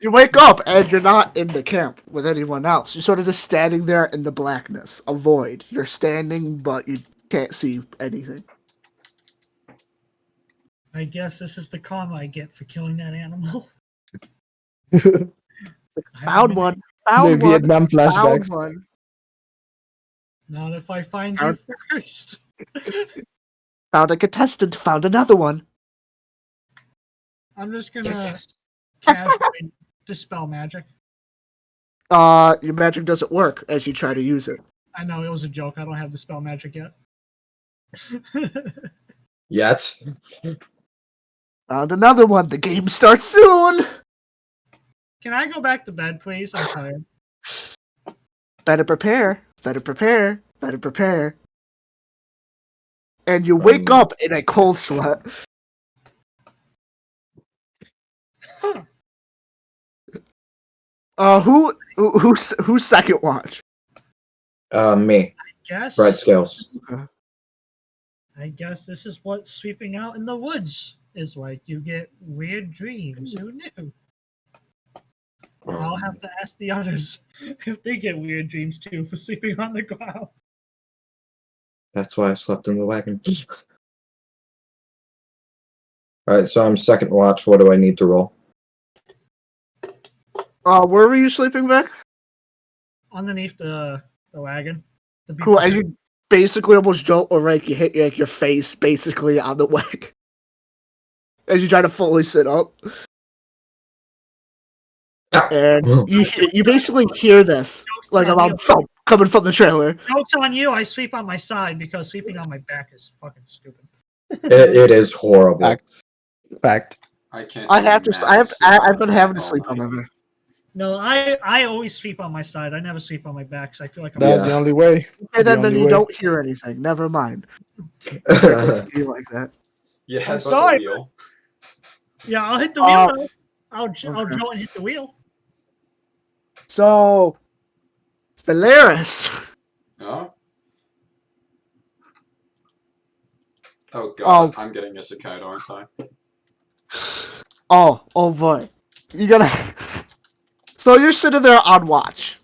Speaker 1: You wake up and you're not in the camp with anyone else. You're sort of just standing there in the blackness, a void. You're standing, but you can't see anything.
Speaker 4: I guess this is the karma I get for killing that animal.
Speaker 1: Found one.
Speaker 7: The
Speaker 1: Found one.
Speaker 7: Vietnam
Speaker 1: Found
Speaker 7: flashbacks.
Speaker 1: one.
Speaker 4: Not if I find you first.
Speaker 1: Found a contestant. Found another one.
Speaker 4: I'm just gonna
Speaker 2: Yes.
Speaker 4: casually dispel magic.
Speaker 1: Your magic doesn't work as you try to use it.
Speaker 4: I know it was a joke. I don't have dispel magic yet.
Speaker 2: Yet.
Speaker 1: Found another one. The game starts soon.
Speaker 4: Can I go back to bed, please? I'm tired.
Speaker 1: Better prepare. Better prepare. Better prepare. And you wake up in a cold sweat. Who's second watch?
Speaker 2: Me.
Speaker 4: Guess.
Speaker 2: Brightscales.
Speaker 4: I guess this is what sweeping out in the woods is like. You get weird dreams. Who knew? I'll have to ask the others if they get weird dreams too for sleeping on the ground.
Speaker 2: That's why I slept in the wagon. Alright, so I'm second watch. What do I need to roll?
Speaker 1: Where were you sleeping, Vic?
Speaker 4: Underneath the wagon. The
Speaker 1: Cool. As you basically almost jolt or like you hit your face basically on the wagon. As you try to fully sit up. And you basically hear this like a loud thump coming from the trailer.
Speaker 4: Joke's on you, I sleep on my side because sleeping on my back is fucking stupid.
Speaker 2: It is horrible.
Speaker 7: Fact.
Speaker 6: I can't.
Speaker 1: I
Speaker 6: even
Speaker 1: have to.
Speaker 6: imagine sleeping
Speaker 1: I've
Speaker 6: on
Speaker 1: been
Speaker 6: my
Speaker 1: having to
Speaker 6: back
Speaker 1: sleep
Speaker 6: all
Speaker 1: on my
Speaker 6: night.
Speaker 1: back.
Speaker 4: No, I always sleep on my side. I never sleep on my back because I feel like I'm
Speaker 7: That's
Speaker 2: Yeah.
Speaker 7: the only way.
Speaker 1: And then
Speaker 7: only
Speaker 1: you
Speaker 7: way.
Speaker 1: don't hear anything. Never mind. Be like that.
Speaker 6: You
Speaker 4: I'm
Speaker 6: headbutt
Speaker 4: sorry,
Speaker 6: the wheel.
Speaker 4: Yeah, I'll hit the wheel. Though. I'll
Speaker 1: okay.
Speaker 4: jolt and hit the wheel.
Speaker 1: So, Vilaris.
Speaker 6: Oh. Oh god, I'm getting isekai'd, aren't I?
Speaker 1: Oh boy. You gotta. So you're sitting there on watch.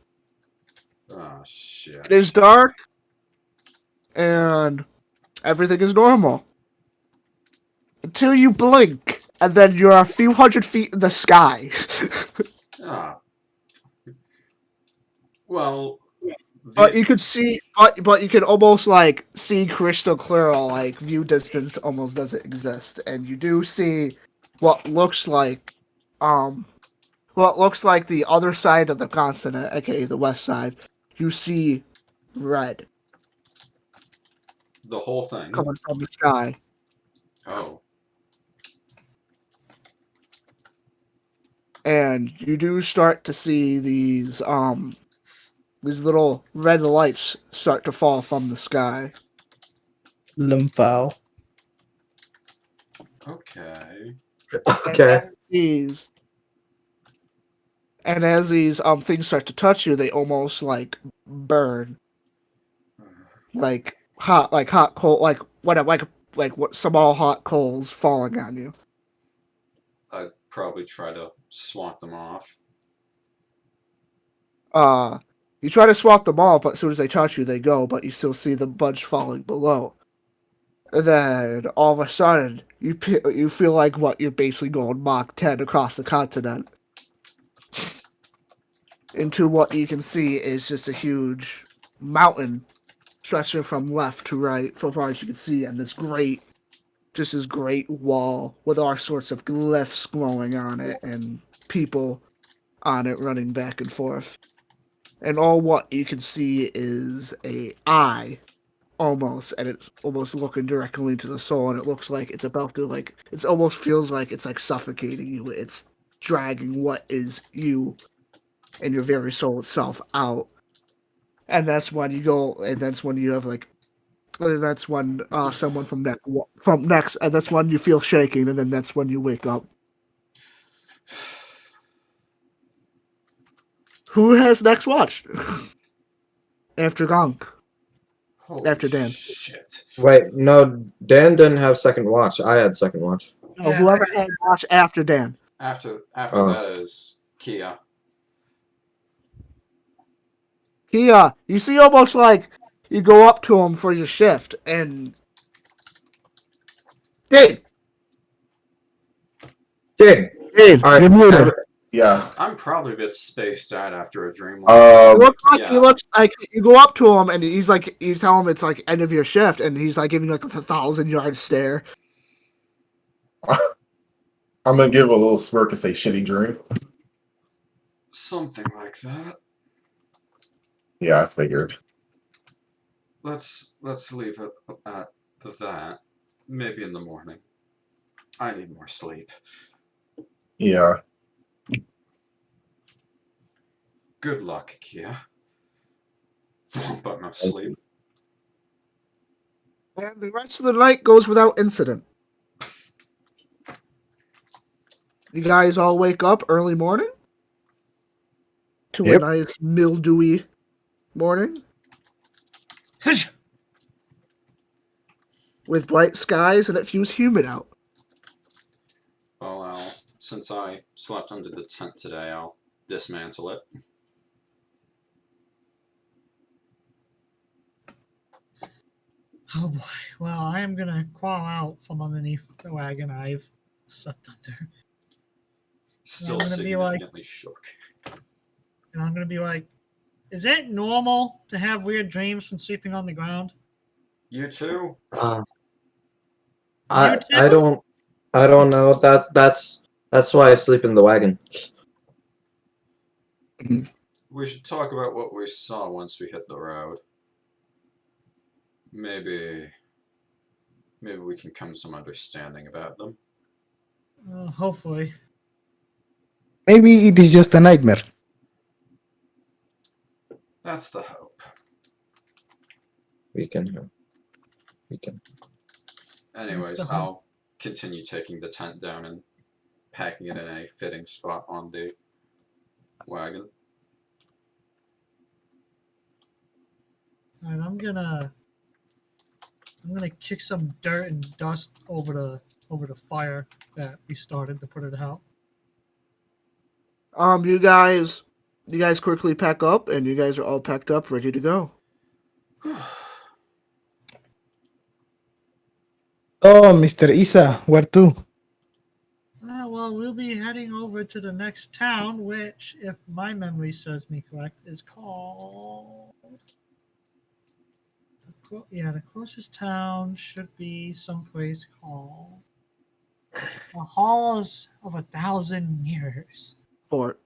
Speaker 6: Oh shit.
Speaker 1: It is dark, and everything is normal until you blink, and then you're a few hundred feet in the sky.
Speaker 6: Ah. Well,
Speaker 1: But you could see, but you can almost like see crystal clear. Like view distance almost doesn't exist, and you do see what looks like what looks like the other side of the continent, aka the west side, you see red
Speaker 6: The whole thing.
Speaker 1: coming from the sky.
Speaker 6: Oh.
Speaker 1: And you do start to see these little red lights start to fall from the sky.
Speaker 7: Lympho.
Speaker 6: Okay.
Speaker 2: Okay.
Speaker 1: And as these things start to touch you, they almost like burn, like hot coal, like what small hot coals falling on you.
Speaker 6: I'd probably try to swat them off.
Speaker 1: You try to swat them off, but as soon as they touch you, they go. But you still see the bunch falling below. And then all of a sudden, you feel like you're basically going Mach 10 across the continent. Into what you can see is just a huge mountain stretching from left to right, so far as you can see, and this great wall with all sorts of glyphs glowing on it and people on it running back and forth. And all what you can see is a eye, almost, and it's almost looking directly into the soul, and it looks like it's about to, like, it almost feels like it's like suffocating you. It's dragging what is you and your very soul itself out. And that's when you go, and that's when you have that's when someone from next, and that's when you feel shaking, and then that's when you wake up. Who has next watch? After Gonk.
Speaker 6: Holy
Speaker 1: After Dan.
Speaker 6: shit.
Speaker 2: Wait, no, Dan didn't have second watch. I had second watch.
Speaker 1: No,
Speaker 4: Yeah,
Speaker 1: whoever had watch after Dan.
Speaker 6: After
Speaker 2: Oh.
Speaker 6: that is Kia.
Speaker 1: He, you see almost like you go up to him for your shift, and Dave,
Speaker 2: Did.
Speaker 1: Dave,
Speaker 2: All right.
Speaker 1: you're muted.
Speaker 2: every-
Speaker 3: Yeah.
Speaker 6: I'm probably a bit spaced out after a dream.
Speaker 1: It looks like
Speaker 6: yeah.
Speaker 1: he looks like you go up to him and he's like, you tell him it's like end of your shift, and he's like giving like a 1,000-yard stare.
Speaker 3: I'm gonna give a little smirk and say shitty dream.
Speaker 6: Something like that.
Speaker 3: Yeah, I figured.
Speaker 6: Let's leave it at that. Maybe in the morning. I need more sleep.
Speaker 3: Yeah.
Speaker 6: Good luck, Kia. But no sleep.
Speaker 1: And the rest of the night goes without incident. You guys all wake up early morning to
Speaker 3: Yep.
Speaker 1: a nice mildewy morning with bright skies, and it feels humid out.
Speaker 6: Well, since I slept under the tent today, I'll dismantle it.
Speaker 4: Oh boy. Well, I am gonna crawl out from underneath the wagon I've slept under.
Speaker 6: Still
Speaker 4: I'm gonna be like-
Speaker 6: significantly shook.
Speaker 4: And I'm gonna be like, is it normal to have weird dreams from sleeping on the ground?
Speaker 6: You too?
Speaker 2: I
Speaker 4: too?
Speaker 2: I don't know. That's why I sleep in the wagon.
Speaker 6: We should talk about what we saw once we hit the road. Maybe we can come to some understanding about them.
Speaker 4: Hopefully.
Speaker 7: Maybe it is just a nightmare.
Speaker 6: That's the hope.
Speaker 2: We can.
Speaker 6: Anyways,
Speaker 4: the hope.
Speaker 6: I'll continue taking the tent down and packing it in a fitting spot on the wagon.
Speaker 4: Alright, I'm gonna kick some dirt and dust over the fire that we started to put it out.
Speaker 1: You guys quickly pack up, and you guys are all packed up, ready to go.
Speaker 7: Oh, Mr. Issa, where to?
Speaker 4: Well, we'll be heading over to the next town, which, if my memory serves me correct, is called... the closest town should be someplace called the Halls of 1,000 Mirrors.
Speaker 1: Fort.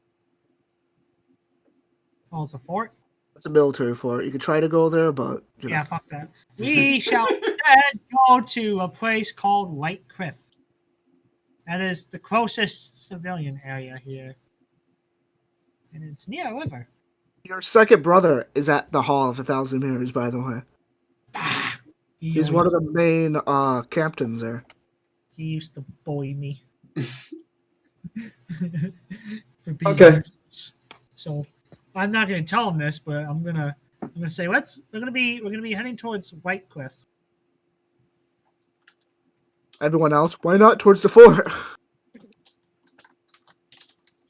Speaker 4: Oh, it's a fort?
Speaker 1: It's a military fort. You could try to go there, but you know.
Speaker 4: Yeah, fuck that. We shall instead go to a place called White Cliff. That is the closest civilian area here. And it's near a river.
Speaker 1: Your second brother is at the Hall of 1,000 Mirrors, by the way. He's one of the main captains there.
Speaker 4: He used to bully me. For being
Speaker 2: Okay.
Speaker 4: useless. So I'm not gonna tell him this, but I'm gonna say we're gonna be heading towards White Cliff.
Speaker 1: Everyone else, why not towards the fort?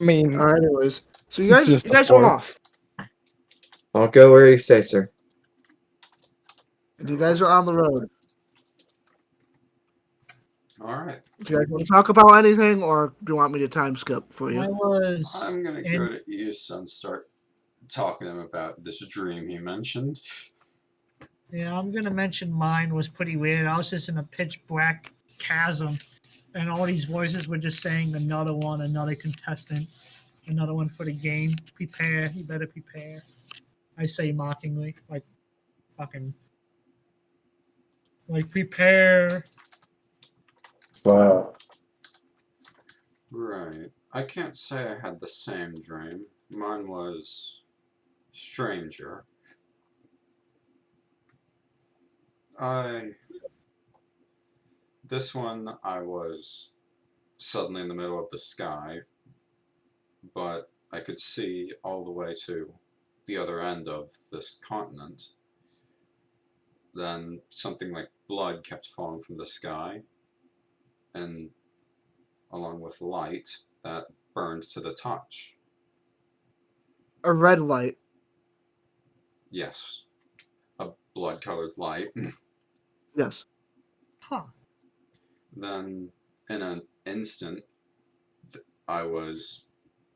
Speaker 7: I mean,
Speaker 1: Anyways, so
Speaker 7: It's just
Speaker 1: you
Speaker 7: a
Speaker 1: guys are
Speaker 7: fort.
Speaker 1: off.
Speaker 2: I'll go where you say, sir.
Speaker 1: And you guys are on the road.
Speaker 6: All right.
Speaker 1: Do you guys want to talk about anything, or do you want me to time skip for
Speaker 4: I
Speaker 1: you?
Speaker 4: was
Speaker 6: I'm gonna
Speaker 4: in-
Speaker 6: go to Issa and start talking to him about this dream he mentioned.
Speaker 4: Yeah, I'm gonna mention mine was pretty weird. I was just in a pitch black chasm, and all these voices were just saying another one, another contestant, another one for the game. Prepare, you better prepare. I say mockingly, like fucking, like prepare.
Speaker 3: Wow.
Speaker 6: Right. I can't say I had the same dream. Mine was stranger. This one, I was suddenly in the middle of the sky, but I could see all the way to the other end of this continent. Then something like blood kept falling from the sky, and along with light that burned to the touch.
Speaker 1: A red light.
Speaker 6: Yes, a blood-colored light.
Speaker 1: Yes.
Speaker 4: Huh.
Speaker 6: Then, in an instant, I was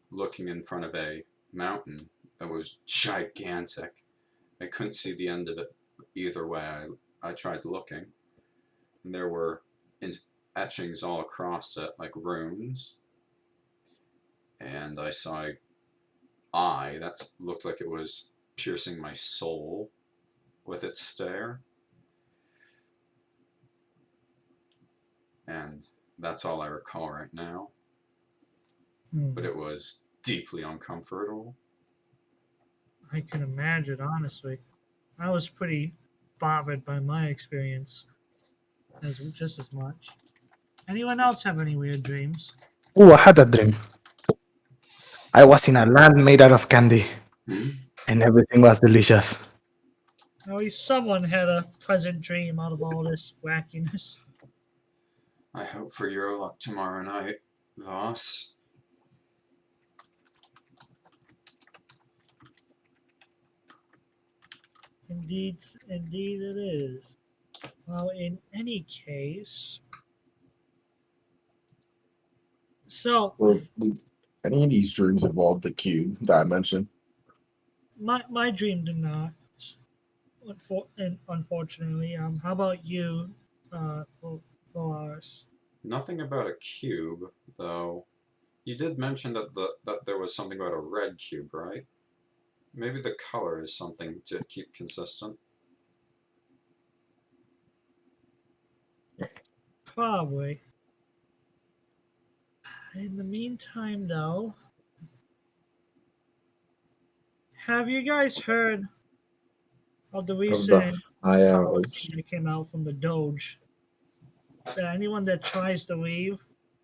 Speaker 6: looking in front of a mountain that was gigantic. I couldn't see the end of it either way. I tried looking, and there were etchings all across it, like runes. And I saw an eye that looked like it was piercing my soul with its stare. And that's all I recall right now. But it was deeply uncomfortable.
Speaker 4: I can imagine, honestly. I was pretty bothered by my experience just as much. Anyone else have any weird dreams?
Speaker 7: oh, I had a dream. I was in a land made out of candy, and everything was delicious.
Speaker 4: At least someone had a pleasant dream out of all this wackiness.
Speaker 6: I hope for your luck tomorrow night, Vaas.
Speaker 4: Indeed it is. Well, in any case, so
Speaker 3: So, any of these dreams involve the cube that I mentioned?
Speaker 4: my dream did not, unfortunately. How about you, Vilaris?
Speaker 6: Nothing about a cube, though. You did mention that that there was something about a red cube, right? Maybe the color is something to keep consistent.
Speaker 4: Probably. In the meantime, though, have you guys heard of the recent policy that came out from the Doge? That anyone that tries to leave,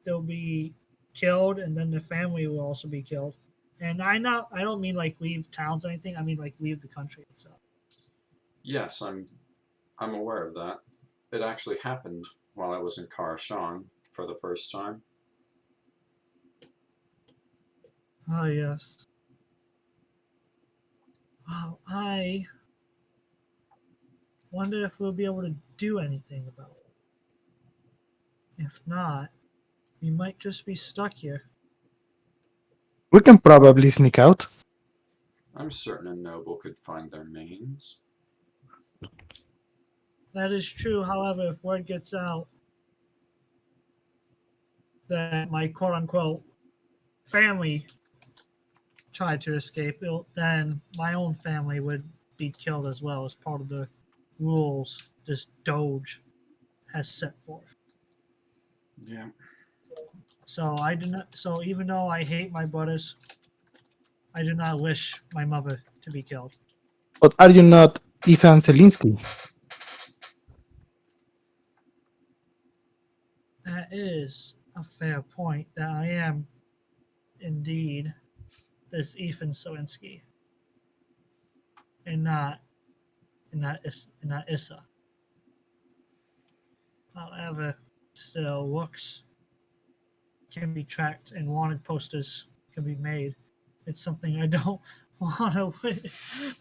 Speaker 4: they'll be killed, and then the family will also be killed. And I don't mean like leave towns or anything. I mean like leave the country itself.
Speaker 6: Yes, I'm aware of that. It actually happened while I was in Karashan for the first time.
Speaker 4: Oh yes. Wow, I wonder if we'll be able to do anything about it. If not, we might just be stuck here.
Speaker 7: We can probably sneak out.
Speaker 6: I'm certain a noble could find their means.
Speaker 4: That is true. However, if word gets out that my quote-unquote family try to escape, then my own family would be killed as well as part of the rules this Doge has set forth.
Speaker 6: Yeah.
Speaker 4: So I do not. So even though I hate my brothers, I do not wish my mother to be killed.
Speaker 7: But are you not Ethan Zelinsky?
Speaker 4: That is a fair point. That I am indeed this Ethan Sowinski, and not Issa. However, still looks can be tracked and wanted posters can be made. It's something I don't want to wish.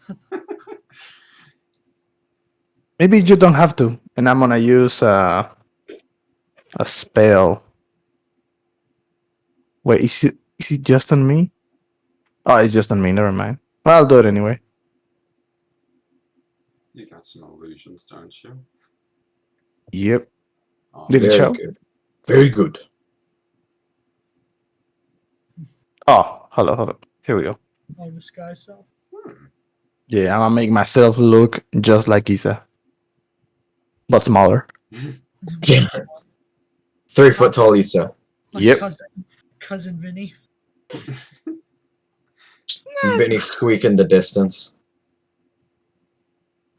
Speaker 7: Maybe you don't have to, and I'm gonna use a spell. Wait, is it just on me? Oh, it's just on me. Never mind. Well, I'll do it anyway.
Speaker 6: You got some illusions, don't you?
Speaker 7: Yep.
Speaker 6: Oh,
Speaker 7: Did it
Speaker 2: Very
Speaker 7: show?
Speaker 2: good. Very good.
Speaker 7: Oh, hold on. Here we go.
Speaker 4: Oh, disguise self.
Speaker 7: Yeah, I'm gonna make myself look just like Issa, but smaller.
Speaker 2: 3 foot tall Issa.
Speaker 4: My
Speaker 7: Yep.
Speaker 4: cousin Vinny.
Speaker 2: Vinny squeak in the distance.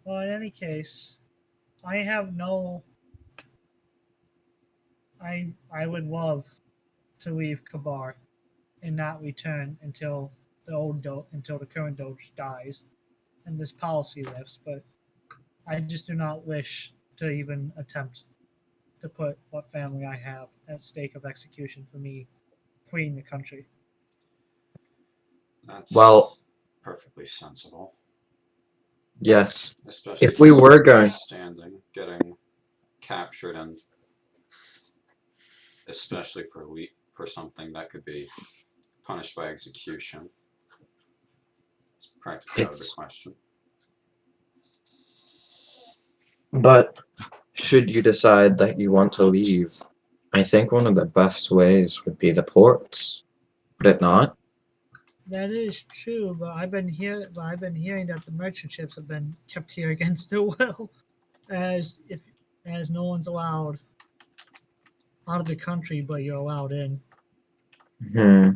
Speaker 4: Well, in any case, I have no. I would love to leave Kabar and not return until the current Doge dies and this policy lifts, but I just do not wish to even attempt to put what family I have at stake of execution for me freeing the country.
Speaker 6: That's
Speaker 2: Well,
Speaker 6: perfectly sensible.
Speaker 2: yes.
Speaker 6: Especially
Speaker 2: If we
Speaker 6: with
Speaker 2: were going-
Speaker 6: standing, getting captured, and especially for something that could be punished by execution, it's practically out of the
Speaker 2: It's-
Speaker 6: question.
Speaker 2: But should you decide that you want to leave, I think one of the best ways would be the ports. Would it not?
Speaker 4: That is true, but I've been hearing that the merchant ships have been kept here against their will, as no one's allowed out of the country, but you're allowed in.
Speaker 2: Hmm.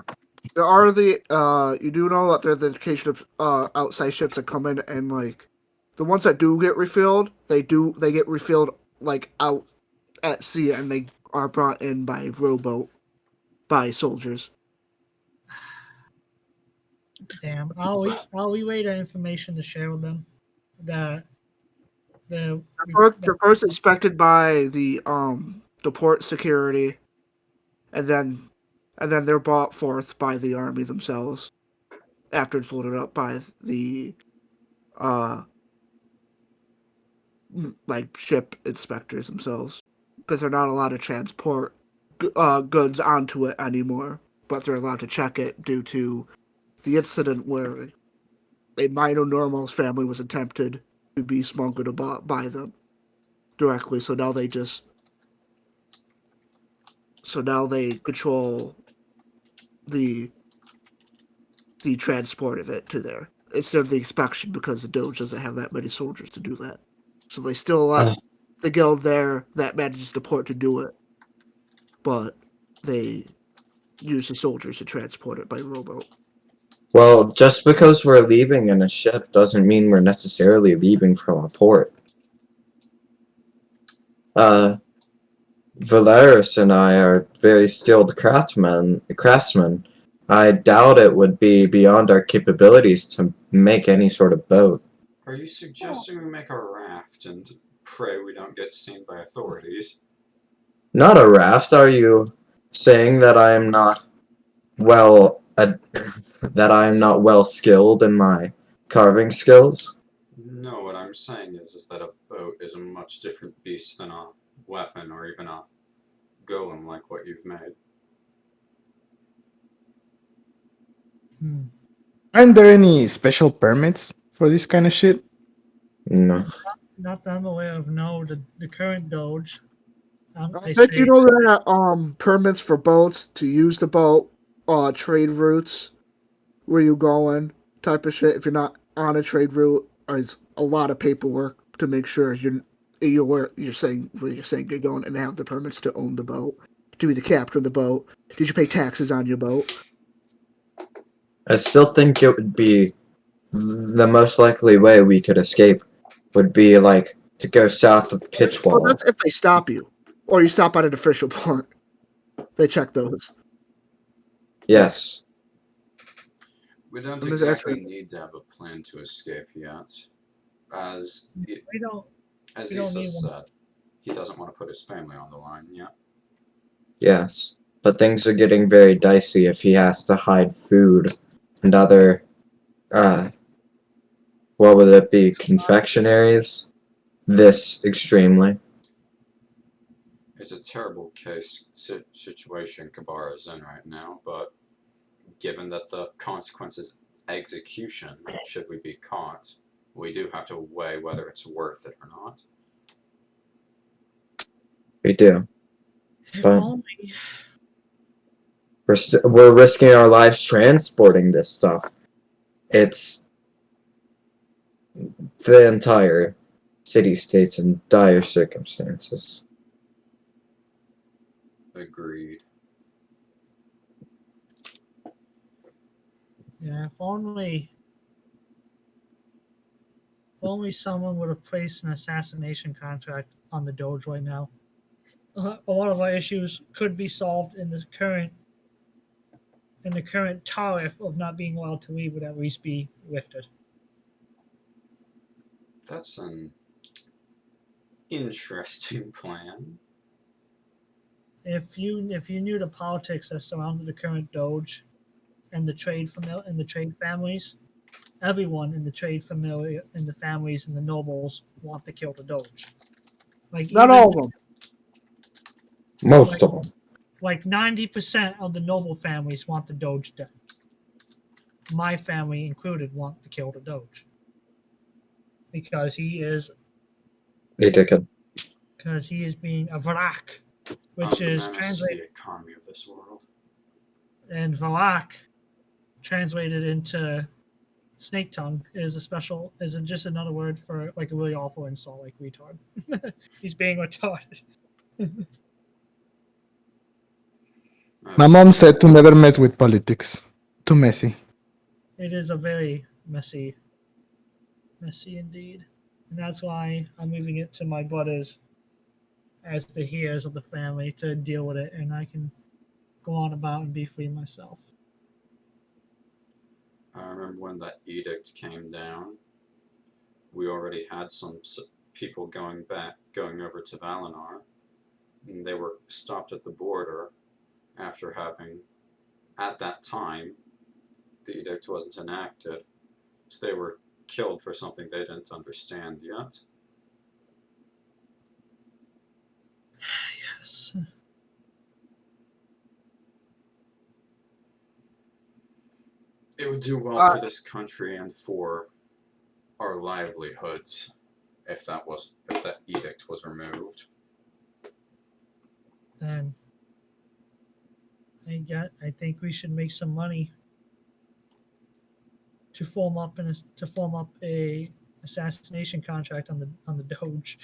Speaker 1: There are you do know that there are the occasional outside ships that come in, and like the ones that do get refilled, they get refilled like out at sea, and they are brought in by rowboat by soldiers.
Speaker 4: Damn, I'll relay that information to share with them. That the
Speaker 1: They're first inspected by the port security, and then they're brought forth by the army themselves after it's loaded up by the like ship inspectors themselves, because they're not allowed to transport goods onto it anymore, but they're allowed to check it due to the incident where a minor normal's family was attempted to be smuggled by them directly. So now they control the transport of it to there instead of the inspection, because the Doge doesn't have that many soldiers to do that. So they still let the guild there that manages the port to do it, but they use the soldiers to transport it by rowboat.
Speaker 2: Well, just because we're leaving in a ship doesn't mean we're necessarily leaving from a port. Vilaris and I are very skilled craftsmen. I doubt it would be beyond our capabilities to make any sort of boat.
Speaker 6: Are you suggesting we make a raft and pray we don't get seen by authorities?
Speaker 2: Not a raft. Are you saying that I am not well skilled in my carving skills?
Speaker 6: No, what I'm saying is that a boat is a much different beast than a weapon or even a golem like what you've made.
Speaker 7: Aren't there any special permits for this kind of shit?
Speaker 2: No.
Speaker 4: Not that I'm aware of. No, the current Doge.
Speaker 1: I think you know that permits for boats to use the boat, trade routes, where you going type of shit. If you're not on a trade route, there's a lot of paperwork to make sure you're saying where you're saying you're going and have the permits to own the boat, to be the captain of the boat. Did you pay taxes on your boat?
Speaker 2: I still think it would be the most likely way we could escape would be like to go south of
Speaker 1: Well,
Speaker 2: Pitchwall.
Speaker 1: that's if they stop you, or you stop at an official port. They check those.
Speaker 2: Yes.
Speaker 6: We don't
Speaker 1: And there's
Speaker 6: exactly
Speaker 1: actually-
Speaker 6: need to have a plan to escape yet. As
Speaker 4: We don't.
Speaker 6: as
Speaker 4: We don't
Speaker 6: Issa
Speaker 4: need one.
Speaker 6: said, he doesn't want to put his family on the line yet.
Speaker 2: Yes. But things are getting very dicey if he has to hide food and other what would it be, confectionaries? This extremely.
Speaker 6: It's a terrible situation Kabar is in right now, but given that the consequence is execution, should we be caught, we do have to weigh whether it's worth it or not.
Speaker 2: We do.
Speaker 4: If
Speaker 2: Fine.
Speaker 4: only.
Speaker 2: We're risking our lives transporting this stuff. It's the entire city-state's in dire circumstances.
Speaker 6: Agreed.
Speaker 4: Yeah, if only someone would have placed an assassination contract on the Doge right now. A lot of our issues could be solved in the current tariff of not being allowed to leave would at least be lifted.
Speaker 6: That's an interesting plan.
Speaker 4: If you knew the politics that surrounded the current Doge and the trade families, everyone in the trade family and the families and the nobles want to kill the Doge. Like
Speaker 1: Not
Speaker 4: even-
Speaker 1: all of them.
Speaker 2: Most of them.
Speaker 4: Like 90% of the noble families want the Doge dead. My family included want to kill the Doge. Because he is
Speaker 2: Hey, dickhead.
Speaker 4: being a Valak, which is
Speaker 6: menace to
Speaker 4: translated,
Speaker 6: the economy of this world.
Speaker 4: and Valak translated into snake tongue is just another word for like a really awful insult, like retard. He's being retarded.
Speaker 7: My mom said to never mess with politics. Too messy.
Speaker 4: It is a very messy indeed. And that's why I'm leaving it to my brothers as the heirs of the family to deal with it, and I can go on about and be free myself.
Speaker 6: I remember when that edict came down, we already had some people going over to Valinor, and they were stopped at the border after having, at that time, the edict wasn't enacted, so they were killed for something they didn't understand yet.
Speaker 4: Yes.
Speaker 6: It would do well for this country and for our livelihoods if that edict was removed.
Speaker 4: Then I think we should make some money to form up a assassination contract on the Doge.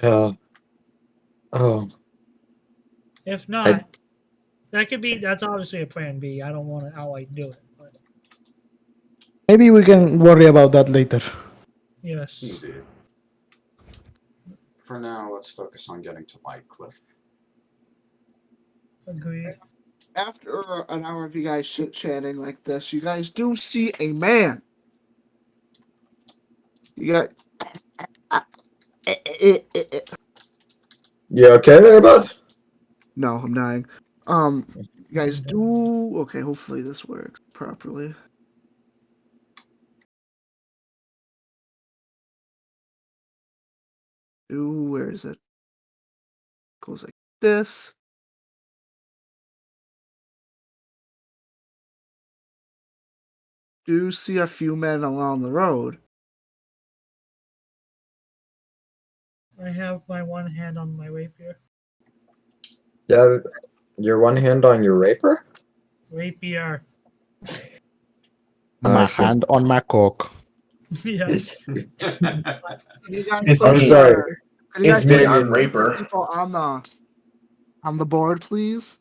Speaker 2: Oh.
Speaker 4: If not, that's obviously a plan B. I don't want to outright do it, but
Speaker 7: Maybe we can worry about that later.
Speaker 4: yes.
Speaker 6: Indeed. For now, let's focus on getting to Whitecliff.
Speaker 4: Agreed.
Speaker 1: After an hour of you guys chit-chatting like this, you guys do see a man. You got...
Speaker 2: You okay there, bud?
Speaker 1: No, I'm dying. You guys do... Okay, hopefully this works properly. Ooh, where is it? Goes like this. Do see a few men along the road.
Speaker 4: I have my one hand on my rapier.
Speaker 2: Yeah, your one hand on your rapier?
Speaker 4: Rapier.
Speaker 7: My
Speaker 2: Awesome.
Speaker 7: hand on my cock.
Speaker 4: Yes.
Speaker 1: Can you guys
Speaker 3: It's
Speaker 1: put
Speaker 3: me.
Speaker 2: I'm sorry.
Speaker 1: Can you
Speaker 3: It's
Speaker 1: guys
Speaker 3: me.
Speaker 1: put
Speaker 3: I'm Raper.
Speaker 1: people on the board, please?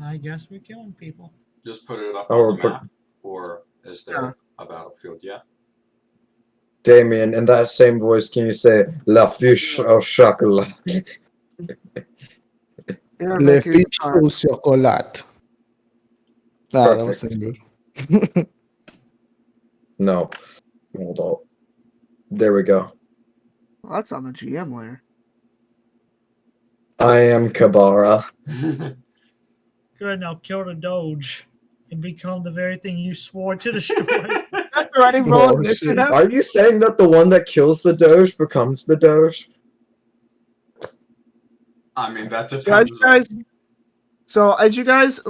Speaker 4: I guess we're killing people.
Speaker 6: Just put it up
Speaker 2: Oh,
Speaker 6: on the
Speaker 2: but-
Speaker 6: map, or is there a battlefield yet?
Speaker 2: Damian, in that same voice, can you say La fiche au chocolat?
Speaker 1: Here,
Speaker 7: Le
Speaker 1: Vic, here's the
Speaker 7: fiche
Speaker 1: card.
Speaker 7: au chocolat. Ah, that was
Speaker 2: Perfect.
Speaker 7: good.
Speaker 2: No. Hold on. There we go.
Speaker 1: Well, that's on the GM layer.
Speaker 2: I am Kabara.
Speaker 4: Good, now kill the Doge and become the very thing you swore to destroy.
Speaker 1: That's already rolled
Speaker 7: Oh, shit.
Speaker 1: initiative.
Speaker 2: Are you saying that the one that kills the Doge becomes the Doge?
Speaker 6: I mean, that
Speaker 1: Guys,
Speaker 6: depends.
Speaker 1: so as you guys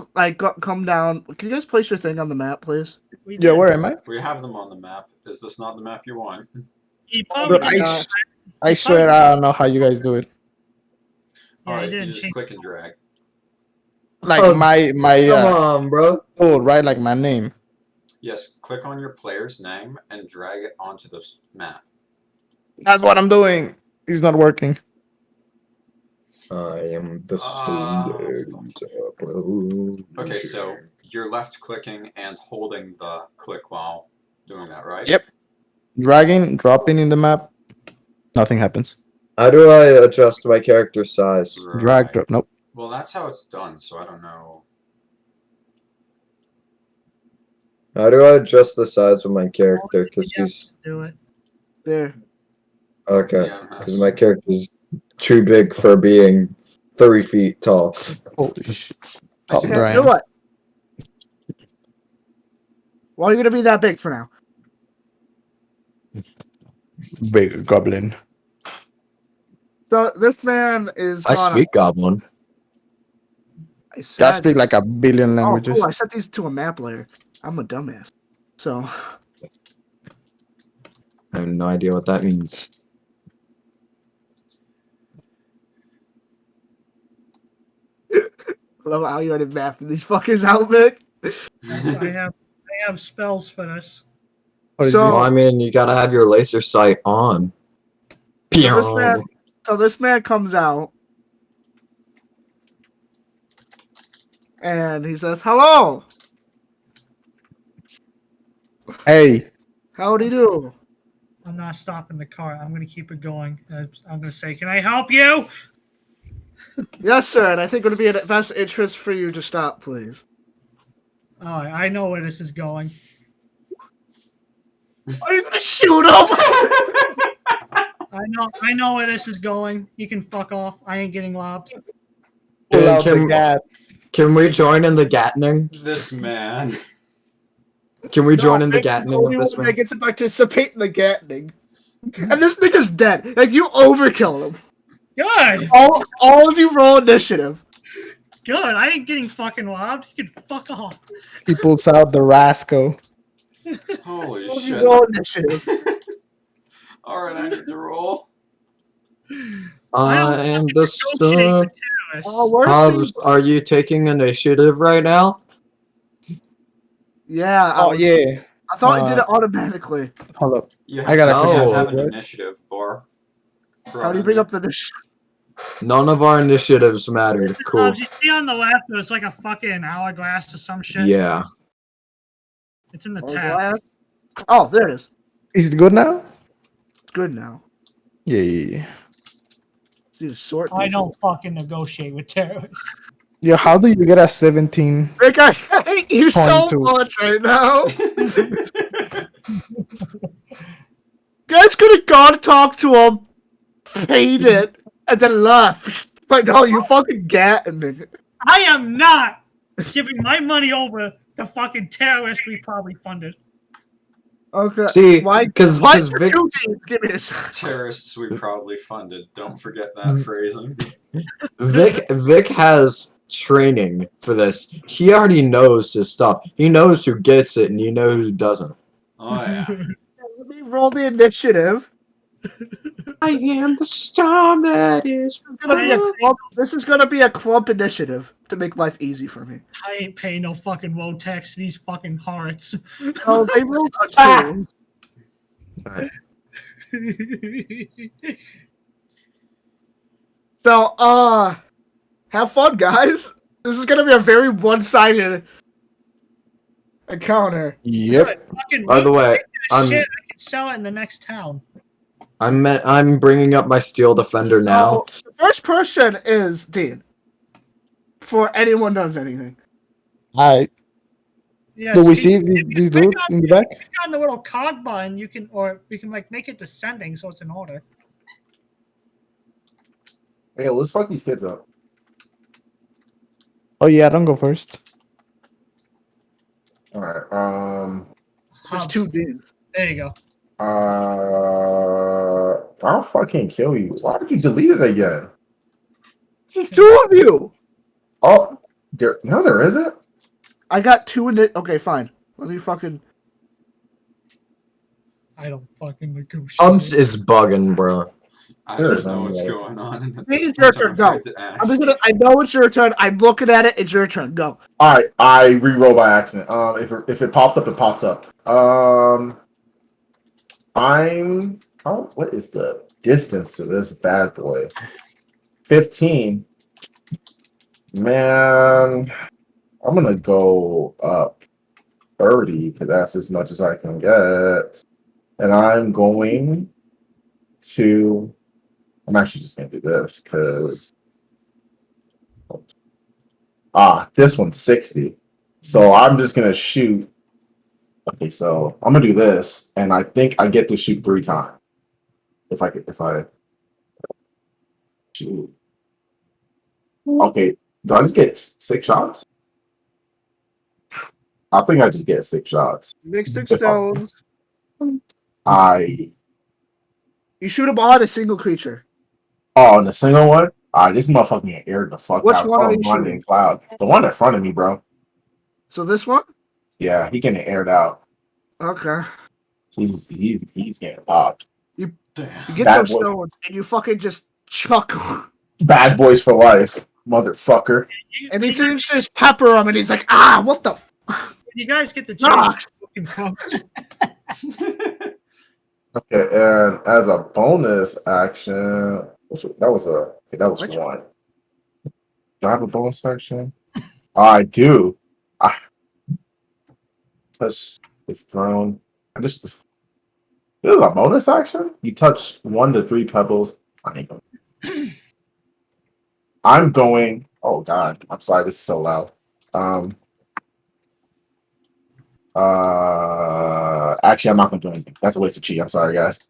Speaker 1: come down, can you guys place your thing on the map, please?
Speaker 4: We
Speaker 7: Yeah,
Speaker 4: did.
Speaker 7: where am I?
Speaker 6: We have them on the map. Is this not the map you want?
Speaker 4: He probably
Speaker 7: Dude,
Speaker 4: didn't-
Speaker 7: I swear I don't know how you guys do it.
Speaker 4: Yeah,
Speaker 6: Alright,
Speaker 4: he
Speaker 6: you
Speaker 4: didn't
Speaker 6: just
Speaker 4: change.
Speaker 6: click and drag.
Speaker 7: Like
Speaker 2: Oh,
Speaker 7: my
Speaker 2: Come on, bro.
Speaker 7: code, right? Like my name.
Speaker 6: Yes, click on your player's name and drag it onto the map.
Speaker 7: That's what I'm doing. It's not working.
Speaker 2: I am the
Speaker 6: Okay, so you're left clicking and holding the click while doing that, right?
Speaker 7: Yep. Dragging, dropping in the map. Nothing happens.
Speaker 2: How do I adjust my character size?
Speaker 7: Drag,
Speaker 6: Right.
Speaker 7: drop. Nope.
Speaker 6: Well, that's how it's done, so I don't know.
Speaker 2: How do I adjust the size of my character? Because he's
Speaker 4: Do it.
Speaker 1: There.
Speaker 2: okay.
Speaker 6: DM has-
Speaker 2: Because my character's too big for being 3 feet tall.
Speaker 7: Holy shit. Oh,
Speaker 1: Okay,
Speaker 7: Brian.
Speaker 1: do it. Why are you gonna be that big for now?
Speaker 7: Big goblin.
Speaker 1: So this man is.
Speaker 2: I
Speaker 1: gonna-
Speaker 2: speak Goblin.
Speaker 1: I
Speaker 7: I
Speaker 1: said-
Speaker 7: speak like a billion
Speaker 1: Oh,
Speaker 7: languages.
Speaker 1: cool. I set these to a map layer. I'm a dumbass. So
Speaker 2: I have no idea what that means.
Speaker 1: I love how you already mapped these fuckers out, Vic.
Speaker 4: I have spells for this.
Speaker 7: What is
Speaker 1: So-
Speaker 2: Well,
Speaker 7: this?
Speaker 2: I mean, you gotta have your laser sight on.
Speaker 1: So this man comes out and he says, "Hello,
Speaker 7: Hey,
Speaker 1: howdy do."
Speaker 4: I'm not stopping the car. I'm going to keep it going. I'm going to say, can I help you?
Speaker 1: Yes, sir. And I think it would be in best interest for you to stop, please.
Speaker 4: Oh, I know where this is going.
Speaker 1: Are you gonna shoot him?
Speaker 4: I know where this is going. You can fuck off. I ain't getting robbed.
Speaker 7: pull out the
Speaker 2: Can,
Speaker 7: gat.
Speaker 2: can we join in the Gatning?
Speaker 6: This man.
Speaker 2: Can we join in the
Speaker 1: Vic is
Speaker 2: Gatning
Speaker 1: only
Speaker 2: of this
Speaker 1: one
Speaker 2: man?
Speaker 1: that gets to participate in the Gatning. And this nigga's dead. Like, you overkill him.
Speaker 4: Good.
Speaker 1: All of you roll initiative.
Speaker 4: Good. I ain't getting fucking robbed. You can fuck off.
Speaker 7: He pulls out the Rasco.
Speaker 6: Holy
Speaker 1: All of you
Speaker 6: shit.
Speaker 1: roll initiative.
Speaker 6: Alright, I need to roll.
Speaker 2: I am the sun.
Speaker 1: Oh, we're
Speaker 2: Hubbz, are you taking initiative right now?
Speaker 1: Yeah.
Speaker 7: Oh, yeah.
Speaker 1: I thought I did it automatically.
Speaker 7: Hold up.
Speaker 6: You
Speaker 7: I gotta
Speaker 6: you have to have
Speaker 7: forget
Speaker 6: an
Speaker 7: it.
Speaker 6: initiative bar.
Speaker 1: How do you bring up the initiative?
Speaker 2: None of our initiatives mattered. Cool.
Speaker 4: You see on the left, there's like a fucking hourglass or some shit.
Speaker 2: Yeah.
Speaker 4: It's in the tab.
Speaker 1: Oh, there it is.
Speaker 7: Is it good now?
Speaker 1: It's good now.
Speaker 7: Yeah.
Speaker 1: See to sort
Speaker 4: I
Speaker 1: these.
Speaker 4: don't fucking negotiate with terrorists.
Speaker 7: Yo, how do you get a 17?
Speaker 1: Rick, I hate you so
Speaker 7: 22.
Speaker 1: much right now. Guys could have gone to talk to him, paid it, and then left. But no, you fucking gat me.
Speaker 4: I am not giving my money over to fucking terrorists we probably funded.
Speaker 1: Okay.
Speaker 2: See,
Speaker 1: why?
Speaker 2: because
Speaker 1: Why
Speaker 2: Vic,
Speaker 1: two teams? Give me this.
Speaker 6: Terrorists we probably funded. Don't forget that phrasing.
Speaker 2: Vic has training for this. He already knows his stuff. He knows who gets it and he knows who doesn't.
Speaker 6: Oh yeah.
Speaker 1: Let me roll the initiative.
Speaker 2: I am the storm that is.
Speaker 1: This is gonna be a clump initiative to make life easy for me.
Speaker 4: I ain't paying no fucking woe tax to these fucking hearts.
Speaker 1: Oh, they will
Speaker 2: Ah!
Speaker 1: too. So, have fun, guys. This is gonna be a very one-sided encounter.
Speaker 7: Yep.
Speaker 4: Fucking
Speaker 2: By the
Speaker 4: loot
Speaker 2: way,
Speaker 4: this shit, I can sell it in the next town.
Speaker 2: I'm bringing up my steel defender now.
Speaker 1: So, the first person is Dean. Before anyone does anything.
Speaker 7: Alright.
Speaker 4: Yeah,
Speaker 7: Do we
Speaker 4: see,
Speaker 7: see these dudes in the back?
Speaker 4: click on the little cog button, you can, or we can like make it descending so it's in order.
Speaker 3: Hey, let's fuck these kids up.
Speaker 7: Oh yeah, don't go first.
Speaker 3: All right.
Speaker 1: There's
Speaker 4: Hubbz.
Speaker 1: 2 Deans.
Speaker 4: There you go.
Speaker 3: I'll fucking kill you. Why did you delete it again?
Speaker 1: There's 2 of you.
Speaker 3: Oh, there isn't.
Speaker 1: I got 2 in it. Okay, fine. Let me fucking.
Speaker 4: I don't fucking negotiate.
Speaker 2: Hubbz is bugging, bro.
Speaker 6: I
Speaker 3: There
Speaker 6: don't
Speaker 3: is
Speaker 6: know
Speaker 3: no
Speaker 6: what's
Speaker 3: way.
Speaker 6: going on. And at
Speaker 1: It's
Speaker 6: this
Speaker 1: your
Speaker 6: point, I'm
Speaker 1: turn, go.
Speaker 6: afraid to ask.
Speaker 1: I know it's your turn. I'm looking at it. It's your turn. Go.
Speaker 3: All right, I re-roll by accident. If it pops up, it pops up. What is the distance to this bad boy? 15. Man, I'm gonna go up 30 because that's as much as I can get, and I'm actually just gonna do this because this one's 60. So I'm just gonna shoot. Okay, so I'm gonna do this, and I think I get to shoot 3 times. If I shoot. Okay, do I just get 6 shots? I think I just get 6 shots.
Speaker 1: Make 6
Speaker 3: If I-
Speaker 1: stones. You shoot them all at a single creature.
Speaker 3: And the single one? This motherfucker get aired the fuck
Speaker 1: Which
Speaker 3: out.
Speaker 1: one are you
Speaker 3: Mine
Speaker 1: shooting?
Speaker 3: in Cloud. The one in front of me, bro.
Speaker 1: So this one?
Speaker 3: Yeah, he getting aired out.
Speaker 1: Okay.
Speaker 3: He's getting popped.
Speaker 1: You
Speaker 6: Damn.
Speaker 1: get
Speaker 3: Bad
Speaker 1: those
Speaker 3: boy.
Speaker 1: stones and you fucking just chuck 'em.
Speaker 3: Bad boys for life, motherfucker.
Speaker 1: And he turns to just pepper him and he's like, what the
Speaker 4: You guys get the
Speaker 1: Rocks.
Speaker 4: fucking punks.
Speaker 3: Okay, and as a bonus action, that was
Speaker 1: Which-
Speaker 3: one. Do I have a bonus action? I do. I touch the throne. This is a bonus action. You touch 1 to 3 pebbles. I'm going. Oh God, I'm sorry. This is so loud. Actually, I'm not gonna do anything. That's a waste of chi. I'm sorry, guys.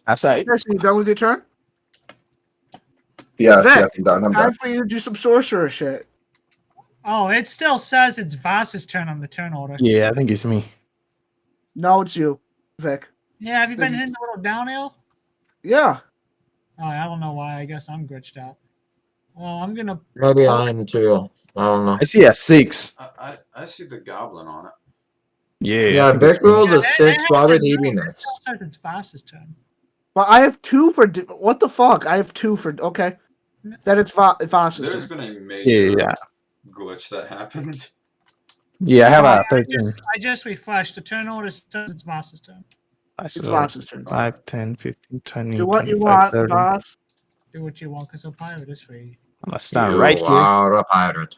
Speaker 7: Aside.
Speaker 1: You done with your turn?
Speaker 3: Yes,
Speaker 1: Vic,
Speaker 3: yes, I'm done. I'm
Speaker 1: Time
Speaker 3: done.
Speaker 1: for you to do some sorcerer shit.
Speaker 4: Oh, it still says it's Vaas's turn on the turn order.
Speaker 7: Yeah, I think it's me.
Speaker 1: No, it's you, Vic.
Speaker 4: Yeah, have you been hitting the little downhill?
Speaker 1: Yeah.
Speaker 4: Oh, I don't know why. I guess I'm glitched out. Well, I'm gonna.
Speaker 2: Maybe I am too. I don't know.
Speaker 7: I see a 6.
Speaker 6: I see the goblin on it.
Speaker 7: Yeah.
Speaker 2: Yeah,
Speaker 7: I think it's
Speaker 2: Vic
Speaker 7: me.
Speaker 2: rolled a
Speaker 4: it
Speaker 2: 6. Why would he
Speaker 4: still
Speaker 2: be next?
Speaker 4: says it's Vaas's turn.
Speaker 1: But I have 2 for. What the fuck? I have 2 for. Okay. Then it's Vaas's
Speaker 6: There's
Speaker 1: turn.
Speaker 6: been a major
Speaker 7: Yeah.
Speaker 6: glitch that happened.
Speaker 7: Yeah, I have a 13.
Speaker 4: I just refreshed. The turn order says it's Vaas's turn.
Speaker 1: It's Vaas's turn.
Speaker 7: 5, 10, 15, 20,
Speaker 1: Do what you
Speaker 7: 25,
Speaker 1: want,
Speaker 7: 30.
Speaker 1: Vaas.
Speaker 4: Do what you want, because a pirate is free.
Speaker 7: I'm gonna stand
Speaker 2: You
Speaker 7: right here.
Speaker 2: are a pirate.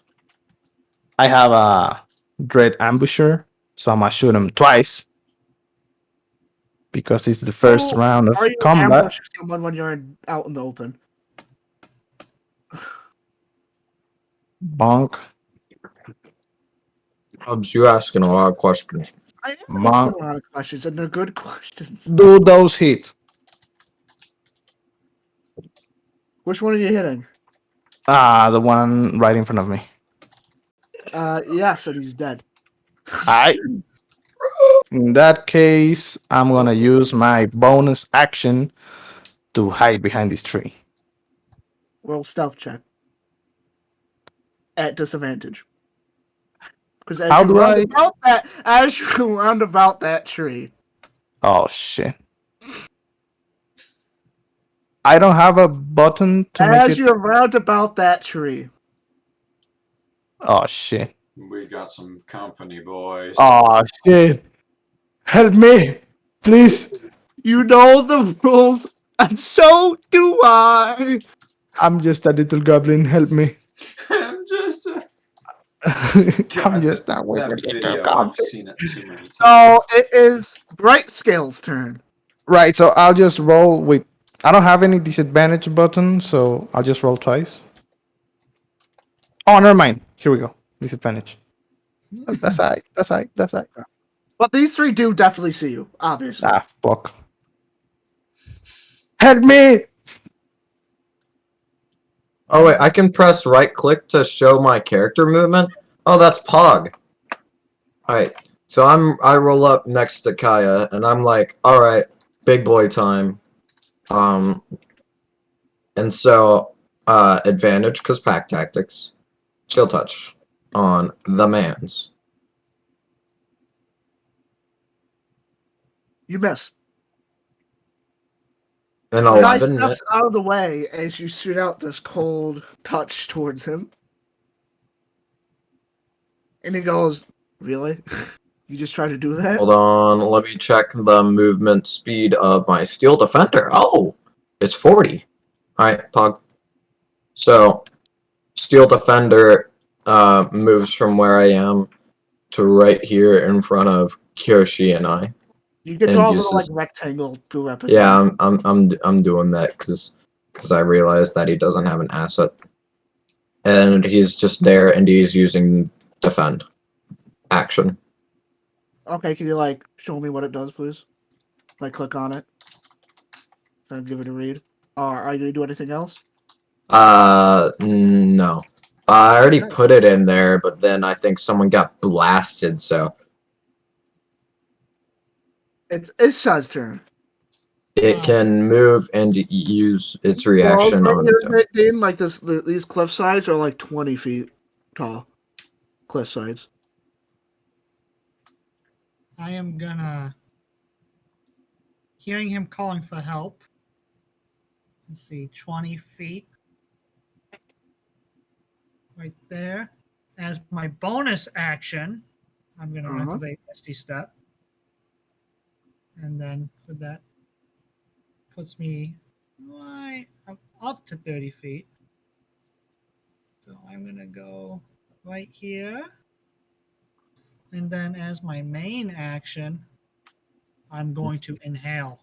Speaker 7: I have a Dread Ambusher, so I'm gonna shoot him twice. Because it's the first
Speaker 1: Oh,
Speaker 7: round of
Speaker 1: Are you
Speaker 7: combat.
Speaker 1: ambushing someone when you're out in the open?
Speaker 7: Bonk.
Speaker 2: Hubbz, you asking a lot of questions.
Speaker 1: I am
Speaker 7: Monk.
Speaker 1: asking a lot of questions, and they're good questions.
Speaker 7: Do those hit?
Speaker 1: Which one are you hitting?
Speaker 7: The one right in front of me.
Speaker 1: Yes, and he's dead.
Speaker 7: Alright. In that case, I'm gonna use my bonus action to hide behind this tree.
Speaker 1: Roll stealth check. At disadvantage. Because
Speaker 7: How do I-
Speaker 1: as you round about that tree,
Speaker 7: Oh shit. I don't have a button to make
Speaker 1: As
Speaker 7: it.
Speaker 1: you're round about that tree,
Speaker 7: Oh shit!
Speaker 6: We got some company, boys.
Speaker 7: Oh shit! Help me, please!
Speaker 1: you know the rules, and so do I.
Speaker 7: I'm just a little goblin. Help me!
Speaker 6: I'm just a...
Speaker 7: I'm
Speaker 6: God,
Speaker 7: just
Speaker 6: that,
Speaker 7: that way.
Speaker 6: that video, I've seen it too many times.
Speaker 1: So it is Brightscales' turn.
Speaker 7: Right. So I'll just roll with. I don't have any disadvantage button, so I'll just roll twice. Oh, never mind. Here we go. Disadvantage. That's right. That's right. That's right.
Speaker 1: But these three do definitely see you, obviously.
Speaker 7: Ah, fuck. Help me!
Speaker 2: Oh wait, I can press right click to show my character movement. Oh, that's Pog. Alright, so I roll up next to Kaya, and I'm like, alright, big boy time. And so, advantage, because pack tactics. Chill touch on the mans.
Speaker 1: You miss.
Speaker 2: An
Speaker 1: The guy
Speaker 2: 11.
Speaker 1: steps out of the way as you shoot out this cold touch towards him. And he goes, really? You just try to do that?
Speaker 2: Hold on, let me check the movement speed of my steel defender. Oh, it's 40. Alright, Pog. So, steel defender moves from where I am to right here in front of Kyoshi and I.
Speaker 1: You get
Speaker 2: And
Speaker 1: to all the
Speaker 2: uses-
Speaker 1: like rectangle to represent.
Speaker 2: Yeah, I'm doing that because I realized that he doesn't have an asset, and he's just there, and he's using defend action.
Speaker 1: Okay, can you like show me what it does, please? Like click on it. So give it a read. Are you gonna do anything else?
Speaker 2: No. I already put it in there, but then I think someone got blasted, so
Speaker 1: It's Issa's turn.
Speaker 2: it can move and use its reaction
Speaker 1: Well,
Speaker 2: on
Speaker 1: right
Speaker 2: its
Speaker 1: here, Dean, like these cliff sides are like 20 feet tall. Cliff sides.
Speaker 4: I am gonna hearing him calling for help. Let's see, 20 feet. Right there. As my bonus action, I'm gonna activate Misty Step. And then for that puts me right up to 30 feet. So I'm gonna go right here. And then as my main action, I'm going to inhale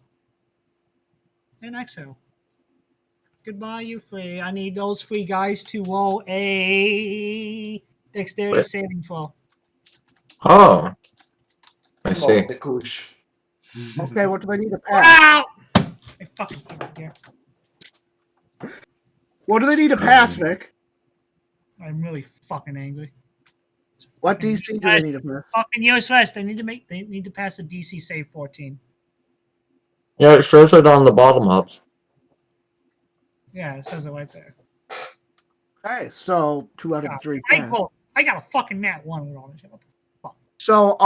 Speaker 4: and exhale. Goodbye, you three. I need those three guys to roll a dexterity
Speaker 2: Wait.
Speaker 4: saving throw.
Speaker 2: Oh, I
Speaker 3: Come
Speaker 2: see.
Speaker 3: on, the couch.
Speaker 1: Okay, what do I need to pass?
Speaker 4: Wow! I fucking put it there.
Speaker 1: What do they need to pass, Vic?
Speaker 4: I'm really fucking angry. It's
Speaker 1: What
Speaker 4: fucking
Speaker 1: DC do they
Speaker 4: useless.
Speaker 1: need to pass?
Speaker 4: Fucking useless. They need to pass a DC save 14.
Speaker 2: Yeah, it shows it on the bottom Hubbz.
Speaker 4: Yeah, it says it right there.
Speaker 1: Okay, so 2 out of the 3 pass.
Speaker 4: I got a fucking nat 1 with all this shit. What the fuck?
Speaker 1: So,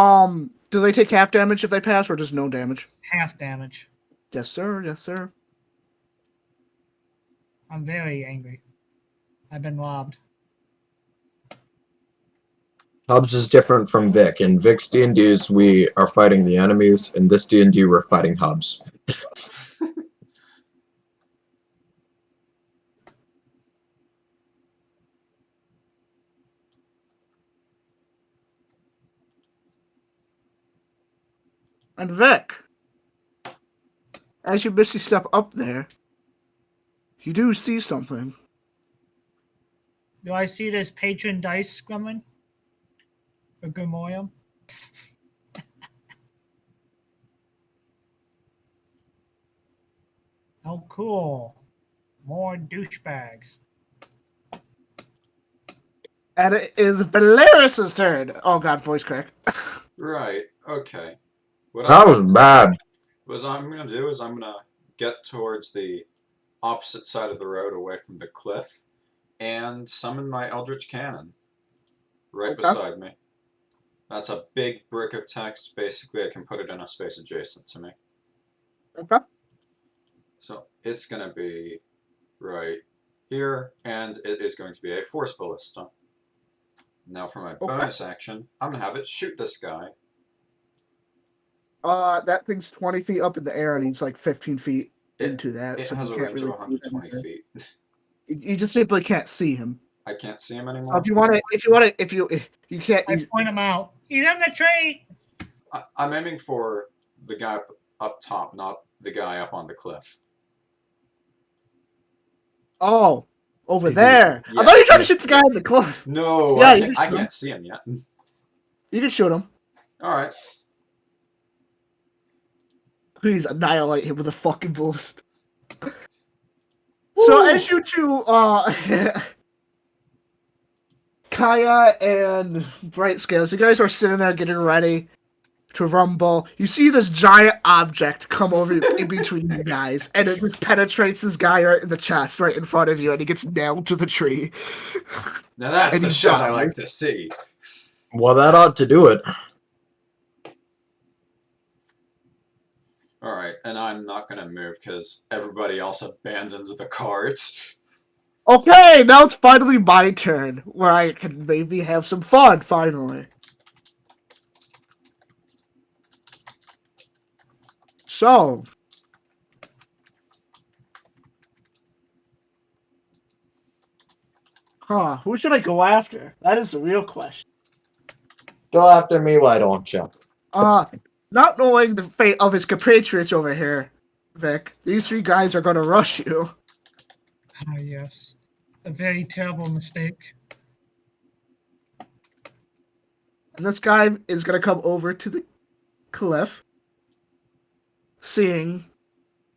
Speaker 1: do they take half damage if they pass, or just no damage?
Speaker 4: Half damage.
Speaker 1: Yes, sir. Yes, sir.
Speaker 4: I'm very angry. I've been robbed.
Speaker 2: Hubbz is different from Vic. In Vic's D&Ds, we are fighting the enemies. In this D&D, we're fighting Hubbz.
Speaker 1: And Vic, as you misty step up there, you do see something.
Speaker 4: Do I see this patron dice gremlin? A Grimoire? Oh, cool. More douchebags.
Speaker 1: And it is Vilaris' turn. Oh god, voice crack.
Speaker 6: Right, okay. What
Speaker 2: That was bad.
Speaker 6: I'm going to do is I'm going to get towards the opposite side of the road away from the cliff and summon my Eldritch Cannon right
Speaker 1: Okay.
Speaker 6: beside me. That's a big brick of text. Basically, I can put it in a space adjacent to me.
Speaker 1: Okay.
Speaker 6: So it's going to be right here, and it is going to be a force ballista. Now for my bonus action, I'm going to have it shoot this guy.
Speaker 1: That thing's 20 feet up in the air, and he's like 15 feet into that.
Speaker 6: It
Speaker 1: so
Speaker 6: has
Speaker 1: you
Speaker 6: a
Speaker 1: can't
Speaker 6: range
Speaker 1: really
Speaker 6: of 120 feet.
Speaker 1: You just simply can't see him.
Speaker 6: I can't see him
Speaker 1: So
Speaker 6: anymore.
Speaker 1: if you can't,
Speaker 4: I point him out. He's in the tree.
Speaker 6: I'm aiming for the guy up top, not the guy up on the cliff.
Speaker 1: oh, over
Speaker 2: He's
Speaker 1: there.
Speaker 6: the-
Speaker 1: I thought you were trying to
Speaker 6: yes.
Speaker 1: shoot the guy on the cliff.
Speaker 6: No,
Speaker 1: Yeah,
Speaker 6: I can't see him yet.
Speaker 1: You can shoot him.
Speaker 6: All right.
Speaker 1: Please annihilate him with a fucking ballista. So as you two, Kaya and Brightscales, you guys are sitting there getting ready to rumble. You see this giant object come over in between you guys, and it just penetrates this guy right in the chest, right in front of you, and he gets nailed to the tree.
Speaker 6: Now that's
Speaker 1: And
Speaker 6: the
Speaker 1: he
Speaker 6: shot I
Speaker 1: dies.
Speaker 6: like to see.
Speaker 2: Well, that ought to do it.
Speaker 6: All right, and I'm not going to move because everybody else abandoned the carts.
Speaker 1: Okay, now it's finally my turn, where I can maybe have some fun, finally. So... who should I go after? That is the real question.
Speaker 2: Go after me, why don't you?
Speaker 1: Not knowing the fate of his compatriots over here, Vic, these three guys are gonna rush you.
Speaker 4: Ah, yes. A very terrible mistake.
Speaker 1: And this guy is gonna come over to the cliff, seeing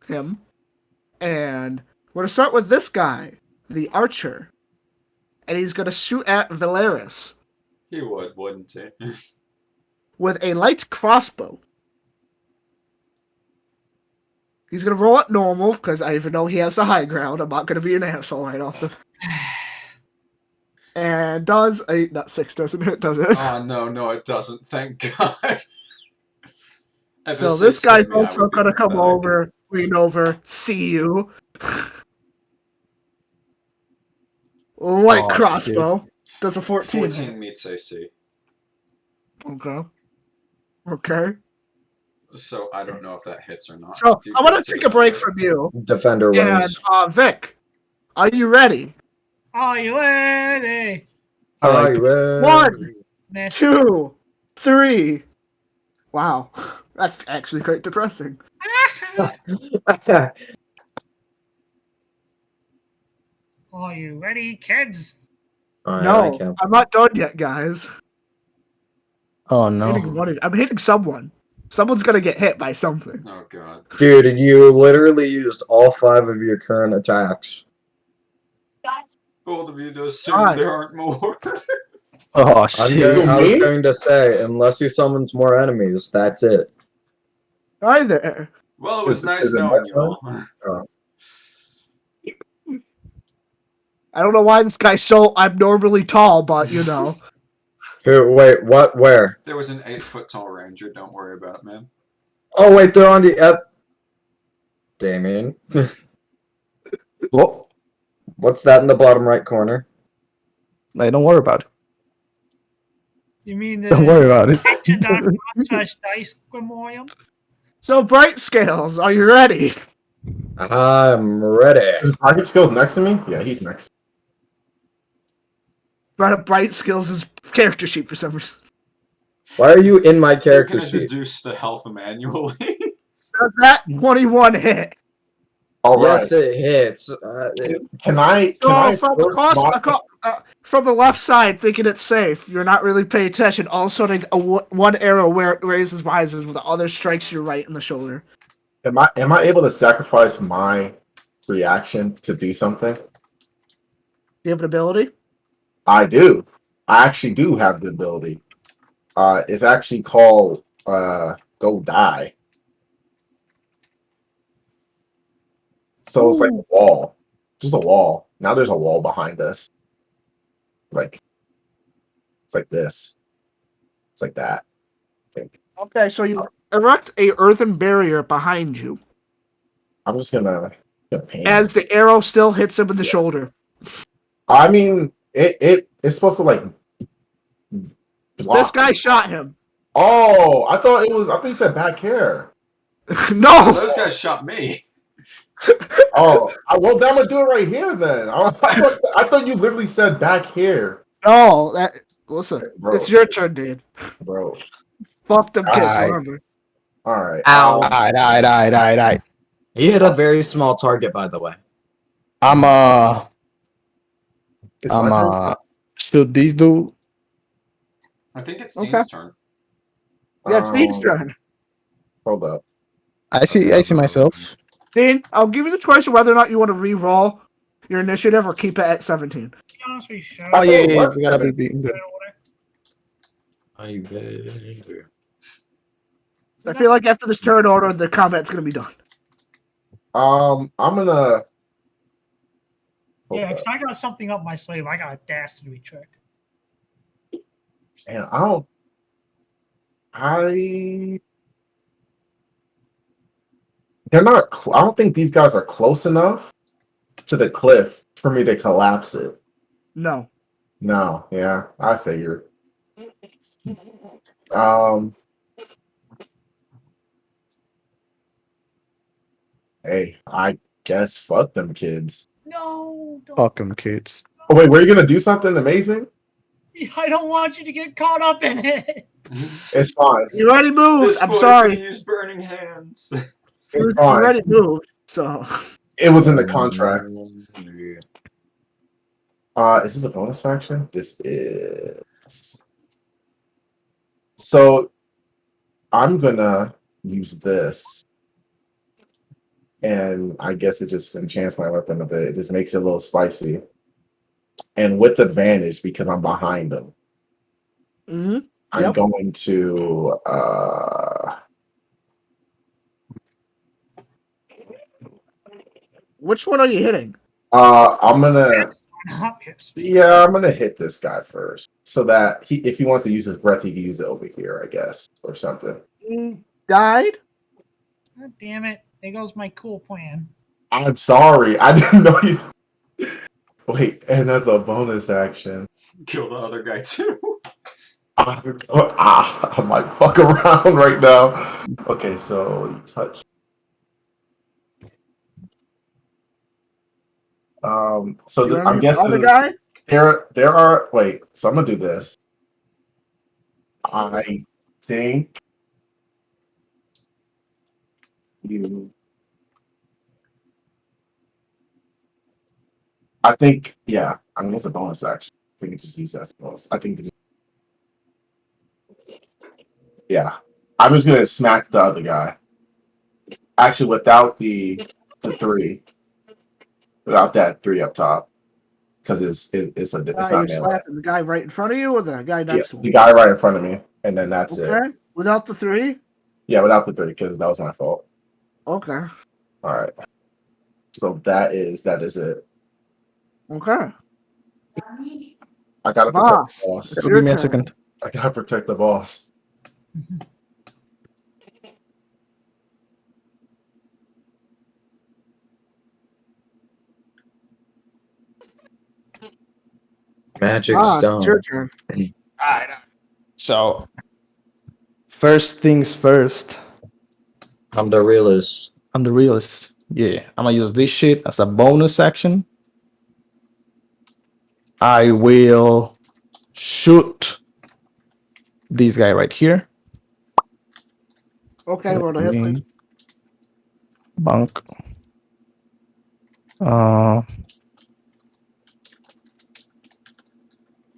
Speaker 1: him. And we're gonna start with this guy, the archer. And he's gonna shoot at Vilaris
Speaker 6: He would, wouldn't he?
Speaker 1: with a light crossbow. He's gonna roll it normal, because I even know he has the high ground. I'm not gonna be an asshole right off the... And does a... Not 6, doesn't it? Does it?
Speaker 6: Oh, no, it doesn't. Thank God. If
Speaker 1: So
Speaker 6: a
Speaker 1: this
Speaker 6: six
Speaker 1: guy's
Speaker 6: hit me, I
Speaker 1: also
Speaker 6: would be
Speaker 1: gonna come
Speaker 6: pathetic.
Speaker 1: over, lean over, see you. Light
Speaker 7: Oh,
Speaker 1: crossbow. Does a 14.
Speaker 6: 14 meets AC.
Speaker 1: Okay. Okay.
Speaker 6: So I don't know if that hits or not.
Speaker 1: So
Speaker 6: Do you
Speaker 1: I
Speaker 6: go
Speaker 1: want to
Speaker 6: to
Speaker 1: take a break
Speaker 6: defender?
Speaker 1: from you.
Speaker 2: Defender
Speaker 1: And
Speaker 2: wins.
Speaker 1: Vic, are you ready?
Speaker 4: Are you ready?
Speaker 7: I like
Speaker 2: Alright, well,
Speaker 1: 1,
Speaker 4: Miss
Speaker 1: 2, 3. Wow, that's actually quite depressing.
Speaker 4: Are you ready, kids?
Speaker 2: Alright,
Speaker 1: No,
Speaker 2: I can't.
Speaker 1: I'm not done yet, guys.
Speaker 7: Oh
Speaker 1: I'm
Speaker 7: no.
Speaker 1: hitting someone. Someone's gonna get hit by something.
Speaker 6: Oh God.
Speaker 2: Dude, you literally used all 5 of your current attacks.
Speaker 6: Bold of you to assume
Speaker 1: God.
Speaker 6: there aren't more.
Speaker 7: Oh
Speaker 2: I
Speaker 7: shit.
Speaker 2: was
Speaker 3: Me?
Speaker 2: going to say, unless he summons more enemies, that's it.
Speaker 1: Hi there.
Speaker 6: Well, it was
Speaker 3: Is
Speaker 6: nice
Speaker 3: it
Speaker 6: knowing
Speaker 3: next
Speaker 6: you all.
Speaker 1: I don't know why this guy's so abnormally tall, but you know.
Speaker 2: Who? Wait, what? Where?
Speaker 6: There was an 8-foot tall ranger. Don't worry about it, man.
Speaker 2: Oh, wait, they're on the... Damian.
Speaker 7: Well,
Speaker 2: What's that in the bottom right corner?
Speaker 7: hey, don't worry about it.
Speaker 4: You mean
Speaker 7: Don't worry about it.
Speaker 4: ancient /dice grimorium?
Speaker 1: So Brightscales, are you ready?
Speaker 2: I'm ready.
Speaker 3: Is Target Skills next to me? Yeah, he's next.
Speaker 1: Brought up Brightscales' character sheet for some reason.
Speaker 2: Why are you in my
Speaker 6: You're
Speaker 2: character
Speaker 6: gonna
Speaker 2: sheet?
Speaker 6: deduce the health manually.
Speaker 1: Does that 21 hit?
Speaker 3: All right.
Speaker 2: Yes, it hits.
Speaker 3: Can I?
Speaker 1: So from
Speaker 3: force
Speaker 1: from the left side, thinking it's safe, you're not really paying attention. All of a sudden, one arrow raises visors with the other strikes you right in the shoulder.
Speaker 3: Am I able to sacrifice my reaction to do something?
Speaker 1: Do you have an ability?
Speaker 3: I do. I actually do have the ability. It's actually called Go Die. So it's like a wall. Just a wall. Now there's a wall behind us. Like it's like this. It's like that. I think.
Speaker 1: Okay, so you erect a earthen barrier behind you.
Speaker 3: I'm just gonna paint.
Speaker 1: As the arrow still hits him in the shoulder.
Speaker 3: I mean, it's supposed to like block.
Speaker 1: This guy shot him.
Speaker 3: Oh, I thought you said back here.
Speaker 1: No!
Speaker 6: Those guys shot me.
Speaker 3: Oh, well, then I'm gonna do it right here then. I thought you literally said back here,
Speaker 1: No, listen,
Speaker 3: bro.
Speaker 1: it's your turn, dude.
Speaker 3: Bro.
Speaker 1: Fuck them kids,
Speaker 7: Alright.
Speaker 1: remember.
Speaker 3: All right.
Speaker 2: Ow.
Speaker 7: Alright.
Speaker 2: He hit a very small target, by the way.
Speaker 3: It's my turn?
Speaker 7: shoot this dude.
Speaker 6: I think it's
Speaker 1: Okay.
Speaker 6: Dean's turn.
Speaker 1: Yeah, it's Dean's turn.
Speaker 3: Hold up.
Speaker 7: I see myself.
Speaker 1: Dean, I'll give you the choice of whether or not you want to re-roll your initiative or keep it at 17.
Speaker 4: Honestly, should.
Speaker 7: Oh yeah,
Speaker 3: what?
Speaker 7: it's gotta be good.
Speaker 1: I feel like after this turn order, the combat's going to be done.
Speaker 3: I'm gonna. Hold
Speaker 4: Yeah,
Speaker 3: up.
Speaker 4: because I got something up my sleeve. I got a dastardly trick.
Speaker 3: And they're not. I don't think these guys are close enough to the cliff for me to collapse it.
Speaker 1: No.
Speaker 3: No, yeah, I figured. Hey, I guess fuck them kids.
Speaker 4: No, don't.
Speaker 7: Fuck 'em, kids.
Speaker 3: Oh wait, were you gonna do something amazing?
Speaker 4: I don't want you to get caught up in it.
Speaker 3: It's fine.
Speaker 1: You already moved.
Speaker 6: This
Speaker 1: I'm
Speaker 6: boy's
Speaker 1: sorry.
Speaker 6: gonna use burning hands.
Speaker 3: It's
Speaker 1: You
Speaker 3: fine.
Speaker 1: already moved. So,
Speaker 3: It was in the contract. Is this a bonus action? This is. So, I'm gonna use this, and I guess it just enchants my weapon a bit. It just makes it a little spicy, and with advantage because I'm behind them. I'm
Speaker 1: Yep.
Speaker 3: going to.
Speaker 1: which one are you hitting?
Speaker 3: I'm gonna.
Speaker 4: Obvious.
Speaker 3: Yeah, I'm gonna hit this guy first, so that if he wants to use his breath, he can use it over here, I guess, or something.
Speaker 1: Died?
Speaker 4: God damn it. There goes my cool plan.
Speaker 3: I'm sorry, I didn't know you. Wait, and as a bonus action,
Speaker 6: Kill the other guy too.
Speaker 3: I might fuck around right now. Okay, so you touch. So
Speaker 1: You
Speaker 3: I'm
Speaker 1: want the other
Speaker 3: guessing
Speaker 1: guy?
Speaker 3: there are. Wait, so I'm gonna do this. I think you. I think, yeah. I mean, it's a bonus action. I think it just use that as a bonus. I think. Yeah, I'm just gonna smack the other guy. Actually, without the 3, without that 3 up top, because it's
Speaker 1: You're
Speaker 3: not melee.
Speaker 1: slapping the guy right in front of you or the guy
Speaker 3: Yeah,
Speaker 1: next to
Speaker 3: the
Speaker 1: him?
Speaker 3: guy right in front of me, and then that's it.
Speaker 1: Okay. Without the 3?
Speaker 3: Yeah, without the 3, because that was my fault.
Speaker 1: Okay.
Speaker 3: All right. So that is it.
Speaker 1: Okay.
Speaker 3: I gotta protect
Speaker 1: Vaas,
Speaker 3: the boss.
Speaker 1: it's
Speaker 7: So
Speaker 1: your
Speaker 7: give me a
Speaker 1: turn.
Speaker 7: second.
Speaker 3: I gotta protect the boss.
Speaker 2: Magic
Speaker 1: It's
Speaker 2: stone.
Speaker 1: your turn.
Speaker 7: So, first things first.
Speaker 2: I'm the realist.
Speaker 7: I'm the realist. Yeah, I'm gonna use this shit as a bonus action. I will shoot this guy right here.
Speaker 1: Okay, roll the hit, please.
Speaker 7: Bunk. I'm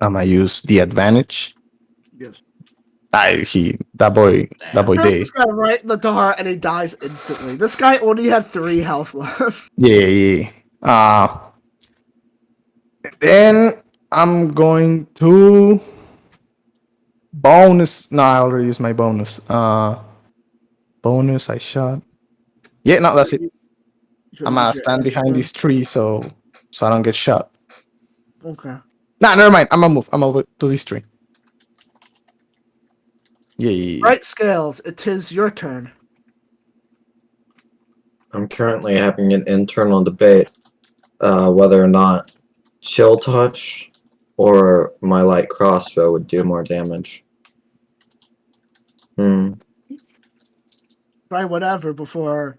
Speaker 7: gonna use the advantage.
Speaker 1: Yes.
Speaker 7: That boy
Speaker 1: Shoot
Speaker 7: did.
Speaker 1: this guy right in the heart and he dies instantly. This guy only had 3 health left.
Speaker 7: Yeah. Then I'm going to bonus. No, I already used my bonus. Bonus. I shot. Yeah, no, that's it. I'm gonna stand behind this tree so I don't get shot.
Speaker 1: Okay.
Speaker 7: Nah, never mind. I'm gonna move. I'm over to this tree. Yeah.
Speaker 1: Brightscales, it is your turn.
Speaker 2: I'm currently having an internal debate whether or not chill touch or my light crossbow would do more damage.
Speaker 1: Try whatever before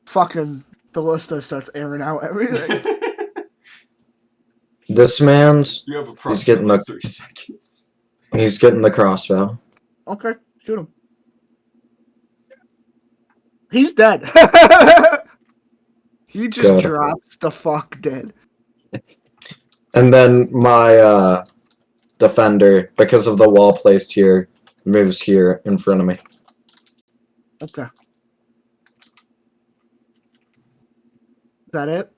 Speaker 1: fucking Ballista starts airing out everything.
Speaker 2: This man's
Speaker 6: You have
Speaker 2: he's getting
Speaker 6: approximately
Speaker 2: the
Speaker 6: 3 seconds.
Speaker 2: he's getting the crossbow.
Speaker 1: Okay, shoot him. He's dead. He just
Speaker 2: Good.
Speaker 1: drops the fuck dead.
Speaker 2: And then my defender, because of the wall placed here, moves here in front of me.
Speaker 1: Okay. Is that it?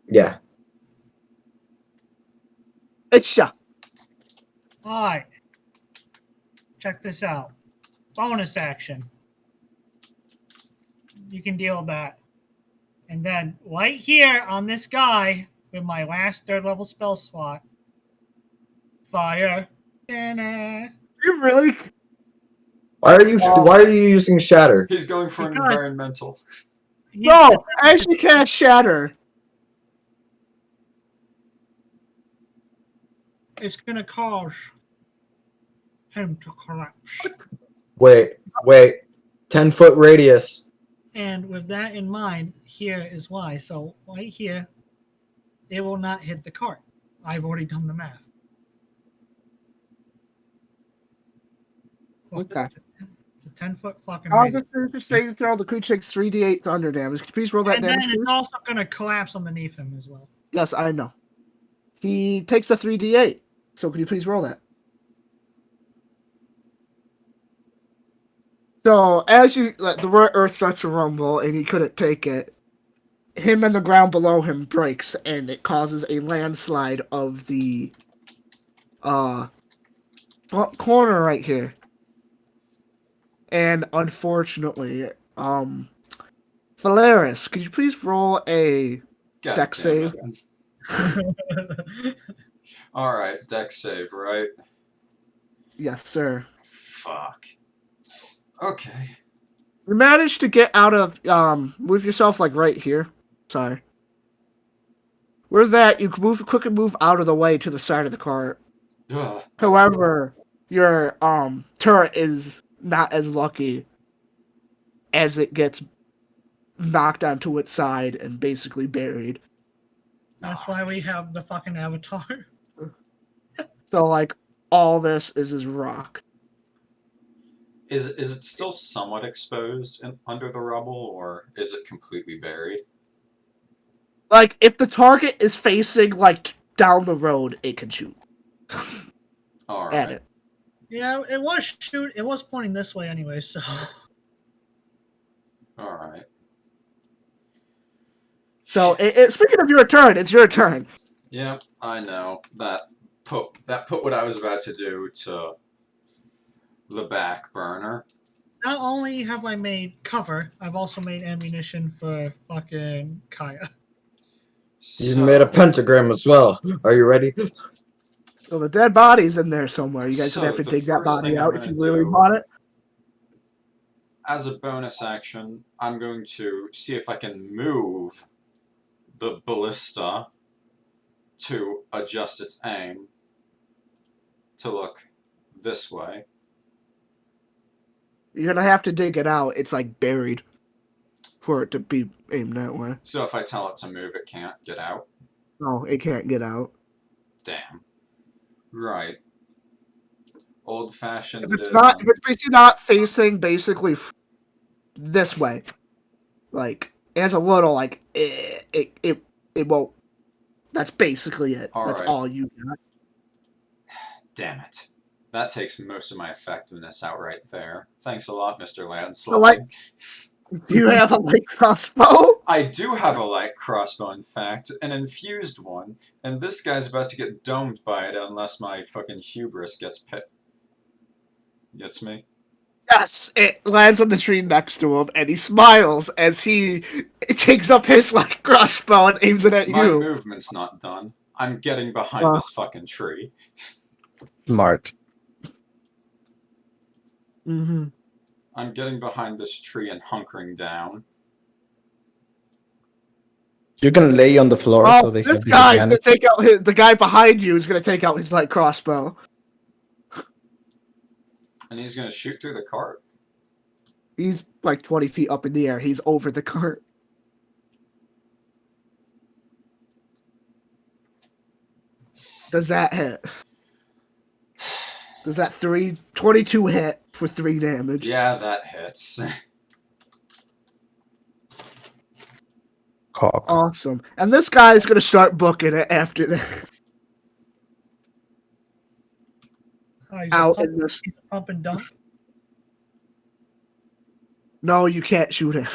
Speaker 2: Yeah.
Speaker 1: Issa.
Speaker 4: Alright. Check this out. Bonus action. You can deal with that. And then right here on this guy with my last 3rd level spell slot. Fire. Ta-da.
Speaker 1: You really?
Speaker 2: Why are you using shatter?
Speaker 6: He's going for an
Speaker 4: Because-
Speaker 6: environmental.
Speaker 1: No, I actually can't shatter.
Speaker 4: It's gonna cause him to collapse.
Speaker 2: Wait. 10-foot radius.
Speaker 4: And with that in mind, here is why. So right here, it will not hit the cart. I've already done the math.
Speaker 1: Okay.
Speaker 4: It's a 10-foot fucking
Speaker 1: I'll
Speaker 4: radius.
Speaker 1: just say you throw the creature takes 3d8 thunder damage. Could you please roll that
Speaker 4: And
Speaker 1: damage,
Speaker 4: then
Speaker 1: please?
Speaker 4: it's also gonna collapse underneath him as well.
Speaker 1: Yes, I know. He takes a 3d8. So could you please roll that? So as the earth starts to rumble and he couldn't take it, him and the ground below him breaks and it causes a landslide of the corner right here. And unfortunately, Vilaris, could you please roll a
Speaker 6: God
Speaker 1: deck
Speaker 6: damn
Speaker 1: save?
Speaker 6: it. Alright, deck save, right?
Speaker 1: Yes, sir.
Speaker 6: Fuck. Okay.
Speaker 1: You managed to get out of move yourself like right here. Sorry. Where's that? You can quickly move out of the way to the side of the cart.
Speaker 6: Ugh.
Speaker 1: However, your turret is not as lucky as it gets knocked onto its side and basically buried.
Speaker 4: That's why we have the fucking avatar.
Speaker 1: So like all this is rock.
Speaker 6: Is it still somewhat exposed under the rubble, or is it completely buried?
Speaker 1: Like if the target is facing like down the road, it can shoot at
Speaker 6: Alright.
Speaker 1: it.
Speaker 4: Yeah, it was pointing this way anyway, so
Speaker 6: Alright.
Speaker 1: So speaking of your turn, it's your turn.
Speaker 6: Yep, I know. That put what I was about to do to the back burner.
Speaker 4: not only have I made cover, I've also made ammunition for fucking Kaya.
Speaker 2: You made a pentagram as well. Are you ready?
Speaker 1: So the dead body's in there somewhere. You guys
Speaker 6: So,
Speaker 1: gonna have to
Speaker 6: the
Speaker 1: dig that
Speaker 6: first
Speaker 1: body
Speaker 6: thing I'm
Speaker 1: out if you
Speaker 6: gonna
Speaker 1: really
Speaker 6: do-
Speaker 1: want it.
Speaker 6: As a bonus action, I'm going to see if I can move the ballista to adjust its aim to look this way.
Speaker 1: You're gonna have to dig it out. It's like buried for it to be aimed that way.
Speaker 6: So if I tell it to move, it can't get out.
Speaker 1: No, it can't get out.
Speaker 6: Damn. Right. Old-fashioned
Speaker 1: If
Speaker 6: it
Speaker 1: it's
Speaker 6: is.
Speaker 1: not,
Speaker 6: then.
Speaker 1: if it's basically not facing basically this way, like it has a little like it won't. That's basically it. That's
Speaker 6: Alright.
Speaker 1: all you got.
Speaker 6: Damn it. That takes most of my effectiveness out right there. Thanks a lot, Mr. Landslide.
Speaker 1: So, like, do you have a light crossbow?
Speaker 6: I do have a light crossbow, in fact, an infused one, and this guy's about to get domed by it unless my fucking hubris gets me.
Speaker 1: Yes, it lands on the tree next to him, and he smiles as he takes up his light crossbow and aims it at
Speaker 6: My
Speaker 1: you.
Speaker 6: movement's not done. I'm getting behind this fucking tree.
Speaker 7: Smart.
Speaker 1: Mm-hmm.
Speaker 6: I'm getting behind this tree and hunkering down.
Speaker 7: You can lay on the floor so
Speaker 1: Oh,
Speaker 7: they
Speaker 1: this
Speaker 7: have
Speaker 1: guy's gonna
Speaker 7: disadvantage.
Speaker 1: take out the guy behind you is gonna take out his light crossbow.
Speaker 6: And he's gonna shoot through the cart.
Speaker 1: He's like 20 feet up in the air. He's over the cart. Does that hit? Does that 22 hit for 3 damage?
Speaker 6: Yeah, that hits.
Speaker 7: Cock.
Speaker 1: Awesome. And this guy's gonna start booking it after that.
Speaker 4: He's
Speaker 1: Out
Speaker 4: a
Speaker 1: in this.
Speaker 4: pump and dump.
Speaker 1: No, you can't shoot it.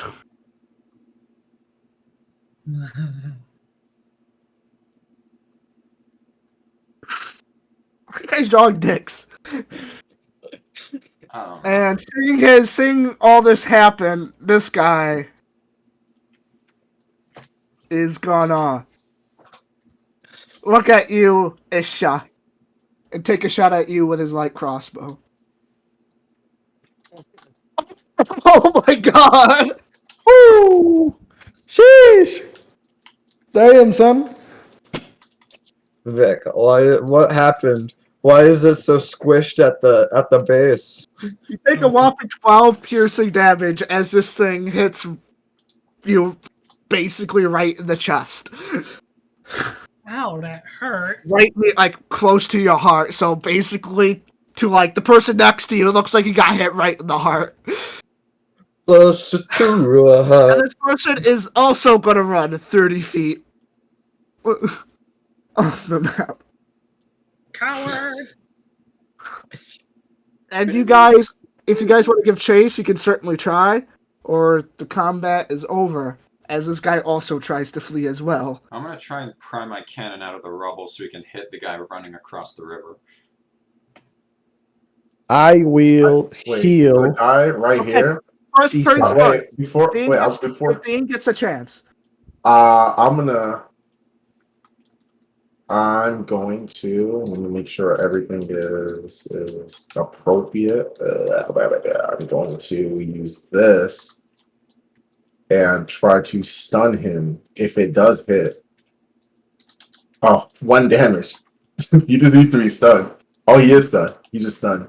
Speaker 1: You guys dog dicks.
Speaker 6: I don't know.
Speaker 1: And seeing all this happen, this guy is gonna look at you, Issa, and take a shot at you with his light crossbow. Oh my god!
Speaker 7: Woo! Sheesh! Damn, son.
Speaker 2: Vic, what happened? Why is it so squished at the base?
Speaker 1: You take a whopping 12 piercing damage as this thing hits you basically right in the chest.
Speaker 4: Ow, that hurt.
Speaker 1: Right, like, close to your heart. So basically, to, like, the person next to you, it looks like you got hit right in the heart.
Speaker 2: Close to
Speaker 1: And this person is also gonna run 30 feet off the map.
Speaker 4: Coward!
Speaker 1: And you guys, if you guys want to give chase, you can certainly try, or the combat is over, as this guy also tries to flee as well.
Speaker 6: I'm gonna try and pry my cannon out of the rubble so we can hit the guy running across the river.
Speaker 7: I will
Speaker 3: Wait,
Speaker 7: heal.
Speaker 3: the guy right
Speaker 1: Okay.
Speaker 3: here.
Speaker 1: First,
Speaker 7: Issa.
Speaker 1: first,
Speaker 3: Wait, before
Speaker 1: Dean
Speaker 3: wait,
Speaker 1: gets,
Speaker 3: before
Speaker 1: Dean gets a chance.
Speaker 3: I'm going to let me make sure everything is appropriate. I'm going to use this and try to stun him if it does hit. Oh, 1 damage. He just needs to be stunned. Oh, he is stunned. He's just stunned.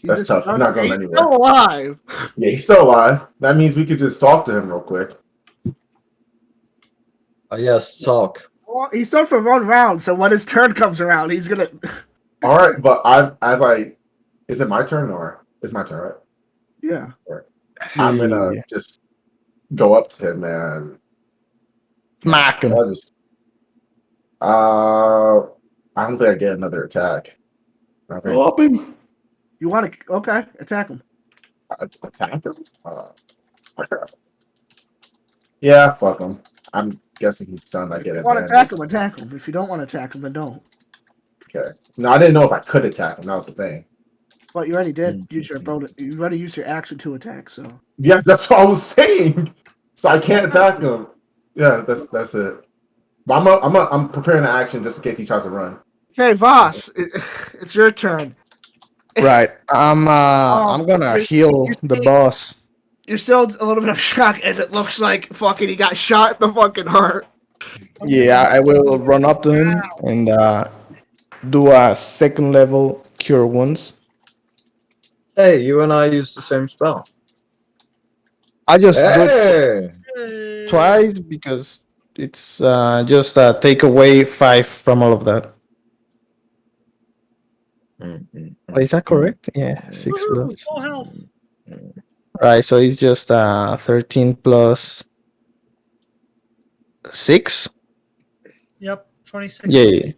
Speaker 3: That's tough. He's not going anywhere.
Speaker 1: Still alive.
Speaker 3: Yeah, he's still alive. That means we could just talk to him real quick.
Speaker 2: Yes, talk.
Speaker 1: Well, he's done for 1 round, so when his turn comes around, he's gonna.
Speaker 3: All right, but is it my turn or it's my turn, right?
Speaker 1: Yeah.
Speaker 3: I'm gonna just go up to him and
Speaker 7: Smack him.
Speaker 3: I don't think I get another attack. I think
Speaker 7: Whop him.
Speaker 1: You want to? Okay, attack him.
Speaker 3: attack him. Yeah, fuck him. I'm guessing he's stunned. I get
Speaker 1: If
Speaker 3: it.
Speaker 1: you want to attack him, attack him. If you don't want to attack him, then don't.
Speaker 3: Okay. No, I didn't know if I could attack him. That was the thing.
Speaker 1: But you already did use your bonus. You already used your action to attack, so.
Speaker 3: Yes, that's what I was saying. So I can't attack him. Yeah, that's it. But I'm preparing an action just in case he tries to run.
Speaker 1: Okay, Vaas, it's your turn.
Speaker 7: Right. I'm gonna heal the boss.
Speaker 1: You're still a little bit of shock as it looks like fucking he got shot in the fucking heart.
Speaker 7: Yeah, I will run up to him and do a 2nd level cure wounds.
Speaker 2: Hey, you and I used the same spell.
Speaker 7: I just do
Speaker 2: Hey!
Speaker 7: it twice because it's just take away 5 from all of that. Is that correct? Yeah, 6 plus.
Speaker 4: Full health.
Speaker 7: Right, so it's just 13 plus 6.
Speaker 4: Yep, 26.
Speaker 7: Yeah.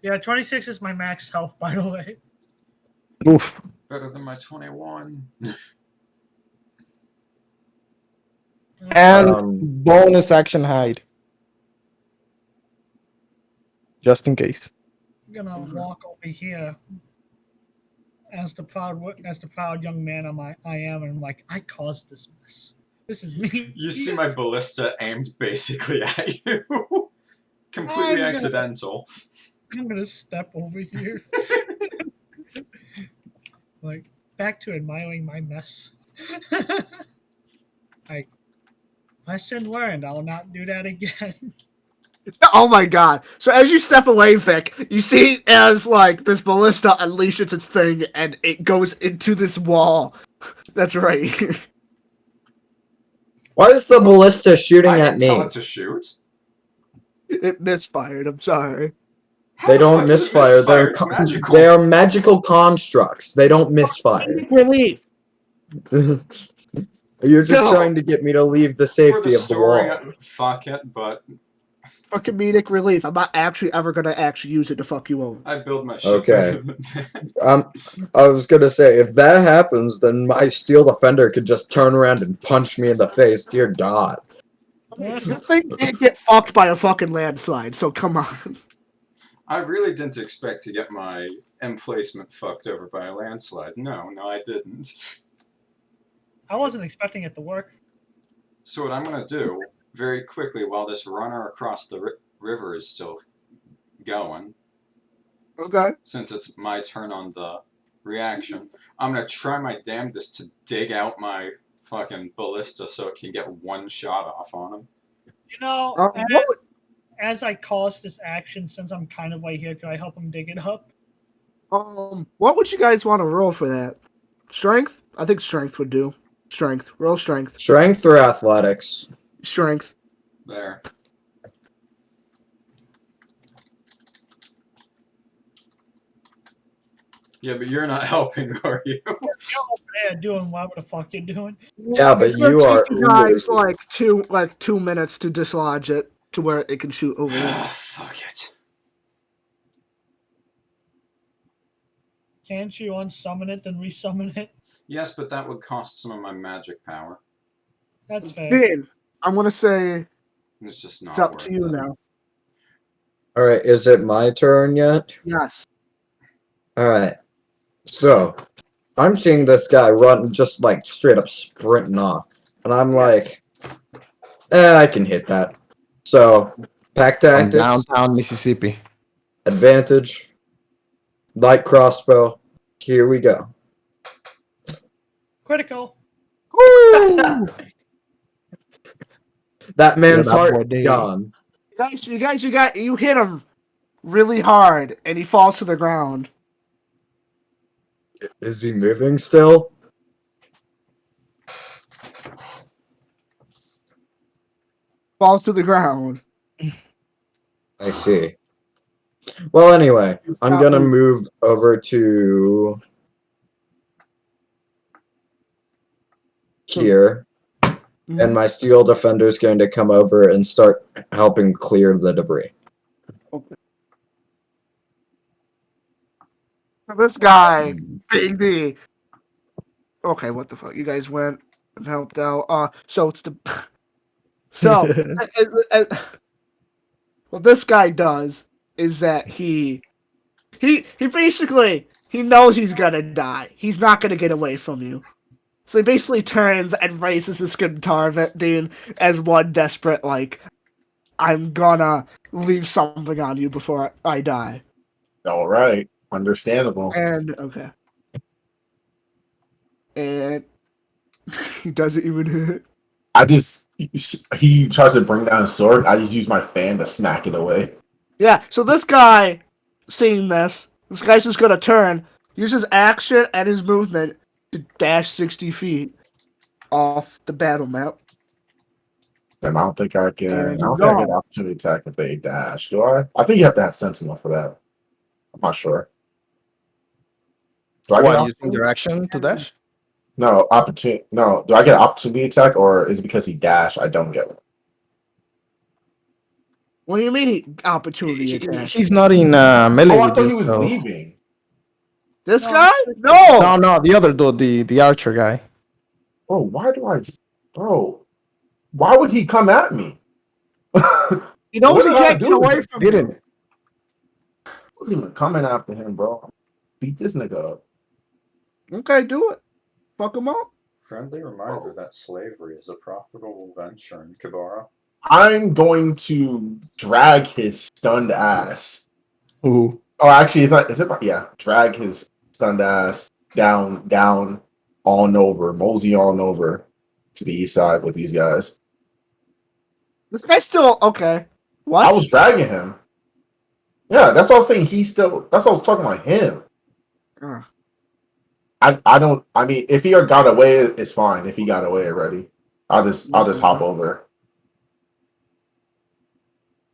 Speaker 4: Yeah, 26 is my max health, by the way.
Speaker 7: Oof.
Speaker 6: Better than my 21.
Speaker 7: And bonus action hide. Just in case.
Speaker 4: I'm gonna walk over here as the proud young man I am, and I'm like, I caused this mess. This is me.
Speaker 6: You see my ballista aimed basically at you. Completely accidental.
Speaker 4: I'm gonna step over here. Like, back to admiring my mess. I Lesson learned. I'll not do that again.
Speaker 1: Oh my god. So as you step away, Vic, you see as like this ballista unleashes its thing and it goes into this wall. That's right.
Speaker 2: Why is the ballista shooting
Speaker 6: I
Speaker 2: at
Speaker 6: didn't tell
Speaker 2: me?
Speaker 6: it to shoot.
Speaker 1: It misfired, I'm sorry.
Speaker 6: How
Speaker 2: They
Speaker 6: the
Speaker 2: don't
Speaker 6: fuck does it
Speaker 2: misfire.
Speaker 6: misfire? It's magical.
Speaker 2: They are magical constructs. They don't misfire.
Speaker 1: Relief.
Speaker 2: You're just
Speaker 1: No.
Speaker 2: trying to get me to leave the
Speaker 6: For
Speaker 2: safety
Speaker 6: the
Speaker 2: of the
Speaker 6: story,
Speaker 2: wall.
Speaker 6: fuck it, but
Speaker 1: For comedic relief. I'm not actually ever gonna actually use it to fuck you over.
Speaker 6: I build my shit
Speaker 2: Okay.
Speaker 6: better than that.
Speaker 2: I was gonna say, if that happens, then my steel defender could just turn around and punch me in the face. Dear God.
Speaker 1: This thing can't get fucked by a fucking landslide, so come on.
Speaker 6: I really didn't expect to get my emplacement fucked over by a landslide. No, I didn't.
Speaker 4: I wasn't expecting it to work.
Speaker 6: So what I'm gonna do, very quickly, while this runner across the river is still going,
Speaker 1: Okay.
Speaker 6: since it's my turn on the reaction, I'm gonna try my damnedest to dig out my fucking ballista so it can get one shot off on him.
Speaker 4: You know,
Speaker 1: What would-
Speaker 4: as I cause this action, since I'm kind of right here, can I help him dig it up?
Speaker 1: what would you guys want to roll for that? Strength? I think strength would do. Strength. Roll strength.
Speaker 2: Strength or athletics?
Speaker 1: Strength.
Speaker 6: There. Yeah, but you're not helping, are you?
Speaker 4: You're over there doing whatever the fuck you're doing.
Speaker 2: Yeah, but
Speaker 1: It's gonna
Speaker 2: you
Speaker 1: take
Speaker 2: are.
Speaker 1: you guys like 2 minutes to dislodge it to where it can shoot over there.
Speaker 6: Fuck it.
Speaker 4: Can't you unsummon it then resummon it?
Speaker 6: Yes, but that would cost some of my magic power.
Speaker 4: That's fair.
Speaker 1: Dean, I'm gonna say
Speaker 6: It's just not
Speaker 1: it's up
Speaker 6: worth
Speaker 1: to you
Speaker 6: it.
Speaker 1: now.
Speaker 2: Alright, is it my turn yet?
Speaker 1: Yes.
Speaker 2: Alright. So, I'm seeing this guy run, just like straight up sprinting off. And I'm like, I can hit that. So, pack
Speaker 7: From
Speaker 2: tactics,
Speaker 7: downtown Mississippi.
Speaker 2: advantage, light crossbow. Here we go.
Speaker 4: Critical.
Speaker 1: Woo!
Speaker 2: That man's
Speaker 7: that
Speaker 2: heart
Speaker 7: boy did.
Speaker 2: gone.
Speaker 1: You hit him really hard, and he falls to the ground.
Speaker 2: Is he moving still?
Speaker 1: Falls to the ground.
Speaker 2: I see. Well, anyway, I'm gonna move over to here, and my steel defender is going to come over and start helping clear the debris.
Speaker 1: Okay. So this guy, Big D. Okay, what the fuck? You guys went and helped out. So it's the. So, what this guy does is that he basically he knows he's gonna die. He's not gonna get away from you. So he basically turns and raises his guitar Dean as one desperate like, I'm gonna leave something on you before I die.
Speaker 3: All right, understandable.
Speaker 1: And okay. And he doesn't even hit.
Speaker 3: He tries to bring down his sword. I just use my fan to smack it away.
Speaker 1: Yeah, so this guy, seeing this guy's just gonna turn, use his action and his movement to dash 60 feet off the battle map.
Speaker 3: And I don't think I can.
Speaker 1: And
Speaker 3: I don't think I get an opportunity attack if they dash. Do I? I think you have to have Sentinel for that. I'm not sure. Do I get
Speaker 7: What,
Speaker 3: an
Speaker 7: using
Speaker 3: opportunity?
Speaker 7: their action to dash?
Speaker 3: No opportunity. No. Do I get an opportunity attack, or is it because he dashed? I don't get it.
Speaker 1: What do you mean opportunity attack?
Speaker 7: He's not in melee.
Speaker 3: Oh, I
Speaker 7: with
Speaker 3: thought
Speaker 7: you,
Speaker 3: he was
Speaker 7: so-
Speaker 3: leaving.
Speaker 1: This
Speaker 4: No.
Speaker 1: guy? No!
Speaker 7: No, the other dude, the archer guy.
Speaker 3: Bro, why do I? Bro, why would he come at me?
Speaker 1: He knows
Speaker 3: What
Speaker 1: he
Speaker 3: did I
Speaker 1: can't get
Speaker 3: do?
Speaker 1: away from you.
Speaker 7: Didn't.
Speaker 3: I wasn't even coming after him, bro. Beat this nigga up.
Speaker 1: Okay, do it. Fuck him up.
Speaker 6: Friendly reminder that slavery is a profitable venture in Kabara.
Speaker 3: I'm going to drag his stunned ass.
Speaker 7: Ooh.
Speaker 3: Oh, actually, it's not. Is it? Yeah, drag his stunned ass down, on over, mosey on over to the east side with these guys.
Speaker 1: This guy's still okay. What?
Speaker 3: I was dragging him. Yeah, that's what I was saying. That's what I was talking about him.
Speaker 1: Uh,
Speaker 3: I don't. I mean, if he got away, it's fine. If he got away already, I'll just hop over.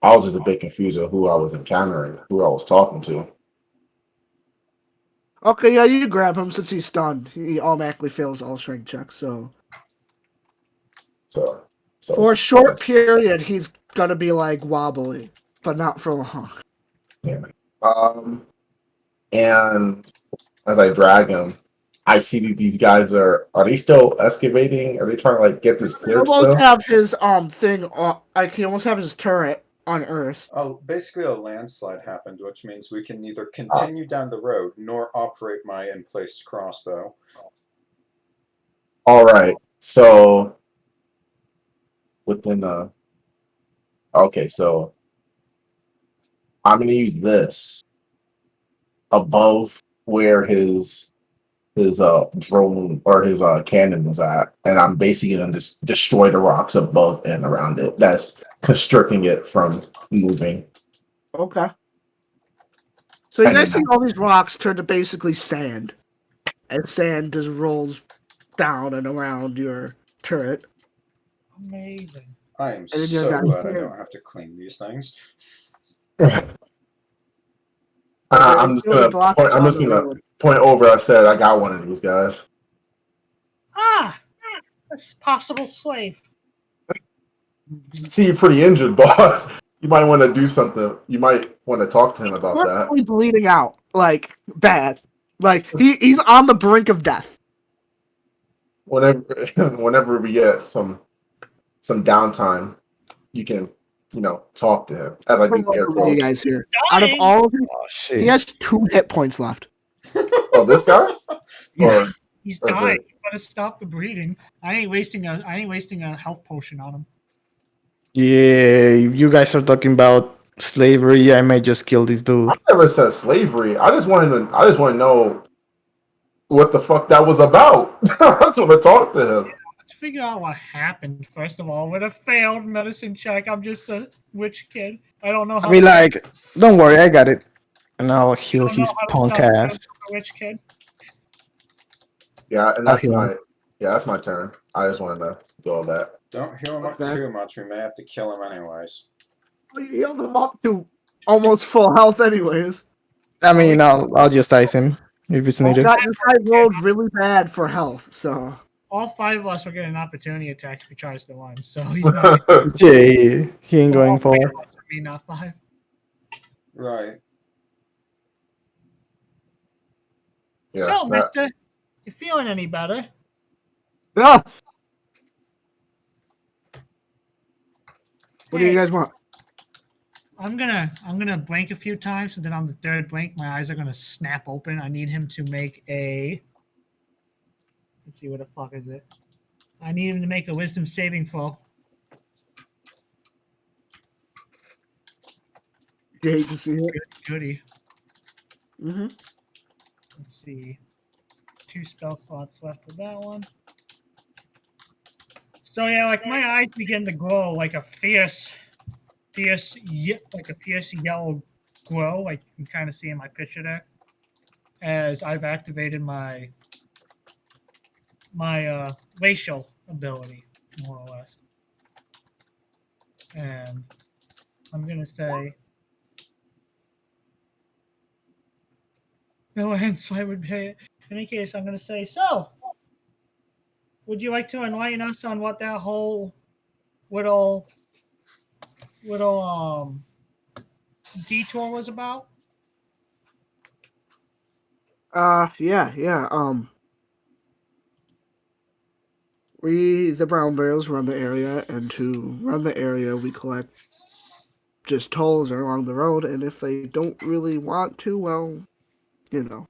Speaker 3: I was just a bit confused of who I was encountering, who I was talking to.
Speaker 1: okay, yeah, you grab him since he's stunned. He automatically fails all strength checks. So
Speaker 3: So
Speaker 1: for a short period, he's gonna be like wobbly, but not for long.
Speaker 3: yeah. And as I drag him, I see that these guys are they still excavating? Are they trying to like get this
Speaker 1: He
Speaker 3: cleared
Speaker 1: almost
Speaker 3: still?
Speaker 1: have his thing. Like he almost have his turret on Earth.
Speaker 6: Basically, a landslide happened, which means we can neither continue down the road nor operate my in-place crossbow.
Speaker 3: All right. So within okay, so I'm gonna use this above where his drone or his cannon is at, and I'm basically gonna just destroy the rocks above and around it. That's constricting it from moving.
Speaker 1: Okay. So you
Speaker 3: And
Speaker 1: guys
Speaker 3: then
Speaker 1: see all these rocks turn to basically sand, and sand just rolls down and around your turret.
Speaker 4: Amazing.
Speaker 6: I am
Speaker 1: then you're
Speaker 6: so
Speaker 1: down
Speaker 6: glad I
Speaker 1: here.
Speaker 6: don't have to clean these things.
Speaker 3: I'm just
Speaker 1: Really
Speaker 3: gonna
Speaker 1: block
Speaker 3: point,
Speaker 1: us
Speaker 3: I'm
Speaker 1: on
Speaker 3: just
Speaker 1: the
Speaker 3: gonna
Speaker 1: road.
Speaker 3: point over. I said I got one of these guys.
Speaker 4: That's possible slave.
Speaker 3: See, you're pretty injured, boss. You might want to do something. You might want to talk to him about that.
Speaker 1: Currently bleeding out, like bad. Like he's on the brink of death.
Speaker 3: Whenever we get some downtime, you can talk to him as I do air
Speaker 1: You
Speaker 3: quotes.
Speaker 1: guys here. Out of all of them,
Speaker 7: Oh
Speaker 1: he
Speaker 7: shit!
Speaker 1: has 2 hit points left.
Speaker 3: Oh, this guy?
Speaker 1: Yeah.
Speaker 4: He's
Speaker 3: Or
Speaker 4: dying.
Speaker 3: the-
Speaker 4: You gotta stop the bleeding. I ain't wasting a health potion on him.
Speaker 7: Yeah, if you guys are talking about slavery, I may just kill this dude.
Speaker 3: I never said slavery. I just want to know what the fuck that was about. I just want to talk to him.
Speaker 4: Let's figure out what happened first of all. With a failed medicine check, I'm just a witch kid. I don't know how.
Speaker 7: I mean, like, don't worry, I got it, and I'll heal
Speaker 4: I don't know
Speaker 7: his
Speaker 4: how to
Speaker 7: punk
Speaker 4: stop a
Speaker 7: ass.
Speaker 4: witch kid.
Speaker 3: Yeah, and
Speaker 7: I'll
Speaker 3: that's
Speaker 7: heal him.
Speaker 3: that's my turn. I just wanted to do all that.
Speaker 6: Don't heal him up
Speaker 1: Okay.
Speaker 6: too much, we may have to kill him anyways.
Speaker 1: You healed him up to almost full health, anyways.
Speaker 7: I mean, I'll just ice him if it's needed.
Speaker 1: This guy rolled really bad for health, so
Speaker 4: All 5 of us are getting an opportunity attack if he tries to run. So he's not.
Speaker 7: Yeah, he ain't going
Speaker 4: all
Speaker 7: far.
Speaker 4: 3 of us, I mean, not 5.
Speaker 6: Right.
Speaker 3: Yeah,
Speaker 4: So,
Speaker 3: that-
Speaker 4: Mister, you feeling any better?
Speaker 1: yeah. What do you
Speaker 4: Hey,
Speaker 1: guys want?
Speaker 4: I'm gonna blink a few times, and then on the 3rd blink, my eyes are gonna snap open. I need him to make a. Let's see, what the fuck is it? I need him to make a wisdom saving throw.
Speaker 1: Yeah, you can see it.
Speaker 4: Goody.
Speaker 1: Mm-hmm.
Speaker 4: Let's see. 2 spell slots left with that one. So yeah, like my eyes begin to glow like a fierce yellow glow, like you can kind of see in my picture there. As I've activated my racial ability, more or less. And I'm gonna say no answer. I would pay it. In any case, I'm gonna say so. Would you like to enlighten us on what that whole little detour was about?
Speaker 1: Yeah. We, the brown bears, run the area, and to run the area, we collect just tolls along the road, and if they don't really want to, well, you know.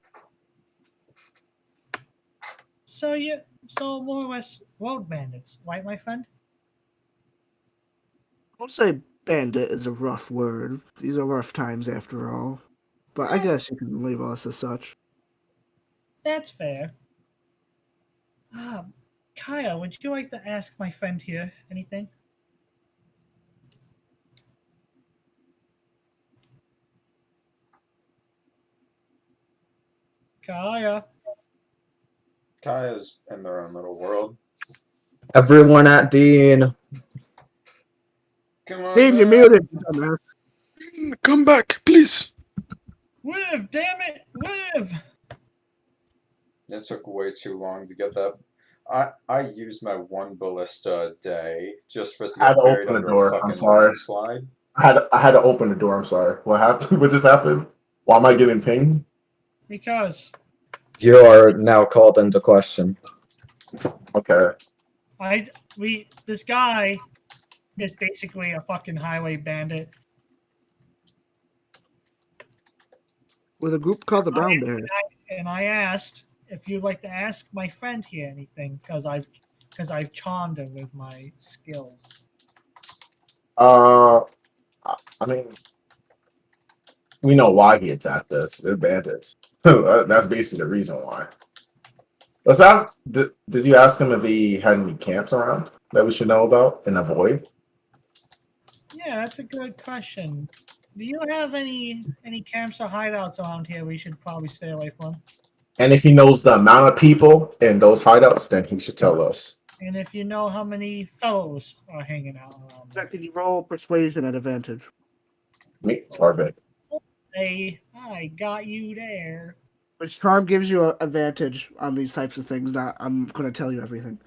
Speaker 4: So more or less road bandits, right, my friend?
Speaker 1: I won't say bandit is a rough word. These are rough times after all. But I guess you can label us as such.
Speaker 4: That's fair. Kaya, would you like to ask my friend here anything? Kaya.
Speaker 6: Kaya's in their own little world.
Speaker 2: Everyone at Dean.
Speaker 6: Come on,
Speaker 1: Dean, you're
Speaker 6: man.
Speaker 1: muted. dumbass.
Speaker 7: Come back, please.
Speaker 4: Live, damn it, live.
Speaker 6: It took way too long to get that. I used my one ballista a day just for it to
Speaker 3: I had
Speaker 6: get
Speaker 3: to
Speaker 6: buried
Speaker 3: open the
Speaker 6: under
Speaker 3: door.
Speaker 6: a
Speaker 3: I'm
Speaker 6: fucking
Speaker 3: sorry.
Speaker 6: landslide.
Speaker 3: I had to open the door. I'm sorry. What happened? What just happened? Why am I getting pinged?
Speaker 4: Because
Speaker 2: You are now called into question.
Speaker 3: Okay.
Speaker 4: this guy is basically a fucking highway bandit.
Speaker 1: With a group called the Brown Bears.
Speaker 4: And I asked if you'd like to ask my friend here anything, because I've charmed him with my skills.
Speaker 3: I mean, we know why he attacked us. They're bandits. That's basically the reason why. Let's ask. Did you ask him if he had any camps around that we should know about and avoid?
Speaker 4: Yeah, that's a good question. Do you have any camps or hideouts around here we should probably stay away from?
Speaker 3: And if he knows the amount of people in those hideouts, then he should tell us.
Speaker 4: And if you know how many fellows are hanging out around there.
Speaker 1: Can you roll persuasion at advantage?
Speaker 3: Me, Farvik.
Speaker 4: Hey, I got you there.
Speaker 1: Which charm gives you an advantage on these types of things. Not, I'm going to tell you everything.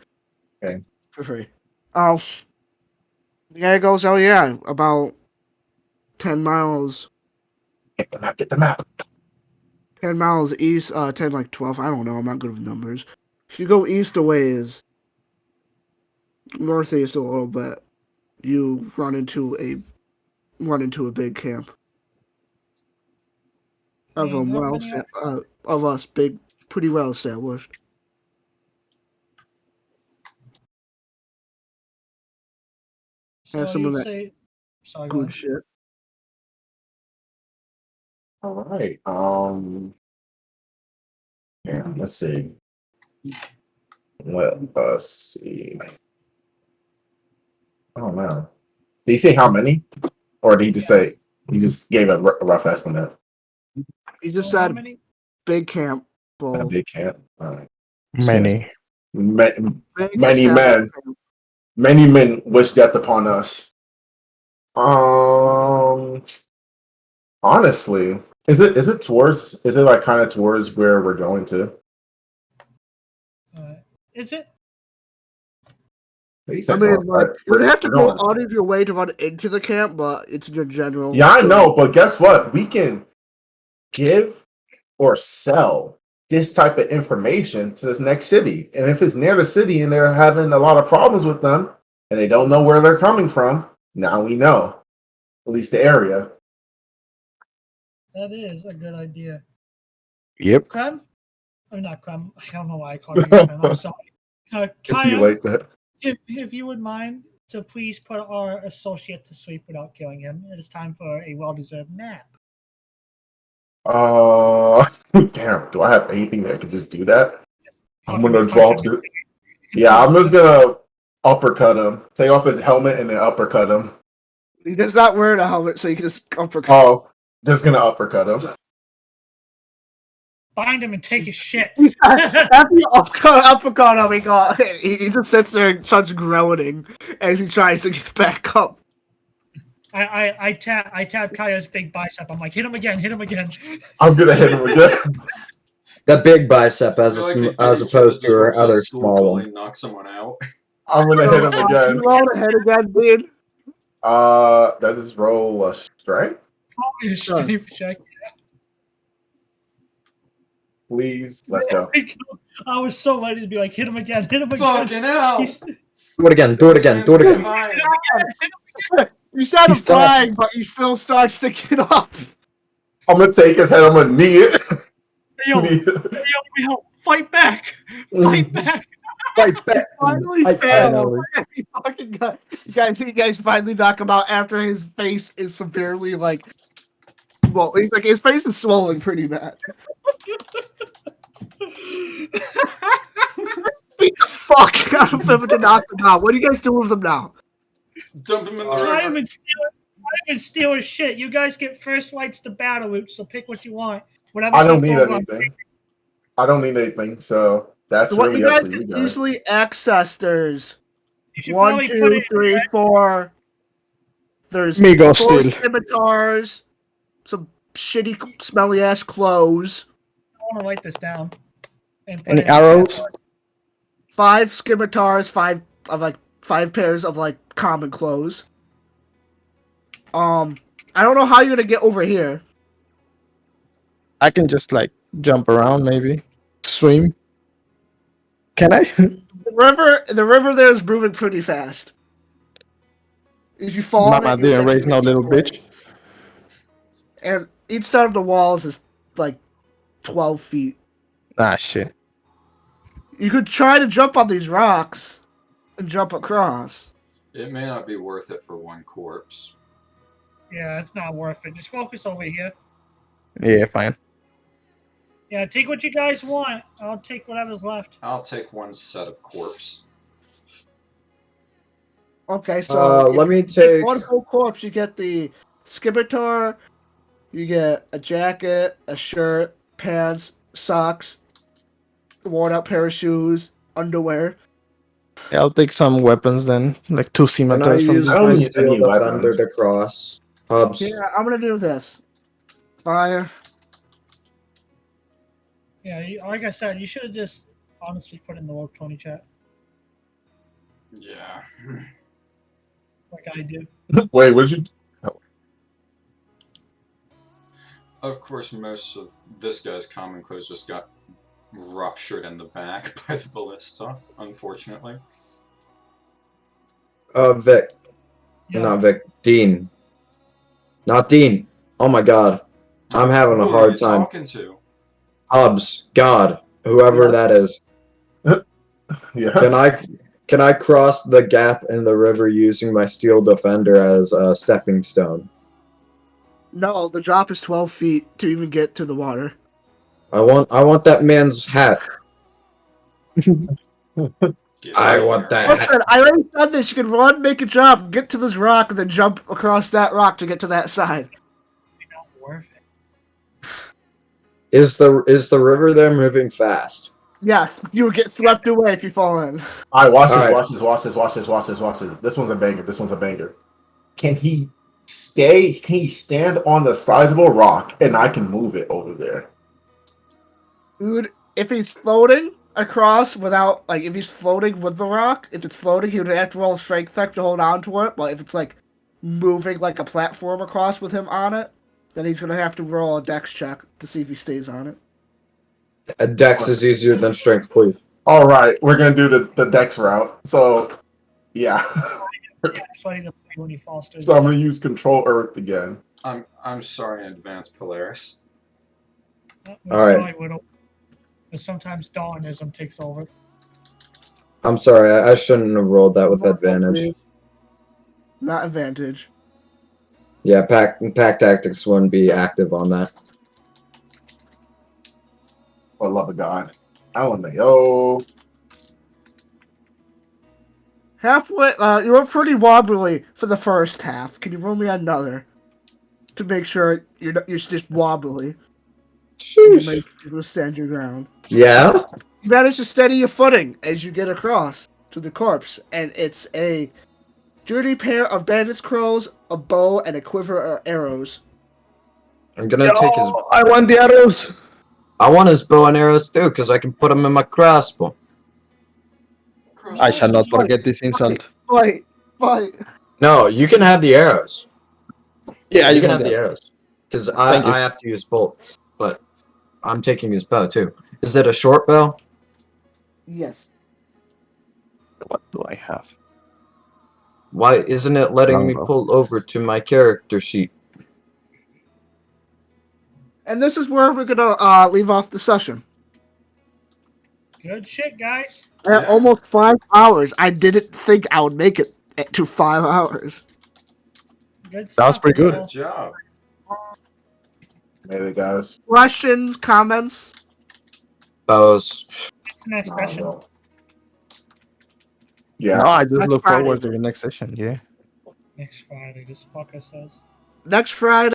Speaker 3: Okay.
Speaker 1: For free. Oh, the guy goes, oh yeah, about 10 miles.
Speaker 3: Get the map. Get the map.
Speaker 1: 10 miles east, 10 like 12. I don't know. I'm not good with numbers. If you go east a ways, northeast a little bit, you run into a big camp of
Speaker 4: Hey,
Speaker 1: them.
Speaker 4: how
Speaker 1: Well,
Speaker 4: many
Speaker 1: of us, big, pretty well established. Have some of
Speaker 4: you'd
Speaker 1: that
Speaker 4: say, sorry, go
Speaker 1: good
Speaker 4: ahead.
Speaker 1: shit.
Speaker 3: All right. Yeah. Let's see. Let us see. Oh man. Did he say how many, or did he just say he just gave a rough estimate?
Speaker 1: He just
Speaker 4: How
Speaker 1: said
Speaker 4: many?
Speaker 1: big camp
Speaker 3: A
Speaker 1: full.
Speaker 3: big camp. All right.
Speaker 7: Many.
Speaker 1: Big
Speaker 3: Many
Speaker 1: established
Speaker 3: men.
Speaker 1: camp.
Speaker 3: Many men wish death upon us. Honestly, is it like kind of towards where we're going to?
Speaker 4: Is it?
Speaker 3: He
Speaker 1: I
Speaker 3: said
Speaker 1: mean,
Speaker 3: north,
Speaker 1: like,
Speaker 3: right?
Speaker 1: you'd have to
Speaker 3: We're
Speaker 1: go
Speaker 3: going.
Speaker 1: out of your way to run into the camp, but it's your general.
Speaker 3: Yeah, I know, but guess what? We can give or sell this type of information to this next city. And if it's near the city and they're having a lot of problems with them and they don't know where they're coming from, now we know. At least the area.
Speaker 4: That is a good idea.
Speaker 7: Yep.
Speaker 4: Crumb? I'm not Crumb. I don't know why I called you Crumb. I'm sorry.
Speaker 3: It'd be
Speaker 4: Kaya,
Speaker 3: like that.
Speaker 4: if you would mind to please put our associate to sleep without killing him, it is time for a well-deserved nap.
Speaker 3: Damn, do I have anything that could just do that? I'm
Speaker 4: Fucking
Speaker 3: gonna
Speaker 4: punch
Speaker 3: drop
Speaker 4: him.
Speaker 3: it. Yeah, I'm just gonna uppercut him. Take off his helmet and then uppercut him.
Speaker 1: He does not wear a helmet, so you can just uppercut.
Speaker 3: Oh, just gonna uppercut him.
Speaker 4: Bind him and take his shit.
Speaker 1: After you uppercut him, he just sits there and starts groaning as he tries to get back up.
Speaker 4: I tap Kaya's big bicep. I'm like, hit him again.
Speaker 3: I'm gonna hit him again.
Speaker 2: The big bicep as
Speaker 6: I feel like
Speaker 2: as
Speaker 6: he
Speaker 2: opposed
Speaker 6: just
Speaker 2: to her
Speaker 6: wants to
Speaker 2: other
Speaker 6: swoop
Speaker 2: small
Speaker 6: while
Speaker 2: one.
Speaker 6: he knocks someone out.
Speaker 3: I'm gonna hit him
Speaker 1: You
Speaker 3: again.
Speaker 1: roll ahead again, dude.
Speaker 3: That is roll a strength,
Speaker 4: Probably a strength check.
Speaker 3: please. Let's go.
Speaker 4: I was so ready to be like, hit him again.
Speaker 6: Fucking hell!
Speaker 4: He's-
Speaker 2: Do it again. Do it again. Do it again.
Speaker 6: Fine.
Speaker 1: You said him
Speaker 7: He's done.
Speaker 1: flying, but he still starts to get up.
Speaker 3: I'm gonna take his head. I'm gonna knee it.
Speaker 4: Yo, fight back. Fight back.
Speaker 2: Fight back.
Speaker 1: Finally
Speaker 2: I
Speaker 1: failed.
Speaker 2: finally-
Speaker 1: He fucking got, you guys finally knock him out after his face is severely like. Well, he's like his face is swollen pretty bad. Beat the fuck out of him to knock him out. What do you guys do with them now?
Speaker 6: Dump him in the
Speaker 4: Tie him
Speaker 6: river.
Speaker 4: and steal his shit. You guys get first rights to battle loot, so pick what you want. Whatever
Speaker 3: I don't
Speaker 4: stuff
Speaker 3: need
Speaker 4: goes on.
Speaker 3: anything. I don't need anything, so that's
Speaker 1: So what
Speaker 3: really
Speaker 1: you
Speaker 3: up
Speaker 1: guys
Speaker 3: to you
Speaker 1: can
Speaker 3: guys.
Speaker 1: easily access, there's
Speaker 4: You should
Speaker 1: 1,
Speaker 4: probably put
Speaker 1: 2,
Speaker 4: it.
Speaker 1: 3, 4. There's
Speaker 7: Me go
Speaker 1: 4
Speaker 7: steal.
Speaker 1: scimitars, some shitty, smelly ass clothes,
Speaker 4: I want to write this down. And put
Speaker 7: Any
Speaker 4: it in the
Speaker 7: arrows?
Speaker 4: chat.
Speaker 1: 5 scimitars, 5 pairs of like common clothes. I don't know how you're gonna get over here.
Speaker 7: I can just like jump around, maybe swim. Can I?
Speaker 1: The river there is moving pretty fast. If you fall on
Speaker 7: Mama
Speaker 1: it, you'll
Speaker 7: didn't
Speaker 1: get
Speaker 7: raise no little bitch.
Speaker 1: And each side of the walls is like 12 feet.
Speaker 7: Ah, shit.
Speaker 1: You could try to jump on these rocks and jump across.
Speaker 6: It may not be worth it for one corpse.
Speaker 4: Yeah, it's not worth it. Just focus over here.
Speaker 7: Yeah, fine.
Speaker 4: Yeah, take what you guys want. I'll take whatever's left.
Speaker 6: I'll take one set of corpse.
Speaker 1: Okay, so if
Speaker 2: let me
Speaker 1: you
Speaker 2: take.
Speaker 1: one whole corpse. You get the scimitar, you get a jacket, a shirt, pants, socks, a worn-out pair of shoes, underwear.
Speaker 7: Yeah, I'll take some weapons then, like 2
Speaker 2: Can I
Speaker 7: scimitars from
Speaker 2: use
Speaker 3: I
Speaker 7: this
Speaker 3: don't
Speaker 2: my
Speaker 3: need
Speaker 7: place.
Speaker 2: steel
Speaker 3: any
Speaker 2: defender
Speaker 3: weapons.
Speaker 2: to cross? Hubbz.
Speaker 1: Yeah, I'm gonna do this. Fire.
Speaker 4: Yeah, like I said, you should have just honestly put in the Rogue 20 chat,
Speaker 6: Yeah.
Speaker 4: like I do.
Speaker 3: Wait, what'd you?
Speaker 6: Of course, most of this guy's common clothes just got ruptured in the back by the ballista, unfortunately.
Speaker 2: Vic.
Speaker 4: Yeah.
Speaker 2: Not Vic. Dean. Not Dean. Oh my god. I'm having a
Speaker 6: Who are
Speaker 2: hard
Speaker 6: you
Speaker 2: time.
Speaker 6: talking to?
Speaker 2: Hubbz. God. Whoever
Speaker 3: Yeah.
Speaker 2: that is.
Speaker 3: Yeah.
Speaker 2: Can I cross the gap in the river using my steel defender as a stepping stone?
Speaker 1: No, the drop is 12 feet to even get to the water.
Speaker 2: I want that man's hat.
Speaker 6: Get
Speaker 2: I
Speaker 6: out
Speaker 2: want
Speaker 6: here.
Speaker 2: that.
Speaker 1: Listen, I already said this. You can run, make a jump, get to this rock, and then jump across that rock to get to that side.
Speaker 4: Not worth it.
Speaker 2: Is the river there moving fast?
Speaker 1: Yes, you will get swept away if you fall in.
Speaker 3: All right, watch this,
Speaker 2: All right.
Speaker 3: watch this, watch this, watch this, watch this, watch this. This one's a banger. This one's a banger. Can he stay? Can he stand on the sizable rock, and I can move it over there?
Speaker 1: Dude, if he's floating across without, like, if he's floating with the rock, if it's floating, he would have to roll a strength check to hold on to it. But if it's, like, moving like a platform across with him on it, then he's going to have to roll a dex check to see if he stays on it.
Speaker 2: A dex is easier than strength, please.
Speaker 3: All right, we're gonna do the dex route. So, yeah.
Speaker 4: Yeah, it's funny to play when he falls to his
Speaker 3: So I'm
Speaker 4: death.
Speaker 3: gonna use Control Earth again.
Speaker 6: I'm sorry in advance, Polaris.
Speaker 4: Oh,
Speaker 2: All right.
Speaker 4: sorry, Widow. But sometimes Dawnism takes over.
Speaker 2: I'm sorry, I shouldn't have rolled that with advantage.
Speaker 1: Not advantage.
Speaker 2: Yeah, pack tactics wouldn't be active on that.
Speaker 3: For the love of God. LMAO.
Speaker 1: Halfway, you were pretty wobbly for the first half. Can you roll me another to make sure you're just wobbly? You
Speaker 2: Sheesh.
Speaker 1: may stand your ground.
Speaker 2: Yeah?
Speaker 1: You manage to steady your footing as you get across to the corpse, and it's a dirty pair of bandits' crows, a bow, and a quiver of arrows.
Speaker 2: I'm gonna take his.
Speaker 7: I want the arrows.
Speaker 2: I want his bow and arrows too, because I can put them in my crossbow.
Speaker 7: I shall not forget this insult.
Speaker 1: Fight!
Speaker 2: No, you can have the arrows.
Speaker 7: Yeah,
Speaker 2: you
Speaker 7: you
Speaker 2: can have the arrows. Because
Speaker 7: Thank you.
Speaker 2: I have to use bolts, but I'm taking his bow too. Is it a short bow?
Speaker 1: Yes.
Speaker 7: What do I have?
Speaker 2: Why isn't it letting me
Speaker 7: Longbow.
Speaker 2: pull over to my character sheet?
Speaker 1: And this is where we're gonna leave off the session.
Speaker 4: Good shit, guys.
Speaker 1: At
Speaker 6: Yeah.
Speaker 1: almost 5 hours, I didn't think I would make it to 5 hours.
Speaker 4: Good
Speaker 7: That was
Speaker 4: stuff,
Speaker 7: pretty good.
Speaker 4: Will.
Speaker 6: Good job.
Speaker 3: Made it, guys.
Speaker 1: Questions, comments?
Speaker 2: Bows.
Speaker 4: Next
Speaker 3: Nah,
Speaker 4: session.
Speaker 3: no. Yeah.
Speaker 7: No, I just
Speaker 1: Next
Speaker 7: look
Speaker 1: Friday.
Speaker 7: forward to the next session. Yeah.
Speaker 4: Next Friday, this fucker says.
Speaker 1: Next Friday.